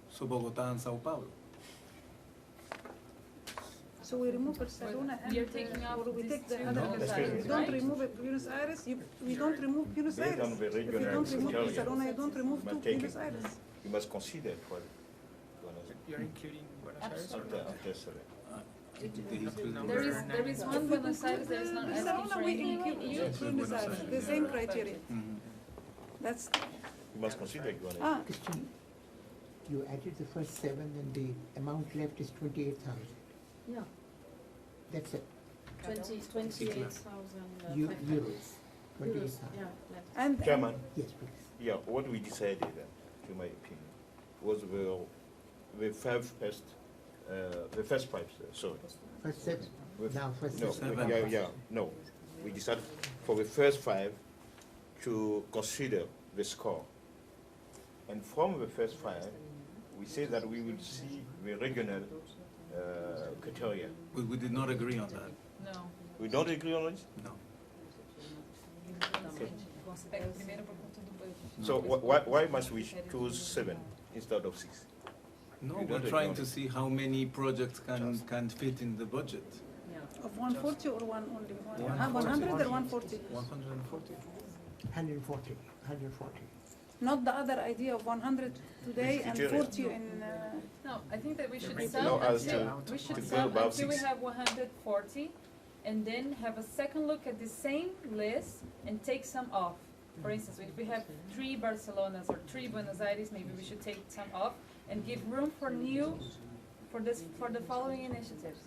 So Bogota and Sao Paulo. So we remove Barcelona and You're taking out or we take the these other. two. We don't remove Buenos Aires. We don't remove Buenos Based Aires. on the If you regional don't remove criteria, Barcelona, you don't remove must two take Buenos it. Aires. You must consider for You're including Buenos Aires? There is one Buenos Aires that is not asking Barcelona, for we any. include Buenos Aires. The same criteria. That's. You must consider Guanajuato. Christian, you added the first 7 and the amount left is 28,000. Yeah. That's it. 28,000 Euros. And Chairman? Yes, please. Yeah, what we decided, in my opinion, was the first five, sorry. First seven. Now first No, seven. no. We decided for the first five to consider the score. And from the first five, we say that we will see the regional criteria. We did not agree on that. No. We don't agree on it? No. Okay. Primeiro por conta do budget. So why must we choose 7 instead of 6? No, We we're don't trying agree to see how many projects can fit in the budget. of 140 or one only? 140. 100 or 140? 140. 140. 140. Not the other idea of 100 today and 40 in... No, I think that we should No, sell as until, to- we should to go sell above until we 6. have 140, and then have a second look at the same list and take some off. For instance, if we have 3 Barcelonas or 3 Buenos Aires, maybe we should take some off and give room for for the following initiatives.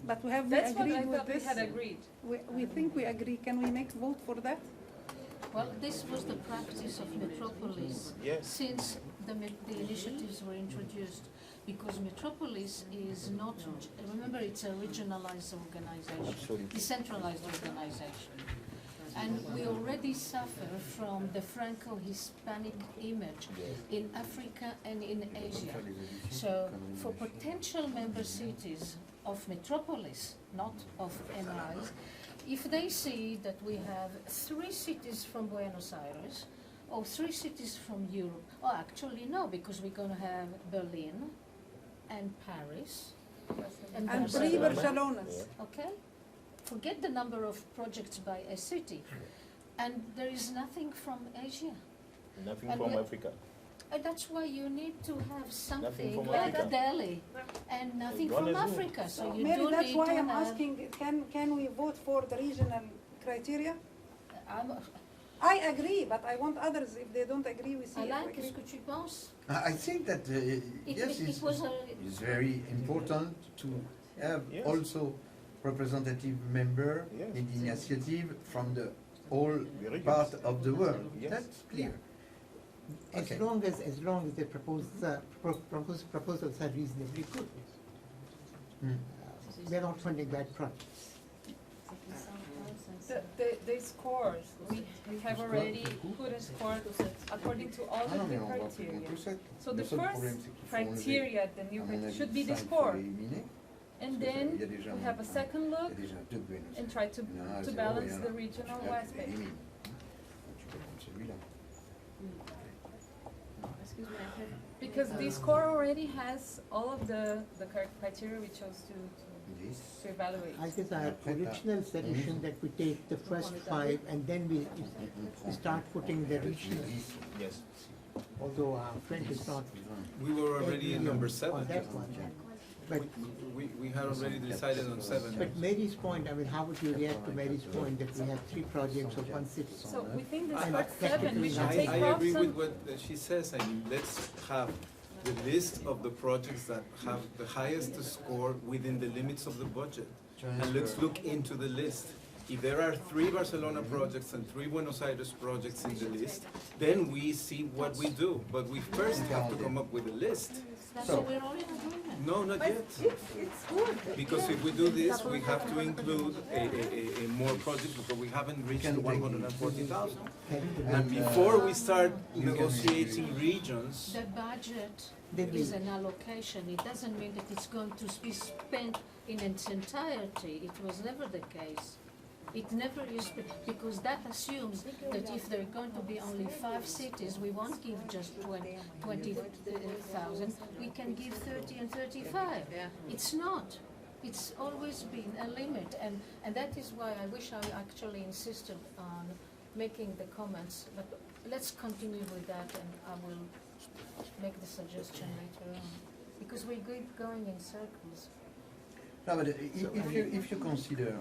But we have That's what agreed I with thought we this. had agreed. We think we agree. Can we make vote for that? Well, this was the practice of Metropolis since the initiatives were introduced, because Metropolis is not, remember, it's a regionalized organization, decentralized organization. And we already suffer from the Franco-Hispanic image in Africa and in Asia. So for potential member cities of Metropolis, not of MIs, if they see that we have 3 cities from Buenos Aires, or 3 cities from Europe, or actually no, because we're going to have Berlin and Paris And 3 Barcelonas. Okay? Forget the number of projects by a city. And there is nothing from Asia. Nothing And from we- Africa. And that's why you need to have something from like Africa. Delhi and nothing from Johannesburg. Africa. So you Maybe do that's need why to I'm have, asking, can we vote for the regional criteria? I'm- I agree, but I want others, if they don't agree, we see. if we Alain, agree. qu'est-ce que tu penses? I think that yes, it was a- it's very important to have Yes. also representative member Yes. in the initiative from the whole regions. part of the world. Yes. That's clear. As Okay. long as the proposals are reasonably good. We're not funding bad projects. The scores, we have already put a score according to all Ah non, of mais the on va plus criteria. loin que ça. So Le the seul problème, first c'est qu'il faut enlever, criteria, the new à mon criteria, avis, should be the 5 score. faut éliminer. And Parce que then il y a déjà we have a un- second il y a look déjà 2 Buenos and try to Il y en a un à zéro, balance et un the là. regional Là, tu aspect. élimines. Tu peux prendre celui-là. Excuse me, I have. Because the score already has all of the criteria we chose to evaluate. I guess our original solution that we take the first 5 and then we start putting the regional. Yes. Although our friend is not. We were already in number 7. On that one. But, We had already decided on 7. but Mary's point, I mean, how would you react to Mary's point that we have 3 projects of 1 city? So we think the And first 7, we should I take off agree with some. what she says. I mean, let's have the list of the projects that have the highest score within the limits of the budget. And let's look into the list. If there are 3 Barcelona projects and 3 Buenos Aires projects in the list, then we see what we do. But we first have to come up with a list. So we're all in agreement. No, not yet. It's good. Because if we do this, we have to include a more projects because we haven't reached the 140,000. And before we start negotiating regions, The budget is an allocation. It doesn't mean that it's going to be spent in its entirety. It was never the case. It never is, because that assumes that if there are going to be only 5 cities, we won't give just 20,000, we can give 30 and 35. It's not. It's always been a limit, and that is why I wish I actually insisted on making the comments, but let's continue with that, and I will make the suggestion later on, because we keep going in circles. No, but if you consider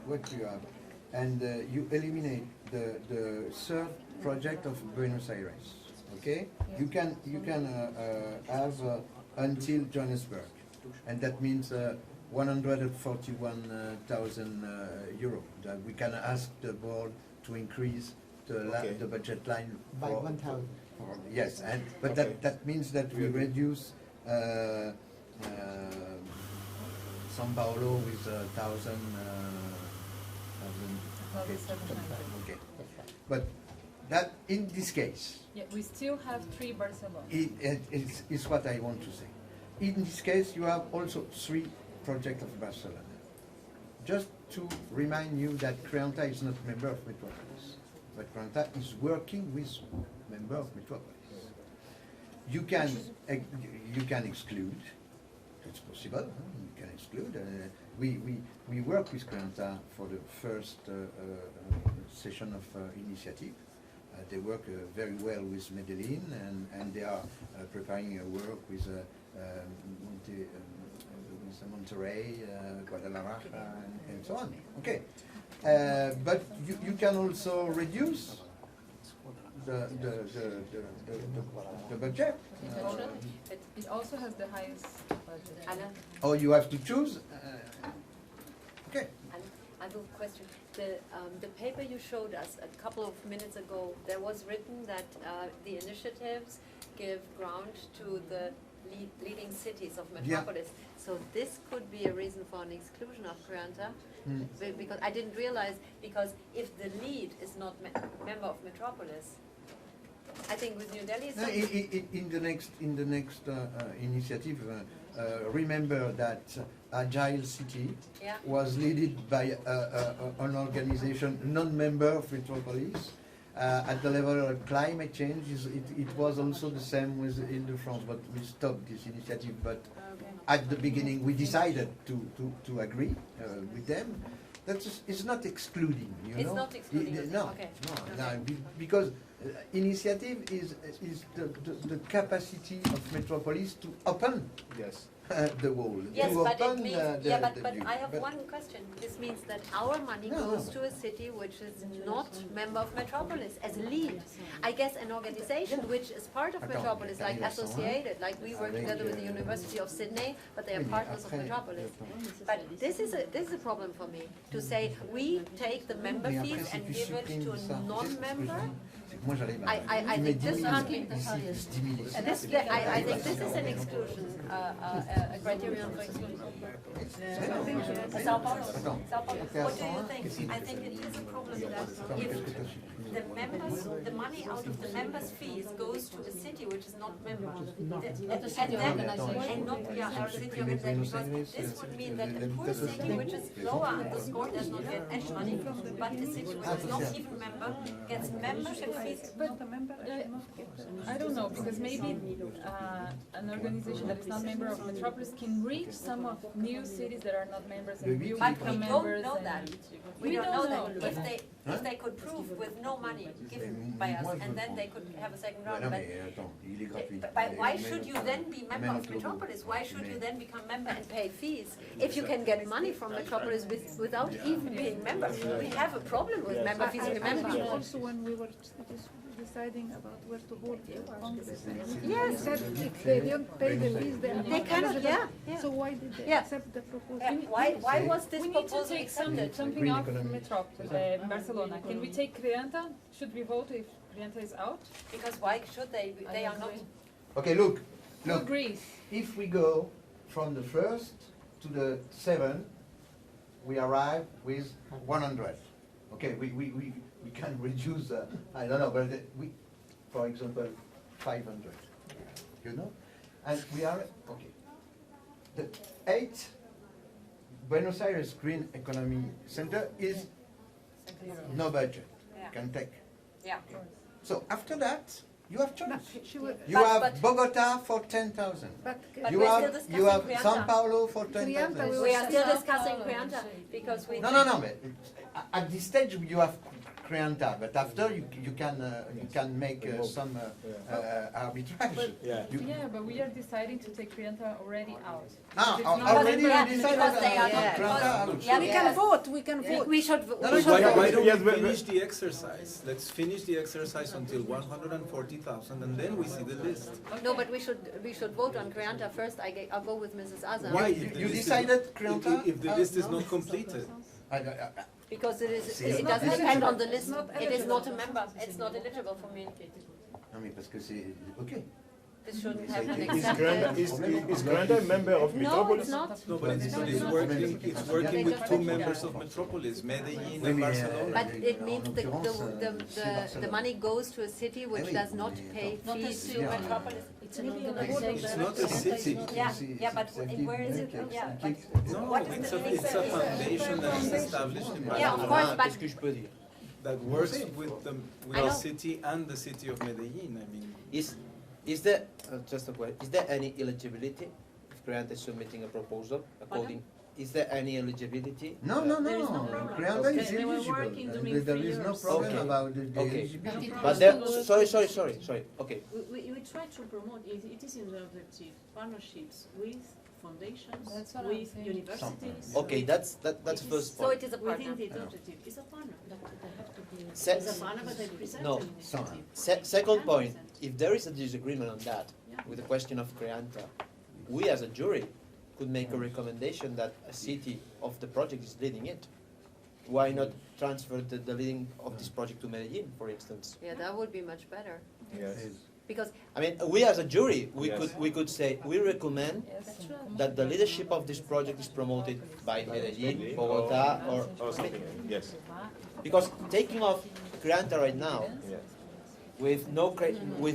what you have, and you eliminate the third project of Buenos Aires, okay? You can have until Johannesburg, and that means 141,000 euro. That we can ask the board to increase the budget line By 1,000. Yes, but that means that we reduce São Paulo with 1,000. Okay. But that in this case, Yeah, we still have 3 Barcelona. it's what I want to say. In this case, you have also 3 projects of Barcelona. Just to remind you that Creanta is not a member of Metropolis, but Creanta is working with member of Metropolis. You can exclude. It's possible. You can exclude. We work with Creanta for the first session of initiative. They work very well with Medellin, and they are preparing a work with Monterrey, Guadalajara, and so on. Okay, but you can also reduce the budget. It also has the highest budget. Or you have to choose. Okay. I have a question. The paper you showed us a couple of minutes ago, there was written that the initiatives give ground to the leading cities of Metropolis. Yeah. So this could be a reason for an exclusion of Creanta, because I didn't realize, because if the lead is not member of Metropolis, I think with New Delhi. In the next initiative, remember that Agile City was led by an organization non-member of Metropolis. At the level of climate change, it was also the same with Ile-de-France, but we stopped this initiative. But at the beginning, we decided to agree with them. It's not excluding, you know. It's not excluding. No, because initiative is the capacity of Metropolis to open the wall. Yes, to but open it means, but I have one question. This means that our money goes to a city which is not member of Metropolis as a lead. I guess an organization which is part of Metropolis, like associated, like we work together with the University of Sydney, but they are partners of Metropolis. But this is a problem for me, to say we take the member fees and give it to a non-member. I think this I think this is an exclusion, a criterion for exclusion. Sao Paulo. What do you think? I think it is a problem that if the members, the money out of the members' fees goes to a city which is not member, and not our city organization, because this would mean that a poor city which is lower on the score does not get any money, but a city which is not even member gets membership fees. But I don't know, because maybe an organization that is not member of Metropolis can reach some of new cities that are not members and will become members. Don't know that. We don't know that. If they could prove with no money given by us, and then they could have a second round. But why should you then be member of Metropolis? Why should you then become member and pay fees if you can get money from Metropolis without even being member? We have a problem with member fees. Remember? Also, when we were deciding about where to hold the Congress, yes, said if they don't pay the lease, they cannot. Yeah. So why did they accept the proposal? Why was this proposal accepted? Something off Metropolis, Barcelona. Can we take Creanta? Should we vote if Creanta is out? Because why should they? They are not. Okay, look. Who agrees? If we go from the 1st to the 7th, we arrive with 100. Okay, we can reduce, I don't know, but for example, 500, you know? And we are, okay. The 8th Buenos Aires Green Economy Center is no budget, can take. Yeah. So after that, you have choice. You have Bogota for 10,000. You have São Paulo for 10,000. We are still discussing Creanta because we. No. But at this stage you have Creanta, but after you can make some arbitrage. Yeah, but we are deciding to take Creanta already out. Already decided. We can vote. We can vote. We should. Why don't we finish the exercise? Let's finish the exercise until 140,000, and then we see the list. No, but we should vote on Creanta first. I'll go with Mrs. Azam. Why? You decided Creanta? If the list is not completed. Because it is, C'est it not doesn't depend eligible. on the list. Not It is eligible. not a member. It's not eligible for me. Non mais parce que c'est ok. This shouldn't have an Is accepted. is Granda a member of No, Metropolis? it's not. No, but it's working with two members of Metropolis, Medellin and Barcelona. But it means the money goes to a city which does not pay Not a fees city. to Metropolis. It's an organization. It's not a city. Yeah, but where is it? Yeah, but No, what is it's the a foundation that is established in Yeah, of Barcelona. course, but Qu'est-ce que je peux dire? That works with I know. our city and the city of Medellin. I mean, Is there just a question? Is there any eligibility if Grant is submitting a proposal according? Is there any eligibility? No. Granda is They were eligible. working during There 3 is no years. problem Okay. about the Okay. eligibility. But there, sorry. Okay. We try to promote, it is in the objective, partnerships with foundations, That's what I'm with saying. universities. Okay, that's first so point. it is a Within partner. the objective, it's a partner. They have to be, Se- it's a partner, but they present No. an initiative. Second point, if there is a disagreement on that, Yeah. with the question of Creanta, we as a jury could make a recommendation that a city of the project is leading it. Why not transfer the leading of this project to Medellin, for instance? Yeah, that would be much better. Yes. Because I mean, we as a jury, Yes. we could say, we recommend that the leadership of this project is promoted by Medellin, Bogota, or something. Yes. because taking off Creanta right now, Yes. with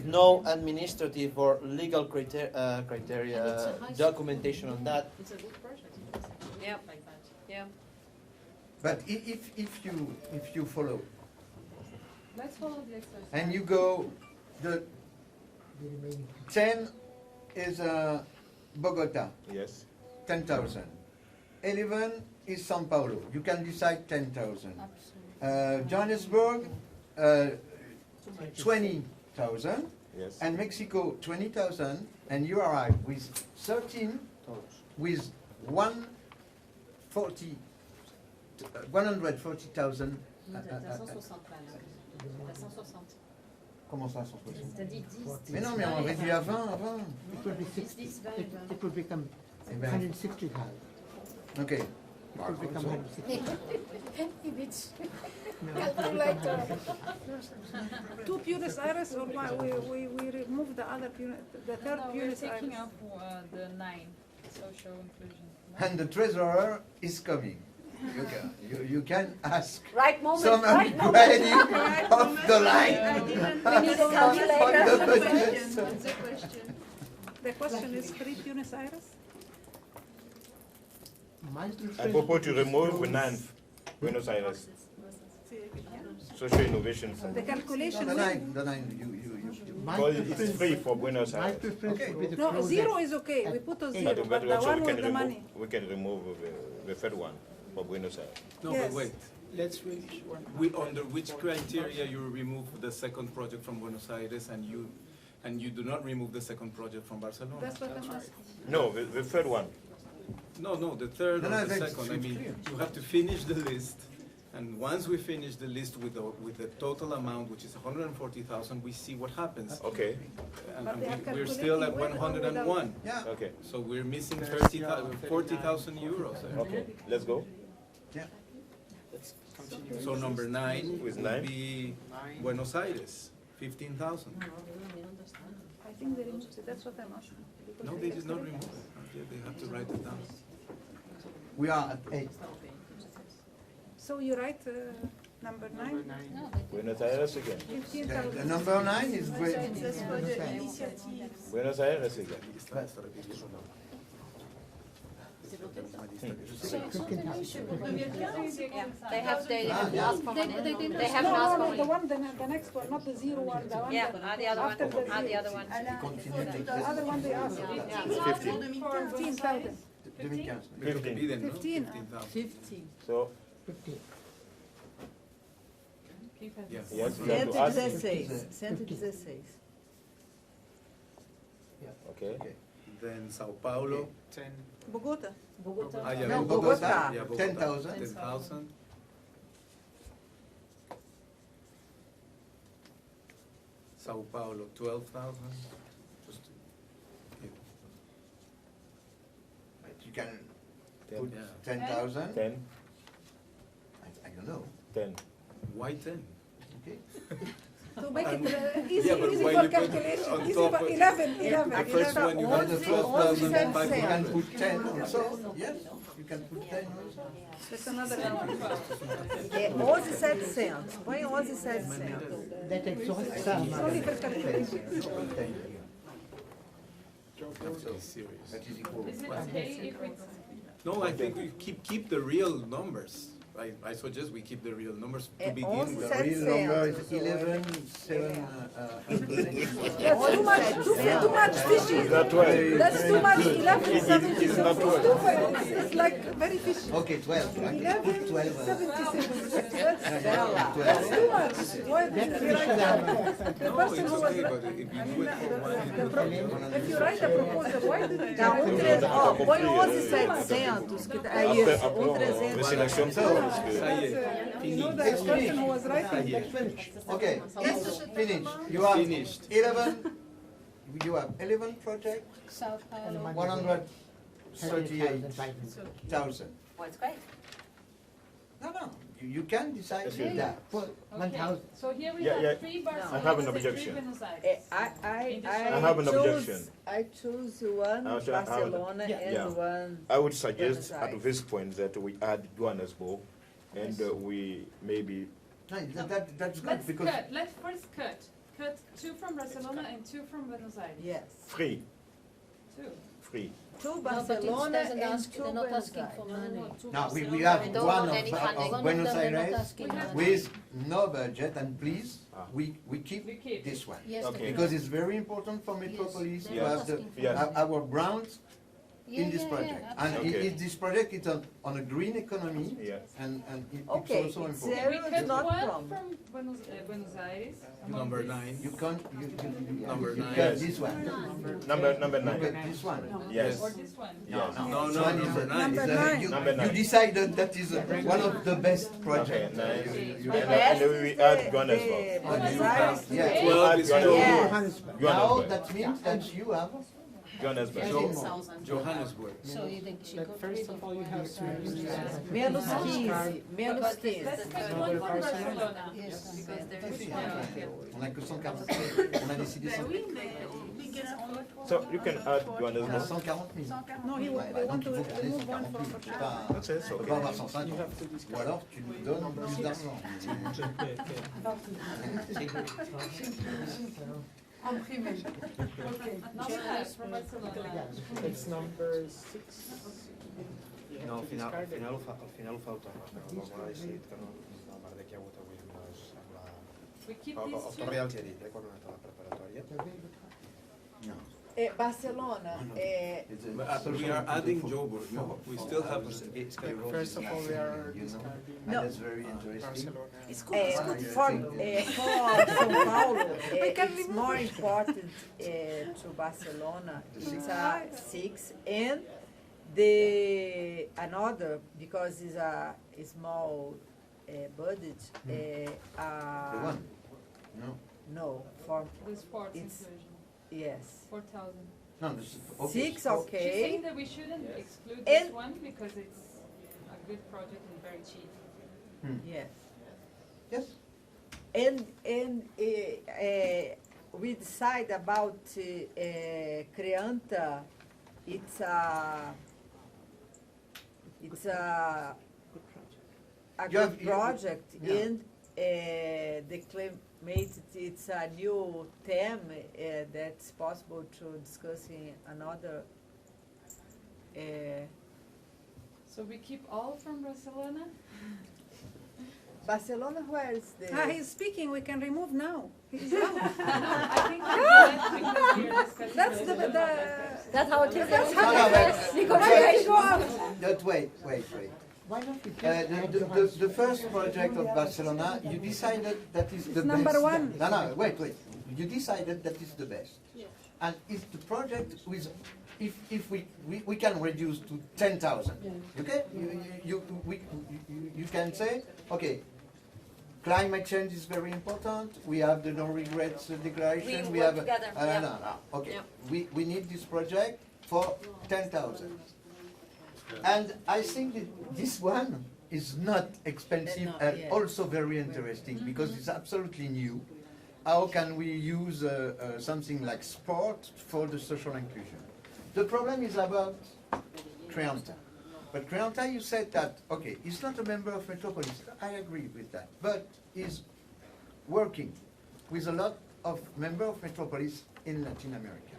no administrative or legal criteria documentation on that. It's a good project. Yeah. Like that. Yeah. But if you follow Let's follow the exercise. and you go, the 10 is Bogota, Yes. 10,000. 11 is São Paulo. You can decide 10,000. Johannesburg, 20,000. Yes. And Mexico, 20,000. And you arrive with 13, with 140,000. Non, t'as 160 là. T'as 160. Comment ça, 160? T'as dit 10. Mais non, mais on réduit à 20, à 20. It will be 60, it will become Eh ben. 160,000. Ok. It will become 160,000. Two Buenos Aires, or why we remove the other, the third No, we're Buenos taking Aires? off the 9, social inclusion. And the treasurer is coming. You can ask Right moment. some Right moment. upgrading of the line. We need a calculator. On the budget. The question is three Buenos Aires? I propose to remove none. Buenos Aires. Social Innovation The Center. calculation. The nine, you. Because it's free for Buenos My Aires. preference would be the No, close zero at- is okay, we put a at zero, but the also one we with can the money. remove, we can remove the third one for Buenos Aires. no, Yes. but wait. Let's finish one. Under which criteria you remove the second project from Buenos Aires and you do not remove the second project from Barcelona? That's what I'm asking. No, the third one. No, the third No, or no, the that's second. I mean, clear. you have to finish the list, and once we finish the list with the total amount, which is 140,000, we see what happens. Okay. And But they are we're still at calculating with or 101. Yeah. Okay. So we're missing 40,000 euros there. Okay. Let's go. Yeah. So number 9 With would nine? be Buenos Aires, 15,000. I think they removed it, that's what I'm asking. because No, they did not remove it. Yeah, they have to write it down. We are at 8. So you write number 9? Buenos Aires again. The 15,000. number 9 is great. Buenos Aires again. They have asked for money. They have No, asked for no, money. the one, the next one, not the zero one, the one. Yeah, that- the other after one. the The zero. other one. The other one they asked. 15,000. 2015. Pero que piden, ¿no? 15. 15,000. So, 15. Yes. yes, we have to ask. 116. Okay. Then Sao Paulo. 10. Bogota. Ah, yeah, No, Bogota. Yeah, Bogota. 10,000. 10,000. Sao Paulo, 12,000. Just to give. But you can Ten. put Yeah. 10,000. 10. I don't 10. Why 10? Okay. To make it Yeah, but easy why for you put calculation, on easy top for of- 11. The first one you have The first one you can 12,500. put 10 also. Yes, you can put 10 also. That's another number. 11,700. Põe 11,700. That exhausts some. Only for calculation. That's so serious. That is equal. Is it okay if we? No, I think we keep the real numbers. I suggest we keep the real numbers to begin with. The real number is 11,700. That's too much. Too much fishy. That's right. That's too much. 11,76. It is not well. It's like very fishy. Okay, 12. I can put 12. 11,76. That's That's too much. Why did you write that? The No, person it's who was okay, but if you do it for one, if you write a proposal, why did you? Dá 1,300. Ó, põe 11,700. Que é isso. 1,300. Mais sélection ça, parce que... ça y est, You know fini. the person who was writing. Okay, it's finished. You have Finished. 11. You have 11 projects. South Paulo. 138,000. Well, it's great. No. You can decide Okay. that. For 1,000. So here we Yeah, have yeah. 3 Barcelonas I have an and 3 objection. Buenos Aires. I have an objection. I choose one I have- Barcelona Yeah. and one. I would suggest Buenos at Aires. this point that we add Johannesburg and we maybe... No, that's good Let's because cut. Let's first cut. Cut 2 from Barcelona and 2 from Buenos Aires. Yes. Free. 2. Free. Two but it Barcelona doesn't and ask, two they're not Buenos asking for Aires. money. now we have don't one want any funding. of Buenos They're not Aires asking money. with no budget, and please, Ah. we keep We keep. this one. Yes, Okay. Because it's very important for Metropolis to they're have asking for Yes. money. our grounds Yeah, in this yeah, project. yeah, And absolutely. this project is on a green economy, Yes. and Okay, it's also it's important. zero We is cut not 1 problem. from Buenos Aires. among Number these. 9. You can't, you Number you nine. cut Yes. this one. Number You 9. cut this one. Yes. Or this one. Yes. No, This no, one is number a- 9. Number is a- nine. you- Number You nine. decided that is one of the best Okay, projects. nice. The And best we is add the Johannesburg. Buenos You Aires. have Yeah. 12 is Yes. full. Yes. Now Johannesburg. that means that you have Johannesburg. Johannesburg. So you think she could First of all, you have to use Menos 15. Menos 15. Let's cut 1 from Barcelona. Yes. Because there is Si, one. on a que 140 on a décidé 140 So you can add on a Johannesburg. 140 000. No, he Ouais, they bah, want donc to il faut qu'on ait remove 1 140 from 000. C'est pas, That's it, on peut okay. pas avoir 150. Ou alors tu nous donnes plus d'argent. En privé. Okay. Now we have from Barcelona. It's number 6. No, al final ho fa autònom, però com ha decidit que no el merder que hi ha hagut avui amb la... We keep El these 2. Torre ja els hi ha dit, quan ha anat a la preparatòria. No. Barcelona. But we are adding Joburg. No, we still have. First of all, we are describing And that's very interesting. For São Paulo, it's more important to Barcelona. It's a 6 and the another because it's a small budget. The one? No. No, for The sports it's inclusion. yes. 4,000. No, this is okay. 6, She's saying okay. that we shouldn't exclude And- this one because it's a good project and very cheap. Yes. Yes. And we decide about Creanta. It's a You have- good project, yeah. and the climate. It's a new theme that's possible to discuss in another. So we keep all from Barcelona? Barcelona, where is the? He's speaking, we can remove now. He's out. I think we left because we are discussing That's the, Barcelona. That's how it is. that's No, how no, it but- is. Negotiation go out. But wait. Why not we just add The first project of Barcelona, you decided that is the best. number one. No, wait. You decided that is the best. And it's the project with, if we can reduce to 10,000, okay? You can say, okay, climate change is very important, we have the no regrets declaration, We have. work together, yeah. No, okay. Yeah. We need this project for 10,000. And I think that this one is not expensive Not and yet. also very interesting because it's absolutely new. How can we use something like sport for the social inclusion? The problem is about Creanta. But Creanta, you said that, okay, he's not a member of Metropolis. I agree with that. But he's working with a lot of members of Metropolis in Latin America.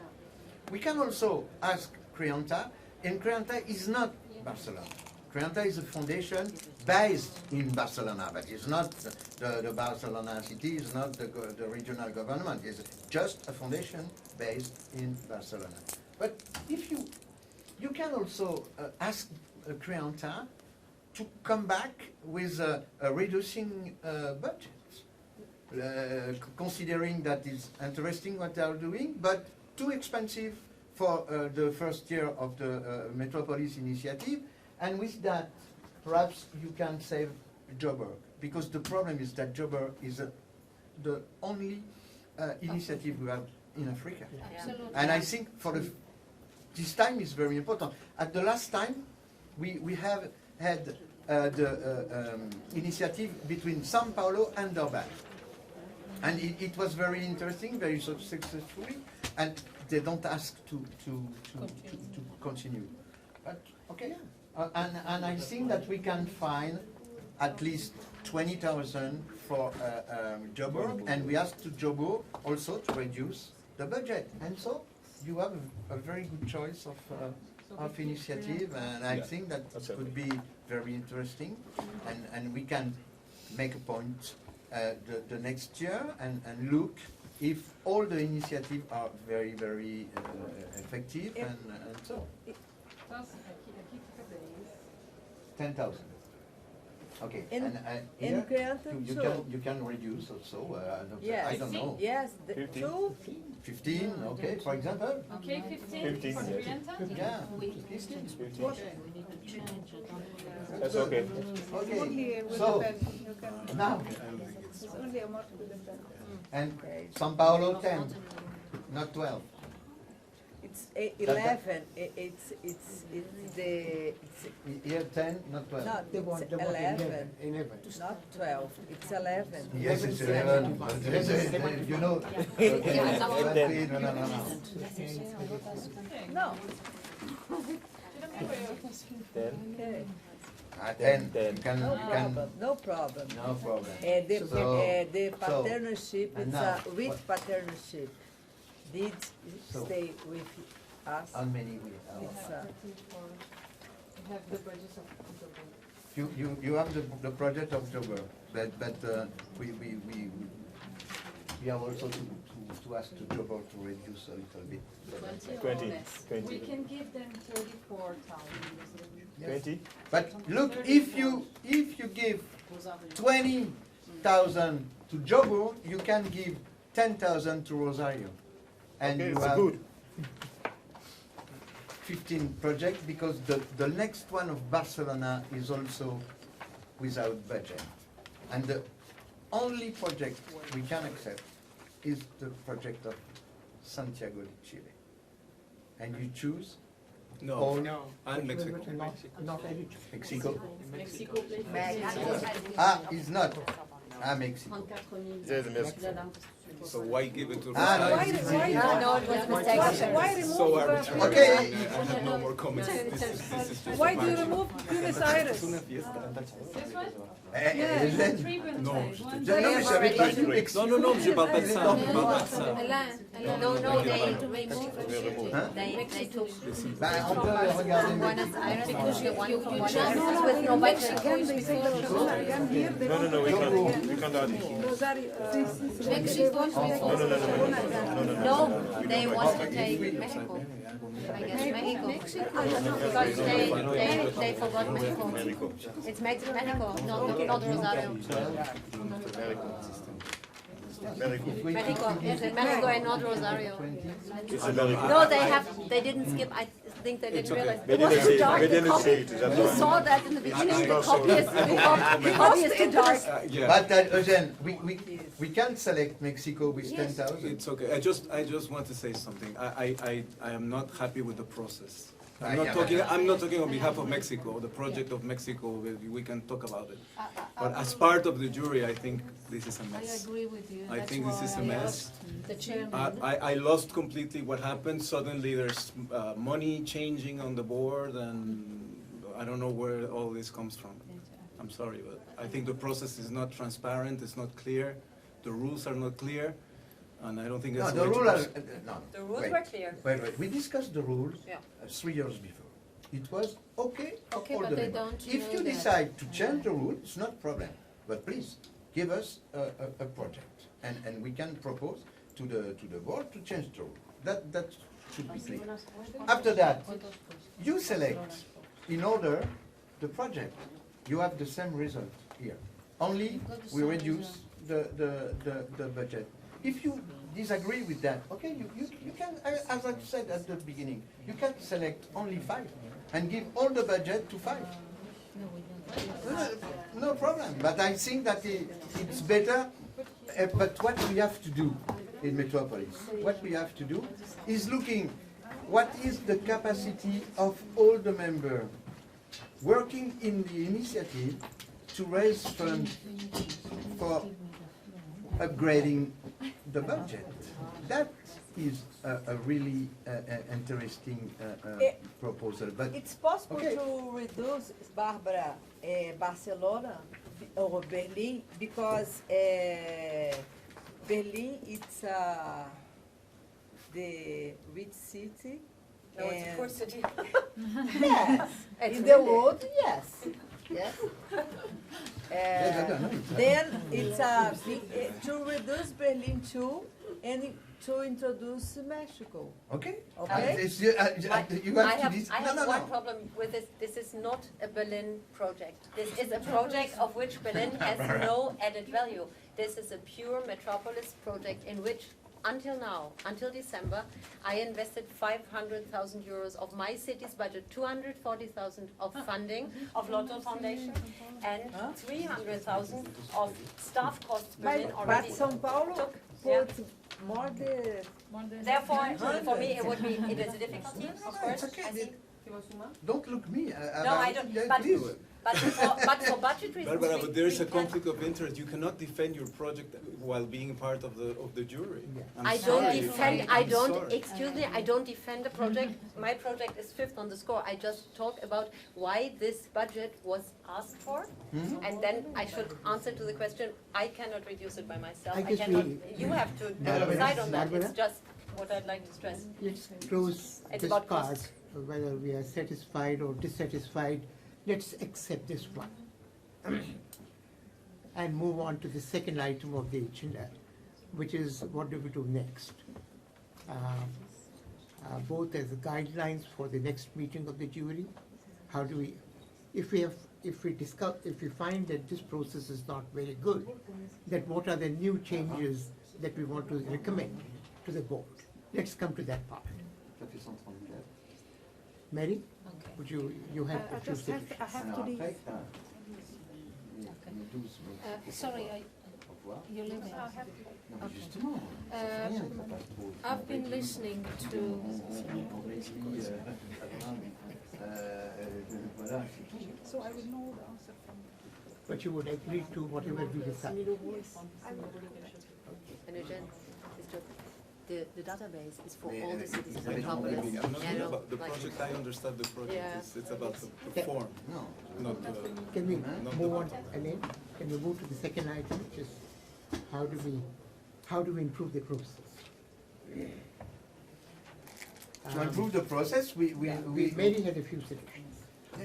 We can also ask Creanta, and Creanta is not Barcelona. Creanta is a foundation based in Barcelona, but it's not the Barcelona city, it's not the regional government, it's just a foundation based in Barcelona. But if you can also ask Creanta to come back with a reducing budget, considering that it's interesting what they are doing, but too expensive for the first year of the Metropolis initiative. And with that, perhaps you can save Joburg, because the problem is that Joburg is the only initiative we have in Africa. Absolutely. And I think for this time is very important. At the last time, we have had the initiative between São Paulo and Durban. And it was very interesting, very successfully, and they don't ask to continue. But okay, and I think that we can find at least 20,000 for Joburg, and we ask to Joburg also to reduce the budget, and so you have a very good choice of initiative, and I think that could be very interesting, and we can make a point the next year and look if all the initiatives are very, very effective, and so 10,000. Okay, In here Creanta you can reduce also. Yes. I don't know. Yes, 15, okay, for example. Okay, 15 for Creanta? Yeah, 15. That's okay. Okay, so now, It's only a more to the pen. and São Paulo 10, not 12. It's 11. It's the Here 10, not 12. no, it's 11. 11. Not 12. It's 11. Yes, it's 11. You know, No. Then, Okay. 10. No problem. No problem. No problem. The partnership, and it's now, a rich partnership. Did stay with us? How many we It's have? We have the budget of Joburg. You have the project of Joburg, but we have also to ask to Joburg to reduce a little bit. 20. We can give them 34,000. Yes. 20? But look, if you give 20,000 to Joburg, you can give 10,000 to Rosario, and Okay, you it's have good. 15 projects, because the next one of Barcelona is also without budget, and the only project we can accept is the project of Santiago de Chile, and you choose No, all and Mexico. Mexico. Mexico, It's not. Mexico. So why give it to Ah, no, Rosario? it's Why- easy. No, it was a mistake. Why remove So arbitrary. Okay. I have no more comments. This is just Why a do you match. remove Buenos Aires? This one? Hélène. Three Buenos No, Aires. je One te- Non, mais j'avais pas dit Mexico. Non, je parle pas de ça, je parle pas de ça. No, they removed. Hein? They took Ben, on peut regarder. Buenos Aires, the one from No, Buenos no, Aires no, with no in budget. Mexican, they say that again here, they No, don't we pay can't. We can't add it. Rosario, Mexico. No, No, they want to take Mexico. I guess Mexico. Because they forgot Mexico. Mexico. It's Mexico, not Rosario. Mexico, yes, in Mexico and not Rosario. It's America. No, they didn't skip. I think they didn't realize. They It was didn't too say- dark. they the didn't copy. say it, that's You why. saw that in the beginning. The not copy so- is the copy is too dark. Yeah. But Eugene, we can select Mexico with Yes. 10,000. It's okay. I just want to say something. I am not happy with the process. I'm not talking on behalf of Mexico, the project of Mexico, we can talk about it. But as part of the jury, I think this is a mess. I agree with you. I That's think this is a why I mess. asked the chairman. I lost completely what happened. Suddenly there's money changing on the board, and I don't know where all this comes from. I'm sorry, but I think the process is not transparent, it's not clear, the rules are not clear, and I don't think it's The rules were clear. Wait. We discussed the rules Yeah. 3 years before. It was okay. Okay, all but the they members. don't If know you that. decide to change the rule, it's not a problem. But please give us a project, and we can propose to the board to change the rule. That should be clear. After that, you select in order the project. You have the same result here. Only we reduce the budget. If you disagree with that, okay, you can, as I said at the beginning, you can select only 5 and give all the budget to 5. No problem, but I think that it's better. But what we have to do in Metropolis, what we have to do is looking what is the capacity of all the members working in the initiative to raise funds for upgrading the budget. That is a really interesting proposal. But it's possible okay. to reduce, Barbara, Barcelona or Berlin, because Berlin it's the rich city. No, it's a poor city. Yes, It's in the really- world, yes. Yes. Then it's to reduce Berlin too, and to introduce Mexico. Okay. Okay. You have I have one problem with this. This is not a Berlin project. This is a project of which Berlin has no added value. This is a pure Metropolis project in which, until now, until December, I invested 500,000 euros of my city's budget, 240,000 of funding of Lotto Foundation, and 300,000 of staff costs Berlin But already São Paulo took. put more than. Therefore, for me, it is a difficulty, of course. I think. Don't look me. No, I don't. But for budget reasons, Barbara, but there is a we conflict of interest. You cannot defend your project while being part of the jury. I don't defend. Excuse me. I don't defend the project. My project is 5th on the score. I just talk about why this budget was asked for, and then I should answer to the question. I cannot reduce it by myself. I cannot. You have to decide on that. It's just what I'd like to stress. Let's close It's this about part, cost. whether we are satisfied or dissatisfied. Let's accept this one and move on to the second item of the agenda, which is what do we do next? Both as guidelines for the next meeting of the jury. How do we, if we find that this process is not very good, then what are the new changes that we want to recommend to the board? Let's come to that part. Mary, would you have a few suggestions? I have to leave. Sorry, you're leaving. I've been listening to. So I will know the answer from. But you would agree to whatever we decide. And again, the database is for all the cities of I'm Metropolis. not talking about the project. I understand the project. Yeah. It's about the form, not the. Can we not move the- on, Elaine? Can we move to the second item, which is how do we improve the process? To improve the process, we Mary had a few suggestions.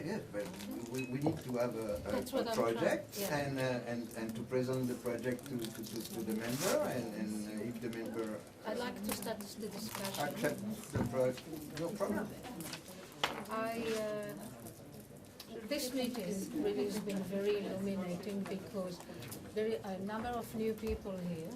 Yeah, but we need to have That's a what I'm project trying- yeah. and to present the project to the member, and if the member I'd like to start the discussion. accepts the project, no problem. This meeting really has been very illuminating because there are a number of new people here,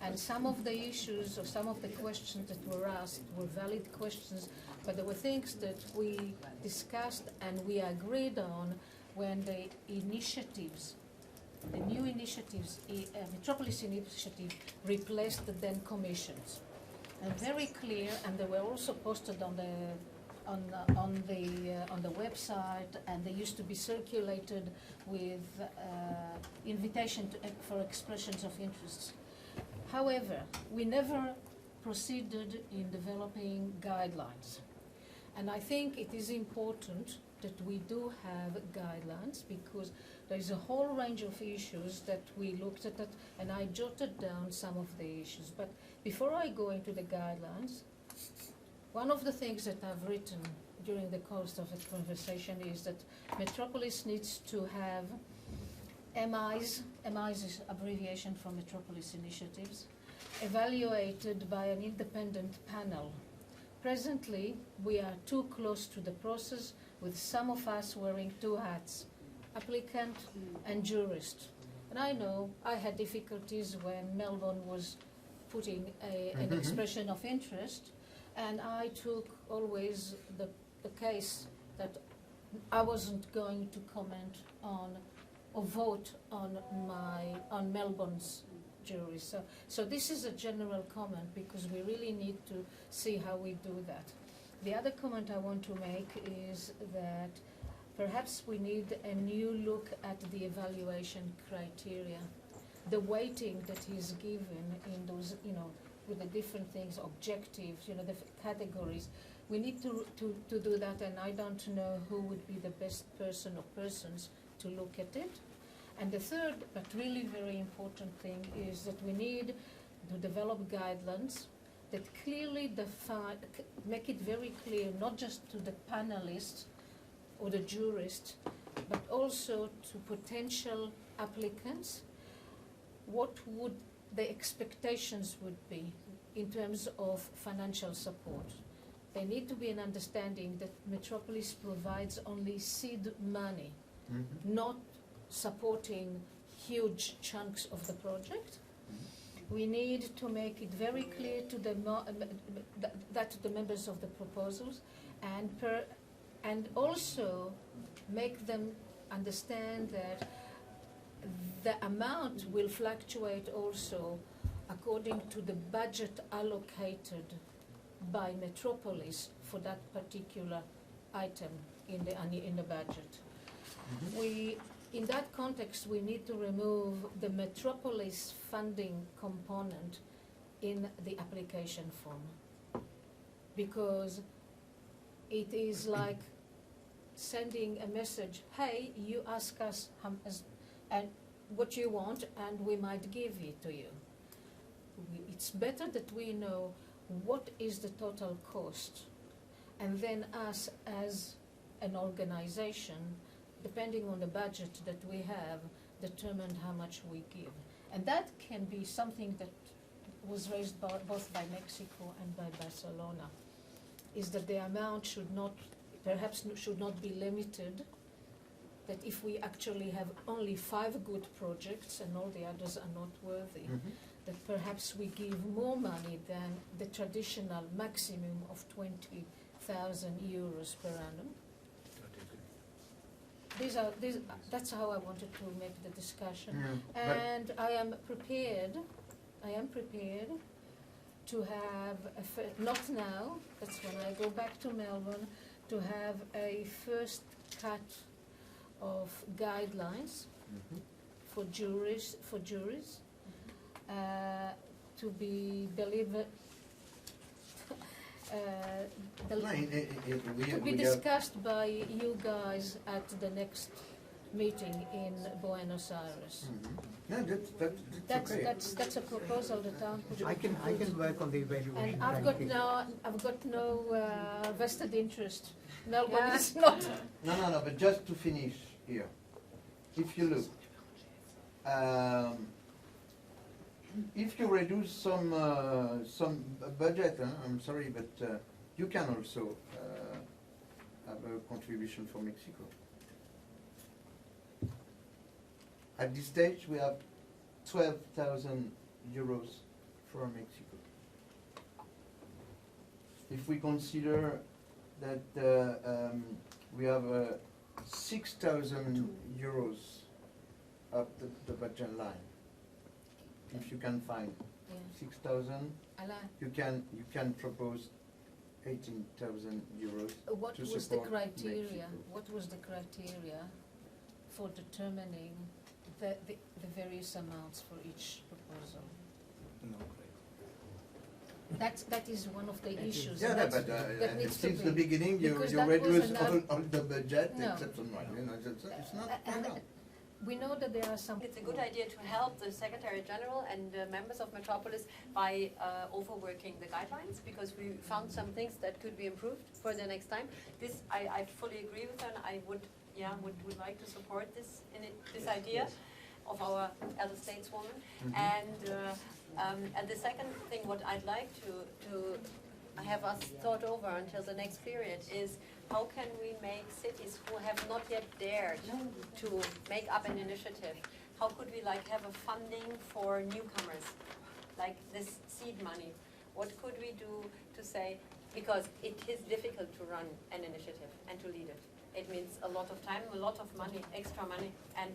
and some of the issues or some of the questions that were asked were valid questions, but there were things that we discussed and we agreed on when the initiatives, the new initiatives, Metropolis Initiative replaced the then commissions. And very clear, and they were also posted on on the website, and they used to be circulated with invitation for expressions of interests. However, we never proceeded in developing guidelines. And I think it is important that we do have guidelines, because there is a whole range of issues that we looked at it, and I jotted down some of the issues. But before I go into the guidelines, one of the things that I've written during the course of the conversation is that Metropolis needs to have MIs is abbreviation for Metropolis Initiatives, evaluated by an independent panel. Presently, we are too close to the process, with some of us wearing two hats, applicant and jurist. And I know I had difficulties when Melbourne was putting an expression of interest, and I took always the case that I wasn't going to comment on or vote on Melbourne's jury. So this is a general comment, because we really need to see how we do that. The other comment I want to make is that perhaps we need a new look at the evaluation criteria, the weighting that is given in those, with the different things, objectives, the categories. We need to do that, and I don't know who would be the best person or persons to look at it. And the third, but really very important thing, is that we need to develop guidelines that clearly define, make it very clear, not just to the panelists or the jurists, but also to potential applicants, what would the expectations would be in terms of financial support. There need to be an understanding that Metropolis provides only seed money, not supporting huge chunks of the project. We need to make it very clear to the the members of the proposals, and also make them understand that the amount will fluctuate also according to the budget allocated by Metropolis for that particular item in the budget. In that context, we need to remove the Metropolis funding component in the application form, because it is like sending a message, hey, you ask us and what you want, and we might give it to you. It's better that we know what is the total cost, and then us as an organization, depending on the budget that we have, determine how much we give. And that can be something that was raised both by Mexico and by Barcelona, is that the amount should not be limited, that if we actually have only 5 good projects and all the others are not worthy, that perhaps we give more money than the traditional maximum of 20,000 euros per annum. That's how I wanted to make the discussion. And I am prepared to have, not now, that's when I go back to Melbourne, to have a first cut of guidelines for juries, to be delivered, to be discussed by you guys at the next meeting in Buenos Aires. No, that's okay. That's a proposal that I'm putting. I can work on the evaluation. And I've got no vested interest. Melbourne is not. No. But just to finish here, if you look, if you reduce some budget, I'm sorry, but you can also have a contribution for Mexico. At this stage, we have 12,000 euros for Mexico. If we consider that we have 6,000 euros up the budget line, if you can find 6,000, you can propose 18,000 euros What to was the support criteria? Mexico. What was the criteria for determining the various amounts for each proposal? No. That is one of the issues. Yeah, that needs to since be, the beginning you because that was reduce another- all the budget No. except for one. You know, it's not fair enough. We know that there are some. It's a good idea to help the Secretary General and members of Metropolis by overworking the guidelines, because we found some things that could be improved for the next time. This I fully agree with her, and I would like to support this idea of our elder stateswoman. And the second thing, what I'd like to have us thought over until the next period is how can we make cities who have not yet dared to make up an initiative, how could we have a funding for newcomers, like this seed money? What could we do to say, because it is difficult to run an initiative and to lead it. It means a lot of time, a lot of money, extra money, and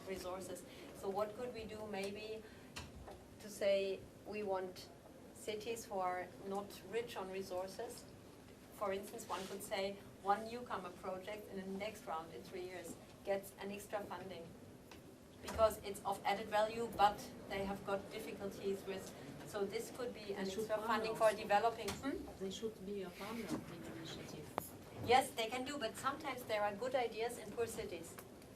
resources. So what could we do maybe to say we want cities who are not rich on resources? For instance, one could say one newcomer project in the next round in 3 years gets an extra funding because it's of added value, but they have got difficulties with. So this could be an extra funding for developing. They should be a partner of the initiative. Yes, they can do, but sometimes there are good ideas in poor cities.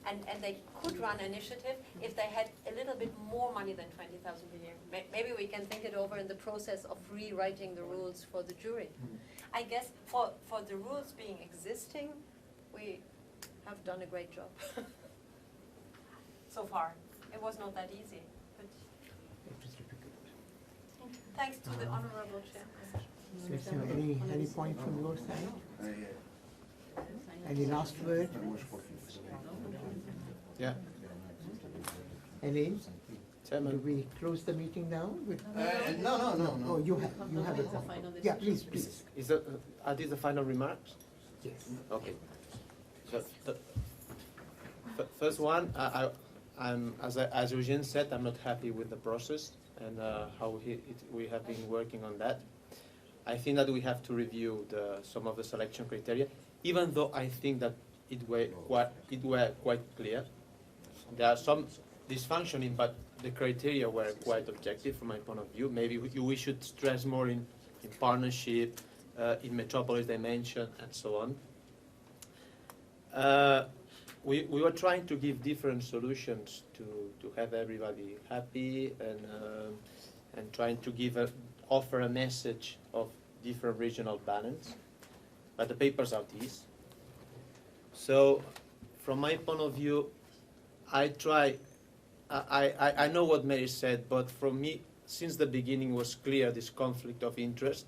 And they could run an initiative if they had a little bit more money than 20,000 a year. Maybe we can think it over in the process of rewriting the rules for the jury. I guess for the rules being existing, we have done a great job. So far. It was not that easy. But thanks to the Honorable Chair. So any point from your side? Any last word? Yeah. Any? Chairman. Do we close the meeting now? No. Oh, you have a point. Yeah, please. Are these the final remarks? Yes. Okay. So the first one, as Eugene said, I'm not happy with the process and how we have been working on that. I think that we have to review some of the selection criteria, even though I think that it were quite clear. There are some dysfunctioning, but the criteria were quite objective from my point of view. Maybe we should stress more in partnership, in metropolis dimension, and so on. We were trying to give different solutions to have everybody happy and trying to offer a message of different regional balance, but the papers are these. So, from my point of view, I know what Mary said, but for me, since the beginning was clear this conflict of interest,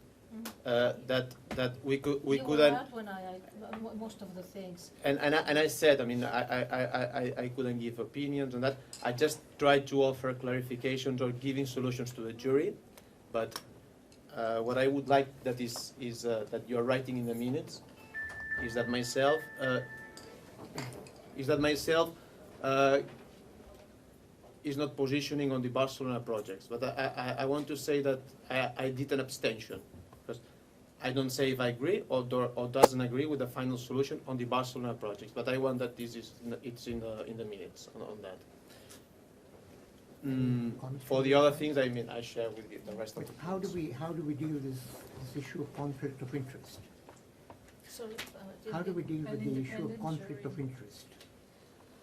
that we couldn't. When most of the things. And I said, I mean, I couldn't give opinions on that. I just tried to offer clarifications or giving solutions to the jury, but what I would like that is that you are writing in the minutes is that myself is not positioning on the Barcelona projects, but I want to say that I did an abstention because I don't say if I agree or doesn't agree with the final solution on the Barcelona projects, but I want that it's in the minutes on that. For the other things, I mean, I share with you the rest of it. How do we deal with this issue of conflict of interest? How do we deal with the issue of conflict of interest?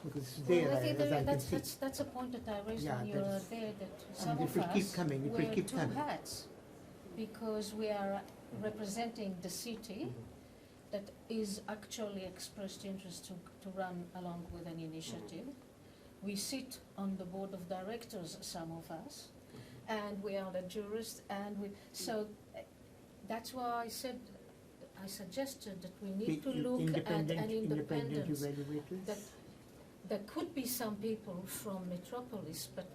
Because it's there, as I can see. That's a point that I raised when you were there, that some of us wear two hats, because we are representing the city that is actually expressed interest to run along with an initiative. We sit on the board of directors, some of us, and we are the jurists, so that's why I suggested that we need to look at an independence. That there could be some people from Metropolis, but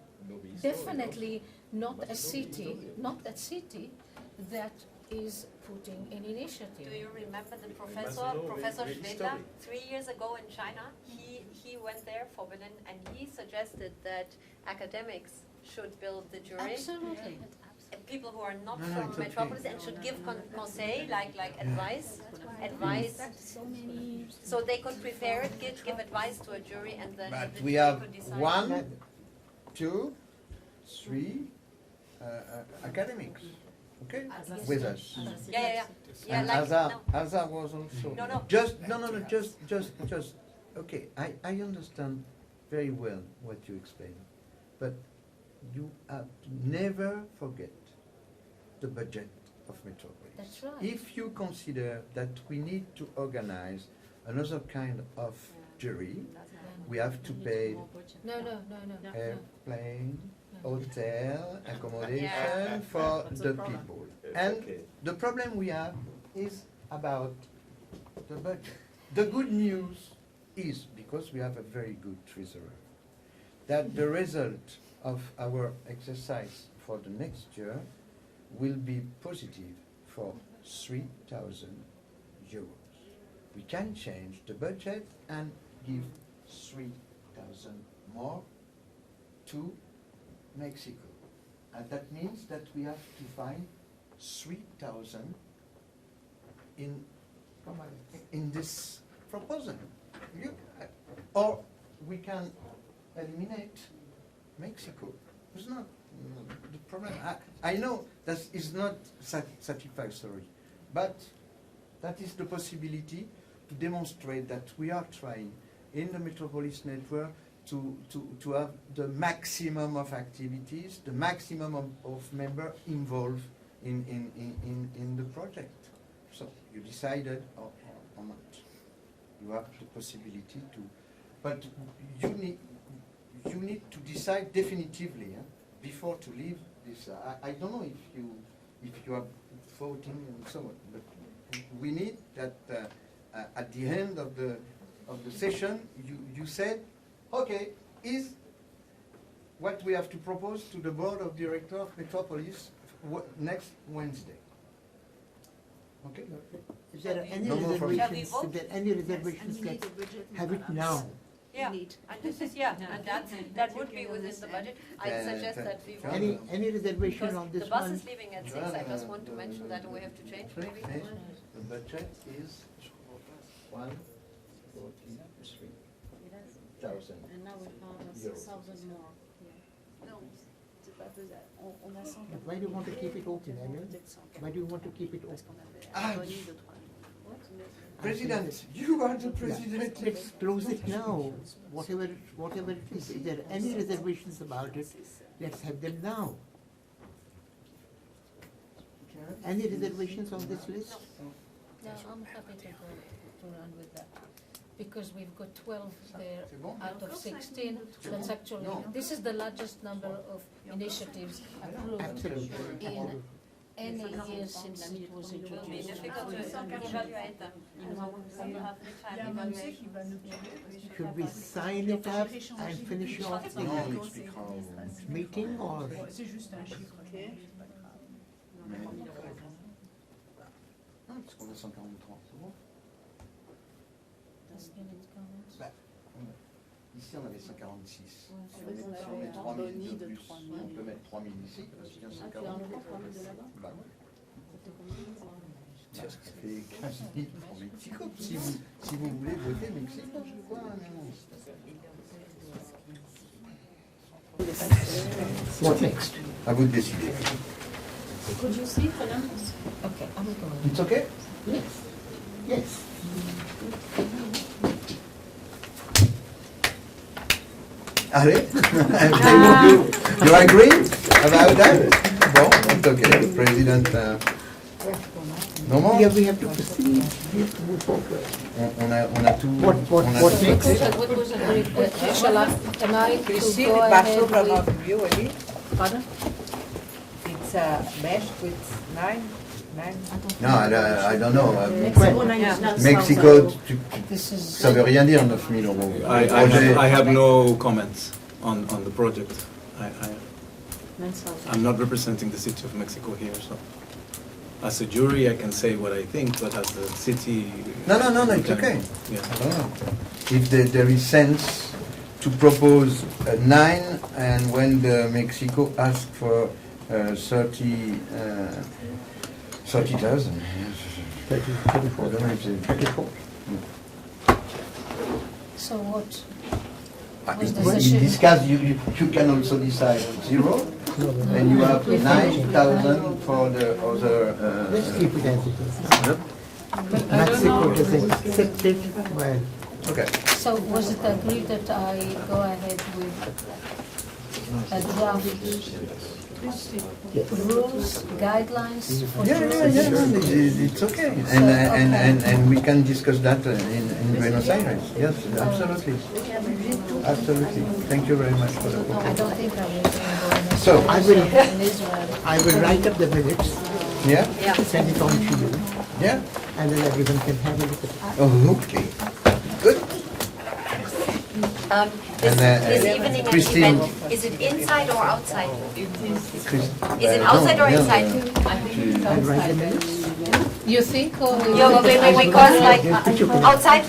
definitely not that city that is putting an initiative. Do you remember the Professor Schwedler, 3 years ago in China? He went there for Berlin and he suggested that academics should build the jury. Absolutely. people who are not from Metropolis and should give conseil, like advice, so they could prepare it, give advice to a jury, and then But the we jury have could decide. 1, 2, 3 academics, okay, with us. Yeah. And like, Azar was also. No. Just. Okay, I understand very well what you explain, but you have to never forget the budget of Metropolis. That's right. If you consider that we need to organize another kind of jury, we have to pay No. airplane, hotel, accommodation for the people. And the problem we have is about the budget. The good news is, because we have a very good treasurer, that the result of our exercise for the next year will be positive for 3,000 euros. We can change the budget and give 3,000 more to Mexico. And that means that we have to find 3,000 in this proposal. Or we can eliminate Mexico. It's not the problem. I know that is not satisfactory, but that is the possibility to demonstrate that we are trying in the Metropolis network to have the maximum of activities, the maximum of members involved in the project. So you decided or not. You have the possibility to, but you need to decide definitively before to leave this. I don't know if you are voting and so on, but we need that at the end of the session you said, okay, is what we have to propose to the board of directors of Metropolis next Wednesday. Okay. Is there any No more from- reservations? Is there any reservations that have it now? Yeah, and this is, and that would be within the budget. I suggest that we vote. Any reservation Because on this the bus one? is leaving at 6, I just want to mention that, and we have to change maybe. The budget is 143,000 And now we have euros. 6,000 more. Non, c'est pas faisable. On a 100. Why do you want to keep it open, Emil? Why do you want to keep it open? President, you are the president. Let's close it now. Whatever it is. Is there any reservations about it? Let's have them now. Any reservations on this list? No, I'm happy to run with that. Because we've got 12 there out of 16. That's actually, this is the largest number of initiatives approved in any year since it was introduced. Should we sign it up and finish off the meeting, or? Non, parce qu'on a 143, c'est bon. Bah, ici on avait 146. Si on met 3 000 de plus, on peut mettre 3 000 ici, parce qu'il y a 140. Bah ouais. Ça fait 15 000 pour Mexico. Si vous voulez voter Mexico, je crois. What next? À vous de décider. Could you see for them? Okay, I'm going. It's okay? Yes. Yes. Allez, you agree about that? Bon, it's okay. President, no more? Yeah, we have to proceed. We have to move forward. On a tout. What next? Shall I, can I Christine go passou ahead para with... 9 mil ali. Pardon? It's meshed with 9. No, I don't know. Mexico, Mexico, ça veut rien dire 9 000 euros. I have no comments on the project. I'm not representing the city of Mexico here, so as a jury I can say what I think, but as the city... No, it's okay. Yeah. I don't know. If there is sense to propose 9, and when the Mexico asks for 30,000. 34. I don't know if it's 34. So what? In this case, you can also decide 0, and you have 9,000 for the other. Let's keep it as it is. Mexico doesn't accept it. Well, okay. So was it agreed that I go ahead with a draft rules, guidelines for It's okay. And we can discuss that in Buenos Aires. Yes, absolutely. Absolutely. Thank you very much for the No, I don't think I will be in Buenos So, Aires in Israel. I will write up the minutes. Yeah? Send it on to you. Yeah? And then everyone can have a look at it. Oh, okay. Good. This evening Christine. event, is it inside or outside? Is it outside or inside? I'll write the minutes. You think? Or Yeah, because like outside.